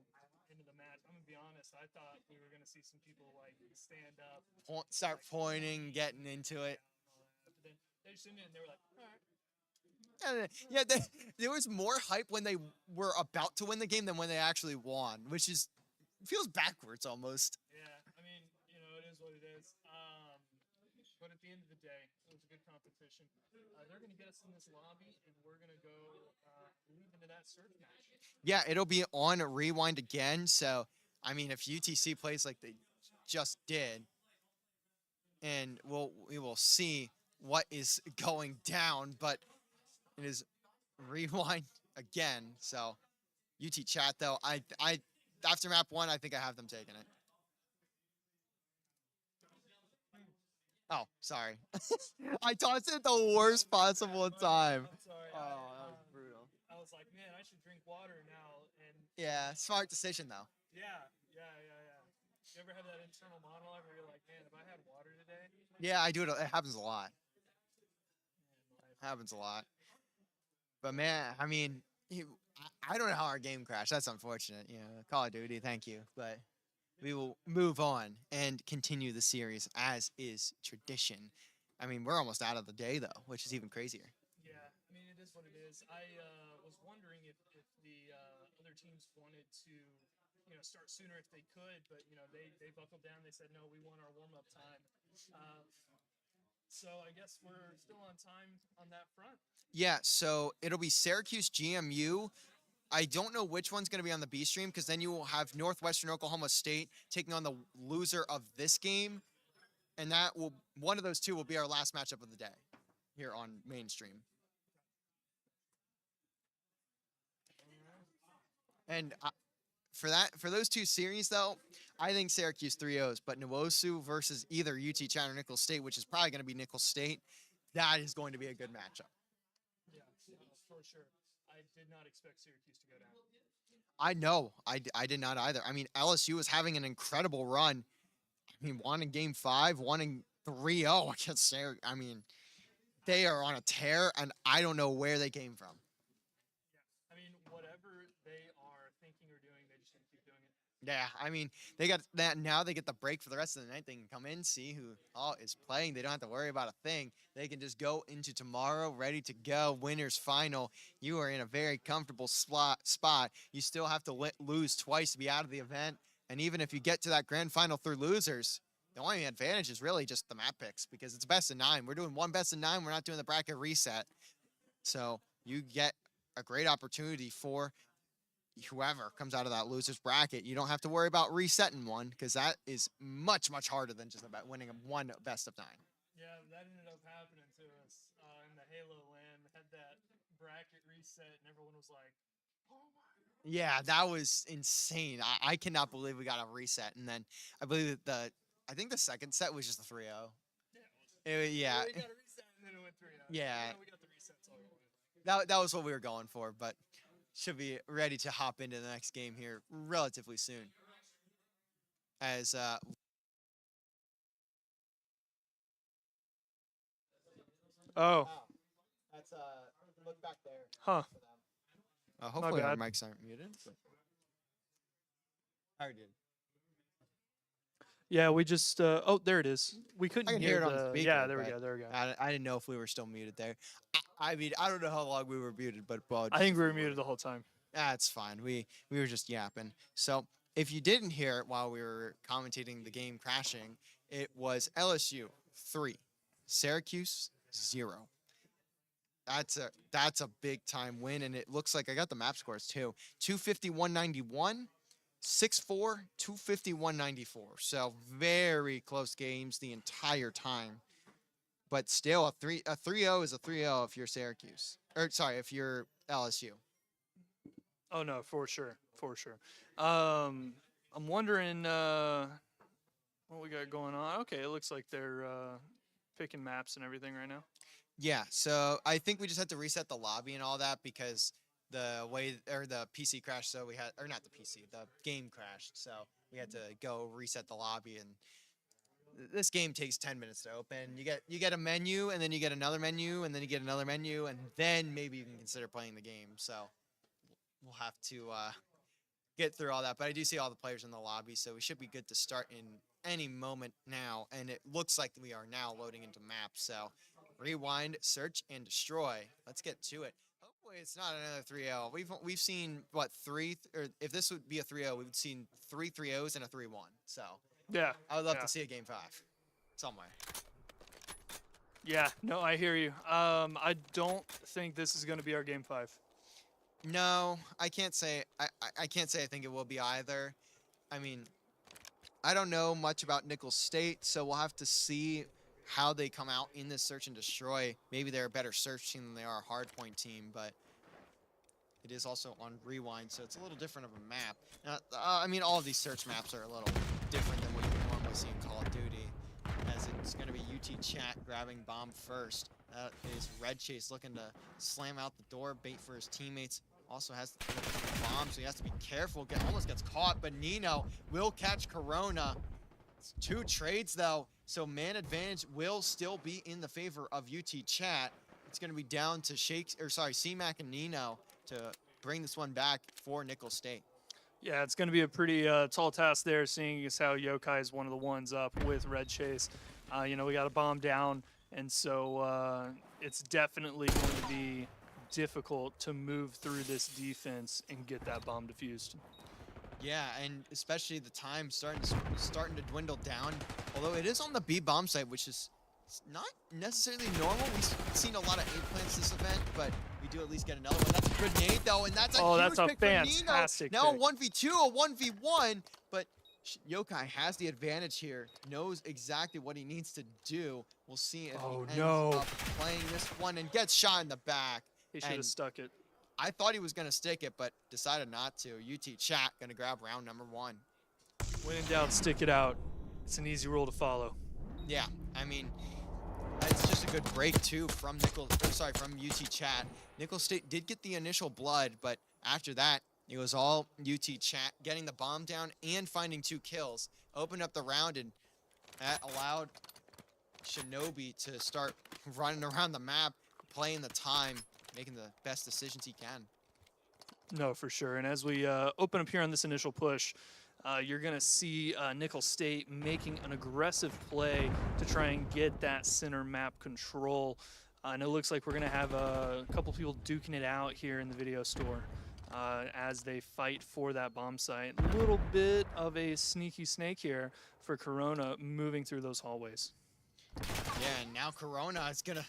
end of the match. I'm going to be honest. I thought we were going to see some people, like, stand up. Start pointing, getting into it. But then they just didn't, and they were like, all right. Yeah, there was more hype when they were about to win the game than when they actually won, which feels backwards almost. Yeah, I mean, it is what it is. But at the end of the day, it was a good competition. They're going to get us in this lobby, and we're going to go lead into that surf match. Yeah, it'll be on rewind again. So, I mean, if UTC plays like they just did, and we will see what is going down, but it is rewind again. So, UT Chat though, I after map 1, I think I have them taking it. Oh, sorry. I tossed it at the worst possible time. I'm sorry. Oh, that was brutal. I was like, man, I should drink water now. And Yeah, smart decision though. yeah. You ever have that internal monologue where you're like, man, if I had water today? Yeah, I do it. It happens a lot. Happens a lot. But man, I mean, I don't know how our game crashed. That's unfortunate. Call of Duty, thank you. But we will move on and continue the series as is tradition. I mean, we're almost out of the day though, which is even crazier. Yeah, I mean, it is what it is. I was wondering if the other teams wanted to, start sooner if they could, but, they buckled down. They said, no, we want our warm-up time. So I guess we're still on time on that front. Yeah, so it'll be Syracuse GMU. I don't know which one's going to be on the B stream because then you will have Northwestern Oklahoma State taking on the loser of this game. And one of those two will be our last matchup of the day here on mainstream. And for those two series, though, I think Syracuse 3-0s, but Nwosu versus either UT Chat or Nickel State, which is probably going to be Nickel State, that is going to be a good matchup. Yeah, for sure. I did not expect Syracuse to go down. I know. I did not either. I mean, LSU was having an incredible run. I mean, won in Game 5, won in 3-0 against Syracuse. I mean, they are on a tear, and I don't know where they came from. Yeah, I mean, whatever they are thinking or doing, they just need to keep doing it. Yeah, I mean, they got that now. They get the break for the rest of the night. They can come in, see who is playing. They don't have to worry about a thing. They can just go into tomorrow ready to go. Winners final. You are in a very comfortable spot. You still have to lose twice to be out of the event. And even if you get to that grand final through losers, the only advantage is really just the map picks because it's best of 9. We're doing one best of 9. We're not doing the bracket reset. So you get a great opportunity for whoever comes out of that loser's bracket. You don't have to worry about resetting one because that is much, much harder than just about winning one best of 9. Yeah, that ended up happening to us in the Halo land. Had that bracket reset, and everyone was like, "Oh my!" Yeah, that was insane. I cannot believe we got a reset. And then I believe that I think the second set was just a 3-0. Yeah. We got a reset, and then it went 3-0. Yeah. We got the resets all the way. That was what we were going for, but should be ready to hop into the next game here relatively soon. As Oh, that's look back there. huh. Hopefully our bad. mics aren't muted. I already did. Yeah, we just. Oh, there it is. We couldn't I can hear it on the the. speaker. Yeah, there we but go. There we go. I didn't know if we were still muted there. I mean, I don't know how long we were muted, but well, I think we were muted the whole time. That's fine. We were just yapping. So if you didn't hear it while we were commentating the game crashing, it was LSU 3, Syracuse 0. That's a big time win, and it looks like I got the map scores too. 250-191, 6-4, 250-194. So very close games the entire time. But still, a 3-0 is a 3-0 if you're Syracuse. Or sorry, if you're LSU. Oh no, for sure, for sure. I'm wondering what we got going on. Okay, it looks like they're picking maps and everything right now. Yeah, so I think we just had to reset the lobby and all that because the way or the PC crashed, so we had or not the PC, the game crashed, so we had to go reset the lobby. And this game takes 10 minutes to open. You get a menu, and then you get another menu, and then you get another menu, and then maybe you can consider playing the game. So we'll have to get through all that. But I do see all the players in the lobby, so we should be good to start in any moment now. And it looks like we are now loading into maps. So rewind, search, and destroy. Let's get to it. Hopefully it's not another 3-0. We've seen what or if this would be a 3-0, we've seen 3 3-0s and a 3-1. So Yeah. I would love yeah. to see a game 5 somewhere. Yeah, no, I hear you. I don't think this is going to be our game 5. No, I can't say. I can't say I think it will be either. I mean, I don't know much about Nicholls State, so we'll have to see how they come out in this search and destroy. Maybe they're a better search team than they are a hardpoint team, but it is also on rewind, so it's a little different of a map. Now, I mean, all of these search maps are a little different than what you would normally see in Call of Duty, as it's going to be UT Chat grabbing bomb first. That is Red Chase looking to slam out the door, bait for his teammates. Also has the bomb, so he has to be careful. Almost gets caught, but Nino will catch Corona. It's 2 trades, though, so man advantage will still be in the favor of UT Chat. It's going to be down to C-Mac and Nino to bring this one back for Nicholls State. Yeah, it's going to be a pretty tall task there, seeing as how Yokai is one of the ones up with Red Chase. We got a bomb down, and so it's definitely going to be difficult to move through this defense and get that bomb defused. Yeah, and especially the time starting to dwindle down. Although it is on the B bomb site, which is not necessarily normal. We've seen a lot of A plants this event, but we do at least get another one. That's a good nade, though, and that's a huge that's a pick for fantastic Nino. Now pick. a 1v2, a 1v1, but Yokai has the advantage here, knows exactly what he needs to do. We'll see if he ends up playing this one and gets shot in the back. He should have stuck it. I thought he was going to stick it, but decided not to. UT Chat going to grab round number 1. When in doubt, stick it out. It's an easy rule to follow. Yeah, I mean, it's just a good break, too, from UT Chat. Nicholls State did get the initial blood, but after that, it was all UT Chat getting the bomb down and finding 2 kills. Opened up the round, and that allowed Shinobi to start running around the map, playing the time, making the best decisions he can. No, for sure. And as we open up here on this initial push, you're going to see Nicholls State making an aggressive play to try and get that center map control. And it looks like we're going to have a couple people duking it out here in the video store as they fight for that bomb site. A little bit of a sneaky snake here for Corona moving through those hallways. Yeah, and now Corona is going to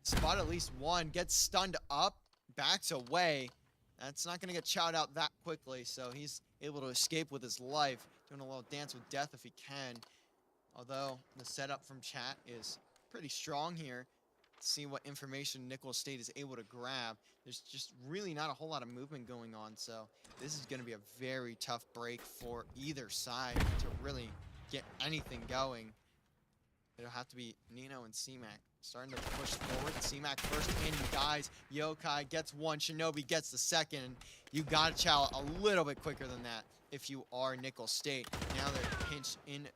spot at least one, gets stunned up, backs away. That's not going to get chowed out that quickly, so he's able to escape with his life, doing a little dance with death if he can. Although the setup from chat is pretty strong here. See what information Nicholls State is able to grab. There's just really not a whole lot of movement going on, so this is going to be a very tough break for either side to really get anything going. It'll have to be Nino and C-Mac starting to push forward. C-Mac first and he dies. Yokai gets one, Shinobi gets the second, and you gotta chow a little bit quicker than that if you are Nicholls State. Now they're pinched in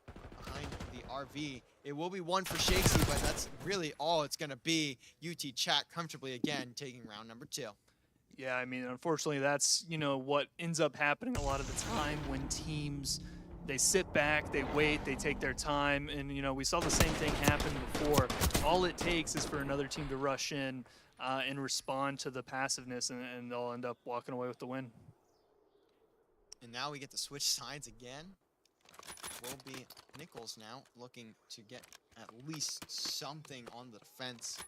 behind the RV. It will be one for Shakesy, but that's really all it's gonna be. UT Chat comfortably again taking round number 2. Yeah, I mean, unfortunately, that's, you know, what ends up happening a lot of the time when teams, they sit back, they wait, they take their time, and, you know, we saw the same thing happen before. All it takes is for another team to rush in and respond to the passiveness, and they'll end up walking away with the win. And now we get to switch sides again. Will be Nicholls now looking to get at least something on the defense,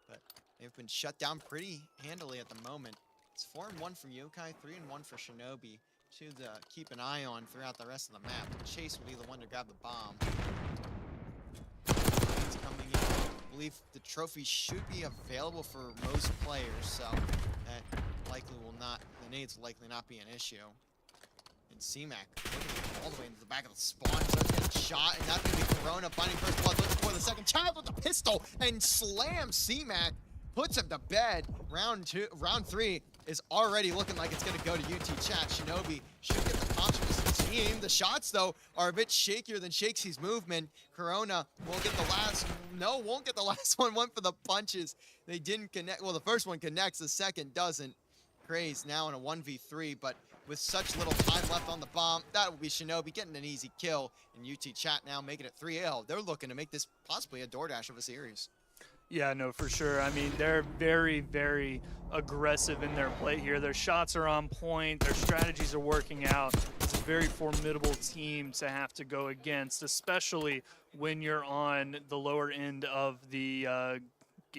but they've been shut down pretty handily at the moment. It's 4-1 from Yokai, 3-1 for Shinobi. To keep an eye on throughout the rest of the map. Chase will be the one to grab the bomb. It's coming in. I believe the trophy should be available for most players, so that likely will not, the nades will likely not be an issue. And C-Mac looking all the way into the back of the spawn, starts getting shot, and that's going to be Corona finding first blood, looking for the second child with the pistol, and slams C-Mac, puts him to bed. Round 3 is already looking like it's going to go to UT Chat. Shinobi should get the confidence of the team. The shots, though, are a bit shakier than Shakesy's movement. Corona won't get the last, won't get the last one. One for the punches. They didn't connect. Well, the first one connects, the second doesn't. Craze now in a 1v3, but with such little time left on the bomb, that will be Shinobi getting an easy kill. And UT Chat now making it 3-0. They're looking to make this possibly a DoorDash of a series. Yeah, no, for sure. I mean, they're very, very aggressive in their play here. Their shots are on point. Their strategies are working out. It's a very formidable team to have to go against, especially when you're on the lower end of the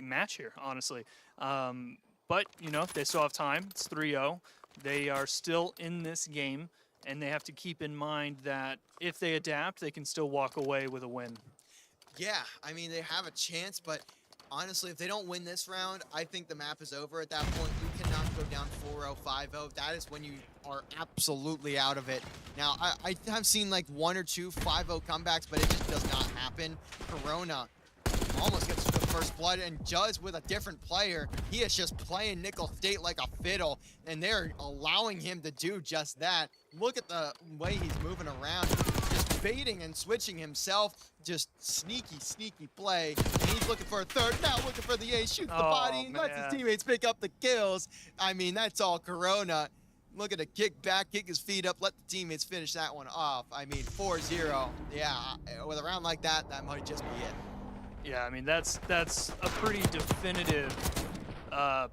match here, honestly. But, you know, they still have time. It's 3-0. They are still in this game, and they have to keep in mind that if they adapt, they can still walk away with a win. Yeah, I mean, they have a chance, but honestly, if they don't win this round, I think the map is over at that point. You cannot go down 4-0, 5-0. That is when you are absolutely out of it. Now, I have seen like 1 or 2 5-0 comebacks, but it just does not happen. Corona almost gets the first blood, and Juz with a different player. He is just playing Nicholls State like a fiddle, and they're allowing him to do just that. Look at the way he's moving around. Just baiting and switching himself. Just sneaky play. And he's looking for a third, now looking for the ace, shoots the body, and lets his teammates pick up the kills. I mean, that's all Corona. Looking to kick back, kick his feet up, let the teammates finish that one off. I mean, 4-0. Yeah, with a round like that, that might just be it. Yeah, I mean, that's a pretty definitive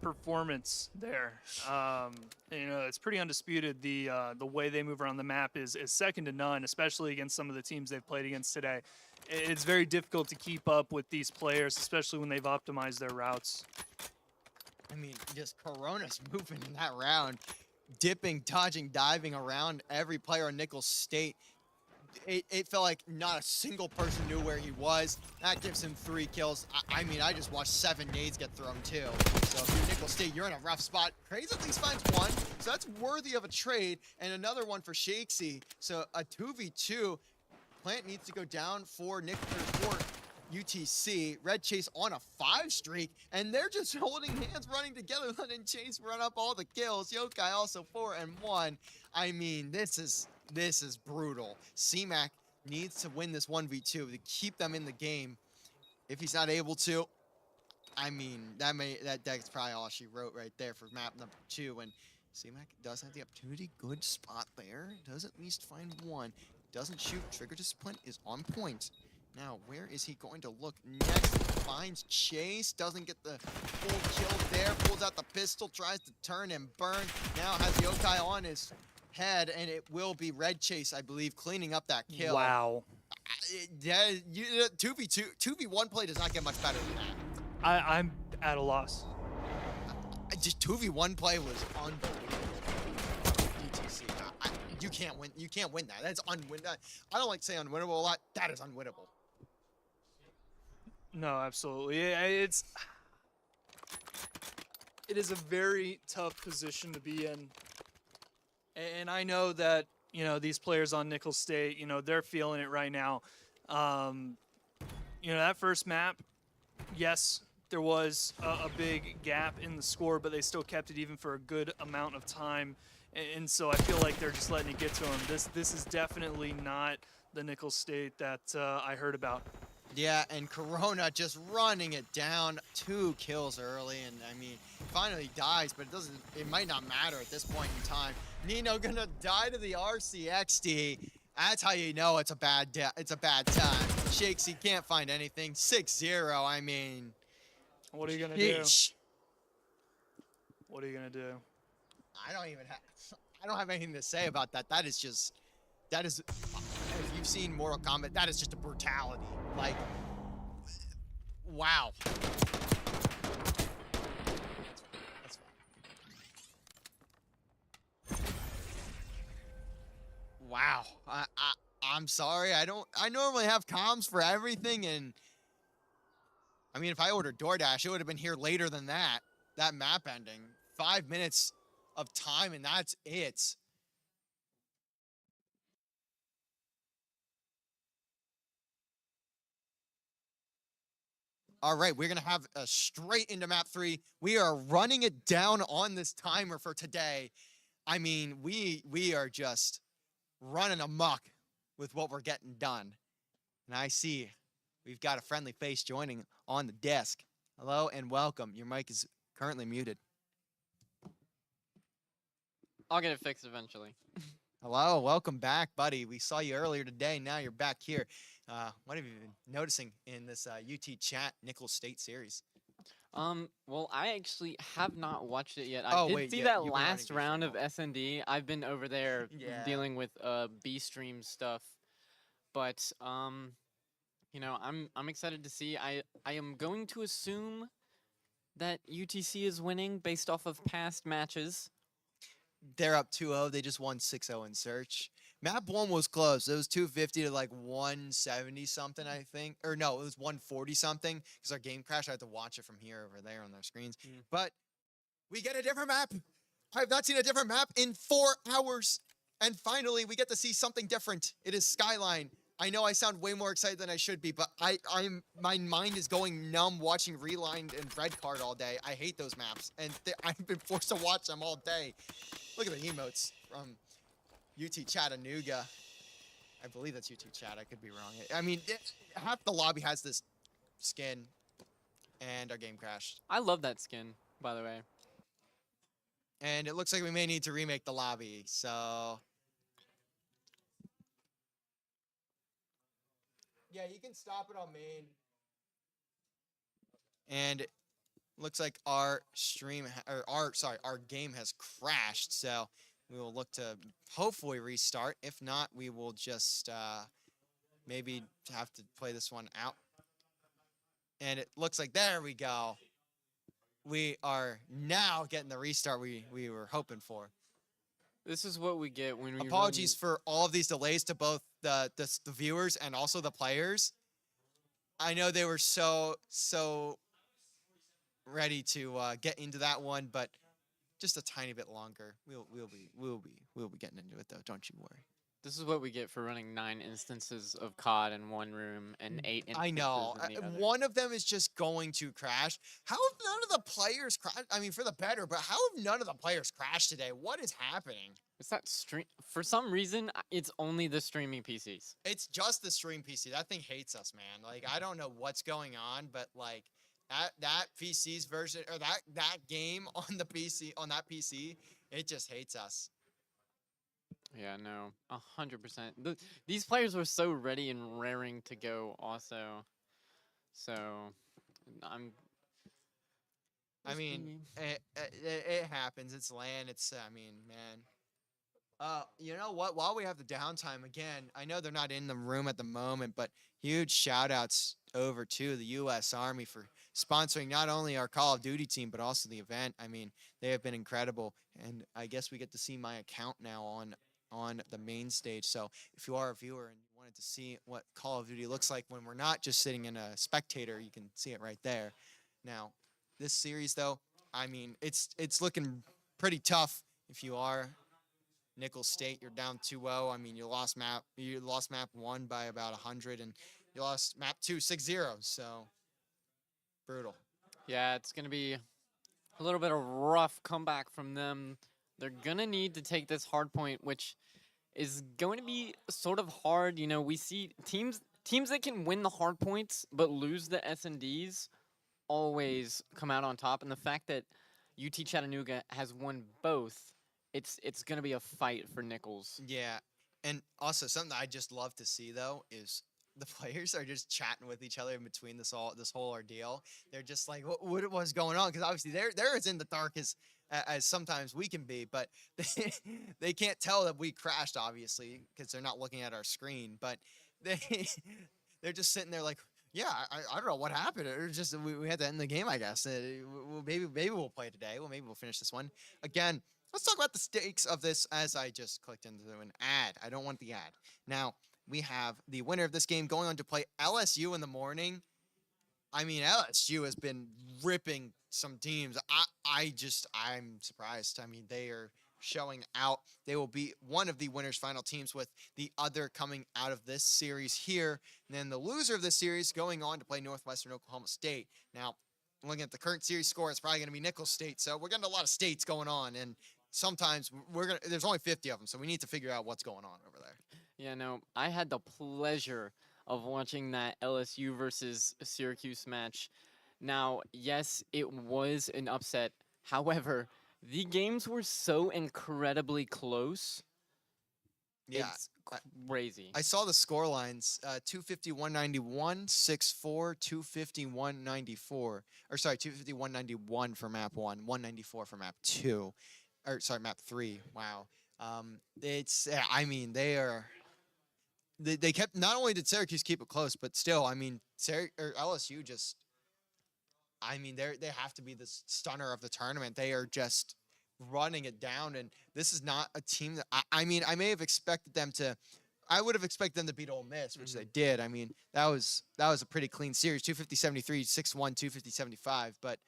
performance there. You know, it's pretty undisputed. The way they move around the map is second to none, especially against some of the teams they've played against today. It's very difficult to keep up with these players, especially when they've optimized their routes. I mean, just Corona's moving in that round, dipping, dodging, diving around every player in Nicholls State. It felt like not a single person knew where he was. That gives him 3 kills. I mean, I just watched 7 nades get thrown too. So if you're Nicholls State, you're in a rough spot. Craze at least finds 1, so that's worthy of a trade. And another one for Shakesy. So a 2v2. Plant needs to go down for UTC. Red Chase on a 5 streak, and they're just holding hands, running together, letting Chase run up all the kills. Yokai also 4-1. I mean, this is brutal. C-Mac needs to win this 1v2 to keep them in the game. If he's not able to, I mean, that's probably all she wrote right there for map number 2. And C-Mac does have the opportunity. Good spot there. Does at least find 1. Doesn't shoot. Trigger discipline is on point. Now, where is he going to look next? Finds Chase. Doesn't get the full kill there. Pulls out the pistol. Tries to turn and burn. Now has Yokai on his head, and it will be Red Chase, I believe, cleaning up that kill. Wow. 2v1 play does not get much better than that. I'm at a loss. just 2v1 play was unbelievable. UTC, you can't win. You can't win that. That's unwinnable. I don't like to say unwinnable a lot. That is unwinnable. No, absolutely. It is a very tough position to be in. And I know that, these players on Nickel State, they're feeling it right now. That first map, yes, there was a big gap in the score, but they still kept it even for a good amount of time. And so I feel like they're just letting it get to them. This is definitely not the Nickel State that I heard about. Yeah, and Corona just running it down. 2 kills early, and I mean, finally dies, but it might not matter at this point in time. Nino gonna die to the RCXD. That's how you know it's a bad time. Shakesy can't find anything. 6-0, I mean. What are you gonna do? Yeesh. What are you gonna do? I don't have anything to say about that. That is, if you've seen Mortal Kombat, that is just a brutality. Like, wow. That's fine. Wow. I'm sorry. I normally have comms for everything, and I mean, if I ordered DoorDash, it would have been here later than that. That map ending. 5 minutes of time, and that's it. All right, we're going to have a straight into map 3. We are running it down on this timer for today. I mean, we are just running amok with what we're getting done. And I see we've got a friendly face joining on the desk. Hello and welcome. Your mic is currently muted. I'll get it fixed eventually. Hello, welcome back, buddy. We saw you earlier today. Now you're back here. What have you been noticing in this UT Chat Nickel State series? Well, I actually have not watched it yet. Oh, I did wait, see yeah, that you've been running last round of before. S&D. I've been over there Yeah. dealing with B stream stuff, but I'm excited to see. I am going to assume that UTC is winning based off of past matches. They're up 2-0. They just won 6-0 in search. Map 1 was close. It was 250 to like 170 something, I think. Or no, it was 140 something because our game crashed. I had to watch it from here over there on their screens. But we get a different map. I have not seen a different map in 4 hours. And finally, we get to see something different. It is Skyline. I know I sound way more excited than I should be, but my mind is going numb watching Relined and Red Card all day. I hate those maps, and I've been forced to watch them all day. Look at the emotes from UT Chattanooga. I believe that's UT Chat. I could be wrong. I mean, half the lobby has this skin, and our game crashed. I love that skin, by the way. And it looks like we may need to remake the lobby, so... Yeah, you can stop it on main. And it looks like our our game has crashed, so we will look to hopefully restart. If not, we will just maybe have to play this one out. And it looks like there we go. We are now getting the restart we were hoping for. This is what we get when we Apologies for all of these delays to both the viewers and also the players. I know they were so ready to get into that one, but just a tiny bit longer. We'll be getting into it though. Don't you worry. This is what we get for running 9 instances of COD in one room and 8 instances I know. in the other. One of them is just going to crash. How have none of the players crashed? I mean, for the better, but how have none of the players crashed today? What is happening? It's that stream. For some reason, it's only the streaming PCs. It's just the stream PC. That thing hates us, man. Like, I don't know what's going on, but like that PC's version or that game on the PC on that PC, it just hates us. Yeah, no, 100%. These players were so ready and raring to go also. So, I mean, it happens. It's LAN. It's, I mean, man. You know what? While we have the downtime again, I know they're not in the room at the moment, but huge shout outs over to the U.S. Army for sponsoring not only our Call of Duty team but also the event. I mean, they have been incredible, and I guess we get to see my account now on the main stage. So if you are a viewer and you wanted to see what Call of Duty looks like when we're not just sitting in a spectator, you can see it right there. Now, this series though, I mean, it's looking pretty tough if you are Nicholls State. You're down 2-0. I mean, you lost map 1 by about 100, and you lost map 2 6-0. So brutal. Yeah, it's gonna be a little bit of rough comeback from them. They're gonna need to take this hard point, which is going to be sort of hard. You know, we see teams that can win the hard points but lose the S&Ds always come out on top. And the fact that UT Chattanooga has won both, it's gonna be a fight for Nicholls. Yeah, and also something that I just love to see though is the players are just chatting with each other in between this whole ordeal. They're just like, what was going on? Because obviously they're as in the dark as sometimes we can be, but they can't tell that we crashed obviously because they're not looking at our screen. But they they're just sitting there like, yeah, I don't know what happened. It was just we had to end the game, I guess. Maybe we'll play today. Well, maybe we'll finish this one again. Let's talk about the stakes of this as I just clicked into an ad. I don't want the ad. Now, we have the winner of this game going on to play LSU in the morning. I mean, LSU has been ripping some teams. I'm surprised. I mean, they are showing out. They will be one of the winners' final teams with the other coming out of this series here. And then the loser of this series going on to play Northwestern Oklahoma State. Now, looking at the current series score, it's probably going to be Nicholls State. So we're getting a lot of states going on, and sometimes there's only 50 of them, so we need to figure out what's going on over there. Yeah, no, I had the pleasure of watching that LSU versus Syracuse match. Now, yes, it was an upset. However, the games were so incredibly close. Yeah. It's crazy. I saw the score lines, 250-191, 6-4, 250-194. Or sorry, 250-191 for map 1, 194 for map 2. Or sorry, map 3. Wow. I mean, they kept, not only did Syracuse keep it close, but still, I mean, LSU just, I mean, they have to be the stunner of the tournament. They are just running it down, and this is not a team that I mean, I may have expected them to. I would have expected them to beat Ole Miss, which they did. I mean, that was a pretty clean series, 250-73, 6-1, 250-75. But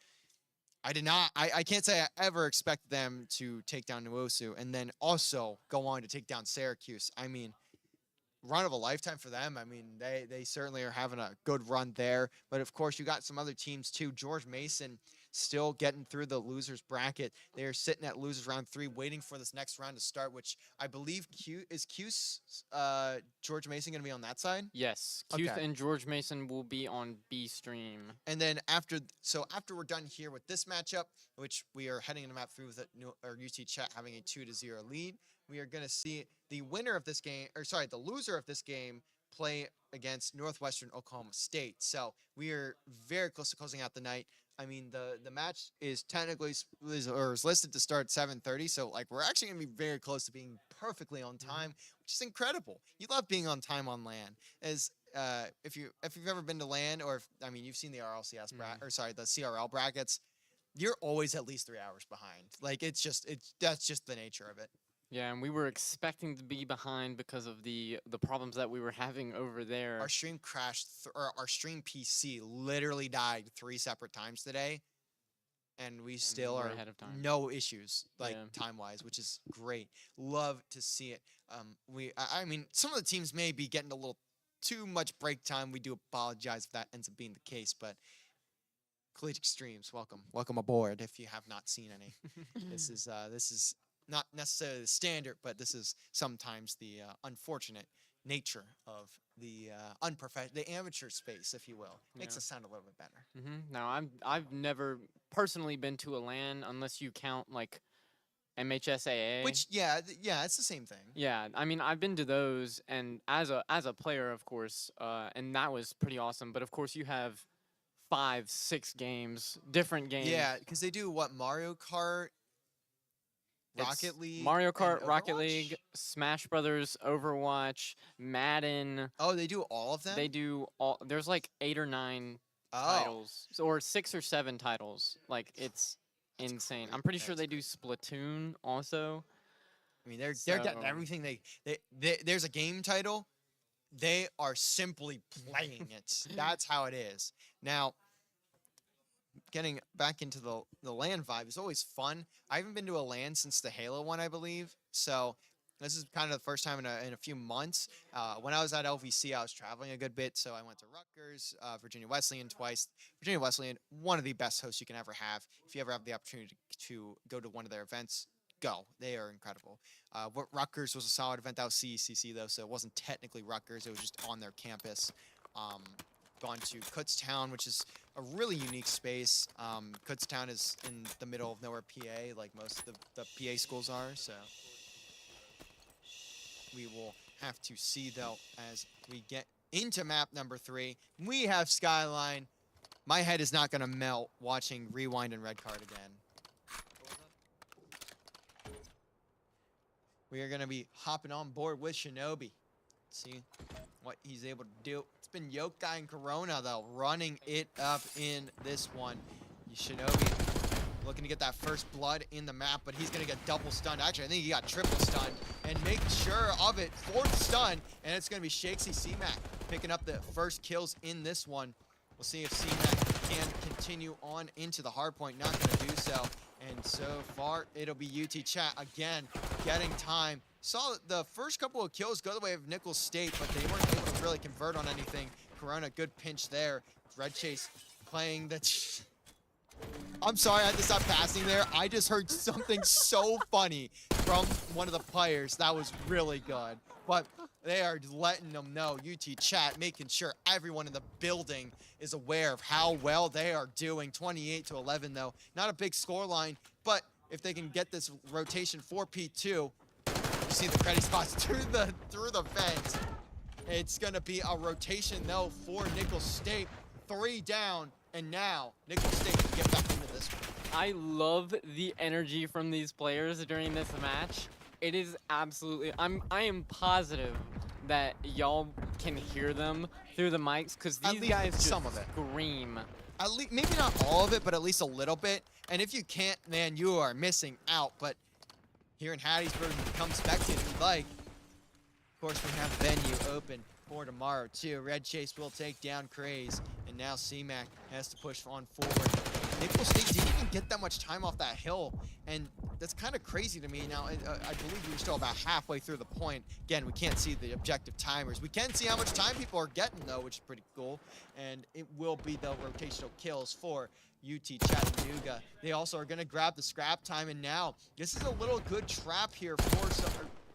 I did not. I can't say I ever expected them to take down Nuosu and then also go on to take down Syracuse. I mean, run of a lifetime for them. I mean, they certainly are having a good run there. But of course, you got some other teams too. George Mason still getting through the losers bracket. They are sitting at losers round 3, waiting for this next round to start, which I believe Q's George Mason going to be on that side? Yes, Okay. Keith and George Mason will be on B stream. And then after we're done here with this matchup, which we are heading into map 3 with UT Chat having a 2-0 lead, we are going to see the winner of this game, or sorry, the loser of this game play against Northwestern Oklahoma State. So we are very close to closing out the night. I mean, the match is technically is listed to start at 7:30, so like we're actually gonna be very close to being perfectly on time, which is incredible. You love being on time on LAN. As if you've ever been to LAN, or you've seen the RLCS the CRL brackets, you're always at least 3 hours behind. Like that's just the nature of it. Yeah, and we were expecting to be behind because of the problems that we were having over there. Our stream crashed, or our stream PC literally died 3 separate times today, and we still we're are ahead of time. no issues Yeah. time-wise, which is great. Love to see it. I mean, some of the teams may be getting a little too much break time. We do apologize if that ends up being the case, but Collegiate Streams, welcome aboard. If you have not seen any, this is not necessarily the standard, but this is sometimes the unfortunate nature of the the amateur space, if you will. Makes us sound a little bit better. Now, I've never personally been to a LAN unless you count like MHSAA. Which it's the same thing. Yeah, I mean, I've been to those, and as a player, of course, and that was pretty awesome. But of course, you have 5-6 games, different games. Yeah, because they do what, Mario Kart. Rocket League, Mario and Kart, Rocket Overwatch? League, Smash Brothers, Overwatch, Madden. Oh, they do all of them? They do all. There's like 8 or 9 Oh. titles, or 6 or 7 titles. Like it's insane. I'm pretty sure they do Splatoon also. I mean, they're getting So- everything there's a game title. They are simply playing it. That's how it is. Now, getting back into the LAN vibe is always fun. I haven't been to a LAN since the Halo one, I believe. So this is kind of the first time in a few months. When I was at LVC, I was traveling a good bit. So I went to Rutgers, Virginia Wesleyan twice. Virginia Wesleyan, one of the best hosts you can ever have. If you ever have the opportunity to go to one of their events, go. They are incredible. Rutgers was a solid event. That was CECC, though, so it wasn't technically Rutgers. It was just on their campus. Gone to Kutztown, which is a really unique space. Kutztown is in the middle of nowhere, PA, like most of the PA schools are, so we will have to see, though, as we get into map number 3. We have Skyline. My head is not going to melt watching Rewind and Red Card again. We are going to be hopping on board with Shinobi. See what he's able to do. It's been Yokai and Corona, though, running it up in this one. Shinobi looking to get that first blood in the map, but he's going to get double stunned. Actually, I think he got triple stunned. And make sure of it, fourth stun, and it's going to be Shakesy C-Mac picking up the first kills in this one. We'll see if C-Mac can continue on into the hard point. Not going to do so. And so far, it'll be UT Chat again, getting time. Saw the first couple of kills go the way of Nickel State, but they weren't able to really convert on anything. Corona, good pinch there. Red Chase playing the... I'm sorry, I had to stop passing there. I just heard something so funny from one of the players. That was really good. But they are letting them know, UT Chat, making sure everyone in the building is aware of how well they are doing. 28-11, though. Not a big score line, but if they can get this rotation for P2, you see the credit spots through the fence. It's going to be a rotation, though, for Nickel State. 3 down, and now Nickel State can get back into this one. I love the energy from these players during this match. It is absolutely, I am positive that y'all can hear them through the mics, because these guys just some of it. scream. At least, maybe not all of it, but at least a little bit. And if you can't, man, you are missing out. But here in Hattiesburg, you can come spectate if you'd like. Of course, we have venue open for tomorrow, too. Red Chase will take down Craze, and now C-Mac has to push on forward. Nickel State didn't even get that much time off that hill, and that's kind of crazy to me. Now, I believe we were still about halfway through the point. Again, we can't see the objective timers. We can see how much time people are getting, though, which is pretty cool, and it will be the rotational kills for UT Chattanooga. They also are going to grab the scrap time, and now this is a little good trap here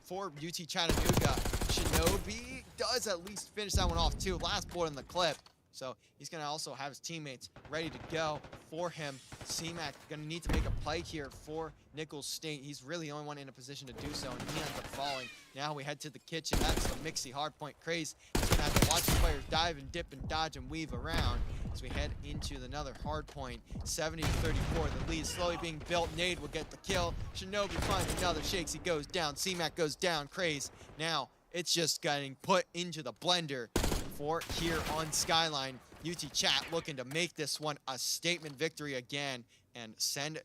for UT Chattanooga. Shinobi does at least finish that one off, too. Last bullet in the clip. So he's going to also have his teammates ready to go for him. C-Mac going to need to make a play here for Nickel State. He's really the only one in a position to do so, and he ends up falling. Now we head to the kitchen. That's the Mixie hardpoint Craze. He's going to have to watch the players dive and dip and dodge and weave around as we head into another hardpoint. 70-34, the lead is slowly being built. Nade will get the kill. Shinobi finds another. Shakes, he goes down. C-Mac goes down. Craze now it's just getting put into the blender for here on Skyline. UT Chat looking to make this one a statement victory again and send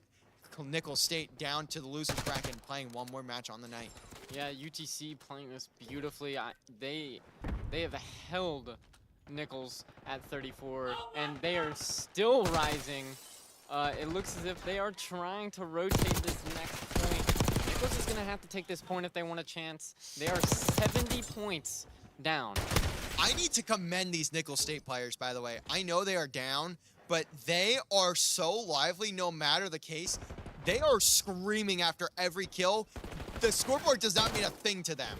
Nickel State down to the losers bracket and playing one more match on the night. Yeah, UTC playing this beautifully. They have held Nichols at 34, and they are still rising. It looks as if they are trying to rotate this next point. Nichols is gonna have to take this point if they want a chance. They are 70 points down. I need to commend these Nickel State players, by the way. I know they are down, but they are so lively no matter the case. They are screaming after every kill. The scoreboard does not mean a thing to them.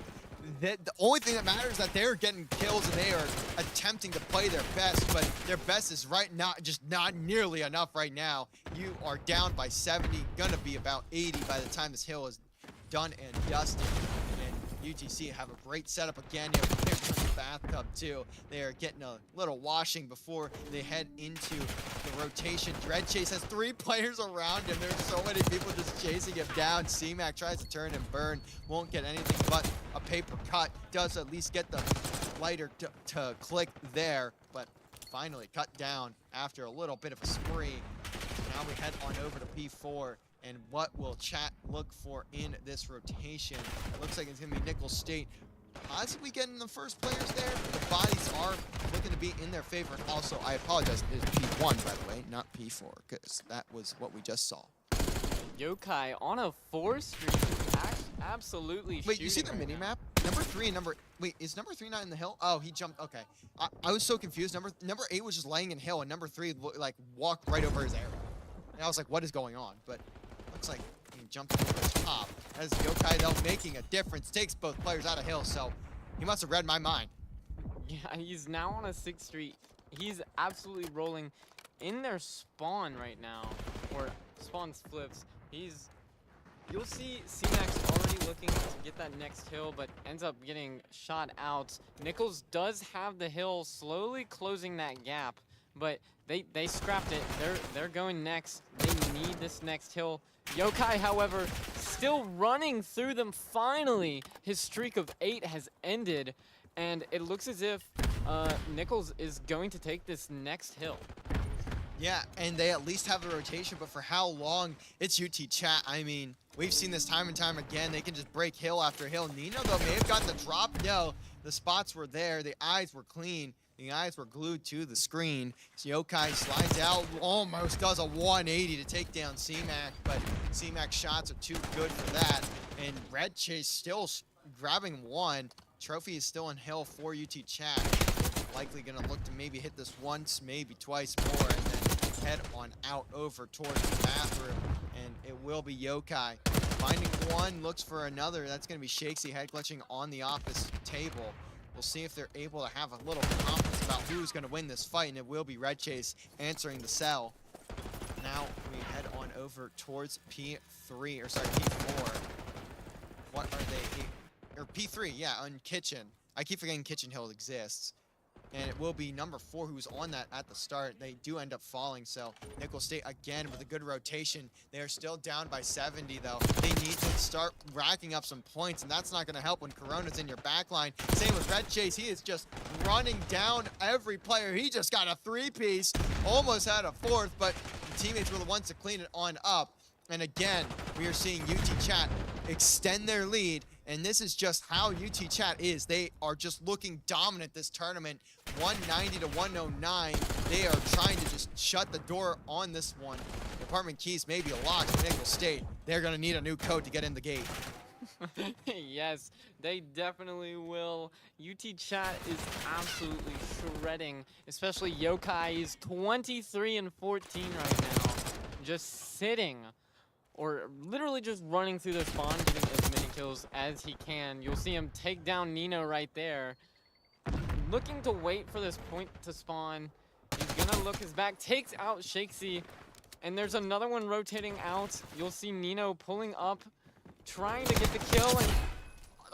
The only thing that matters is that they're getting kills and they are attempting to play their best, but their best is not nearly enough right now. You are down by 70, gonna be about 80 by the time this hill is done and dusted. And UTC have a great setup again. You have a the bathtub too. They are getting a little washing before they head into the rotation. Dread Chase has 3 players around him. There's so many people just chasing him down. C-Mac tries to turn and burn. Won't get anything but a paper cut. Does at least get the lighter to click there, but finally cut down after a little bit of a spree. Now we head on over to P4. And what will chat look for in this rotation? It looks like it's going to be Nickel State possibly getting the first players there. The bodies are looking to be in their favor. And also, I apologize, it is P1, by the way, not P4, because that was what we just saw. Yokai on a 4 streak, absolutely Wait, you see the shooting right now. mini-map? Number 3 and wait, is number 3 not in the hill? Oh, he jumped, okay. I was so confused. Number 8 was just laying in hill, and number 3, like, walked right over his arrow. And I was like, what is going on? But looks like he jumped over the top. As Yokai, though, making a difference, takes both players out of hill, so he must have read my mind. Yeah, he's now on a 6th street. He's absolutely rolling in their spawn right now, or spawn's flips. You'll see C-Max already looking to get that next hill, but ends up getting shot out. Nichols does have the hill, slowly closing that gap, but they scrapped it. They're going next. They need this next hill. Yokai, however, still running through them. Finally, his streak of 8 has ended, and it looks as if Nichols is going to take this next hill. Yeah, and they at least have the rotation, but for how long? It's UT Chat. I mean, we've seen this time and time again. They can just break hill after hill. Nino, though, may have gotten the drop. No, the spots were there. The eyes were clean. The eyes were glued to the screen. Yokai slides out, almost does a 180 to take down C-Mac, but C-Mac's shots are too good for that. And Red Chase still grabbing 1. Trophy is still in hill for UT Chat. Likely gonna look to maybe hit this once, maybe twice more, and then head on out over towards the bathroom. And it will be Yokai. Finding 1, looks for another. That's gonna be Shakesy head glitching on the office table. We'll see if they're able to have a little confidence about who's going to win this fight, and it will be Red Chase answering the cell. Now we head on over towards P3, or sorry, P4. What are they? Or P3, yeah, on Kitchen. I keep forgetting Kitchen Hill exists. And it will be number 4 who's on that at the start. They do end up falling, so Nickel State again with a good rotation. They are still down by 70, though. They need to start racking up some points, and that's not going to help when Corona's in your backline. Same with Red Chase. He is just running down every player. He just got a 3-piece, almost had a 4th, but the teammates were the ones to clean it on up. And again, we are seeing UT Chat extend their lead, and this is just how UT Chat is. They are just looking dominant this tournament, 190 to 109. They are trying to just shut the door on this one. The apartment keys may be locked for Nickel State. They're going to need a new code to get in the gate. Yes, they definitely will. UT Chat is absolutely shredding, especially Yokai is 23 and 14 right now, just sitting, or literally just running through the spawn, getting as many kills as he can. You'll see him take down Nino right there. Looking to wait for this point to spawn. He's gonna look his back, takes out Shakesy, and there's another one rotating out. You'll see Nino pulling up, trying to get the kill, and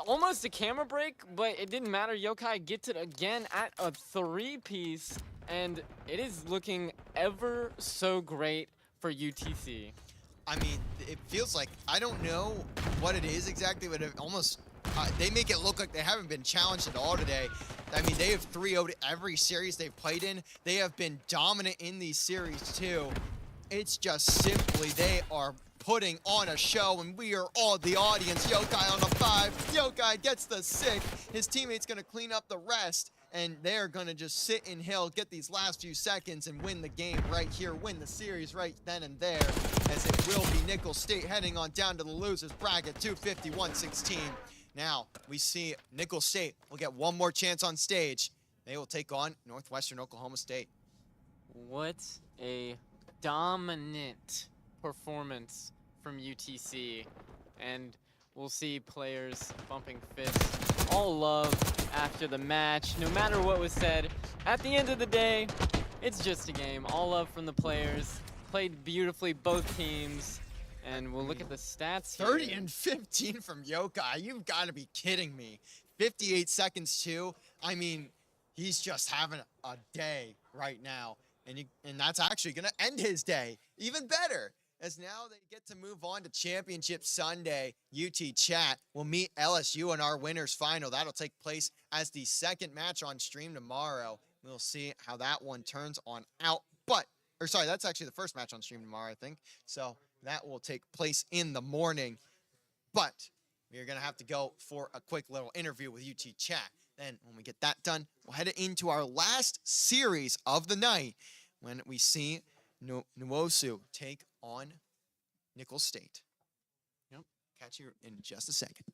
almost a camera break, but it didn't matter. Yokai gets it again at a 3-piece, and it is looking ever so great for UTC. I mean, it feels like, I don't know what it is exactly, but it almost, they make it look like they haven't been challenged at all today. I mean, they have 3-0'd every series they've played in. They have been dominant in these series too. It's just simply, they are putting on a show, and we are all the audience. Yokai on a 5, Yokai gets the 6. His teammate's gonna clean up the rest, and they're gonna just sit in hill, get these last few seconds, and win the game right here, win the series right then and there, as it will be Nickel State heading on down to the losers bracket, 250-116. Now, we see Nickel State will get one more chance on stage. They will take on Northwestern Oklahoma State. What a dominant performance from UTC, and we'll see players bumping fists. All love after the match, no matter what was said. At the end of the day, it's just a game. All love from the players. Played beautifully, both teams. And we'll look at the stats here. 30 and 15 from Yokai. You've got to be kidding me. 58 seconds too. I mean, he's just having a day right now. and that's actually going to end his day. Even better, as now they get to move on to Championship Sunday. UT Chat will meet LSU in our winners final. That'll take place as the second match on stream tomorrow. We'll see how that one turns on out. That's actually the first match on stream tomorrow, I think. So that will take place in the morning. But we are going to have to go for a quick little interview with UT Chat. Then when we get that done, we'll head into our last series of the night when we see Nuosu take on Nicholls State. Yep. Catch you in just a second.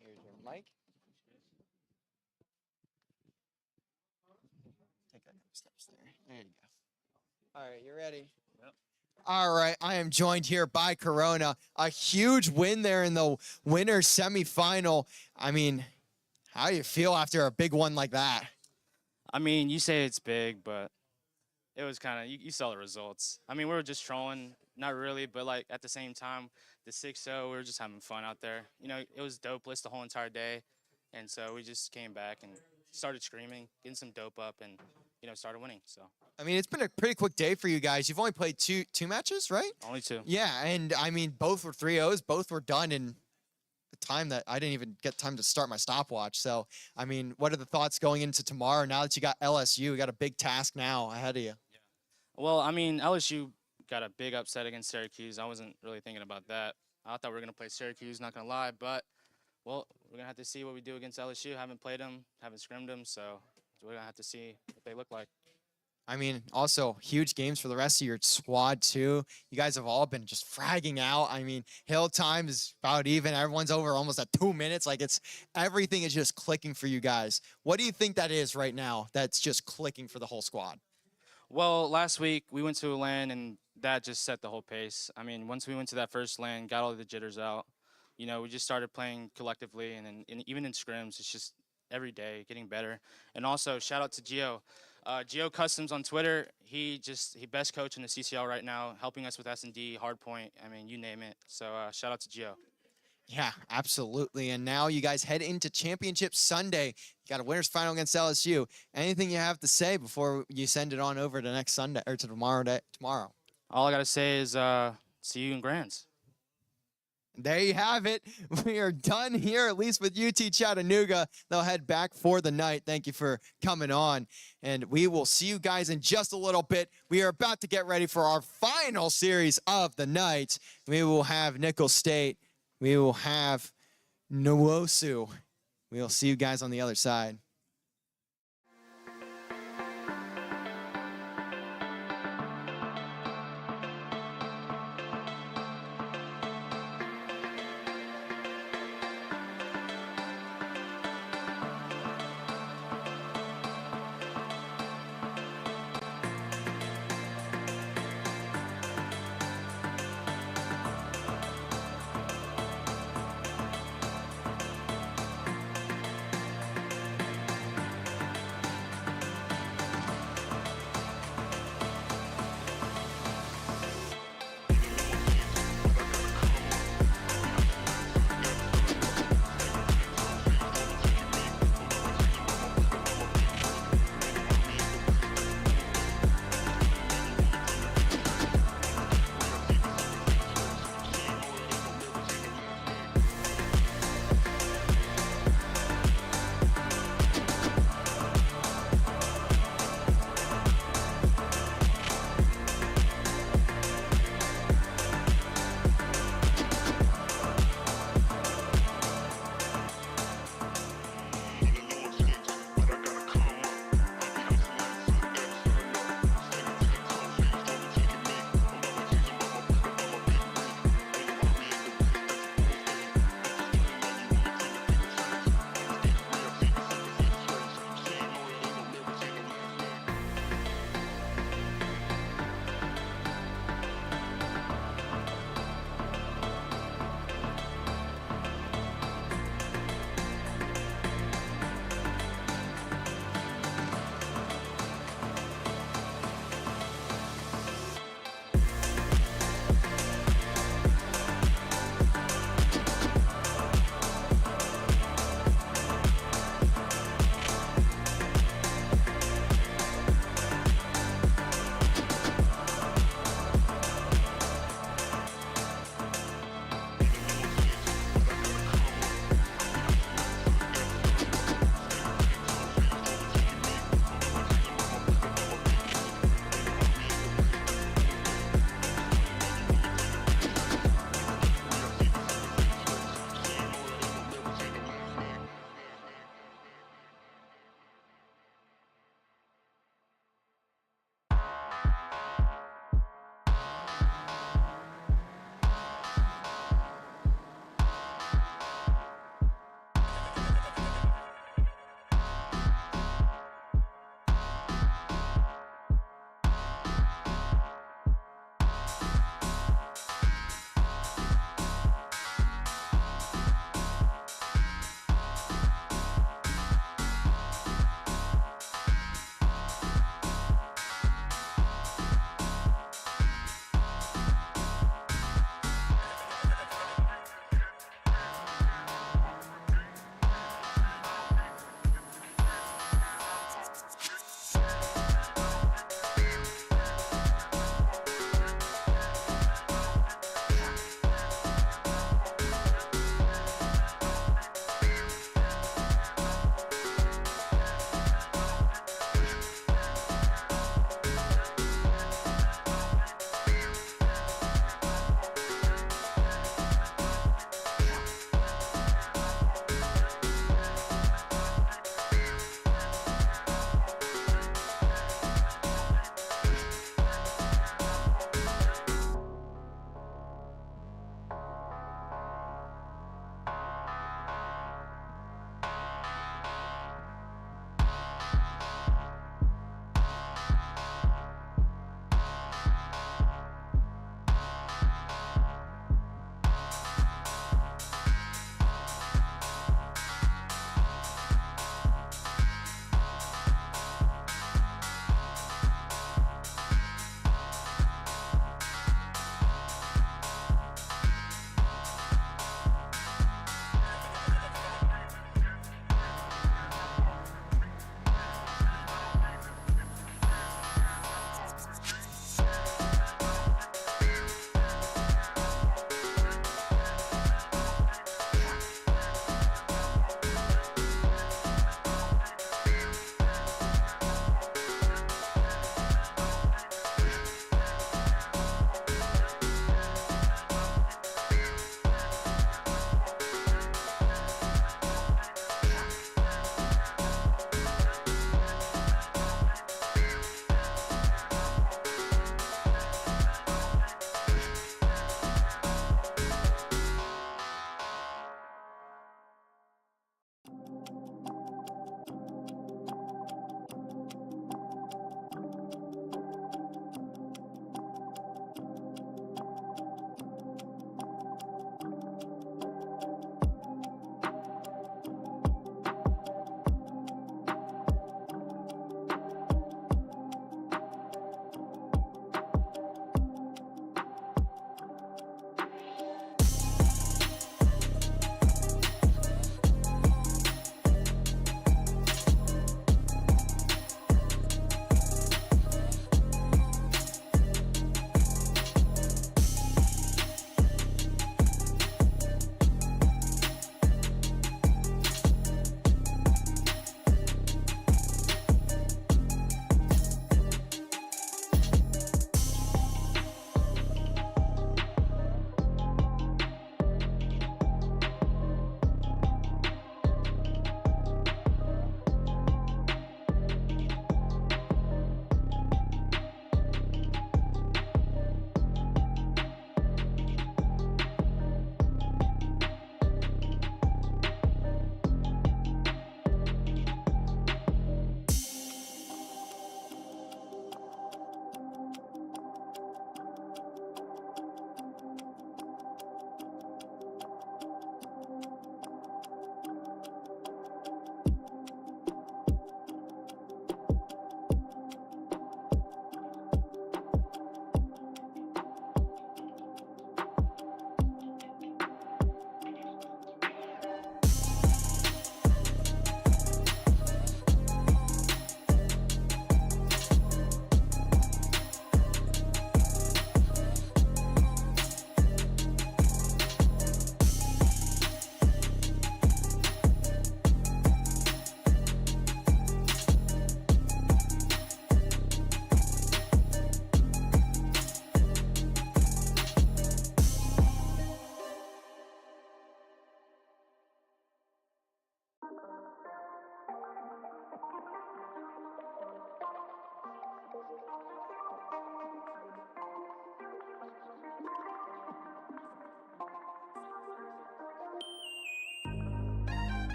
Here's your mic. Take a couple steps there. There you go. All right, you ready? Yep. All right, I am joined here by Corona. A huge win there in the winner's semifinal. I mean, how do you feel after a big one like that? I mean, you say it's big, but it was kind of, you saw the results. I mean, we were just trolling, not really, but like at the same time, the 6-0, we were just having fun out there. You know, it was dopeless the whole entire day. And so we just came back and started screaming, getting some dope up, and, started winning. So I mean, it's been a pretty quick day for you guys. You've only played two matches, right? only 2. Yeah, and I mean, both were 3-0s. Both were done in the time that I didn't even get time to start my stopwatch. So, I mean, what are the thoughts going into tomorrow now that you got LSU? You got a big task now ahead of you. Well, I mean, LSU got a big upset against Syracuse. I wasn't really thinking about that. I thought we were going to play Syracuse, not going to lie. But, well, we're going to have to see what we do against LSU. Haven't played them, haven't scrimmed them, so we're going to have to see what they look like. I mean, also huge games for the rest of your squad, too. You guys have all been just fragging out. I mean, hill time is about even. Everyone's over almost at 2 minutes. Like, everything is just clicking for you guys. What do you think that is right now that's just clicking for the whole squad? Well, last week we went to a LAN, and that just set the whole pace. I mean, once we went to that first LAN, got all the jitters out, we just started playing collectively, and even in scrims, it's just every day getting better. And also, shout out to Gio. Gio Customs on Twitter, he best coach in the CCL right now, helping us with S&D, hardpoint, I mean, you name it. So shout out to Gio. Yeah, absolutely. And now you guys head into Championship Sunday. You got a winners final against LSU. Anything you have to say before you send it on over to next Sunday or to tomorrow? All I got to say is see you in Grands. There you have it. We are done here, at least with UT Chattanooga. They'll head back for the night. Thank you for coming on. And we will see you guys in just a little bit. We are about to get ready for our final series of the night. We will have Nicholls State. We will have Nuosu. We will see you guys on the other side.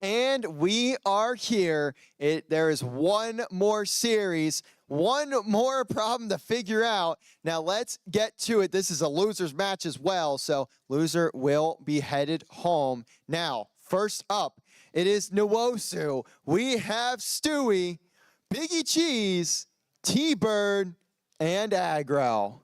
And we are here. There is one more series, one more problem to figure out. Now let's get to it. This is a loser's match as well, so loser will be headed home. Now, first up, it is Nwosu. We have Stewie, Biggie Cheese, T-Bird, and Aggro.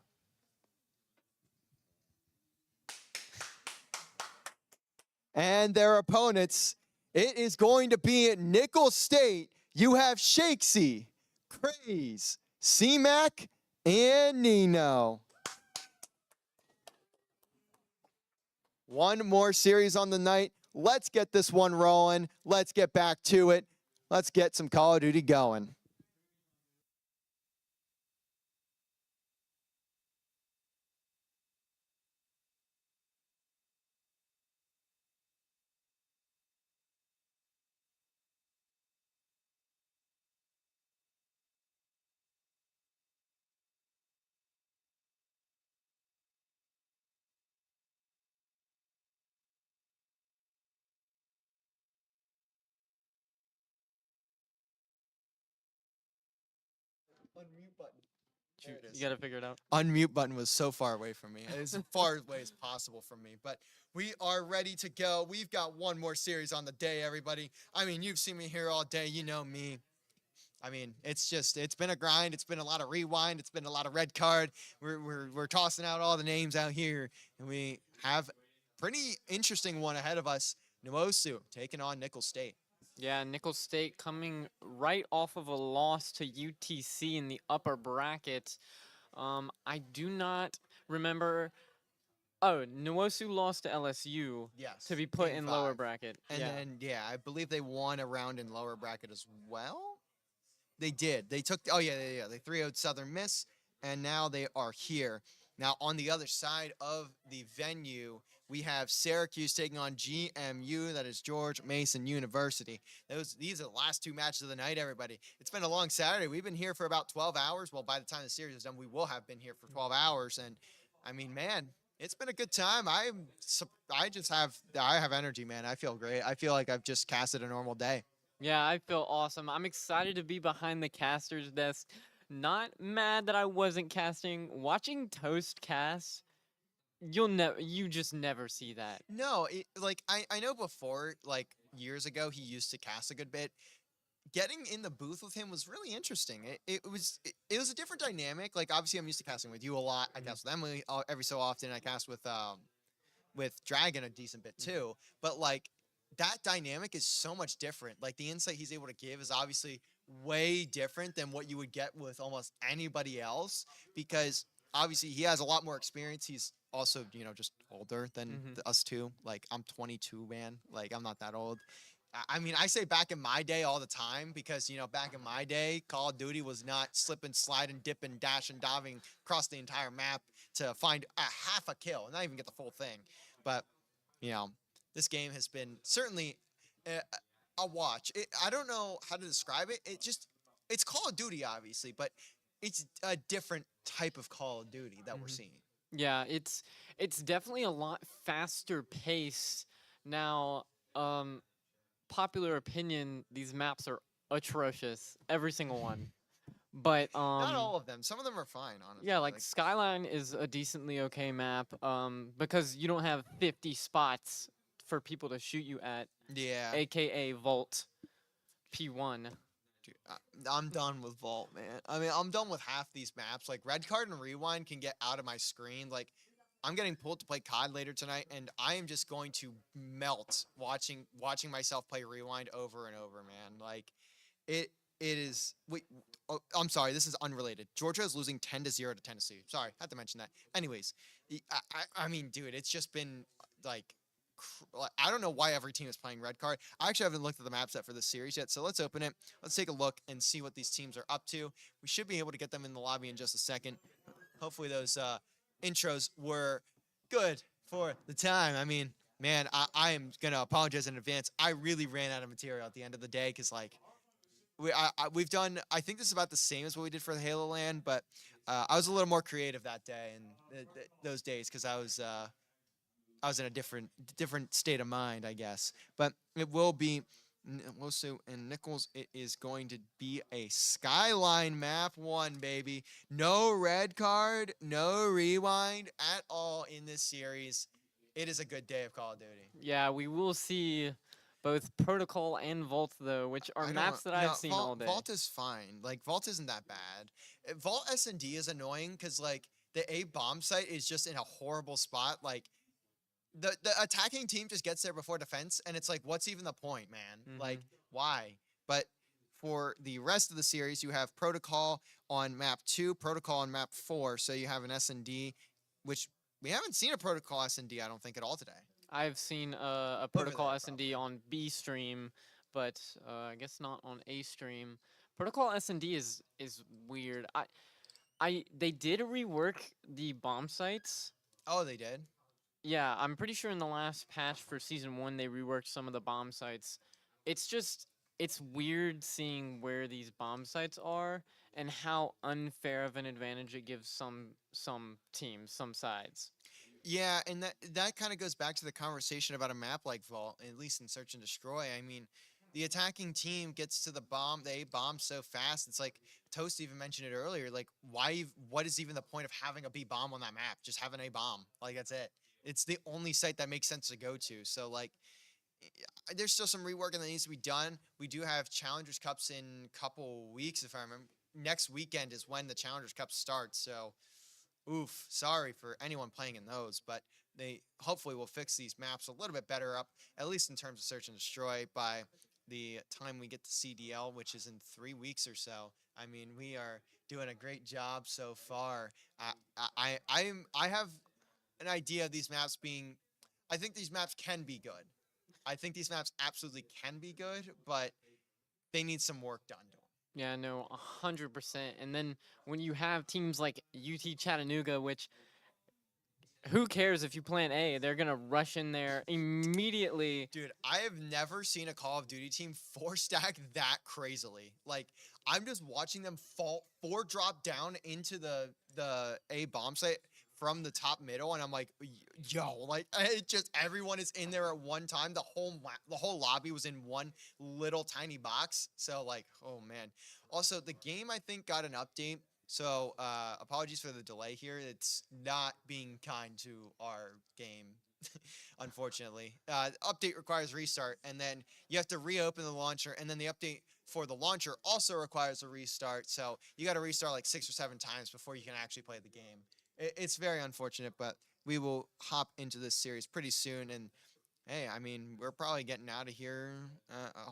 And their opponents, it is going to be Nickel State. You have Shakesy, Craze, C-Mac, and Nino. One more series on the night. Let's get this one rolling. Let's get back to it. Let's get some Call of Duty going. Unmute button. There it is. You gotta figure it out. Unmute button was so far away from me. As far away as possible from me. But we are ready to go. We've got one more series on the day, everybody. I mean, you've seen me here all day. You know me. I mean, it's been a grind. It's been a lot of rewind. It's been a lot of red card. We're tossing out all the names out here. And we have pretty interesting one ahead of us. Nwosu taking on Nickel State. Yeah, Nickel State coming right off of a loss to UTC in the upper bracket. I do not remember. Oh, Nwosu lost to LSU Yes. to be put game in lower 5. bracket. And yeah. then, yeah, I believe they won a round in lower bracket as well. They did. They took, oh, yeah. They 3-0'd Southern Miss, and now they are here. Now, on the other side of the venue, we have Syracuse taking on GMU, that is George Mason University. These are the last two matches of the night, everybody. It's been a long Saturday. We've been here for about 12 hours. Well, by the time the series is done, we will have been here for 12 hours. And, I mean, man, it's been a good time. I have energy, man. I feel great. I feel like I've just casted a normal day. Yeah, I feel awesome. I'm excited to be behind the caster's desk. Not mad that I wasn't casting. Watching Toast cast, you just never see that. No, I know before, like years ago, he used to cast a good bit. Getting in the booth with him was really interesting. It was a different dynamic. Like obviously, I'm used to casting with you a lot. I cast with Emily every so often. I cast with Dragon a decent bit too. But like that dynamic is so much different. Like the insight he's able to give is obviously way different than what you would get with almost anybody else because obviously he has a lot more experience. He's also, just older than us two. Like I'm 22, man. Like I'm not that old. I mean, I say back in my day all the time because, back in my day, Call of Duty was not slipping, sliding, dipping, dashing, diving across the entire map to find a half a kill, not even get the full thing. But, this game has been certainly a watch. I don't know how to describe it. It's Call of Duty, obviously, but it's a different type of Call of Duty that we're seeing. Yeah, it's definitely a lot faster pace now. Popular opinion, these maps are atrocious, every single one. But not all of them. Some of them are fine, honestly. yeah, like Skyline is a decently okay map. Because you don't have 50 spots for people to shoot you at. Yeah. AKA Vault P1. Dude, I'm done with Vault, man. I mean, I'm done with half these maps. Like Red Card and Rewind can get out of my screen. Like I'm getting pulled to play COD later tonight, and I am just going to melt watching myself play Rewind over and over, man. Like, it is. Wait, I'm sorry. This is unrelated. Georgia is losing 10-0 to Tennessee. Sorry, had to mention that. Anyways, I mean, dude, it's just been like. I don't know why every team is playing Red Card. I actually haven't looked at the map set for this series yet, so let's open it. Let's take a look and see what these teams are up to. We should be able to get them in the lobby in just a second. Hopefully those intros were good for the time. I mean, man, I am going to apologize in advance. I really ran out of material at the end of the day because, like, we've done, I think this is about the same as what we did for the Halo Land, but I was a little more creative that day and those days because I was in a different state of mind, I guess. But it will be Wosu and Nichols, it is going to be a Skyline map 1, baby. No red card, no rewind at all in this series. It is a good day of Call of Duty. Yeah, we will see both Protocol and Vault though, which are I maps don't that no, I've seen Vault, all day. Vault is fine. Like Vault isn't that bad. Vault S&D is annoying because like the A bomb site is just in a horrible spot. Like the attacking team just gets there before defense, and it's like, what's even the point, man? Like, why? But for the rest of the series, you have Protocol on map 2, Protocol on map 4. So you have an S&D, which we haven't seen a Protocol S&D, I don't think, at all today. I've seen a Protocol S&D on B stream, but I guess not on A stream. Protocol S&D is weird. They did rework the bomb sites. Oh, they did? Yeah, I'm pretty sure in the last patch for season 1 they reworked some of the bomb sites. It's weird seeing where these bomb sites are and how unfair of an advantage it gives some teams, some sides. Yeah, and that kind of goes back to the conversation about a map like Vault, at least in Search and Destroy. I mean, the attacking team gets to the A bomb so fast. It's like Toast even mentioned it earlier. Like, what is even the point of having a B bomb on that map? Just have an A bomb. Like, that's it. It's the only site that makes sense to go to. So, like, there's still some reworking that needs to be done. We do have Challengers Cups in a couple weeks, if I remember. Next weekend is when the Challengers Cup starts. So, oof, sorry for anyone playing in those, but they hopefully will fix these maps a little bit better up, at least in terms of Search and Destroy, by the time we get to CDL, which is in 3 weeks or so. I mean, we are doing a great job so far. I have an idea of these maps being. I think these maps can be good. I think these maps absolutely can be good, but they need some work done to them. Yeah, no, 100%. And then when you have teams like UT Chattanooga, which who cares if you plant A? They're gonna rush in there immediately. Dude, I have never seen a Call of Duty team 4-stack that crazily. Like, I'm just watching them fall 4-drop down into the A bomb site from the top middle, and I'm like, yo, like, it just everyone is in there at one time. The whole lobby was in one little tiny box. So like, oh man. Also, the game I think got an update. So apologies for the delay here. It's not being kind to our game, unfortunately. Update requires restart, and then you have to reopen the launcher, and then the update for the launcher also requires a restart. So you got to restart like 6 or 7 times before you can actually play the game. It's very unfortunate, but we will hop into this series pretty soon. And hey, I mean, we're probably getting out of here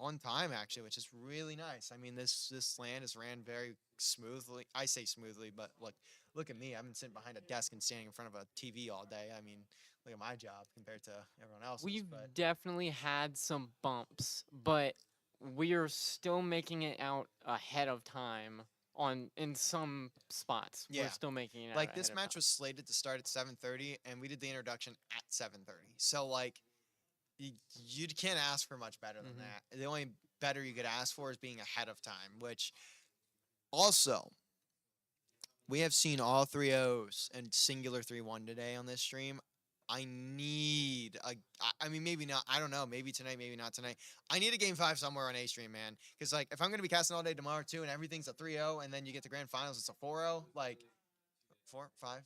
on time, actually, which is really nice. I mean, this LAN is ran very smoothly. I say smoothly, but look at me. I've been sitting behind a desk and standing in front of a TV all day. I mean, look at my job compared to everyone else's. We've But definitely had some bumps, but we are still making it out ahead of time in some spots. Yeah. We're still making it out like this ahead of match time. was slated to start at 7:30, and we did the introduction at 7:30. So like, you can't ask for much better than that. The only better you could ask for is being ahead of time, which also we have seen all 3-0s and singular 3-1 today on this stream. I need I mean, maybe not. I don't know. Maybe tonight, maybe not tonight. I need a game 5 somewhere on A stream, man. Because like, if I'm gonna be casting all day tomorrow too, and everything's a 3-0, and then you get to grand finals, it's a 4-0. Like 4, 5.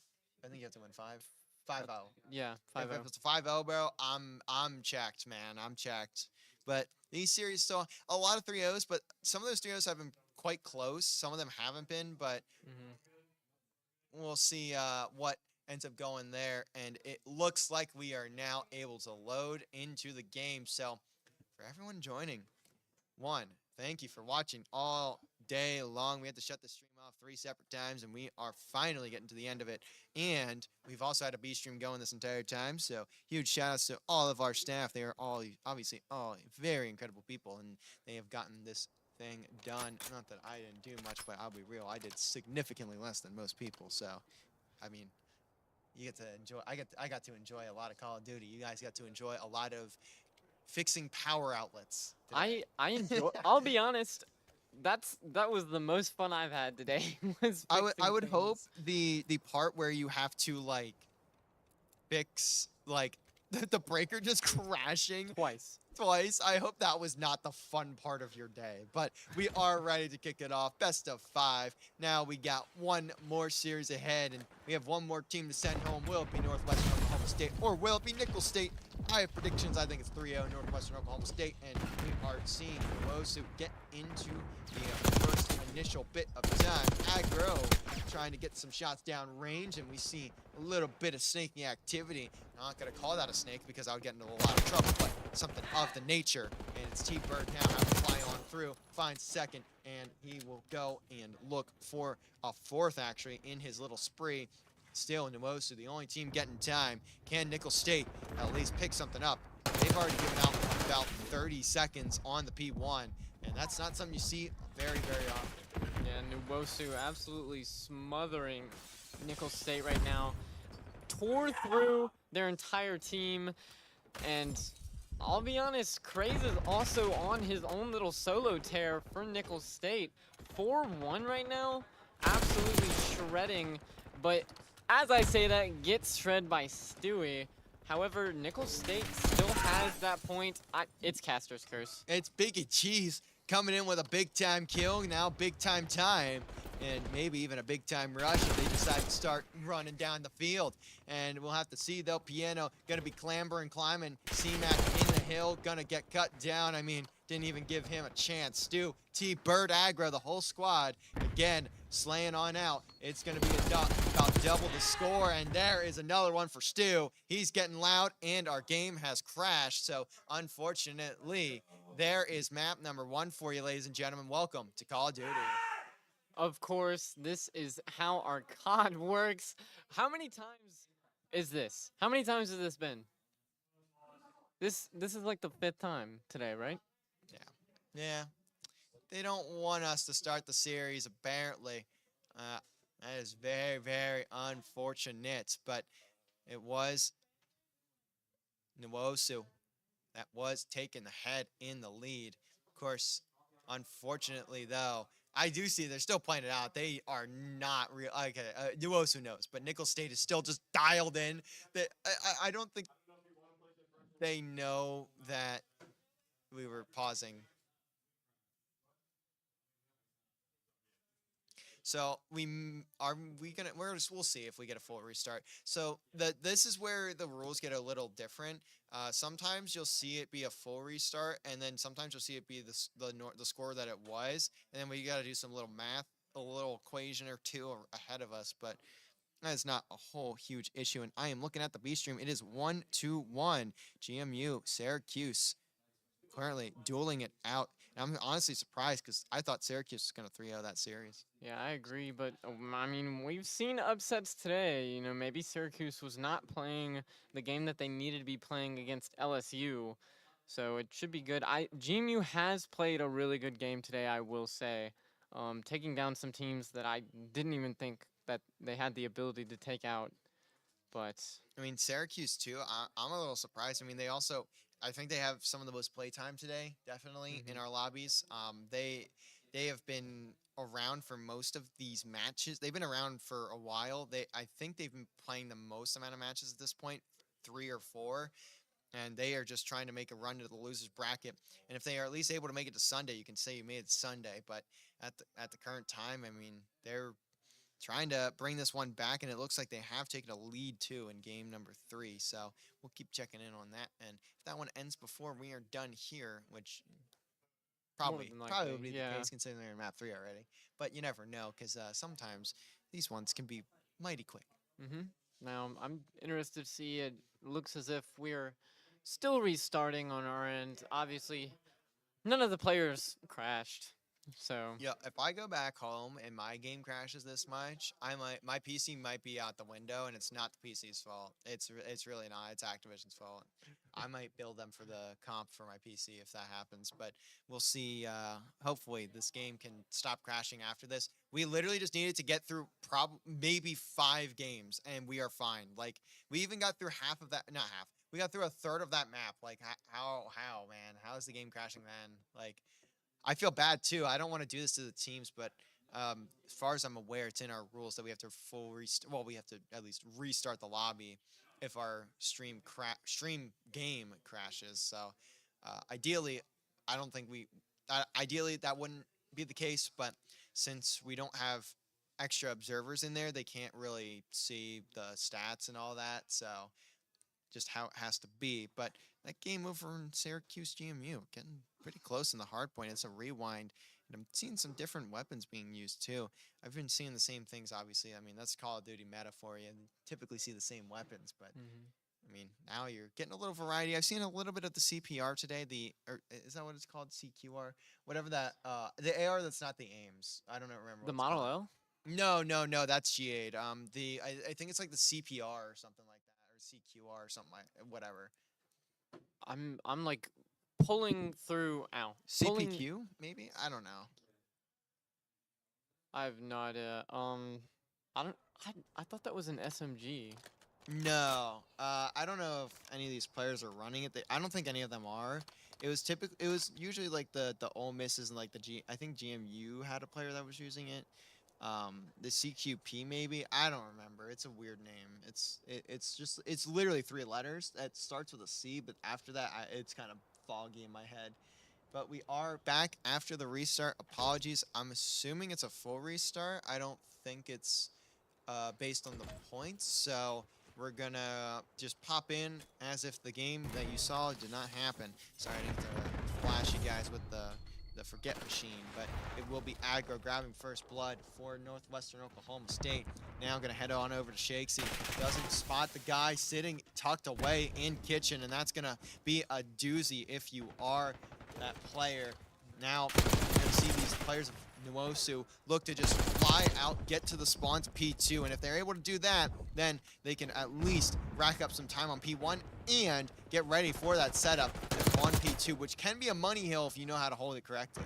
I think you have to win 5. 5-0. Yeah, If 5-0. it's a 5-0, bro, I'm checked, man. I'm checked. But these series still a lot of 3-0s, but some of those 3-0s have been quite close. Some of them haven't been, but we'll see what ends up going there. And it looks like we are now able to load into the game. So for everyone joining, one, thank you for watching all day long. We had to shut the stream off 3 separate times, and we are finally getting to the end of it. And we've also had a B stream going this entire time, so huge shout outs to all of our staff. They are all obviously all very incredible people, and they have gotten this thing done. Not that I didn't do much, but I'll be real, I did significantly less than most people. So I mean, you get to enjoy I got to enjoy a lot of Call of Duty. You guys got to enjoy a lot of fixing power outlets today. I enjoy. I'll be honest. That was the most fun I've had today. Was I fixing would hope things. the part where you have to like fix like the breaker just crashing Twice. twice. I hope that was not the fun part of your day, but we are ready to kick it off. Best of 5. Now we got one more series ahead, and we have one more team to send home. Will it be Northwestern Oklahoma State, or will it be Nicholls State? I have predictions. I think it's 3-0 Northwestern Oklahoma State, and we are seeing Wosu get into the first initial bit of time. Aggro trying to get some shots down range, and we see a little bit of snaking activity. Not going to call that a snake because I would get into a lot of trouble, but something of the nature. And it's T-Bird now having to fly on through, finds second, and he will go and look for a fourth, actually, in his little spree. Still, Nwosu, the only team getting time. Can Nicholls State at least pick something up? They've already given out about 30 seconds on the P1, and that's not something you see very, very often. Yeah, Nuwosu absolutely smothering Nicholls State right now. Tore through their entire team, and I'll be honest, Craze is also on his own little solo tear for Nicholls State. 4-1 right now, absolutely shredding, but as I say that, gets shredded by Stewie. However, Nicholls State still has that point. It's Caster's Curse. It's Biggie Cheese coming in with a big-time kill, now big-time time, and maybe even a big-time rush if they decide to start running down the field. And we'll have to see, though. Piano going to be clambering, climbing. C-Mac in the hill, going to get cut down. I mean, didn't even give him a chance. Stu, T, Bird, Aggro, the whole squad, again, slaying on out. It's going to be about double the score, and there is another one for Stu. He's getting loud, and our game has crashed, so unfortunately, there is map number 1 for you, ladies and gentlemen. Welcome to Call of Duty. Of course, this is how our COD works. How many times is this? How many times has this been? This is like the 5th time today, right? Yeah. They don't want us to start the series, apparently. That is very, very unfortunate, but it was Nwosu that was taking the head in the lead. Of course, unfortunately, though, I do see they're still playing it out. They are not real. Okay, Nwosu knows, but Nicholls State is still just dialed in. I don't think they know that we were pausing. So we'll see if we get a full restart. So this is where the rules get a little different. Sometimes you'll see it be a full restart, and then sometimes you'll see it be the score that it was, and then we got to do some little math, a little equation or two ahead of us. But that is not a whole huge issue. And I am looking at the B stream. It is 1-1 GMU Syracuse currently dueling it out. And I'm honestly surprised because I thought Syracuse was going to 3-0 that series. Yeah, I agree, but I mean, we've seen upsets today. You know, maybe Syracuse was not playing the game that they needed to be playing against LSU, so it should be good. GMU has played a really good game today, I will say, taking down some teams that I didn't even think that they had the ability to take out. But I mean, Syracuse too. I'm a little surprised. I mean, I think they have some of the most play time today, definitely in our lobbies. They have been around for most of these matches. They've been around for a while. I think they've been playing the most amount of matches at this point, 3 or 4, and they are just trying to make a run to the losers bracket. And if they are at least able to make it to Sunday, you can say you made it Sunday. But at the current time, I mean, they're trying to bring this one back, and it looks like they have taken a lead too in game number 3. So we'll keep checking in on that. And if that one ends before we are done here, which probably will be the case considering they're in map 3 already, but you never know because sometimes these ones can be mighty quick. Now I'm interested to see. It looks as if we're still restarting on our end. Obviously, none of the players crashed. So yeah, if I go back home and my game crashes this much, my PC might be out the window, and it's not the PC's fault. It's really not. It's Activision's fault. I might bill them for the comp for my PC if that happens, but we'll see. Hopefully, this game can stop crashing after this. We literally just needed to get through maybe 5 games, and we are fine. Like we even got through half of that. Not half. We got through a third of that map. Like how man? How is the game crashing then? Like. I feel bad too. I don't want to do this to the teams, but as far as I'm aware, it's in our rules that we have to we have to at least restart the lobby if our stream game crashes. So ideally, I don't think ideally that wouldn't be the case, but since we don't have extra observers in there, they can't really see the stats and all that. So just how it has to be. But that game over in Syracuse GMU, getting pretty close in the hard point. It's a rewind. And I'm seeing some different weapons being used too. I've been seeing the same things, obviously. I mean, that's Call of Duty meta for you. And typically see the same weapons, but I mean, now you're getting a little variety. I've seen a little bit of the CPR today. Or is that what it's called? CQR? Whatever that, the AR that's not the AIMS. I don't know, remember The what it's Model called. L? No, that's G8. I think it's like the CPR or something like that, or CQR or something like whatever. I'm like pulling through. Ow. Pulling, CPQ maybe? I don't know. I have no idea. I thought that was an SMG. No, I don't know if any of these players are running it. I don't think any of them are. It was usually like the Ole Misses and like I think GMU had a player that was using it. The CQP maybe, I don't remember. It's a weird name. It's literally 3 letters that starts with a C, but after that it's kind of foggy in my head. But we are back after the restart. Apologies. I'm assuming it's a full restart. I don't think it's based on the points, so we're gonna just pop in as if the game that you saw did not happen. Sorry, I need to flash you guys with the forget machine, but it will be aggro grabbing first blood for Northwestern Oklahoma State. Now gonna head on over to Shakesy. Doesn't spot the guy sitting tucked away in kitchen, and that's gonna be a doozy if you are that player. Now you're gonna see these players of Nuosu look to just fly out, get to the spawn to P2, and if they're able to do that, then they can at least rack up some time on P1 and get ready for that setup on P2, which can be a money hill if you know how to hold it correctly.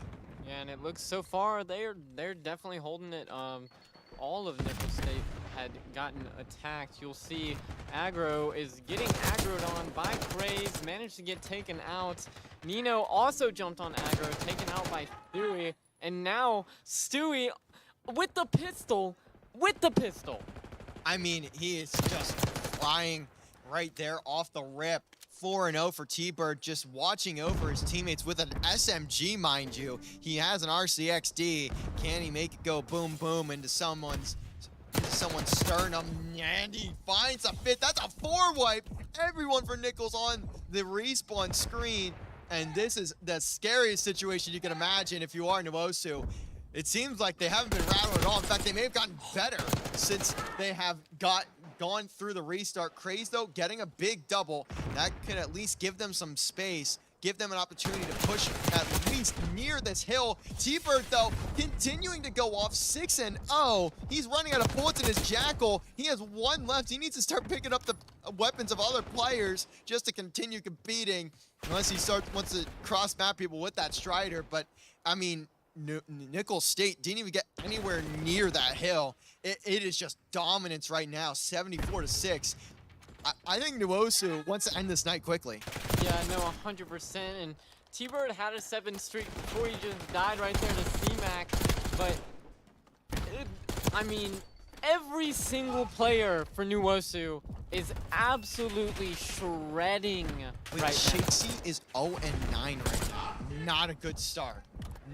Yeah, and it looks so far they're definitely holding it. All of Nickel State had gotten attacked. You'll see Aggro is getting aggroed on by Craze, managed to get taken out. Nino also jumped on Aggro, taken out by Stewie, and now Stewie with the pistol. I mean, he is just flying right there off the rip. 4-0 for T-Bird, just watching over his teammates with an SMG, mind you. He has an RCXD. Can he make it go boom, boom into someone's sternum? And he finds a fit. That's a 4-wipe. Everyone for Nichols on the respawn screen. And this is the scariest situation you can imagine if you are Nuosu. It seems like they haven't been rattled at all. In fact, they may have gotten better since they have gone through the restart. Craze, though, getting a big double. That could at least give them some space, give them an opportunity to push at least near this hill. T-Bird, though, continuing to go off 6-0. He's running out of bullets in his Jackal. He has 1 left. He needs to start picking up the weapons of other players just to continue competing, unless he wants to cross-map people with that Strider. But, I mean, Nickel State didn't even get anywhere near that hill. It is just dominance right now, 74-6. I think Nuosu wants to end this night quickly. Yeah, no, 100%. And T-Bird had a 7 streak before he just died right there to C-Mac. But, I mean, every single player for Nuosu is absolutely shredding right now. Shakesy is 0-9 right now. Not a good start.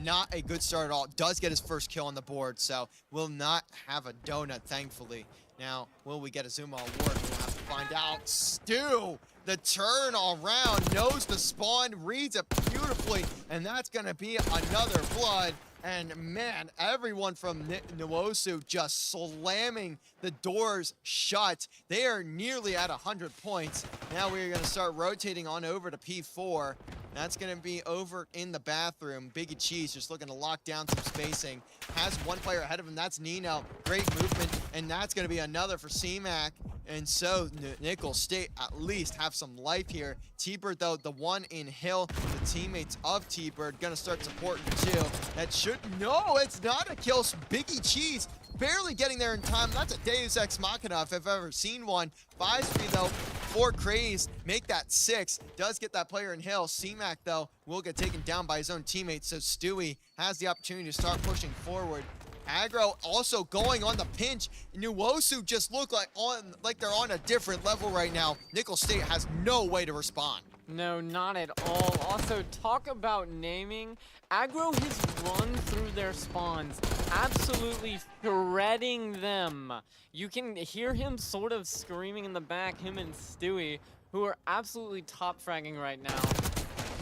Not a good start at all. Does get his first kill on the board, so will not have a donut, thankfully. Now, will we get a Zuma award? We'll have to find out. Stu, the turn all around, knows the spawn, reads it beautifully, and that's going to be another blood. And man, everyone from Nuosu just slamming the doors shut. They are nearly at 100 points. Now we're going to start rotating on over to P4. That's going to be over in the bathroom. Biggie Cheese just looking to lock down some spacing. Has 1 player ahead of him. That's Nino. Great movement. And that's going to be another for C-Mac. And so Nickel State at least have some life here. T-Bird, though, the one in Hill, the teammates of T-Bird, going to start supporting too. That should, no, it's not a kill. Biggie Cheese barely getting there in time. That's a Deus Ex Machina if I've ever seen one. 5-3 though for Craze. Make that 6. Does get that player in Hill. C-Mac, though, will get taken down by his own teammates. So Stewie has the opportunity to start pushing forward. Aggro also going on the pinch. Nuwosu just look like they're on a different level right now. Nickel State has no way to respond. No, not at all. Also, talk about naming. Aggro has run through their spawns, absolutely shredding them. You can hear him sort of screaming in the back, him and Stewie, who are absolutely top fragging right now.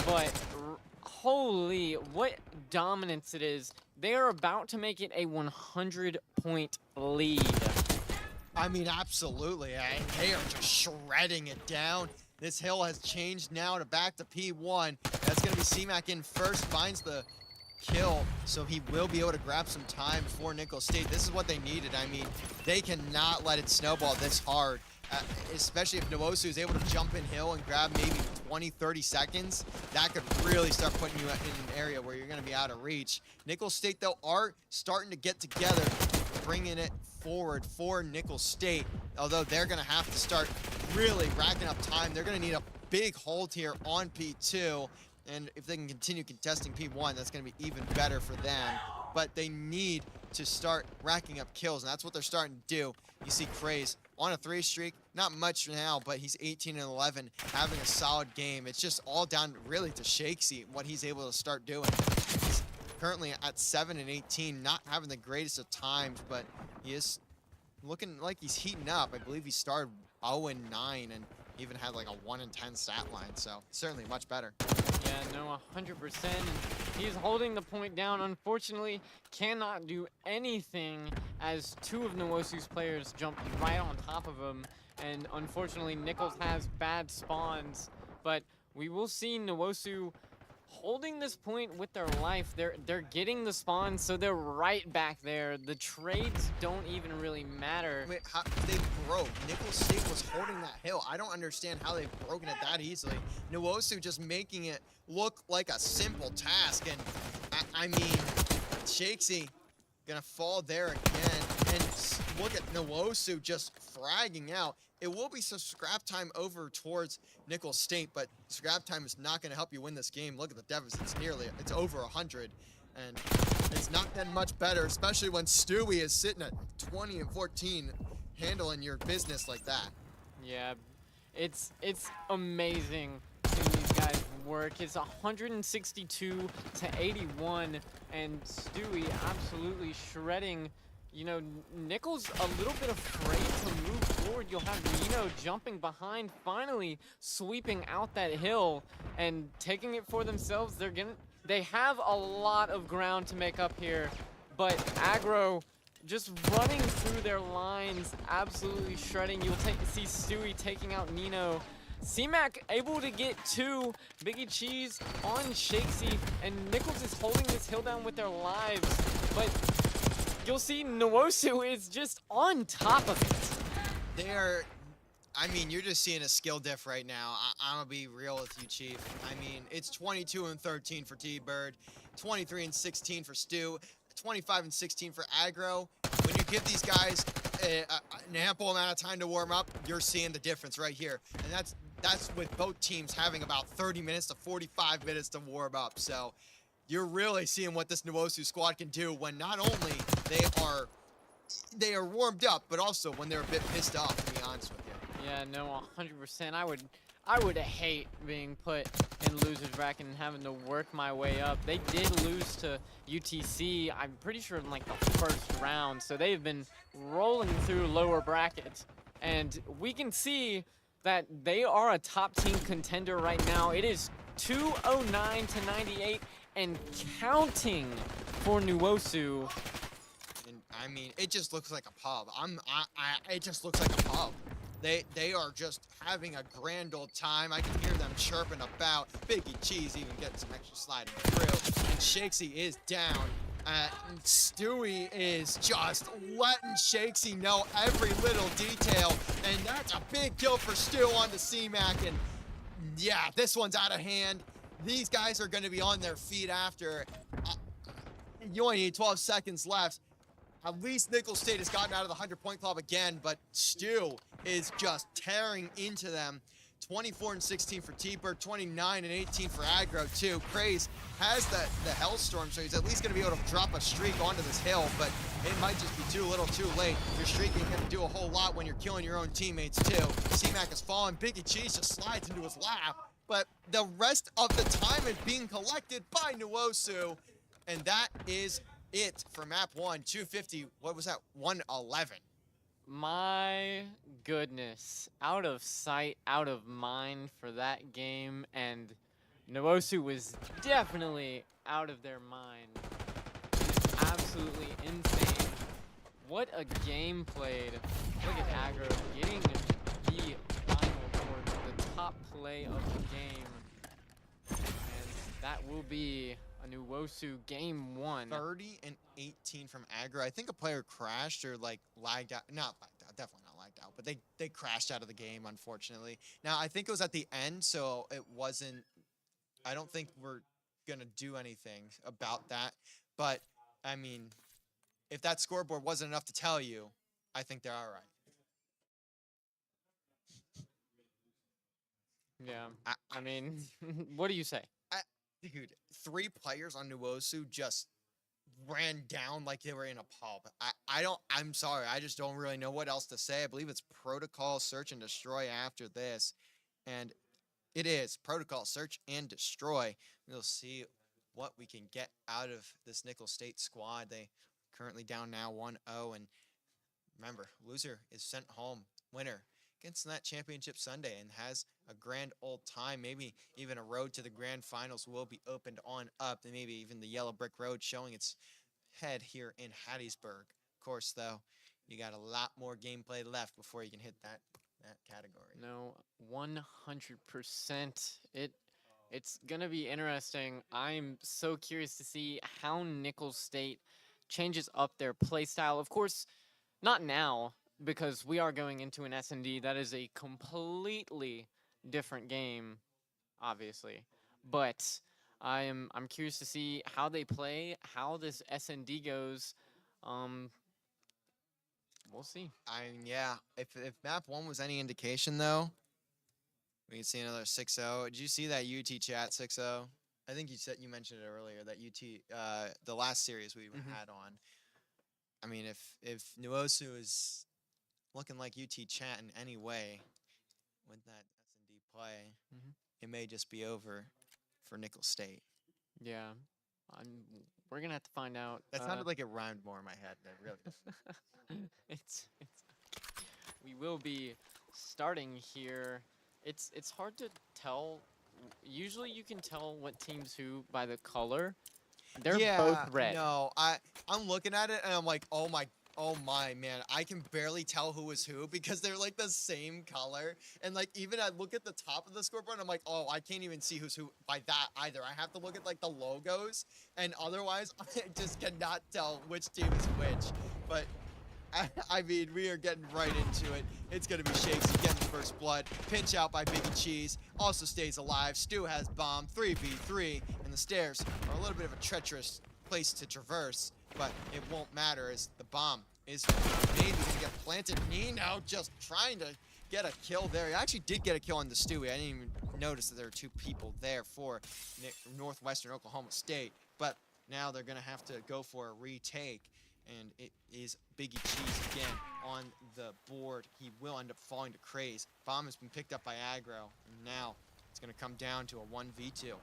But holy, what dominance it is. They are about to make it a 100-point lead. I mean, absolutely. They are just shredding it down. This hill has changed now to back to P1. That's going to be C-Mac in first, finds the kill, so he will be able to grab some time for Nickel State. This is what they needed. I mean, they cannot let it snowball this hard, especially if Nuwosu is able to jump in hill and grab maybe 20, 30 seconds. That could really start putting you in an area where you're going to be out of reach. Nickel State, though, are starting to get together, bringing it forward for Nickel State, although they're going to have to start really racking up time. They're going to need a big hold here on P2, and if they can continue contesting P1, that's going to be even better for them. But they need to start racking up kills, and that's what they're starting to do. You see Craze on a 3 streak, not much now, but he's 18 and 11, having a solid game. It's just all down really to Shakesy, what he's able to start doing. He's currently at 7 and 18, not having the greatest of times, but he is looking like he's heating up. I believe he started 0 and 9 and even had like a 1 and 10 stat line, so certainly much better. Yeah, no, 100%. He's holding the point down. Unfortunately, cannot do anything as 2 of Nuwosu's players jump right on top of him. And unfortunately, Nichols has bad spawns. But we will see Nuwosu holding this point with their life. They're getting the spawns, so they're right back there. The trades don't even really matter. Wait, they broke. Nickel State was holding that hill. I don't understand how they've broken it that easily. Nuwosu just making it look like a simple task, and I mean, Shakesy gonna fall there again, and look at Nuwosu just fragging out. It will be some scrap time over towards Nickel State, but scrap time is not going to help you win this game. Look at the deficit. It's over 100, and it's not that much better, especially when Stewie is sitting at 20 and 14, handling your business like that. Yeah, it's amazing seeing these guys work. It's 162 to 81, and Stewie absolutely shredding. You know, Nichols a little bit afraid to move forward. You'll have Nino jumping behind, finally sweeping out that hill and taking it for themselves. They have a lot of ground to make up here, but Aggro just running through their lines, absolutely shredding. You'll see Stewie taking out Nino. C-Mac able to get 2, Biggie Cheese on Shakesy, and Nichols is holding this hill down with their lives, but you'll see Nuwosu is just on top of it. I mean, you're just seeing a skill diff right now. I'm gonna be real with you, Chief. I mean, it's 22 and 13 for T-Bird, 23 and 16 for Stu, 25 and 16 for Aggro. When you give these guys an ample amount of time to warm up, you're seeing the difference right here. And that's with both teams having about 30 minutes to 45 minutes to warm up. So you're really seeing what this Nuwosu squad can do when not only they are warmed up, but also when they're a bit pissed off, to be honest with you. Yeah, no, 100%. I would hate being put in loser's bracket and having to work my way up. They did lose to UTC, I'm pretty sure in like the first round, so they've been rolling through lower brackets. And we can see that they are a top team contender right now. It is 209 to 98 and counting for Nuwosu. And I mean, it just looks like a pub. It just looks like a pub. They are just having a grand old time. I can hear them chirping about. Biggie Cheese even getting some extra sliding through. And Shakesy is down. And Stewie is just letting Shakesy know every little detail. And that's a big kill for Stu on the C-Mac. And yeah, this one's out of hand. These guys are going to be on their feet after. You only need 12 seconds left. At least Nickel State has gotten out of the 100-point club again, but Stu is just tearing into them. 24 and 16 for T-Bird, 29 and 18 for Aggro too. Craze has the Hellstorm, so he's at least going to be able to drop a streak onto this hill, but it might just be too little too late. Your streak ain't gonna do a whole lot when you're killing your own teammates too. C-Mac has fallen, Biggie Cheese just slides into his lap, but the rest of the time is being collected by Nuosu, and that is it for map 1, 250, what was that, 111. My goodness. Out of sight, out of mind for that game, and Noosu was definitely out of their mind. It's absolutely insane. What a game played. Look at Aggro getting the final board, the top play of the game. And that will be a Nuosu game 1. 30 and 18 from Aggro. I think a player crashed or like lagged out. Not lagged out, definitely not lagged out, but they crashed out of the game, unfortunately. Now, I think it was at the end, so it wasn't, I don't think we're gonna do anything about that. But, I mean, if that scoreboard wasn't enough to tell you, I think they're all right. Yeah, I mean, what do you say? Dude, 3 players on Nuosu just ran down like they were in a pub. I'm sorry, I just don't really know what else to say. I believe it's protocol, search, and destroy after this. And it is protocol, search, and destroy. We'll see what we can get out of this Nickel State squad. They currently down now 1-0. And remember, loser is sent home. Winner gets in that championship Sunday and has a grand old time. Maybe even a road to the grand finals will be opened on up, and maybe even the yellow brick road showing its head here in Hattiesburg. Of course, though, you got a lot more gameplay left before you can hit that category. No, 100%. It's gonna be interesting. I'm so curious to see how Nickel State changes up their play style. Of course, not now, because we are going into an S&D that is a completely different game, obviously. But I'm curious to see how they play, how this S&D goes. We'll see. Yeah, if map 1 was any indication, though, we can see another 6-0. Did you see that UT chat 6-0? I think you mentioned it earlier, that UT, the last series we had on. I mean, if Nuosu is looking like UT chat in any way with that S&D play, it may just be over for Nickel State. Yeah, we're gonna have to find out. That sounded like it rhymed more in my head. It really doesn't. it's we will be starting here. It's hard to tell. Usually you can tell what team's who by the color. They're both red. No, I'm looking at it and I'm like, oh my man, I can barely tell who is who because they're like the same color. And like even I look at the top of the scoreboard, I'm like, oh, I can't even see who's who by that either. I have to look at like the logos, and otherwise I just cannot tell which team is which. But I mean, we are getting right into it. It's gonna be Shakesy getting the first blood. Pinch out by Biggie Cheese. Also stays alive. Stu has bomb. 3v3, and the stairs are a little bit of a treacherous place to traverse, but it won't matter as the bomb is maybe gonna get planted. Nino just trying to get a kill there. He actually did get a kill on the Stewie. I didn't even notice that there were 2 people there for Northwestern Oklahoma State, but now they're gonna have to go for a retake. And it is Biggie Cheese again on the board. He will end up falling to Craze. Bomb has been picked up by Aggro, and now it's going to come down to a 1v2.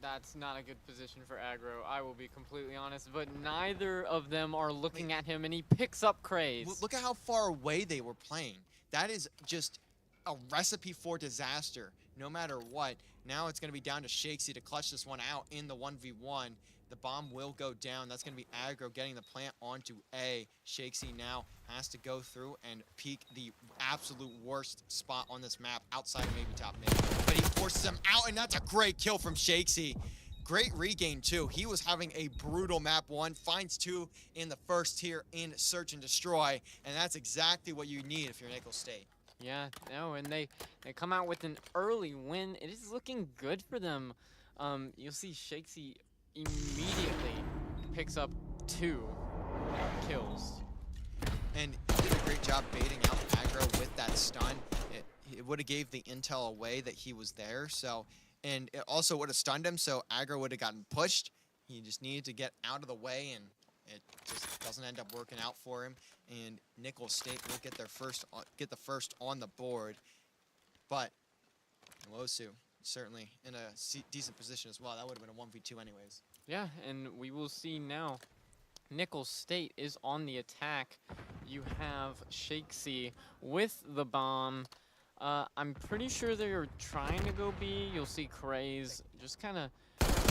That's not a good position for Aggro, I will be completely honest, but neither of them are looking at him, and he picks up Craze. Look at how far away they were playing. That is just a recipe for disaster, no matter what. Now it's going to be down to Shakesy to clutch this one out in the 1v1. The bomb will go down. That's going to be Aggro getting the plant onto A. Shakesy now has to go through and peek the absolute worst spot on this map outside of maybe top mid. But he forces him out, and that's a great kill from Shakesy. Great regain, too. He was having a brutal map 1. Finds 2 in the first tier in Search and Destroy, and that's exactly what you need if you're Nickel State. Yeah, no, and they come out with an early win. It is looking good for them. You'll see Shakesy immediately picks up 2 kills. And he did a great job baiting out Aggro with that stun. It would have gave the intel away that he was there, so, and it also would have stunned him, so Aggro would have gotten pushed. He just needed to get out of the way, and it just doesn't end up working out for him, and Nicholls State will get the first on the board. But Nwosu certainly in a decent position as well. That would have been a 1v2 anyways. Yeah, and we will see now. Nicholls State is on the attack. You have Shakesy with the bomb. I'm pretty sure they're trying to go B. You'll see Craze just kind of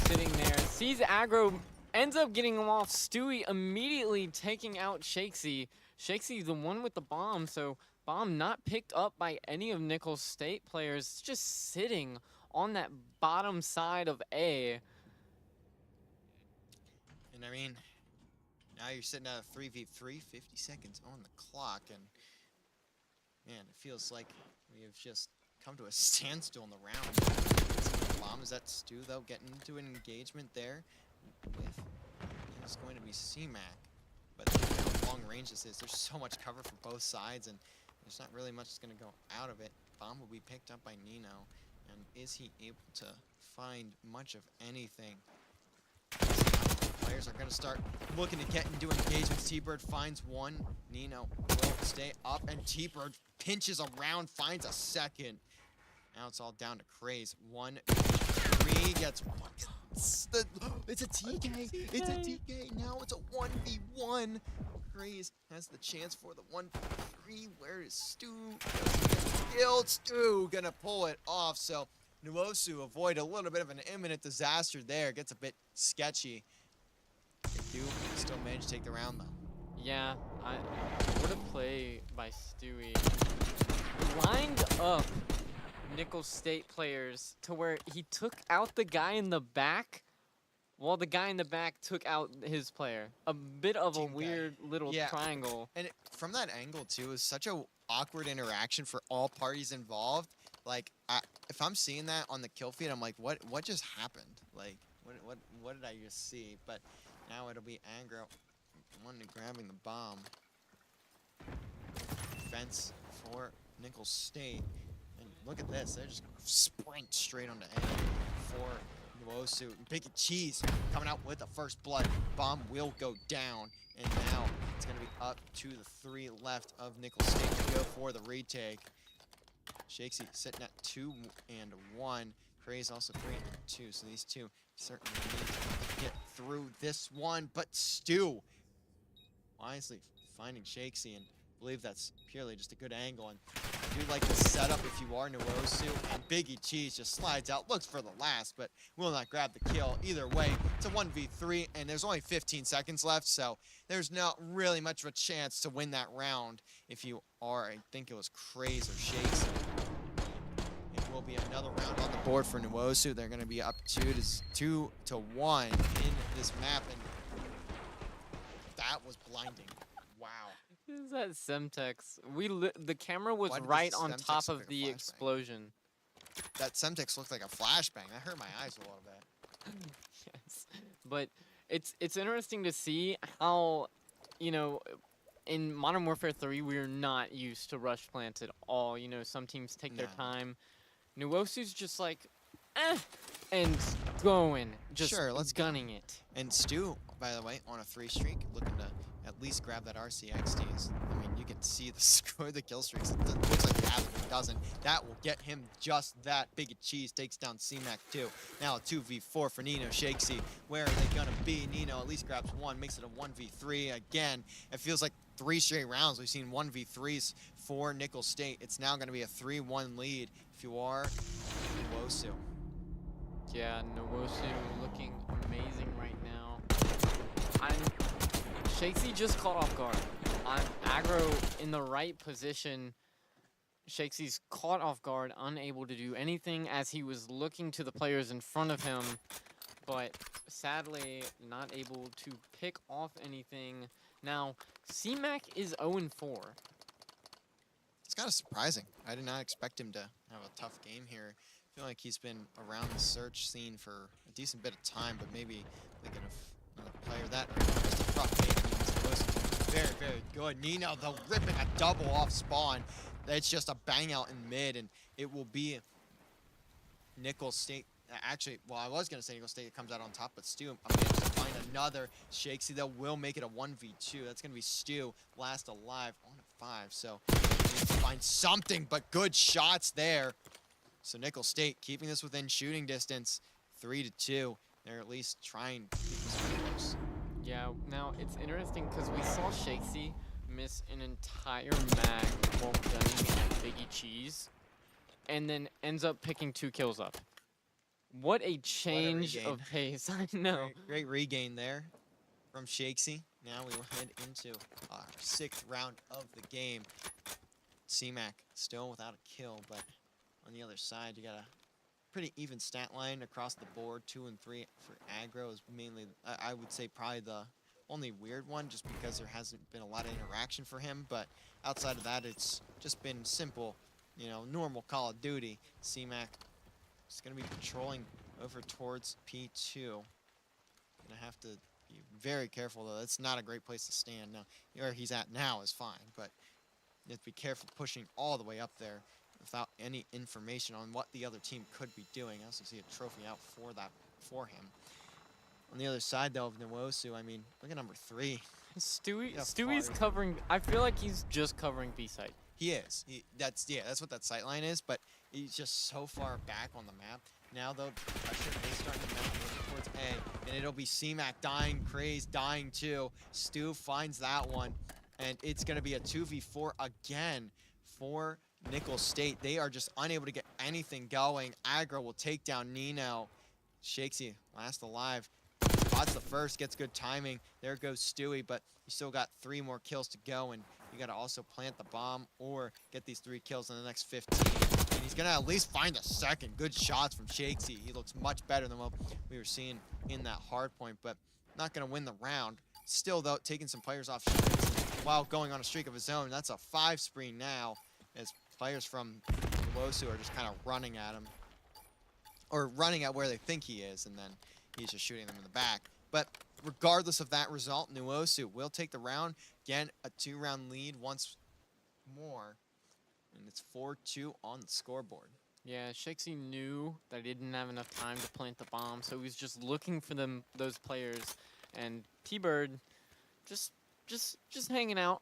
sitting there. Sees aggro, ends up getting him off. Stewie immediately taking out Shakesy. Shakesy the one with the bomb, so bomb not picked up by any of Nicholls State players. It's just sitting on that bottom side of A. And I mean, now you're sitting at a 3v3, 50 seconds on the clock, and man, it feels like we have just come to a standstill in the round. Bomb is at Stu, though, getting into an engagement there with, it's going to be C-Mac. But how long range this is, there's so much cover for both sides, and there's not really much that's going to go out of it. Bomb will be picked up by Nino, and is he able to find much of anything? Players are going to start looking to get into engagements. T-Bird finds one. Nino will stay up, and T-Bird pinches around, finds a second. Now it's all down to Craze. 1v3 gets one. It's a TK. It's a TK. Now it's a 1v1. Craze has the chance for the 1v3. Where is Stu? Killed. Stu gonna pull it off. So Nwosu avoid a little bit of an imminent disaster there. Gets a bit sketchy. They do still manage to take the round though. Yeah, what a play by Stewie. Lined up Nicholls State players to where he took out the guy in the back while the guy in the back took out his player. A bit of a weird little triangle. And from that angle too, it was such a awkward interaction for all parties involved. Like, if I'm seeing that on the kill feed, I'm like, what just happened? Like, what did I just see? But now it'll be Aggro grabbing the bomb. Defense for Nicholls State. And look at this, they're just gonna sprint straight onto A for Nwosu. Big Cheese coming out with the first blood. Bomb will go down, and now it's gonna be up to the 3 left of Nicholls State to go for the retake. Shakesy sitting at 2 and 1. Craze also 3 and 2, so these two certainly need to get through this one. But Stu wisely finding Shakesy, and I believe that's purely just a good angle. And I do like the setup if you are Nwosu, and Biggie Cheese just slides out, looks for the last, but will not grab the kill. Either way, it's a 1v3, and there's only 15 seconds left, so there's not really much of a chance to win that round if you are, I think it was Craze or Shakesy. It will be another round on the board for Nwosu. They're going to be up 2 to 1 in this map, and that was blinding. Wow. Is that Semtex? The camera was Why did right the on Semtex top look of like a the flashbang? explosion. That Semtex looked like a flashbang. That hurt my eyes a little bit. Yes, but it's interesting to see how, you know, in Modern Warfare 3 we're not used to rush plants at all. You know, some teams take their time. Nwosu's just like, and going, just let's gunning it. And Stu, by the way, on a 3 streak, looking to at least grab that RCXDs. I mean, you can see the score, the kill streaks. It looks like he has it, but he doesn't. That will get him just that. Big Cheese takes down C-Mac 2. Now a 2v4 for Nino Shakesy. Where are they gonna be? Nino at least grabs 1, makes it a 1v3 again. It feels like 3 straight rounds. We've seen 1v3s for Nicholls State. It's now gonna be a 3-1 lead if you are Nwosu. Yeah, Nwosu looking amazing right now. Shakesy just caught off guard. I'm aggro in the right position. Shakesy's caught off guard, unable to do anything as he was looking to the players in front of him, but sadly not able to pick off anything. Now, C-Mac is 0-4. It's kind of surprising. I did not expect him to have a tough game here. I feel like he's been around the search scene for a decent bit of time, but maybe thinking of another player that or just a rough game. Very, very good. Nino, though, ripping a double off spawn. It's just a bang out in mid, and it will be Nicholls State. Actually, well, I was going to say Nicholls State comes out on top, but Stu manages to find find another. Shakesy, though, will make it a 1v2. That's going to be Stu, last alive on a 5. So he needs to find something, but good shots there. So Nickel State keeping this within shooting distance, 3-2. They're at least trying to keep this close. Yeah, now it's interesting because we saw Shakesy miss an entire mag while gunning at Biggie Cheese, and then ends up picking 2 kills up. What a change regain. of pace, I know. Great regain there from Shakesy. Now we will head into our 6th round of the game. C-Mac still without a kill, but on the other side, you got a pretty even stat line across the board. 2 and 3 for aggro is mainly, I would say, probably the only weird one, just because there hasn't been a lot of interaction for him. But outside of that, it's just been simple, normal Call of Duty. C-Mac is going to be patrolling over towards P2. Gonna have to be very careful, though. That's not a great place to stand. Now, where he's at now is fine, but you have to be careful pushing all the way up there without any information on what the other team could be doing. I also see a trophy out for him. On the other side, though, of Nwosu, I mean, look at number 3. Stewie's covering, I feel like he's just covering B site. He is. That's what that sight line is, but he's just so far back on the map. Now, though, pressure is starting to mount moving towards A, and it'll be C-Mac dying, Craze dying too. Stu finds that one, and it's going to be a 2v4 again for Nickel State. They are just unable to get anything going. Aggro will take down Nino. Shakesy, last alive. Spots the first, gets good timing. There goes Stewie, but you still got 3 more kills to go, and you got to also plant the bomb or get these 3 kills in the next 15. And he's going to at least find a second. Good shots from Shakesy. He looks much better than what we were seeing in that hard point, but not going to win the round. Still, though, taking some players off shooters while going on a streak of his own. That's a 5 spree now, as players from Nwosu are just kind of running at him, or running at where they think he is, and then he's just shooting them in the back. But regardless of that result, Nwosu will take the round. Again, a 2-round lead once more, and it's 4-2 on the scoreboard. Yeah, Shakesy knew that he didn't have enough time to plant the bomb, so he was just looking for those players. And T-Bird just hanging out,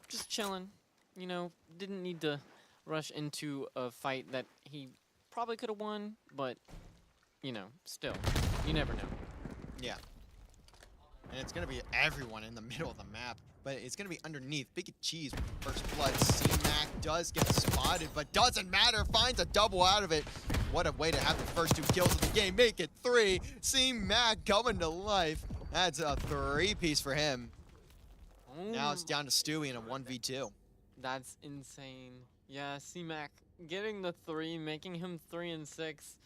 just chilling. Didn't need to rush into a fight that he probably could have won, but still, you never know. Yeah. And it's going to be everyone in the middle of the map, but it's going to be underneath. Big Cheese with the first blood. C-Mac does get spotted, but doesn't matter. Finds a double out of it. What a way to have the first 2 kills of the game. Make it 3. C-Mac coming to life. That's a 3-piece for him. Now it's down to Stewie in a 1v2. That's insane. Yeah, C-Mac getting the 3, making him 3 and 6.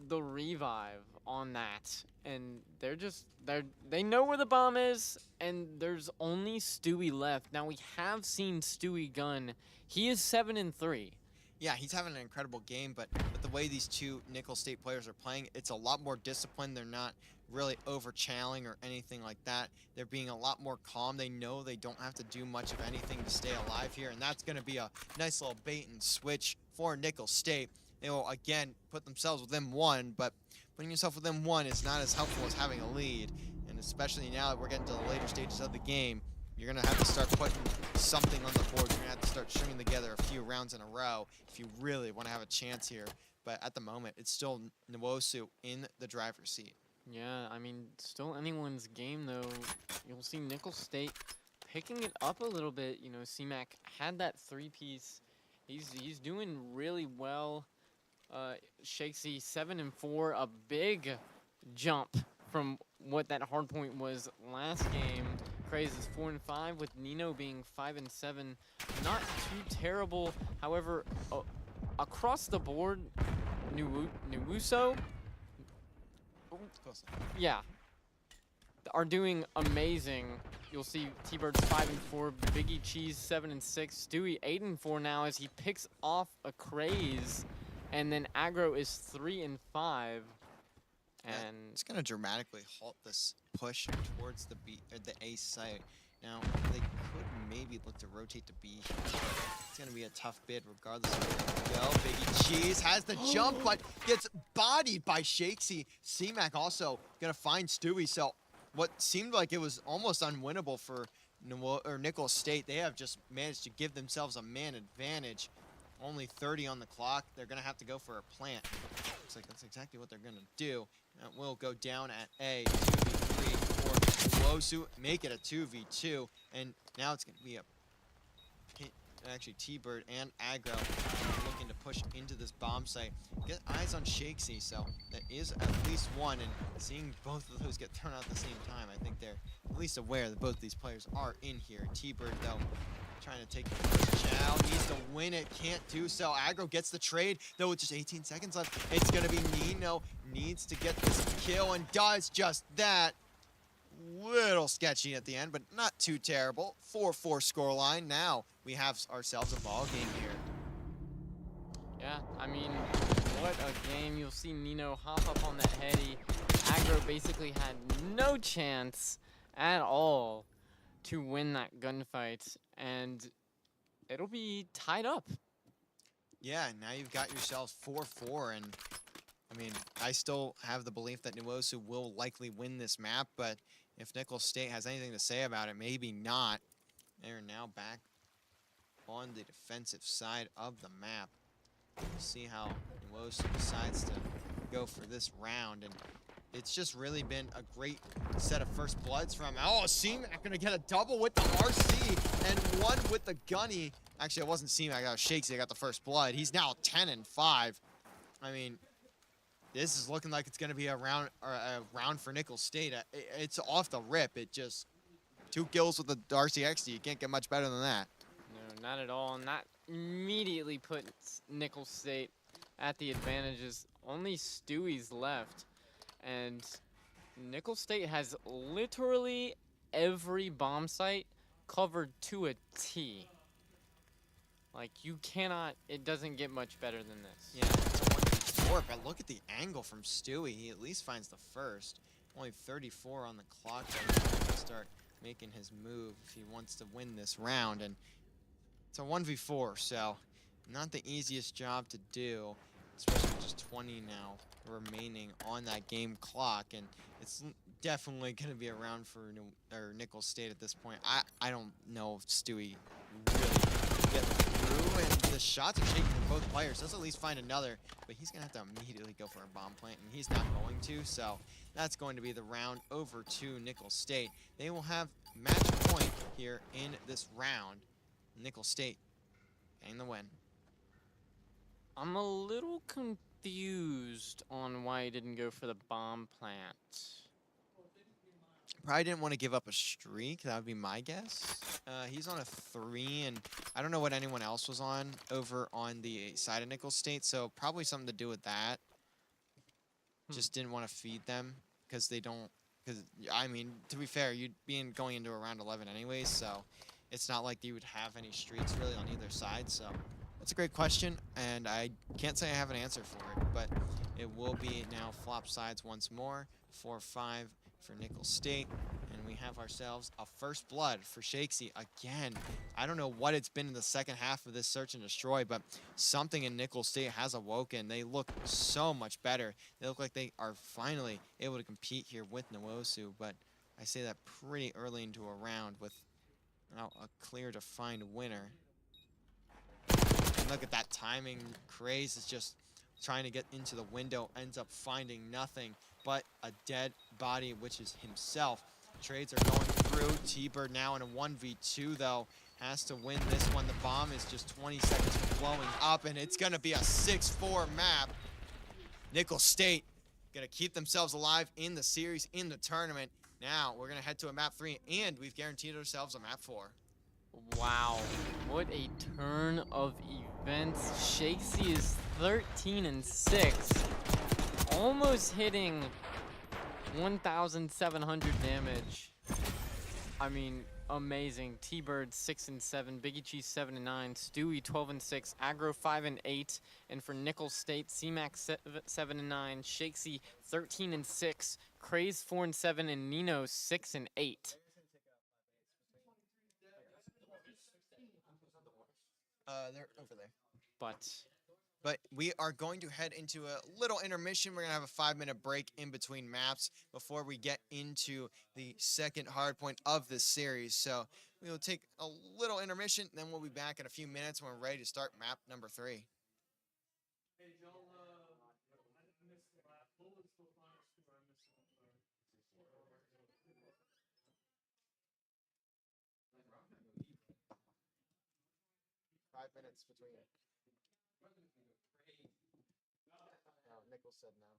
The revive on that, and they know where the bomb is, and there's only Stewie left. Now we have seen Stewie gun. He is 7 and 3. Yeah, he's having an incredible game, but the way these 2 Nickel State players are playing, it's a lot more disciplined. They're not really over-channeling or anything like that. They're being a lot more calm. They know they don't have to do much of anything to stay alive here, and that's going to be a nice little bait and switch for Nickel State. They will, again, put themselves within 1, but putting yourself within 1 is not as helpful as having a lead, and especially now that we're getting to the later stages of the game, you're going to have to start putting something on the board. You're going to have to start stringing together a few rounds in a row if you really want to have a chance here. But at the moment, it's still Nwosu in the driver's seat. Yeah, I mean, still anyone's game, though. You'll see Nickel State picking it up a little bit. C-Mac had that 3-piece. He's doing really well. Shakesy 7 and 4, a big jump from what that hard point was last game. Craze is 4 and 5, with Nino being 5 and 7. Not too terrible. However, across the board, Nwosu, yeah, are doing amazing. You'll see T-Bird's 5 and 4, Biggie Cheese 7 and 6, Stewie 8 and 4 now as he picks off a Craze. And then Aggro is 3 and 5, and it's going to dramatically halt this push towards the A site. Now, they could maybe look to rotate to B here, but it's going to be a tough bid regardless of where they go. Biggie Cheese has the jump, but gets bodied by Shakesy. C-Mac also going to find Stewie, so what seemed like it was almost unwinnable for Nickel State, they have just managed to give themselves a man advantage. Only 30 on the clock. They're going to have to go for a plant. Looks like that's exactly what they're going to do. That will go down at A, 2v3 for Nuosu, make it a 2v2, and now it's going to be a actually T-Bird and Aggro looking to push into this bomb site. Get eyes on Shakesy, so that is at least one, and seeing both of those get thrown out at the same time, I think they're at least aware that both these players are in here. T-Bird, though, trying to take the first Chow, needs to win it, can't do so. Aggro gets the trade, though with just 18 seconds left. It's going to be Nino, needs to get this kill, and does just that. Little sketchy at the end, but not too terrible. 4-4 scoreline. Now we have ourselves a ball game here. Yeah, I mean, what a game. You'll see Nino hop up on that heady. Aggro basically had no chance at all to win that gunfight, and it'll be tied up. Yeah, now you've got yourselves 4-4, and I mean, I still have the belief that Nuosu will likely win this map, but if Nickel State has anything to say about it, maybe not. They're now back on the defensive side of the map. We'll see how Nuosu decides to go for this round, and it's just really been a great set of first bloods from, oh, C-Mac gonna get a double with the RC and one with the Gunny. Actually, it wasn't C-Mac, that was Shakesy that got the first blood. He's now 10-5. I mean, this is looking like it's going to be a round for Nickel State. It's off the rip. It just 2 kills with the RCXD. You can't get much better than that. No, not at all. And that immediately puts Nickel State at the advantages. Only Stewie's left. And Nickel State has literally every bomb site covered to a T. Like, you cannot, it doesn't get much better than this. Yeah, it's a 1v4, but look at the angle from Stewie. He at least finds the first. Only 34 on the clock, but he's going to start making his move if he wants to win this round. And it's a 1v4, so not the easiest job to do, especially with just 20 now remaining on that game clock. And it's definitely going to be a round for Nickel State at this point. I don't know if Stewie really get through, and the shots are shaking from both players. Let's at least find another, but he's gonna have to immediately go for a bomb plant, and he's not going to, so that's going to be the round over to Nickel State. They will have match point here in this round. Nickel State getting the win. I'm a little confused on why he didn't go for the bomb plant. Probably didn't want to give up a streak. That would be my guess. He's on a 3, and I don't know what anyone else was on over on the side of Nickel State, so probably something to do with that. Just didn't want to feed them because they don't. Because I mean, to be fair, you'd be going into a round 11 anyways, so it's not like you would have any streaks really on either side. So that's a great question, and I can't say I have an answer for it, but it will be now flop sides once more. 4-5 for Nickel State, and we have ourselves a first blood for Shakesy again. I don't know what it's been in the second half of this search and destroy, but something in Nickel State has awoken. They look so much better. They look like they are finally able to compete here with Nuosu, but I say that pretty early into a round with a clear defined winner. And look at that timing. Craze is just trying to get into the window, ends up finding nothing but a dead body, which is himself. Trades are going through. T-Bird now in a 1v2, though. Has to win this one. The bomb is just 20 seconds from blowing up, and it's going to be a 6-4 map. Nickel State going to keep themselves alive in the series, in the tournament. Now we're going to head to a map 3, and we've guaranteed ourselves a map 4. Wow, what a turn of events. Shakesy is 13-6, almost hitting 1,700 damage. I mean, amazing. T-Bird 6-7, Biggie Cheese 7-9, Stewie 12-6, Aggro 5-8, and for Nickel State, C-Mac 7-9, Shakesy 13-6, Craze 4-7, and Nino 6-8. They're over there. But But we are going to head into a little intermission. We're going to have a 5-minute break in between maps before we get into the second hard point of this series. So we will take a little intermission, then we'll be back in a few minutes when we're ready to start map number 3. Hey, y'all, I missed the lap. What was the final score? I missed it. I'm sorry. 5 minutes between. Oh, Nichols said no.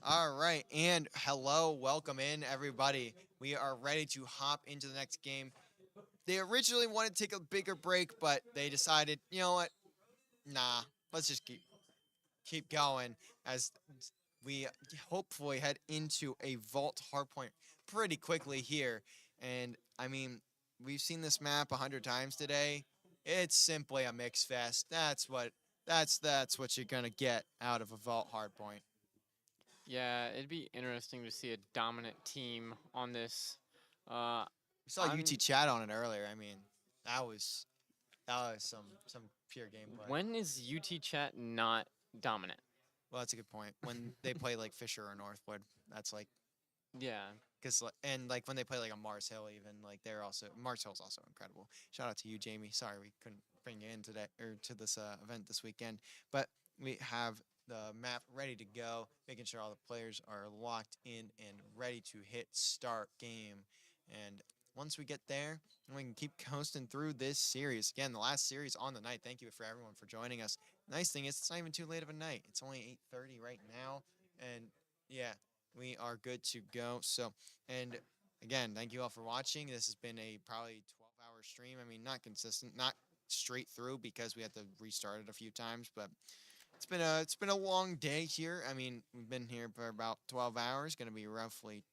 All right, and hello, welcome in everybody. We are ready to hop into the next game. They originally wanted to take a bigger break, but they decided, you know what? Nah, let's just keep going as we hopefully head into a vault hardpoint pretty quickly here. And I mean, we've seen this map 100 times today. It's simply a mix fest. That's what you're gonna get out of a vault hardpoint. yeah, it'd be interesting to see a dominant team on this. Uh, We saw I'm- UT chat on it earlier. I mean, that was some pure gameplay. when is UT Chat not dominant? Well, that's a good point. When they play like Fisher or Northwood, that's like Yeah, because and like when they play like a Mars Hill, even like they're also Mars Hill's also incredible. Shout out to you, Jamie. Sorry we couldn't bring you in today or to this event this weekend, but we have the map ready to go, making sure all the players are locked in and ready to hit start game. And once we get there, we can keep coasting through this series. Again, the last series on the night. Thank you for everyone for joining us. Nice thing is, it's not even too late of a night. It's only 8:30 right now, and yeah, we are good to go. So, and again, thank you all for watching. This has been a probably 12-hour stream. I mean, not consistent, not straight through because we had to restart it a few times, but it's been a long day here. I mean, we've been here for about 12 hours. Going to be roughly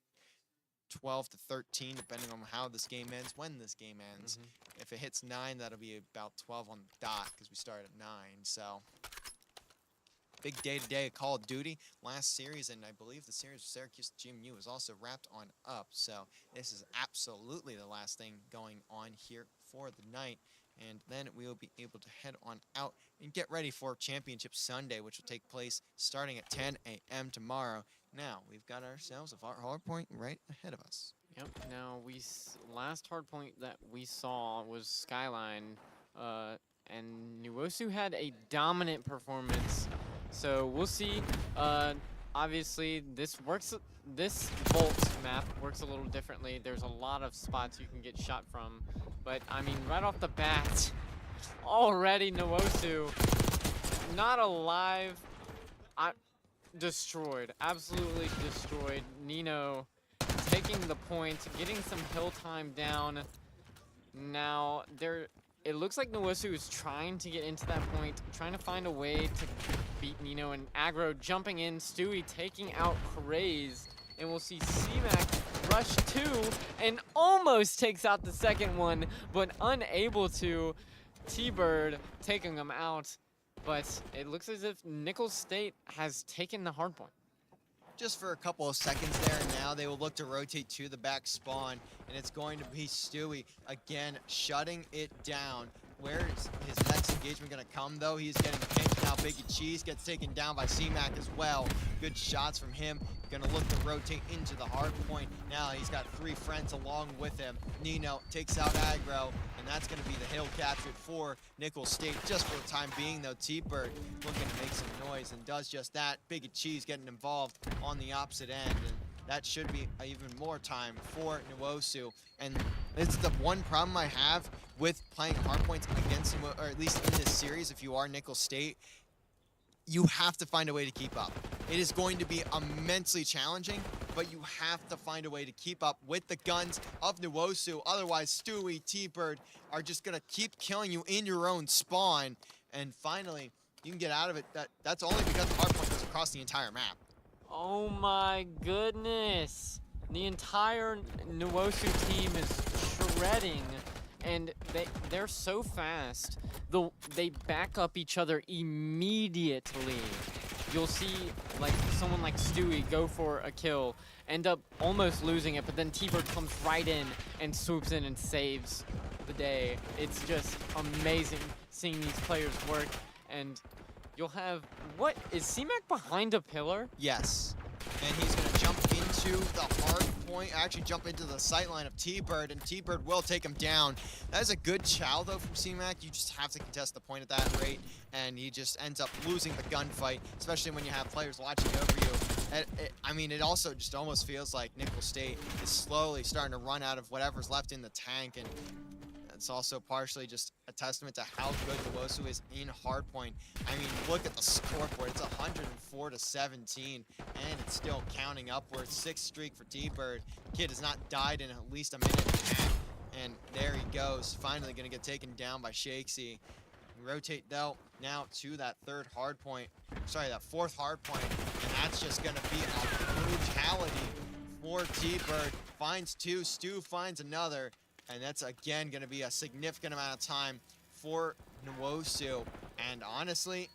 12 to 13, depending on how this game ends, when this game ends. If it hits 9, that'll be about 12 on the dot because we start at 9. So big day-to-day of Call of Duty. Last series, and I believe the series with Syracuse GMU is also wrapped on up. So this is absolutely the last thing going on here for the night. And then we will be able to head on out and get ready for Championship Sunday, which will take place starting at 10 a.m. tomorrow. Now, we've got ourselves a hard point right ahead of us. Yep. Now last hard point that we saw was Skyline, and Nuosu had a dominant performance. So we'll see. Obviously, this Volt map works a little differently. There's a lot of spots you can get shot from, but I mean, right off the bat, already Nuosu not alive. Destroyed, absolutely destroyed. Nino taking the point, getting some hill time down. Now it looks like Nuosu is trying to get into that point, trying to find a way to beat Nino, and aggro jumping in. Stewie taking out Craze, and we'll see C-Mac rush 2 and almost takes out the second one, but unable to. T-Bird taking him out. But it looks as if Nicholls State has taken the hard point. Just for a couple of seconds there, and now they will look to rotate to the back spawn, and it's going to be Stewie again shutting it down. Where is his next engagement going to come, though? He's getting pinched now. Biggie Cheese gets taken down by C-Mac as well. Good shots from him. Going to look to rotate into the hard point. Now he's got 3 friends along with him. Nino takes out aggro, and that's going to be the hill captured for Nicholls State. Just for the time being, though, T-Bird looking to make some noise and does just that. Biggie Cheese getting involved on the opposite end, and that should be even more time for Nuosu. And it's the one problem I have with playing hardpoints against, or at least in this series, if you are Nicholls State, you have to find a way to keep up. It is going to be immensely challenging, but you have to find a way to keep up with the guns of Nuosu. Otherwise, Stewie, T-Bird are just going to keep killing you in your own spawn. And finally, you can get out of it. That's only because the hardpoint goes across the entire map. Oh my goodness. The entire Nuosu team is shredding, and they're so fast. They back up each other immediately. You'll see like someone like Stewie go for a kill, end up almost losing it, but then T-Bird comes right in and swoops in and saves the day. It's just amazing seeing these players work. And you'll have, what, is C-Mac behind a pillar? Yes, and he's going to jump into the hard point, actually jump into the sightline of T-Bird, and T-Bird will take him down. That is a good chow, though, from C-Mac. You just have to contest the point at that rate, and he just ends up losing the gunfight, especially when you have players watching over you. I mean, it also just almost feels like Nicholls State is slowly starting to run out of whatever's left in the tank, and it's also partially just a testament to how good Nuosu is in hardpoint. I mean, look at the scoreboard. It's 104 to 17, and it's still counting upwards. 6th streak for T-Bird. Kid has not died in at least a minute and a half, and there he goes. Finally going to get taken down by Shakesy. Rotate, though, now to that 4th hardpoint, and that's just going to be a brutality for T-Bird. Finds 2, Stu finds another. And that's, again, going to be a significant amount of time for Nuosu. And honestly,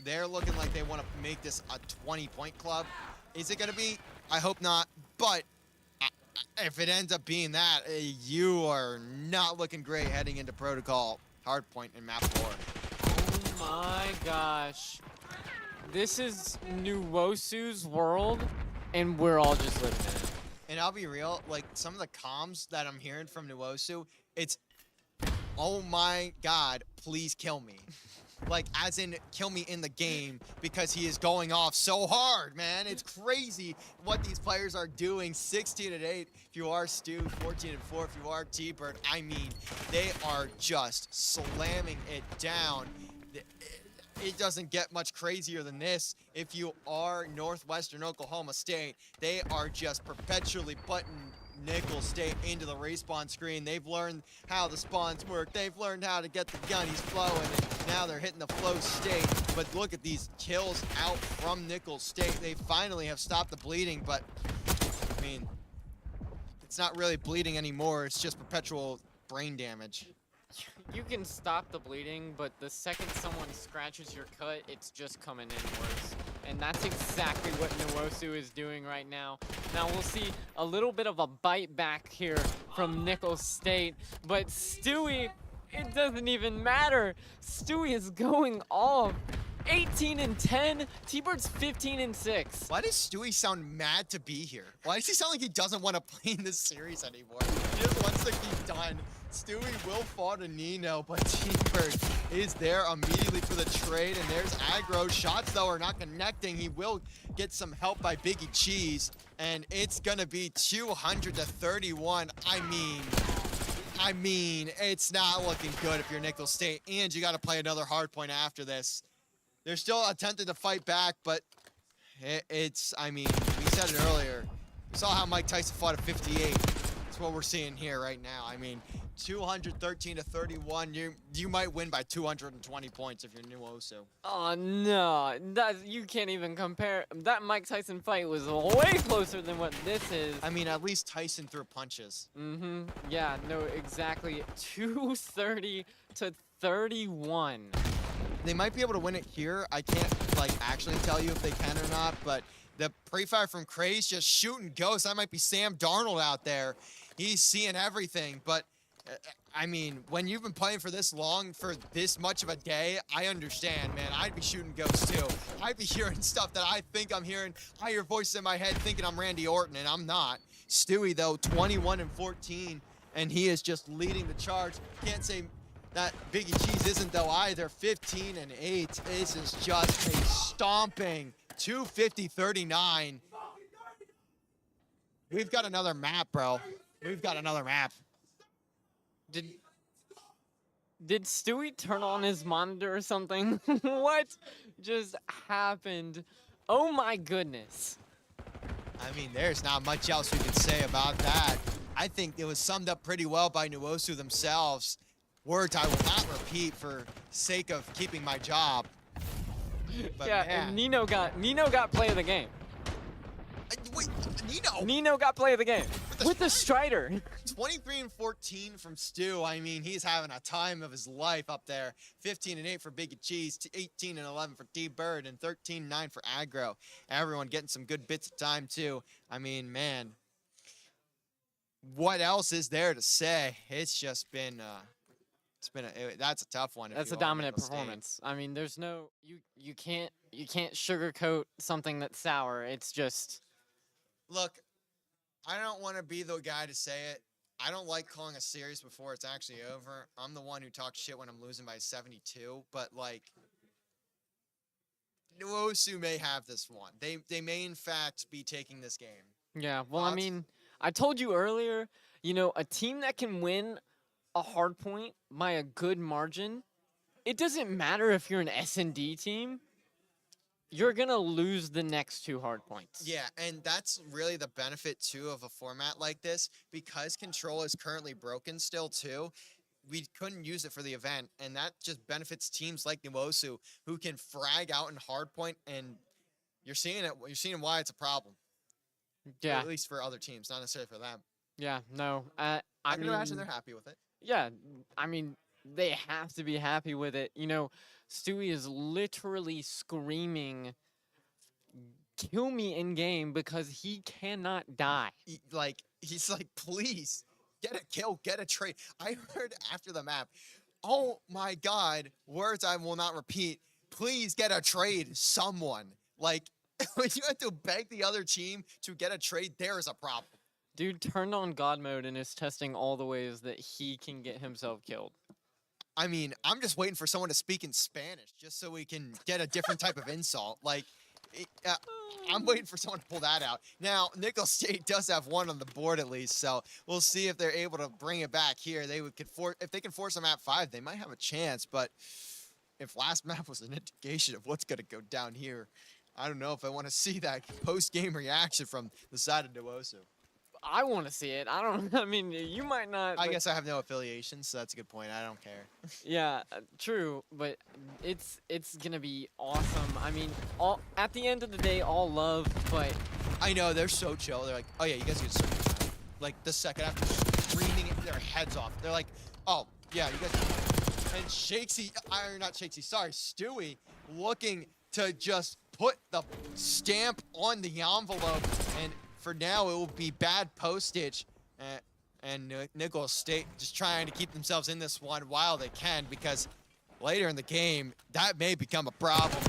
they're looking like they want to make this a 20-point club. Is it going to be? I hope not. But if it ends up being that, you are not looking great heading into Protocol Hardpoint in Map 4. Oh my gosh. This is Nuosu's world, and we're all just living in it. And I'll be real, like, some of the comms that I'm hearing from Nuosu, it's, oh my God, please kill me. Like, as in, kill me in the game, because he is going off so hard, man. It's crazy what these players are doing. 16-8 if you are Stu, 14-4 if you are T-Bird. I mean, they are just slamming it down. It doesn't get much crazier than this. If you are Northwestern Oklahoma State, they are just perpetually putting Nicholls State into the respawn screen. They've learned how the spawns work. They've learned how to get the gunnies flowing, and now they're hitting the flow state. But look at these kills out from Nicholls State. They finally have stopped the bleeding, but I mean, it's not really bleeding anymore. It's just perpetual brain damage. You can stop the bleeding, but the second someone scratches your cut, it's just coming in worse. And that's exactly what Nwosu is doing right now. Now we'll see a little bit of a bite back here from Nickel State, but Stewie, it doesn't even matter. Stewie is going off. 18 and 10, T-Bird's 15 and 6. Why does Stewie sound mad to be here? Why does he sound like he doesn't want to play in this series anymore? He just wants to be done. Stewie will fall to Nino, but T-Bird is there immediately for the trade, and there's aggro. Shots, though, are not connecting. He will get some help by Biggie Cheese, and it's going to be 200 to 31. I mean, it's not looking good if you're Nickel State, and you got to play another hard point after this. They're still attempting to fight back, but I mean, we said it earlier. We saw how Mike Tyson fought at 58. That's what we're seeing here right now. I mean, 213 to 31. You might win by 220 points if you're Nwosu. Oh no, you can't even compare. That Mike Tyson fight was way closer than what this is. I mean, at least Tyson threw punches. Yeah, no, exactly. 230 to 31. They might be able to win it here. I can't like actually tell you if they can or not, but the pre-fire from Craze just shooting ghosts. That might be Sam Darnold out there. He's seeing everything, but I mean, when you've been playing for this long, for this much of a day, I understand, man. I'd be shooting ghosts too. I'd be hearing stuff that I think I'm hearing. I hear voices in my head thinking I'm Randy Orton, and I'm not. Stewie, though, 21 and 14, and he is just leading the charge. Can't say that Biggie Cheese isn't, though, either. 15 and 8. This is just a stomping 250-39. We've got another map, bro. We've got another map. Did Stewie turn on his monitor or something? What just happened? Oh my goodness. I mean, there's not much else we can say about that. I think it was summed up pretty well by Nwosu themselves. Words I will not repeat for sake of keeping my job. But yeah, man. and Nino got play of the game. Wait, Nino? Nino got play of the game with the Strider. 23 and 14 from Stu. I mean, he's having a time of his life up there. 15 and 8 for Biggie Cheese, 18 and 11 for D-Bird, and 13-9 for Aggro. Everyone getting some good bits of time, too. I mean, man, what else is there to say? It's just been, that's a tough one. That's a dominant performance. I mean, there's no, you can't sugarcoat something that's sour. It's just. Look, I don't want to be the guy to say it. I don't like calling a series before it's actually over. I'm the one who talks shit when I'm losing by 72, but like, Nwosu may have this one. They may in fact be taking this game. Yeah, well, Thoughts? I mean, I told you earlier, a team that can win a hard point by a good margin, it doesn't matter if you're an S&D team. You're going to lose the next two hard points. Yeah, and that's really the benefit, too, of a format like this. Because Control is currently broken still, too, we couldn't use it for the event, and that just benefits teams like Nwosu, who can frag out in hardpoint, and you're seeing it. You're seeing why it's a problem. Yeah. At least for other teams, not necessarily for them. Yeah, no. I can mean, imagine they're happy with it. Yeah, I mean, they have to be happy with it. Stewie is literally screaming, kill me in game because he cannot die. He's like, please, get a kill, get a trade. I heard after the map, oh my God, words I will not repeat. Please get a trade, someone. Like, when you have to beg the other team to get a trade, there is a problem. Dude turned on God mode and is testing all the ways that he can get himself killed. I mean, I'm just waiting for someone to speak in Spanish just so we can get a different type of insult. Like, I'm waiting for someone to pull that out. Now, Nickel State does have one on the board at least, so we'll see if they're able to bring it back here. If they can force them at 5, they might have a chance, but if last map was an indication of what's going to go down here, I don't know if I want to see that post-game reaction from the side of Nwosu. I want to see it. I mean, you might not. I guess I have no affiliation, so that's a good point. I don't care. Yeah, true, but it's gonna be awesome. I mean, at the end of the day, all love, but I know they're so chill. They're like, oh yeah, you guys get circle time. like the second after screaming their heads off. They're like, oh yeah, you guys. And Shakesy, or not Shakesy, sorry, Stewie, looking to just put the stamp on the envelope. And for now, it will be bad postage. And Nicholls State just trying to keep themselves in this one while they can, because later in the game, that may become a problem.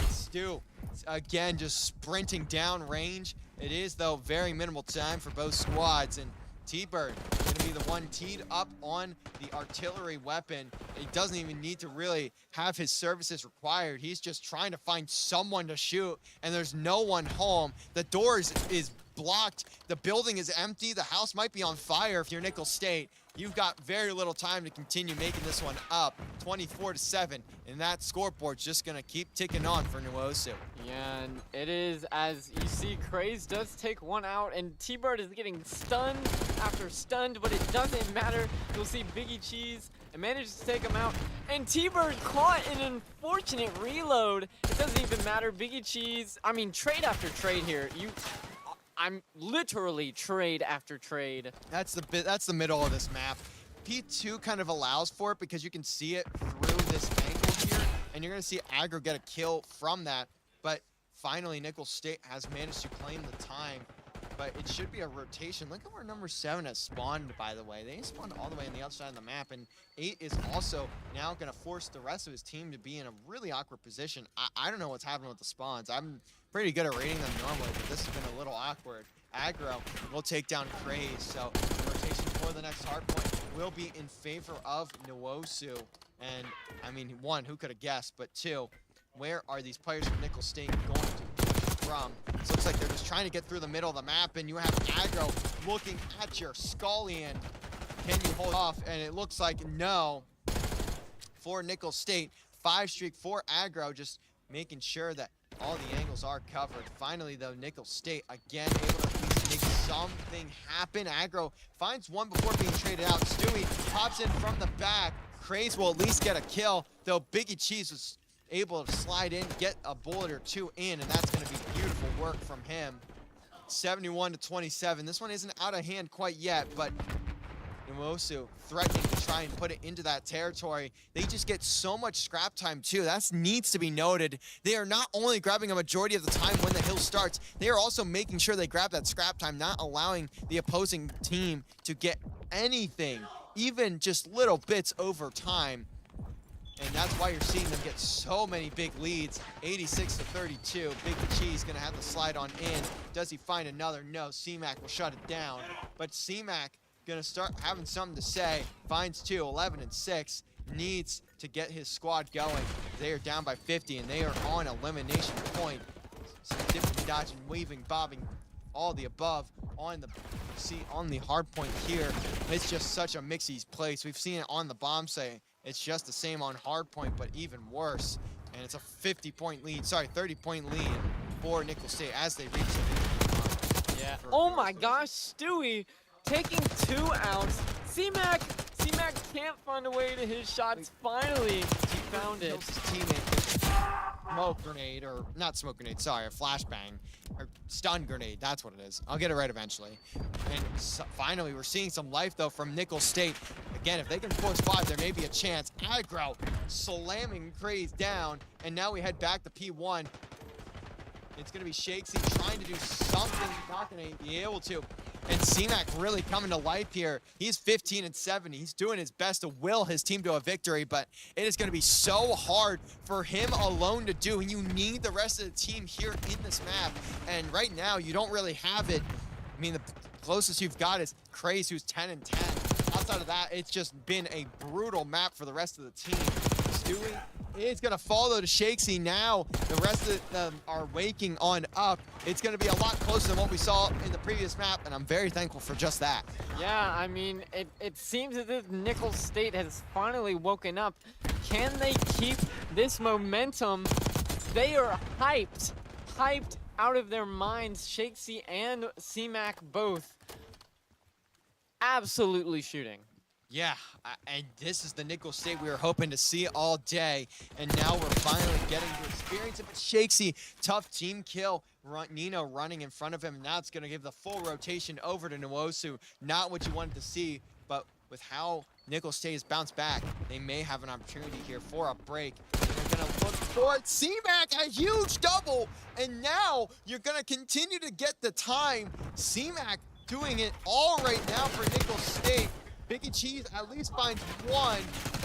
Stu, again, just sprinting down range. It is, though, very minimal time for both squads. And T-Bird going to be the one teed up on the artillery weapon. He doesn't even need to really have his services required. He's just trying to find someone to shoot, and there's no one home. The door is blocked. The building is empty. The house might be on fire if you're Nicholls State. You've got very little time to continue making this one up. 24-7, and that scoreboard's just going to keep ticking on for Nuosu. Yeah, and it is, as you see, Craze does take one out, and T-Bird is getting stunned after stunned, but it doesn't matter. You'll see Biggie Cheese and manages to take him out, and T-Bird caught an unfortunate reload. It doesn't even matter. Biggie Cheese, I mean, trade after trade here. I'm literally trade after trade. That's the middle of this map. P2 kind of allows for it because you can see it through this angle here, and you're going to see Aggro get a kill from that. But finally, Nicholls State has managed to claim the time. But it should be a rotation. Look at where number 7 has spawned, by the way. They spawned all the way on the outside of the map, and 8 is also now going to force the rest of his team to be in a really awkward position. I don't know what's happening with the spawns. I'm pretty good at rating them normally, but this has been a little awkward. Aggro will take down Craze, so the rotation for the next hard point will be in favor of Nuosu. And, I mean, 1, who could have guessed, but 2, where are these players from Nicholls State going to push from? So it looks like they're just trying to get through the middle of the map, and you have Aggro looking at your Scullion. Can you hold off? And it looks like no for Nicholls State. 5 streak for Aggro, just making sure that all the angles are covered. Finally, though, Nicholls State again able to at least make something happen. Aggro finds one before being traded out. Stewie pops in from the back. Craze will at least get a kill, though Biggie Cheese was able to slide in, get a bullet or 2 in, and that's going to be beautiful work from him. 71-27. This one isn't out of hand quite yet, but Nuosu threatening to try and put it into that territory. They just get so much scrap time too. That needs to be noted. They are not only grabbing a majority of the time when the hill starts, they are also making sure they grab that scrap time, not allowing the opposing team to get anything, even just little bits over time. And that's why you're seeing them get so many big leads. 86-32. Big Cheese gonna have to slide on in. Does he find another? No, C-Mac will shut it down. But C-Mac gonna start having something to say. Finds 2, 11-6. Needs to get his squad going. They are down by 50, and they are on elimination point. So different dodging, weaving, bobbing, all the above on the hard point here. It's just such a mixy place. We've seen it on the bomb site. It's just the same on hard point, but even worse. And it's a 30-point lead for Nicholls State as they reach the Yeah. Oh my gosh, Stewie taking 2 outs. C-Mac can't find a way to his shots. Finally, he found it. His teammate with smoke grenade, or not smoke grenade, sorry, a flashbang, or stun grenade, that's what it is. I'll get it right eventually. And so finally, we're seeing some life, though, from Nicholls State. Again, if they can force 5, there may be a chance. Aggro slamming Craze down, and now we head back to P1. It's going to be Shakesy trying to do something, not going to be able to. And C-Mac really coming to life here. He's 15-7. He's doing his best to will his team to a victory, but it is going to be so hard for him alone to do, and you need the rest of the team here in this map. And right now, you don't really have it. I mean, the closest you've got is Craze, who's 10-10. Outside of that, it's just been a brutal map for the rest of the team. Stewie is going to follow to Shakesy now. The rest of them are waking on up. It's going to be a lot closer than what we saw in the previous map, and I'm very thankful for just that. Yeah, I mean, it seems as if Nicholls State has finally woken up. Can they keep this momentum? They are hyped out of their minds. Shakesy and C-Mac both absolutely shooting. Yeah, and this is the Nickel State we were hoping to see all day, and now we're finally getting to experience it. But Shakesy, tough team kill. Nino running in front of him, and now it's going to give the full rotation over to Nwosu. Not what you wanted to see, but with how Nickel State has bounced back, they may have an opportunity here for a break. And they're going to look for it. C-Mac, a huge double, and now you're going to continue to get the time. C-Mac doing it all right now for Nickel State. Biggie Cheese at least finds one,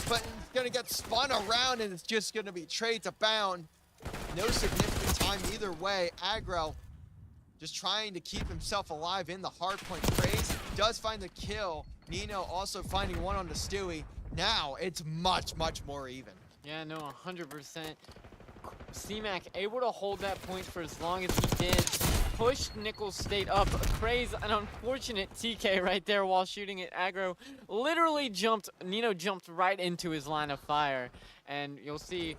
but he's gonna get spun around and it's just gonna be trade to bound. No significant time either way. Aggro just trying to keep himself alive in the hard point. Craze does find the kill. Nino also finding one on the Stewie. Now it's much, much more even. Yeah, no, 100%. C-Mac able to hold that point for as long as he did. Pushed Nickel State up. Craze, an unfortunate TK right there while shooting at Aggro. Literally jumped, Nino jumped right into his line of fire. And you'll see,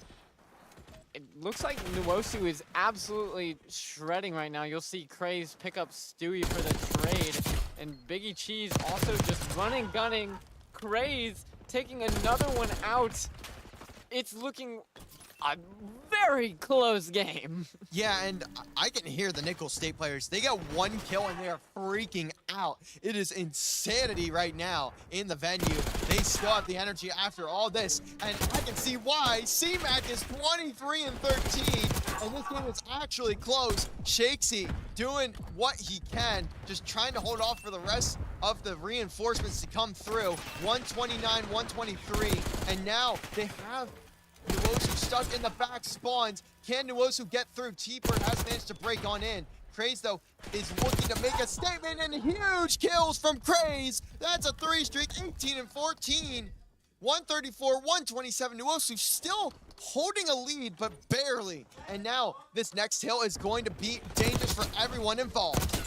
it looks like Nwosu is absolutely shredding right now. You'll see Craze pick up Stewie for the trade. And Biggie Cheese also just running, gunning. Craze taking another one out. It's looking a very close game. Yeah, and I can hear the Nickel State players. They got one kill and they are freaking out. It is insanity right now in the venue. They still have the energy after all this, and I can see why. C-Mac is 23 and 13, and this game is actually close. Shakesy doing what he can, just trying to hold off for the rest of the reinforcements to come through. 129, 123, and now they have Nwosu stuck in the back spawns. Can Nwosu get through? T-Bird has managed to break on in. Craze, though, is looking to make a statement, and huge kills from Craze. That's a 3 streak, 18 and 14. 134, 127. Nwosu still holding a lead, but barely. And now this next hill is going to be dangerous for everyone involved.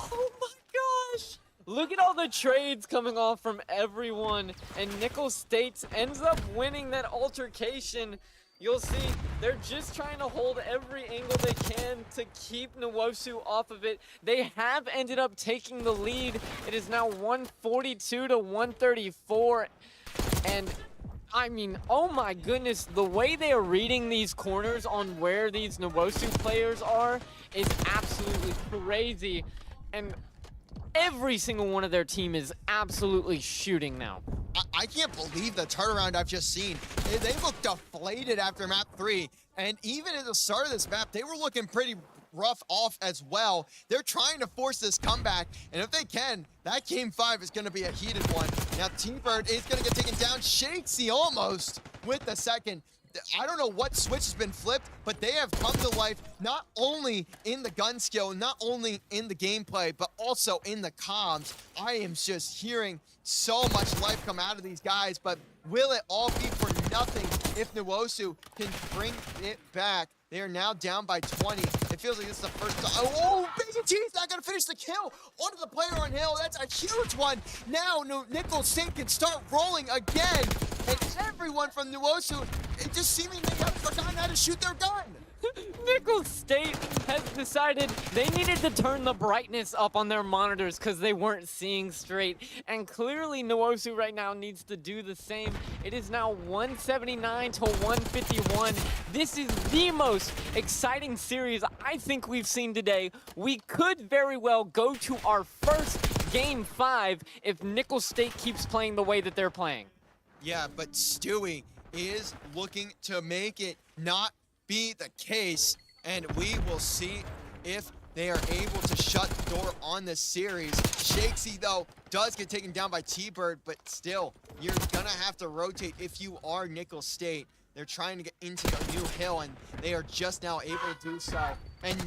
Oh my gosh! Look at all the trades coming off from everyone, and Nickel State ends up winning that altercation. You'll see they're just trying to hold every angle they can to keep Nwosu off of it. They have ended up taking the lead. It is now 142 to 134, and I mean, oh my goodness, the way they are reading these corners on where these Nwosu players are is absolutely crazy. And every single one of their team is absolutely shooting now. I can't believe the turnaround I've just seen. They looked deflated after map 3, and even at the start of this map, they were looking pretty rough off as well. They're trying to force this comeback, and if they can, that game 5 is going to be a heated one. Now T-Bird is going to get taken down. Shakesy almost with the second. I don't know what switch has been flipped, but they have come to life not only in the gun skill, not only in the gameplay, but also in the comms. I am just hearing so much life come out of these guys, but will it all be for nothing if Nwosu can bring it back? They are now down by 20. It feels like this is the first time. Oh, Biggie T's not going to finish the kill onto the player on hill. That's a huge one. Now Nickel State can start rolling again. And everyone from Nwosu, it just seemingly have forgotten how to shoot their gun. Nickel State has decided they needed to turn the brightness up on their monitors because they weren't seeing straight. And clearly Nwosu right now needs to do the same. It is now 179 to 151. This is the most exciting series I think we've seen today. We could very well go to our first game 5 if Nickel State keeps playing the way that they're playing. Yeah, but Stewie is looking to make it not be the case, and we will see if they are able to shut the door on this series. Shakesy, though, does get taken down by T-Bird, but still, you're gonna have to rotate if you are Nickel State. They're trying to get into the new hill, and they are just now able to do so. And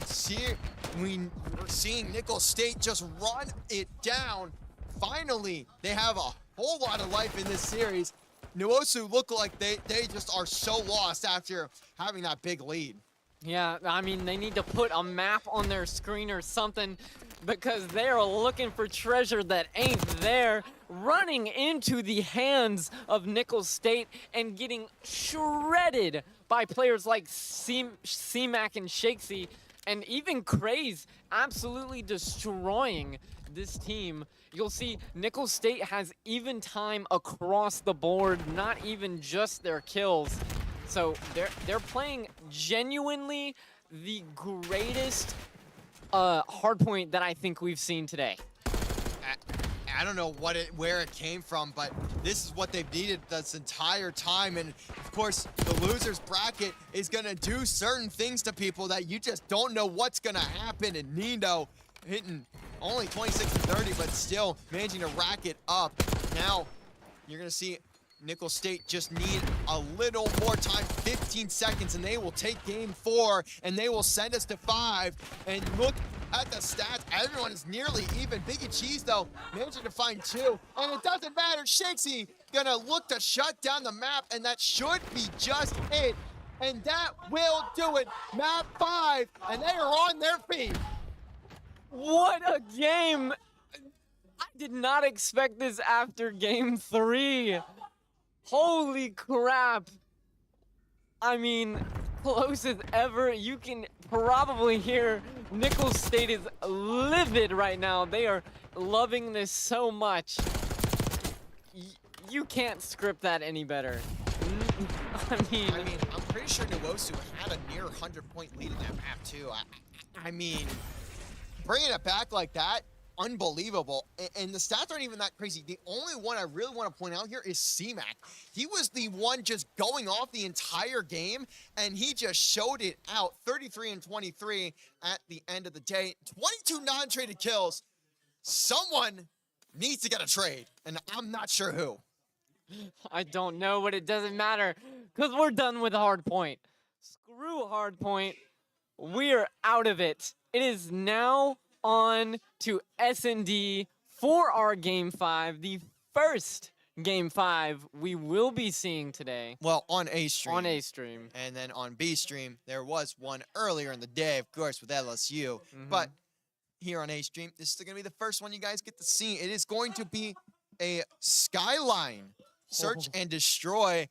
we're seeing Nickel State just run it down. Finally, they have a whole lot of life in this series. Nwosu look like they just are so lost after having that big lead. Yeah, I mean, they need to put a map on their screen or something because they're looking for treasure that ain't there, running into the hands of Nickel State and getting shredded by players like C-Mac and Shakesy, and even Craze absolutely destroying this team, you'll see Nickel State has even time across the board, not even just their kills. So they're playing genuinely the greatest hardpoint that I think we've seen today. I don't know where it came from, but this is what they've needed this entire time. And of course, the losers bracket is gonna do certain things to people that you just don't know what's gonna happen. And Nino hitting only 26 to 30, but still managing to rack it up. Now you're gonna see Nickel State just need a little more time, 15 seconds, and they will take game 4, and they will send us to 5. And look at the stats, everyone is nearly even. Big and Cheese, though, managing to find 2, and it doesn't matter. Shakesy gonna look to shut down the map, and that should be just it. And that will do it. Map 5, and they are on their feet. What a game! I did not expect this after game 3. Holy crap! I mean, closest ever. You can probably hear Nickel State is livid right now. They are loving this so much. You can't script that any better. I mean, I'm pretty sure Nuosu had a near 100-point lead in that map, too. I mean, bringing it back like that, unbelievable. And the stats aren't even that crazy. The only one I really want to point out here is C-Mac. He was the one just going off the entire game, and he just showed it out. 33 and 23 at the end of the day. 22 non-traded kills. Someone needs to get a trade, and I'm not sure who. I don't know, but it doesn't matter because we're done with Hardpoint. Screw Hardpoint. We're out of it. It is now on to S&D for our Game 5, the first Game 5 we will be seeing today. Well, on A stream. On A stream. And then on B stream, there was one earlier in the day, of course, with LSU. But here on A stream, this is going to be the first one you guys get to see. It is going to be a Skyline Search and Destroy.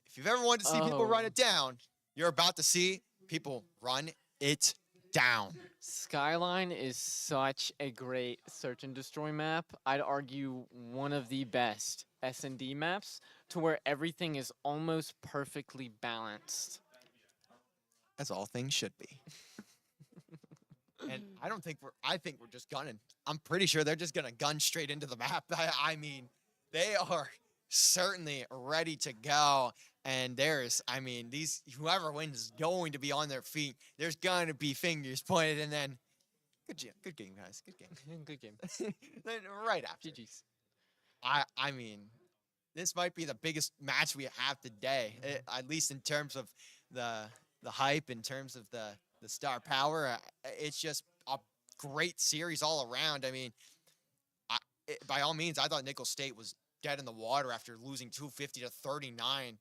If you've ever wanted to see people run it down, you're about to see people run it down. Skyline is such a great search and destroy map. I'd argue one of the best S&D maps to where everything is almost perfectly balanced. As all things should be. And I think we're just gunning. I'm pretty sure they're just gonna gun straight into the map. I mean, they are certainly ready to go. And whoever wins is going to be on their feet. There's going to be fingers pointed, and then good game, guys. Good game. Good game. Then right after. GG's. I mean, this might be the biggest match we have today, at least in terms of the hype, in terms of the star power. It's just a great series all around. I mean, by all means, I thought Nickel State was dead in the water after losing 250 to 39.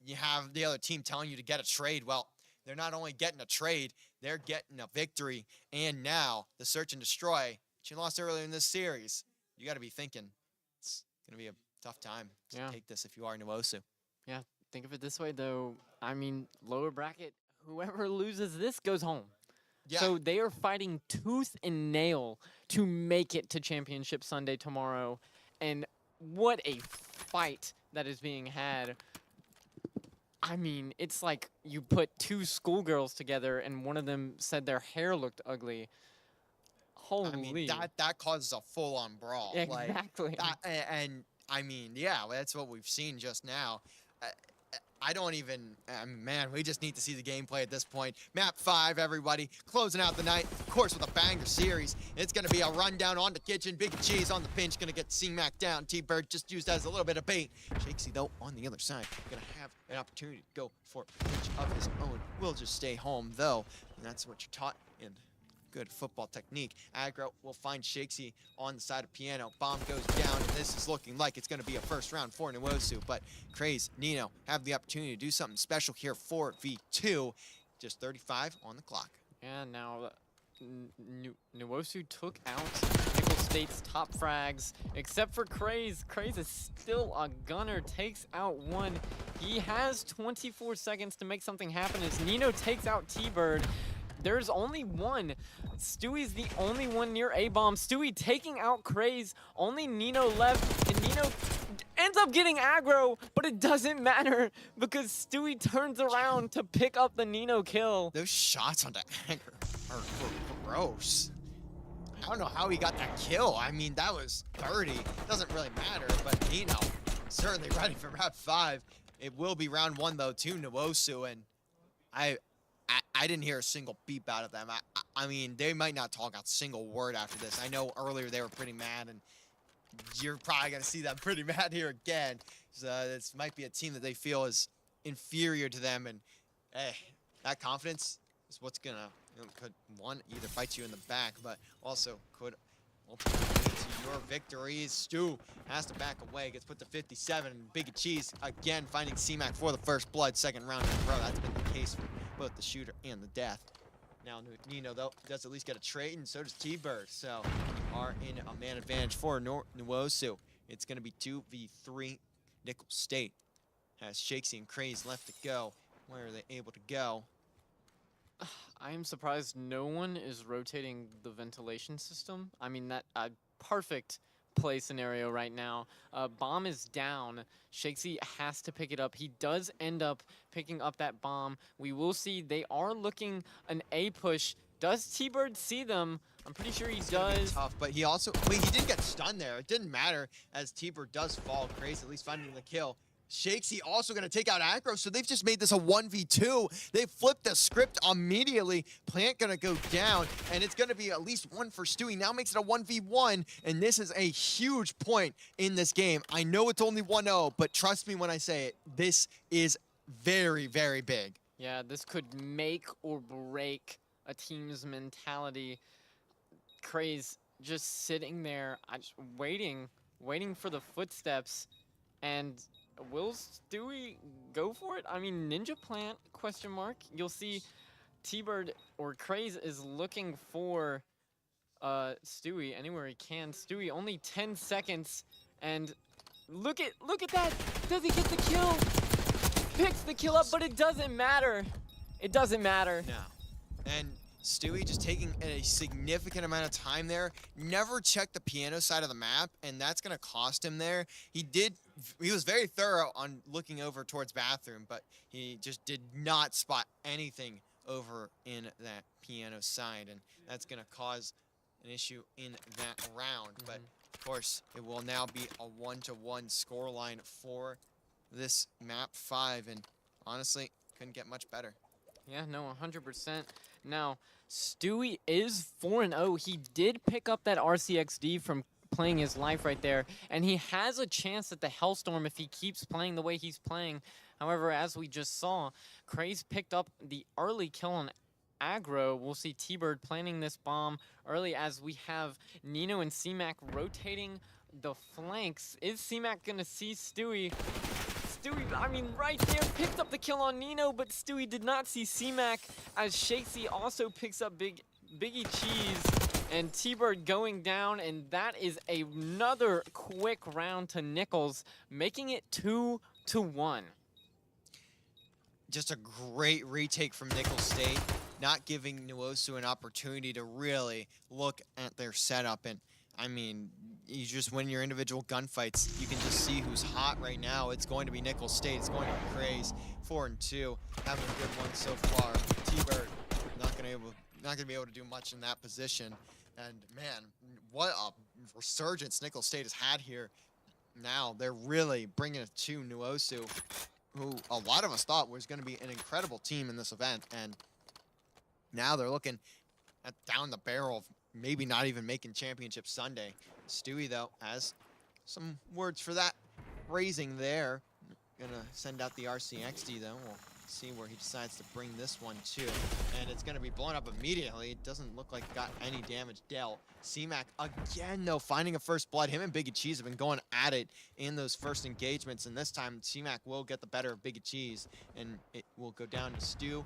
You have the other team telling you to get a trade. Well, they're not only getting a trade, they're getting a victory. And now the search and destroy, which you lost earlier in this series, you got to be thinking it's going to be a tough time to take this if you are Nuosu. Yeah, think of it this way, though. I mean, lower bracket, whoever loses this goes home. Yeah. So they are fighting tooth and nail to make it to Championship Sunday tomorrow. And what a fight that is being had. I mean, it's like you put two schoolgirls together and one of them said their hair looked ugly. Holy. I mean, that causes a full-on brawl. Exactly. And I mean, yeah, that's what we've seen just now. I don't even, man, we just need to see the gameplay at this point. Map 5, everybody, closing out the night, of course, with a banger series. It's going to be a rundown on the kitchen. Big Cheese on the pinch, going to get C-Mac down. T-Bird just used as a little bit of bait. Shakesy, though, on the other side, going to have an opportunity to go for a pinch of his own. Will just stay home, though, and that's what you're taught in good football technique. Aggro will find Shakesy on the side of Piano. Bomb goes down, and this is looking like it's going to be a first round for Nuosu. But Craze, Nino have the opportunity to do something special here for V2. Just 35 on the clock. Yeah, now Nuosu took out Nickel State's top frags, except for Craze. Craze is still a gunner, takes out one. He has 24 seconds to make something happen as Nino takes out T-Bird. there's only one. Stewie's the only one near A-bomb. Stewie taking out Craze. Only Nino left, and Nino ends up getting aggro, but it doesn't matter because Stewie turns around to pick up the Nino kill. Those shots onto Anger were gross. I don't know how he got that kill. I mean, that was 30. Doesn't really matter, but Nino certainly ready for round 5. It will be round 1 though to Nwosu, and I didn't hear a single beep out of them. I mean, they might not talk a single word after this. I know earlier they were pretty mad, and you're probably gonna see them pretty mad here again. So this might be a team that they feel is inferior to them, and hey, that confidence is what's gonna could one either bite you in the back, but also could ultimately lead to your victories. Stu has to back away, gets put to 57, and Big Cheese again finding C-Mac for the first blood, second round in a row. That's been the case for both the shooter and the death. Now Nino though does at least get a trade, and so does T-Bird. So are in a man advantage for Nwosu. It's gonna be 2v3. Nickel State has Shakesy and Craze left to go. Where are they able to go? I am surprised no one is rotating the ventilation system. I mean, that perfect play scenario right now. Bomb is down. Shakesy has to pick it up. He does end up picking up that bomb. We will see they are looking an A push. Does T-Bird see them? I'm pretty sure he does. Tough, but he also, wait, he didn't get stunned there. It didn't matter as T-Bird does fall. Craze at least finding the kill. Shakesy also going to take out Aggro, so they've just made this a 1v2. They flipped the script immediately. Plant going to go down, and it's going to be at least one for Stewie. Now makes it a 1v1, and this is a huge point in this game. I know it's only 1-0, but trust me when I say it, this is very, very big. Yeah, this could make or break a team's mentality. Craze just sitting there, waiting for the footsteps, and will Stewie go for it? I mean, Ninja Plant, question mark. You'll see T-Bird or Craze is looking for Stewie anywhere he can. Stewie only 10 seconds, and look at that. Does he get the kill? Picks the kill up, but it doesn't matter. It doesn't matter. No. And Stewie just taking a significant amount of time there. Never checked the piano side of the map, and that's going to cost him there. He was very thorough on looking over towards bathroom, but he just did not spot anything over in that piano side, and that's going to cause an issue in that round. But of course, it will now be a 1-1 scoreline for this map 5, and honestly, couldn't get much better. Yeah, no, 100%. Now, Stewie is 4-0. He did pick up that RCXD from playing his life right there, and he has a chance at the Hellstorm if he keeps playing the way he's playing. However, as we just saw, Craze picked up the early kill on Aggro. We'll see T-Bird planting this bomb early as we have Nino and C-Mac rotating the flanks. Is C-Mac gonna see Stewie? Stewie, I mean, right there, picked up the kill on Nino, but Stewie did not see C-Mac, as Shakesy also picks up Biggie Cheese, and T-Bird going down, and that is another quick round to Nichols, making it 2-1. Just a great retake from Nickel State, not giving Nwosu an opportunity to really look at their setup. And I mean, you just win your individual gunfights. You can just see who's hot right now. It's going to be Nickel State. It's going to be Craze. 4-2, having a good one so far. T-Bird not gonna be able to do much in that position. And man, what a resurgence Nickel State has had here. Now they're really bringing it to Nwosu, who a lot of us thought was going to be an incredible team in this event, and now they're looking at down the barrel of maybe not even making Championship Sunday. Stewie, though, has some words for that raising there. Gonna send out the RCXD, though. We'll see where he decides to bring this one to. And it's gonna be blown up immediately. It doesn't look like it got any damage dealt. C-Mac again, though, finding a first blood. Him and Biggie Cheese have been going at it in those first engagements, and this time C-Mac will get the better of Biggie Cheese, and it will go down to Stu.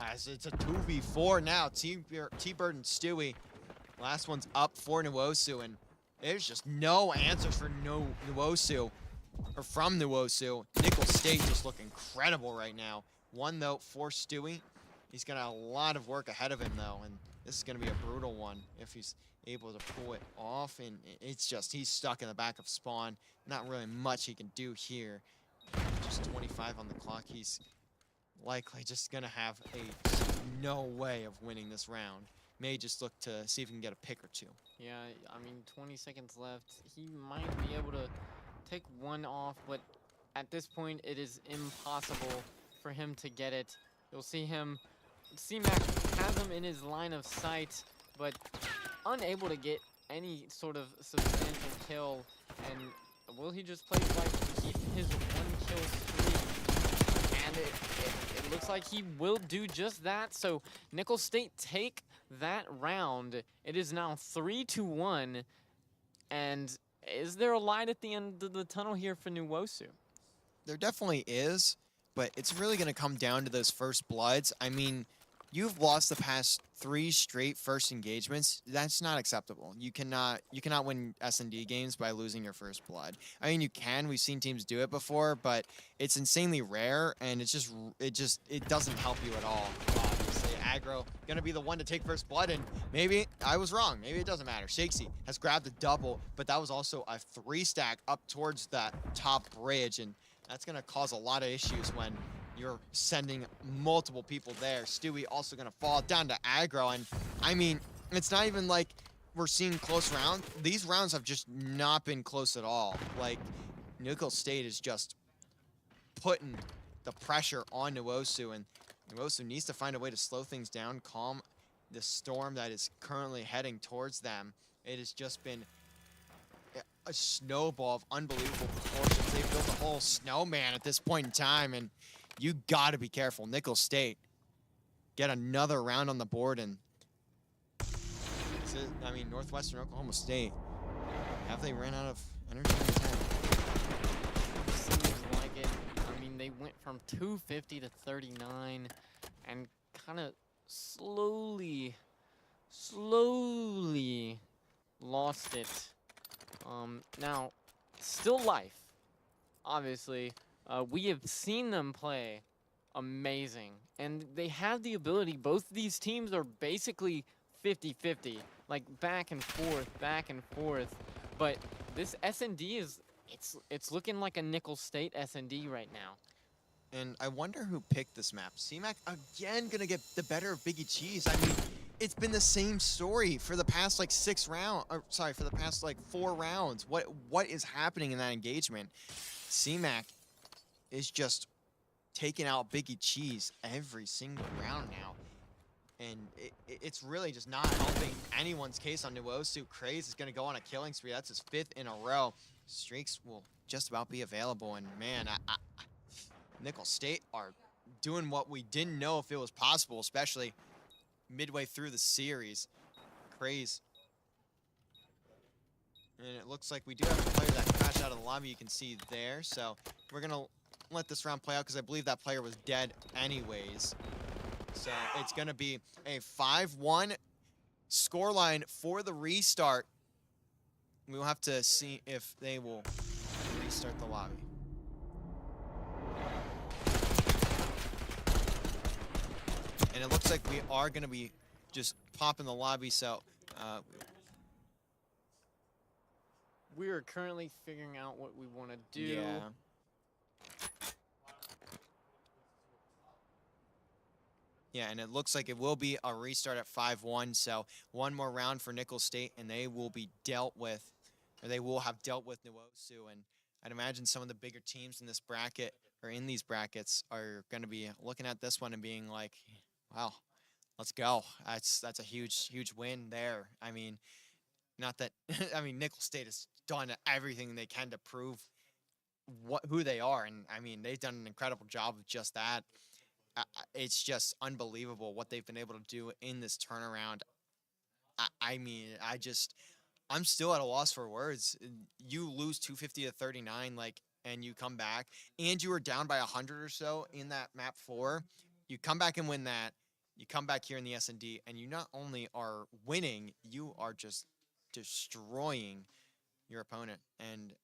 As it's a 2v4 now, T-Bird and Stewie. Last one's up for Nwosu, and there's just no answers for Nwosu, or from Nwosu. Nickel State just look incredible right now. One, though, for Stewie, He's got a lot of work ahead of him, though, and this is going to be a brutal one if he's able to pull it off. And it's just, he's stuck in the back of spawn. Not really much he can do here. Just 25 on the clock. He's likely just going to have no way of winning this round. May just look to see if he can get a pick or two. Yeah, I mean, 20 seconds left. He might be able to take one off, but at this point, it is impossible for him to get it. You'll see him, C-Mac has him in his line of sight, but unable to get any sort of substantial kill. And will he just play like keep his one kill streak? And it looks like he will do just that. So Nickel State take that round. It is now 3-1. And is there a light at the end of the tunnel here for Nuwosu? There definitely is, but it's really going to come down to those first bloods. I mean, you've lost the past 3 straight first engagements. That's not acceptable. You cannot win S&D games by losing your first blood. I mean, you can. We've seen teams do it before, but it's insanely rare, and it doesn't help you at all. Obviously, aggro gonna be the one to take first blood, and maybe I was wrong. Maybe it doesn't matter. Shakesy has grabbed a double, but that was also a 3-stack up towards that top bridge, and that's gonna cause a lot of issues when you're sending multiple people there. Stewie also gonna fall down to aggro, and I mean, it's not even like we're seeing close rounds. These rounds have just not been close at all. Like, Nickel State is just putting the pressure on Nuwosu, and Nuwosu needs to find a way to slow things down, calm the storm that is currently heading towards them. It has just been a snowball of unbelievable proportions. They've built a whole snowman at this point in time, and you gotta be careful. Nickel State get another round on the board, and I mean, Northwestern Oklahoma State, have they ran out of energy? Seems like it. I mean, they went from 250 to 39 and kind of slowly lost it. Now, still life, obviously. We have seen them play amazing, and they have the ability. Both these teams are basically 50-50, like back and forth. But this S&D it's looking like a Nickel State S&D right now. And I wonder who picked this map. C-Mac again gonna get the better of Biggie Cheese. I mean, it's been the same story for the past like 4 rounds. What is happening in that engagement? C-Mac is just taking out Biggie Cheese every single round now. And it's really just not helping anyone's case on Nuwosu. Craze is going to go on a killing spree. That's his 5th in a row. Streaks will just about be available. And man, Nickel State are doing what we didn't know if it was possible, especially midway through the series. Craze. And it looks like we do have a player that crashed out of the lobby, you can see there. So we're going to let this round play out because I believe that player was dead anyways. So it's going to be a 5-1 scoreline for the restart. We'll have to see if they will restart the lobby. And it looks like we are going to be just popping the lobby, so We are currently figuring out what we want to do. yeah. Yeah, and it looks like it will be a restart at 5-1, so one more round for Nickel State, and they will be dealt with, or they will have dealt with Nuwosu, and I'd imagine some of the bigger teams in this bracket, or in these brackets, are going to be looking at this one and being like, wow, let's go. That's a huge win there. I mean, not that, I mean, Nickel State has done everything they can to prove who they are, and I mean, they've done an incredible job of just that. It's just unbelievable what they've been able to do in this turnaround. I mean, I'm still at a loss for words. You lose 250 to 39, like, and you come back, and you were down by 100 or so in that map 4. You come back and win that. You come back here in the S&D, and you not only are winning, you are just destroying your opponent, and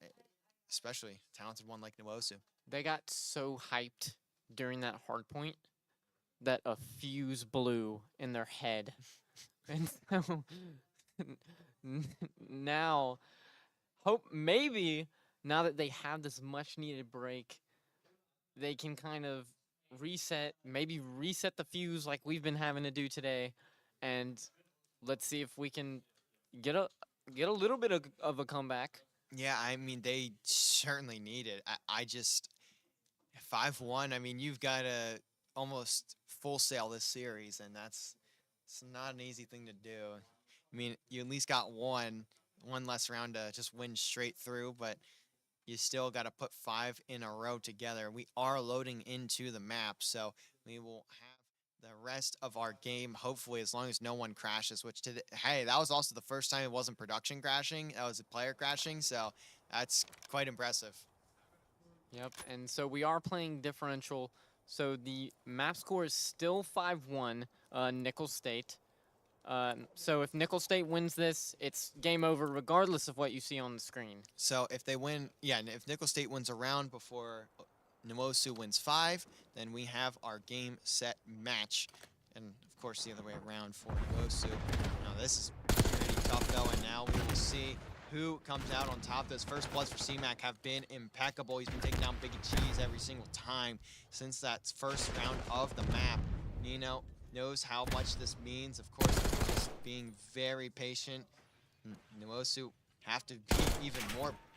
especially a talented one like Nuwosu. They got so hyped during that hard point that a fuse blew in their head. And so now, hope maybe now that they have this much needed break, they can kind of maybe reset the fuse like we've been having to do today, and let's see if we can get a little bit of a comeback. Yeah, I mean, they certainly need it. I just 5-1. I mean, you've got to almost full sail this series, and it's not an easy thing to do. I mean, you at least got one less round to just win straight through, but you still got to put 5 in a row together. We are loading into the map, so we will have the rest of our game, hopefully, as long as no one crashes, which hey, that was also the first time it wasn't production crashing. That was a player crashing, so that's quite impressive. Yep, and so we are playing differential. So the map score is still 5-1, Nickel State. So if Nickel State wins this, it's game over regardless of what you see on the screen. So if they win, yeah, and if Nickel State wins a round before Nuosu wins 5, then we have our game, set, match. And of course the other way around for Nuosu. Now this is pretty tough though, and now we will see who comes out on top. Those first bloods for CMAC have been impeccable. He's been taking down Biggie Cheese every single time since that first round of the map. Nino knows how much this means. Of course, just being very patient. Nuosu have to be even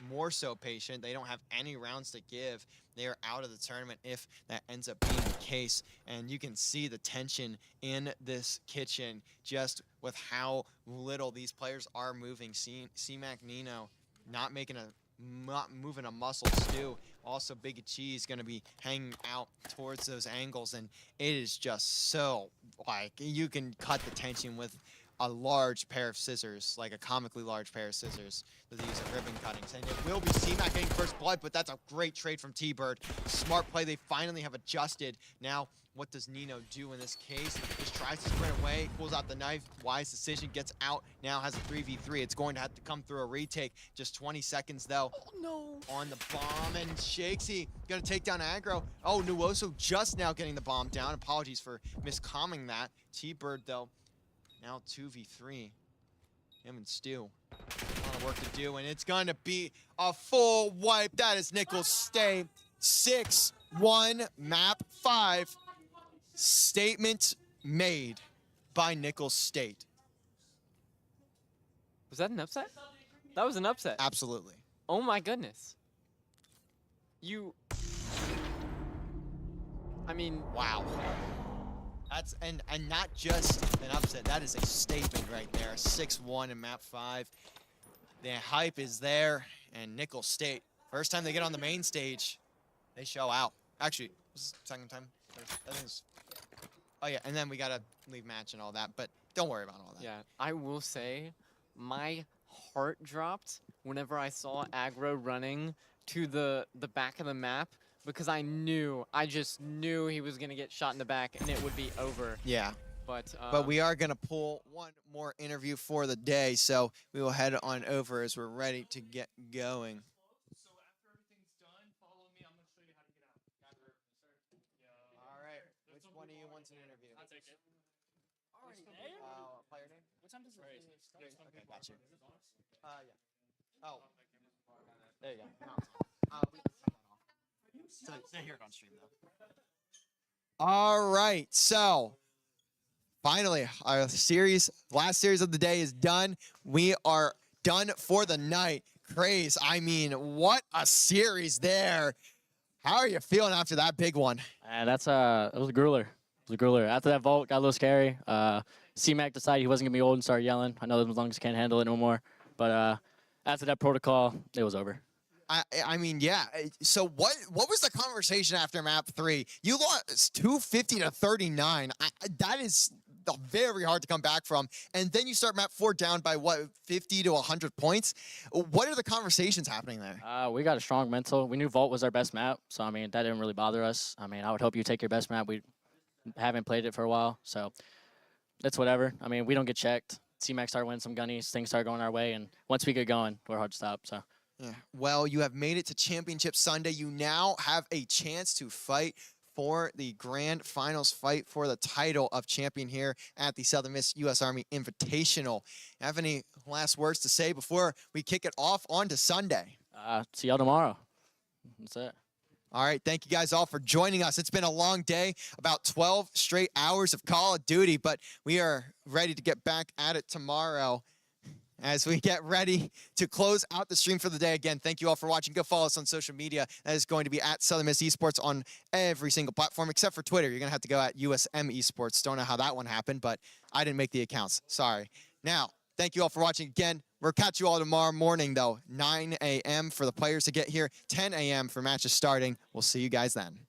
more so patient. They don't have any rounds to give. They are out of the tournament if that ends up being the case. And you can see the tension in this kitchen just with how little these players are moving. CMAC Nino not moving a muscle. Stu, also Big Cheese, going to be hanging out towards those angles, and it is just so, like, you can cut the tension with a large pair of scissors, like a comically large pair of scissors that they use at ribbon cuttings. And it will be CMAC getting first blood, but that's a great trade from T-Bird. Smart play. They finally have adjusted. Now, what does Nino do in this case? Just tries to sprint away, pulls out the knife. Wise decision, gets out, now has a 3v3. It's going to have to come through a retake. Just 20 seconds, though. Oh, no. On the bomb, and Shakesy gonna take down aggro. Oh, Nuoso just now getting the bomb down. Apologies for miscomming that. T-Bird, though, now 2v3. Him and Stu. A lot of work to do, and it's gonna be a full wipe. That is Nickel State. 6-1, map 5. Statement made by Nickel State. Was that an upset? That was an upset. Absolutely. Oh my goodness. I mean, wow. That's and not just an upset. That is a statement right there. 6-1 in map 5. The hype is there, and Nickel State, first time they get on the main stage, they show out. Actually, this is the second time. I think it's, oh yeah, and then we gotta leave match and all that, but don't worry about all that. yeah, I will say my heart dropped whenever I saw aggro running to the back of the map, because I just knew he was gonna get shot in the back and it would be over. Yeah. But we are gonna pull one more interview for the day, so we will head on over as we're ready to get going. So after everything's done, follow me. I'm gonna show you how to get out. All right. Which one of you wants an interview? I'll take it. Player name? What time does it start? Okay, gotcha. Yeah. Oh. There you go. No, we can turn that off. So they hear it on stream though. All right, so finally, our last series of the day is done. We are done for the night. Craze, I mean, what a series there. How are you feeling after that big one? It was a grueler. It was a grueler. After that vault got a little scary. C-Mac decided he wasn't gonna be old and started yelling. I know those lungs can't handle it no more. But after that protocol, it was over. I mean, yeah. So what was the conversation after map 3? You lost 250 to 39. That is very hard to come back from. And then you start map 4 down by what, 50 to 100 points? What are the conversations happening there? We got a strong mental. We knew vault was our best map, so I mean that didn't really bother us. I mean, I would hope you take your best map. We haven't played it for a while, so it's whatever. I mean, we don't get checked. C-Mac started winning some gunnies, things started going our way, and once we get going, we're hard to stop. So. Yeah. Well, you have made it to Championship Sunday. You now have a chance to fight for the grand finals fight for the title of champion here at the Southern Miss U.S. Army Invitational. Have any last words to say before we kick it off on to Sunday? See y'all tomorrow. That's it. All right, thank you guys all for joining us. It's been a long day, about 12 straight hours of Call of Duty, but we are ready to get back at it tomorrow as we get ready to close out the stream for the day. Again, thank you all for watching. Go follow us on social media. That is going to be at Southern Miss Esports on every single platform except for Twitter. You're going to have to go at USM Esports. Don't know how that one happened, but I didn't make the accounts. Sorry. Now, thank you all for watching again. We'll catch you all tomorrow morning, though, 9 a.m. for the players to get here, 10 a.m. for matches starting. We'll see you guys then.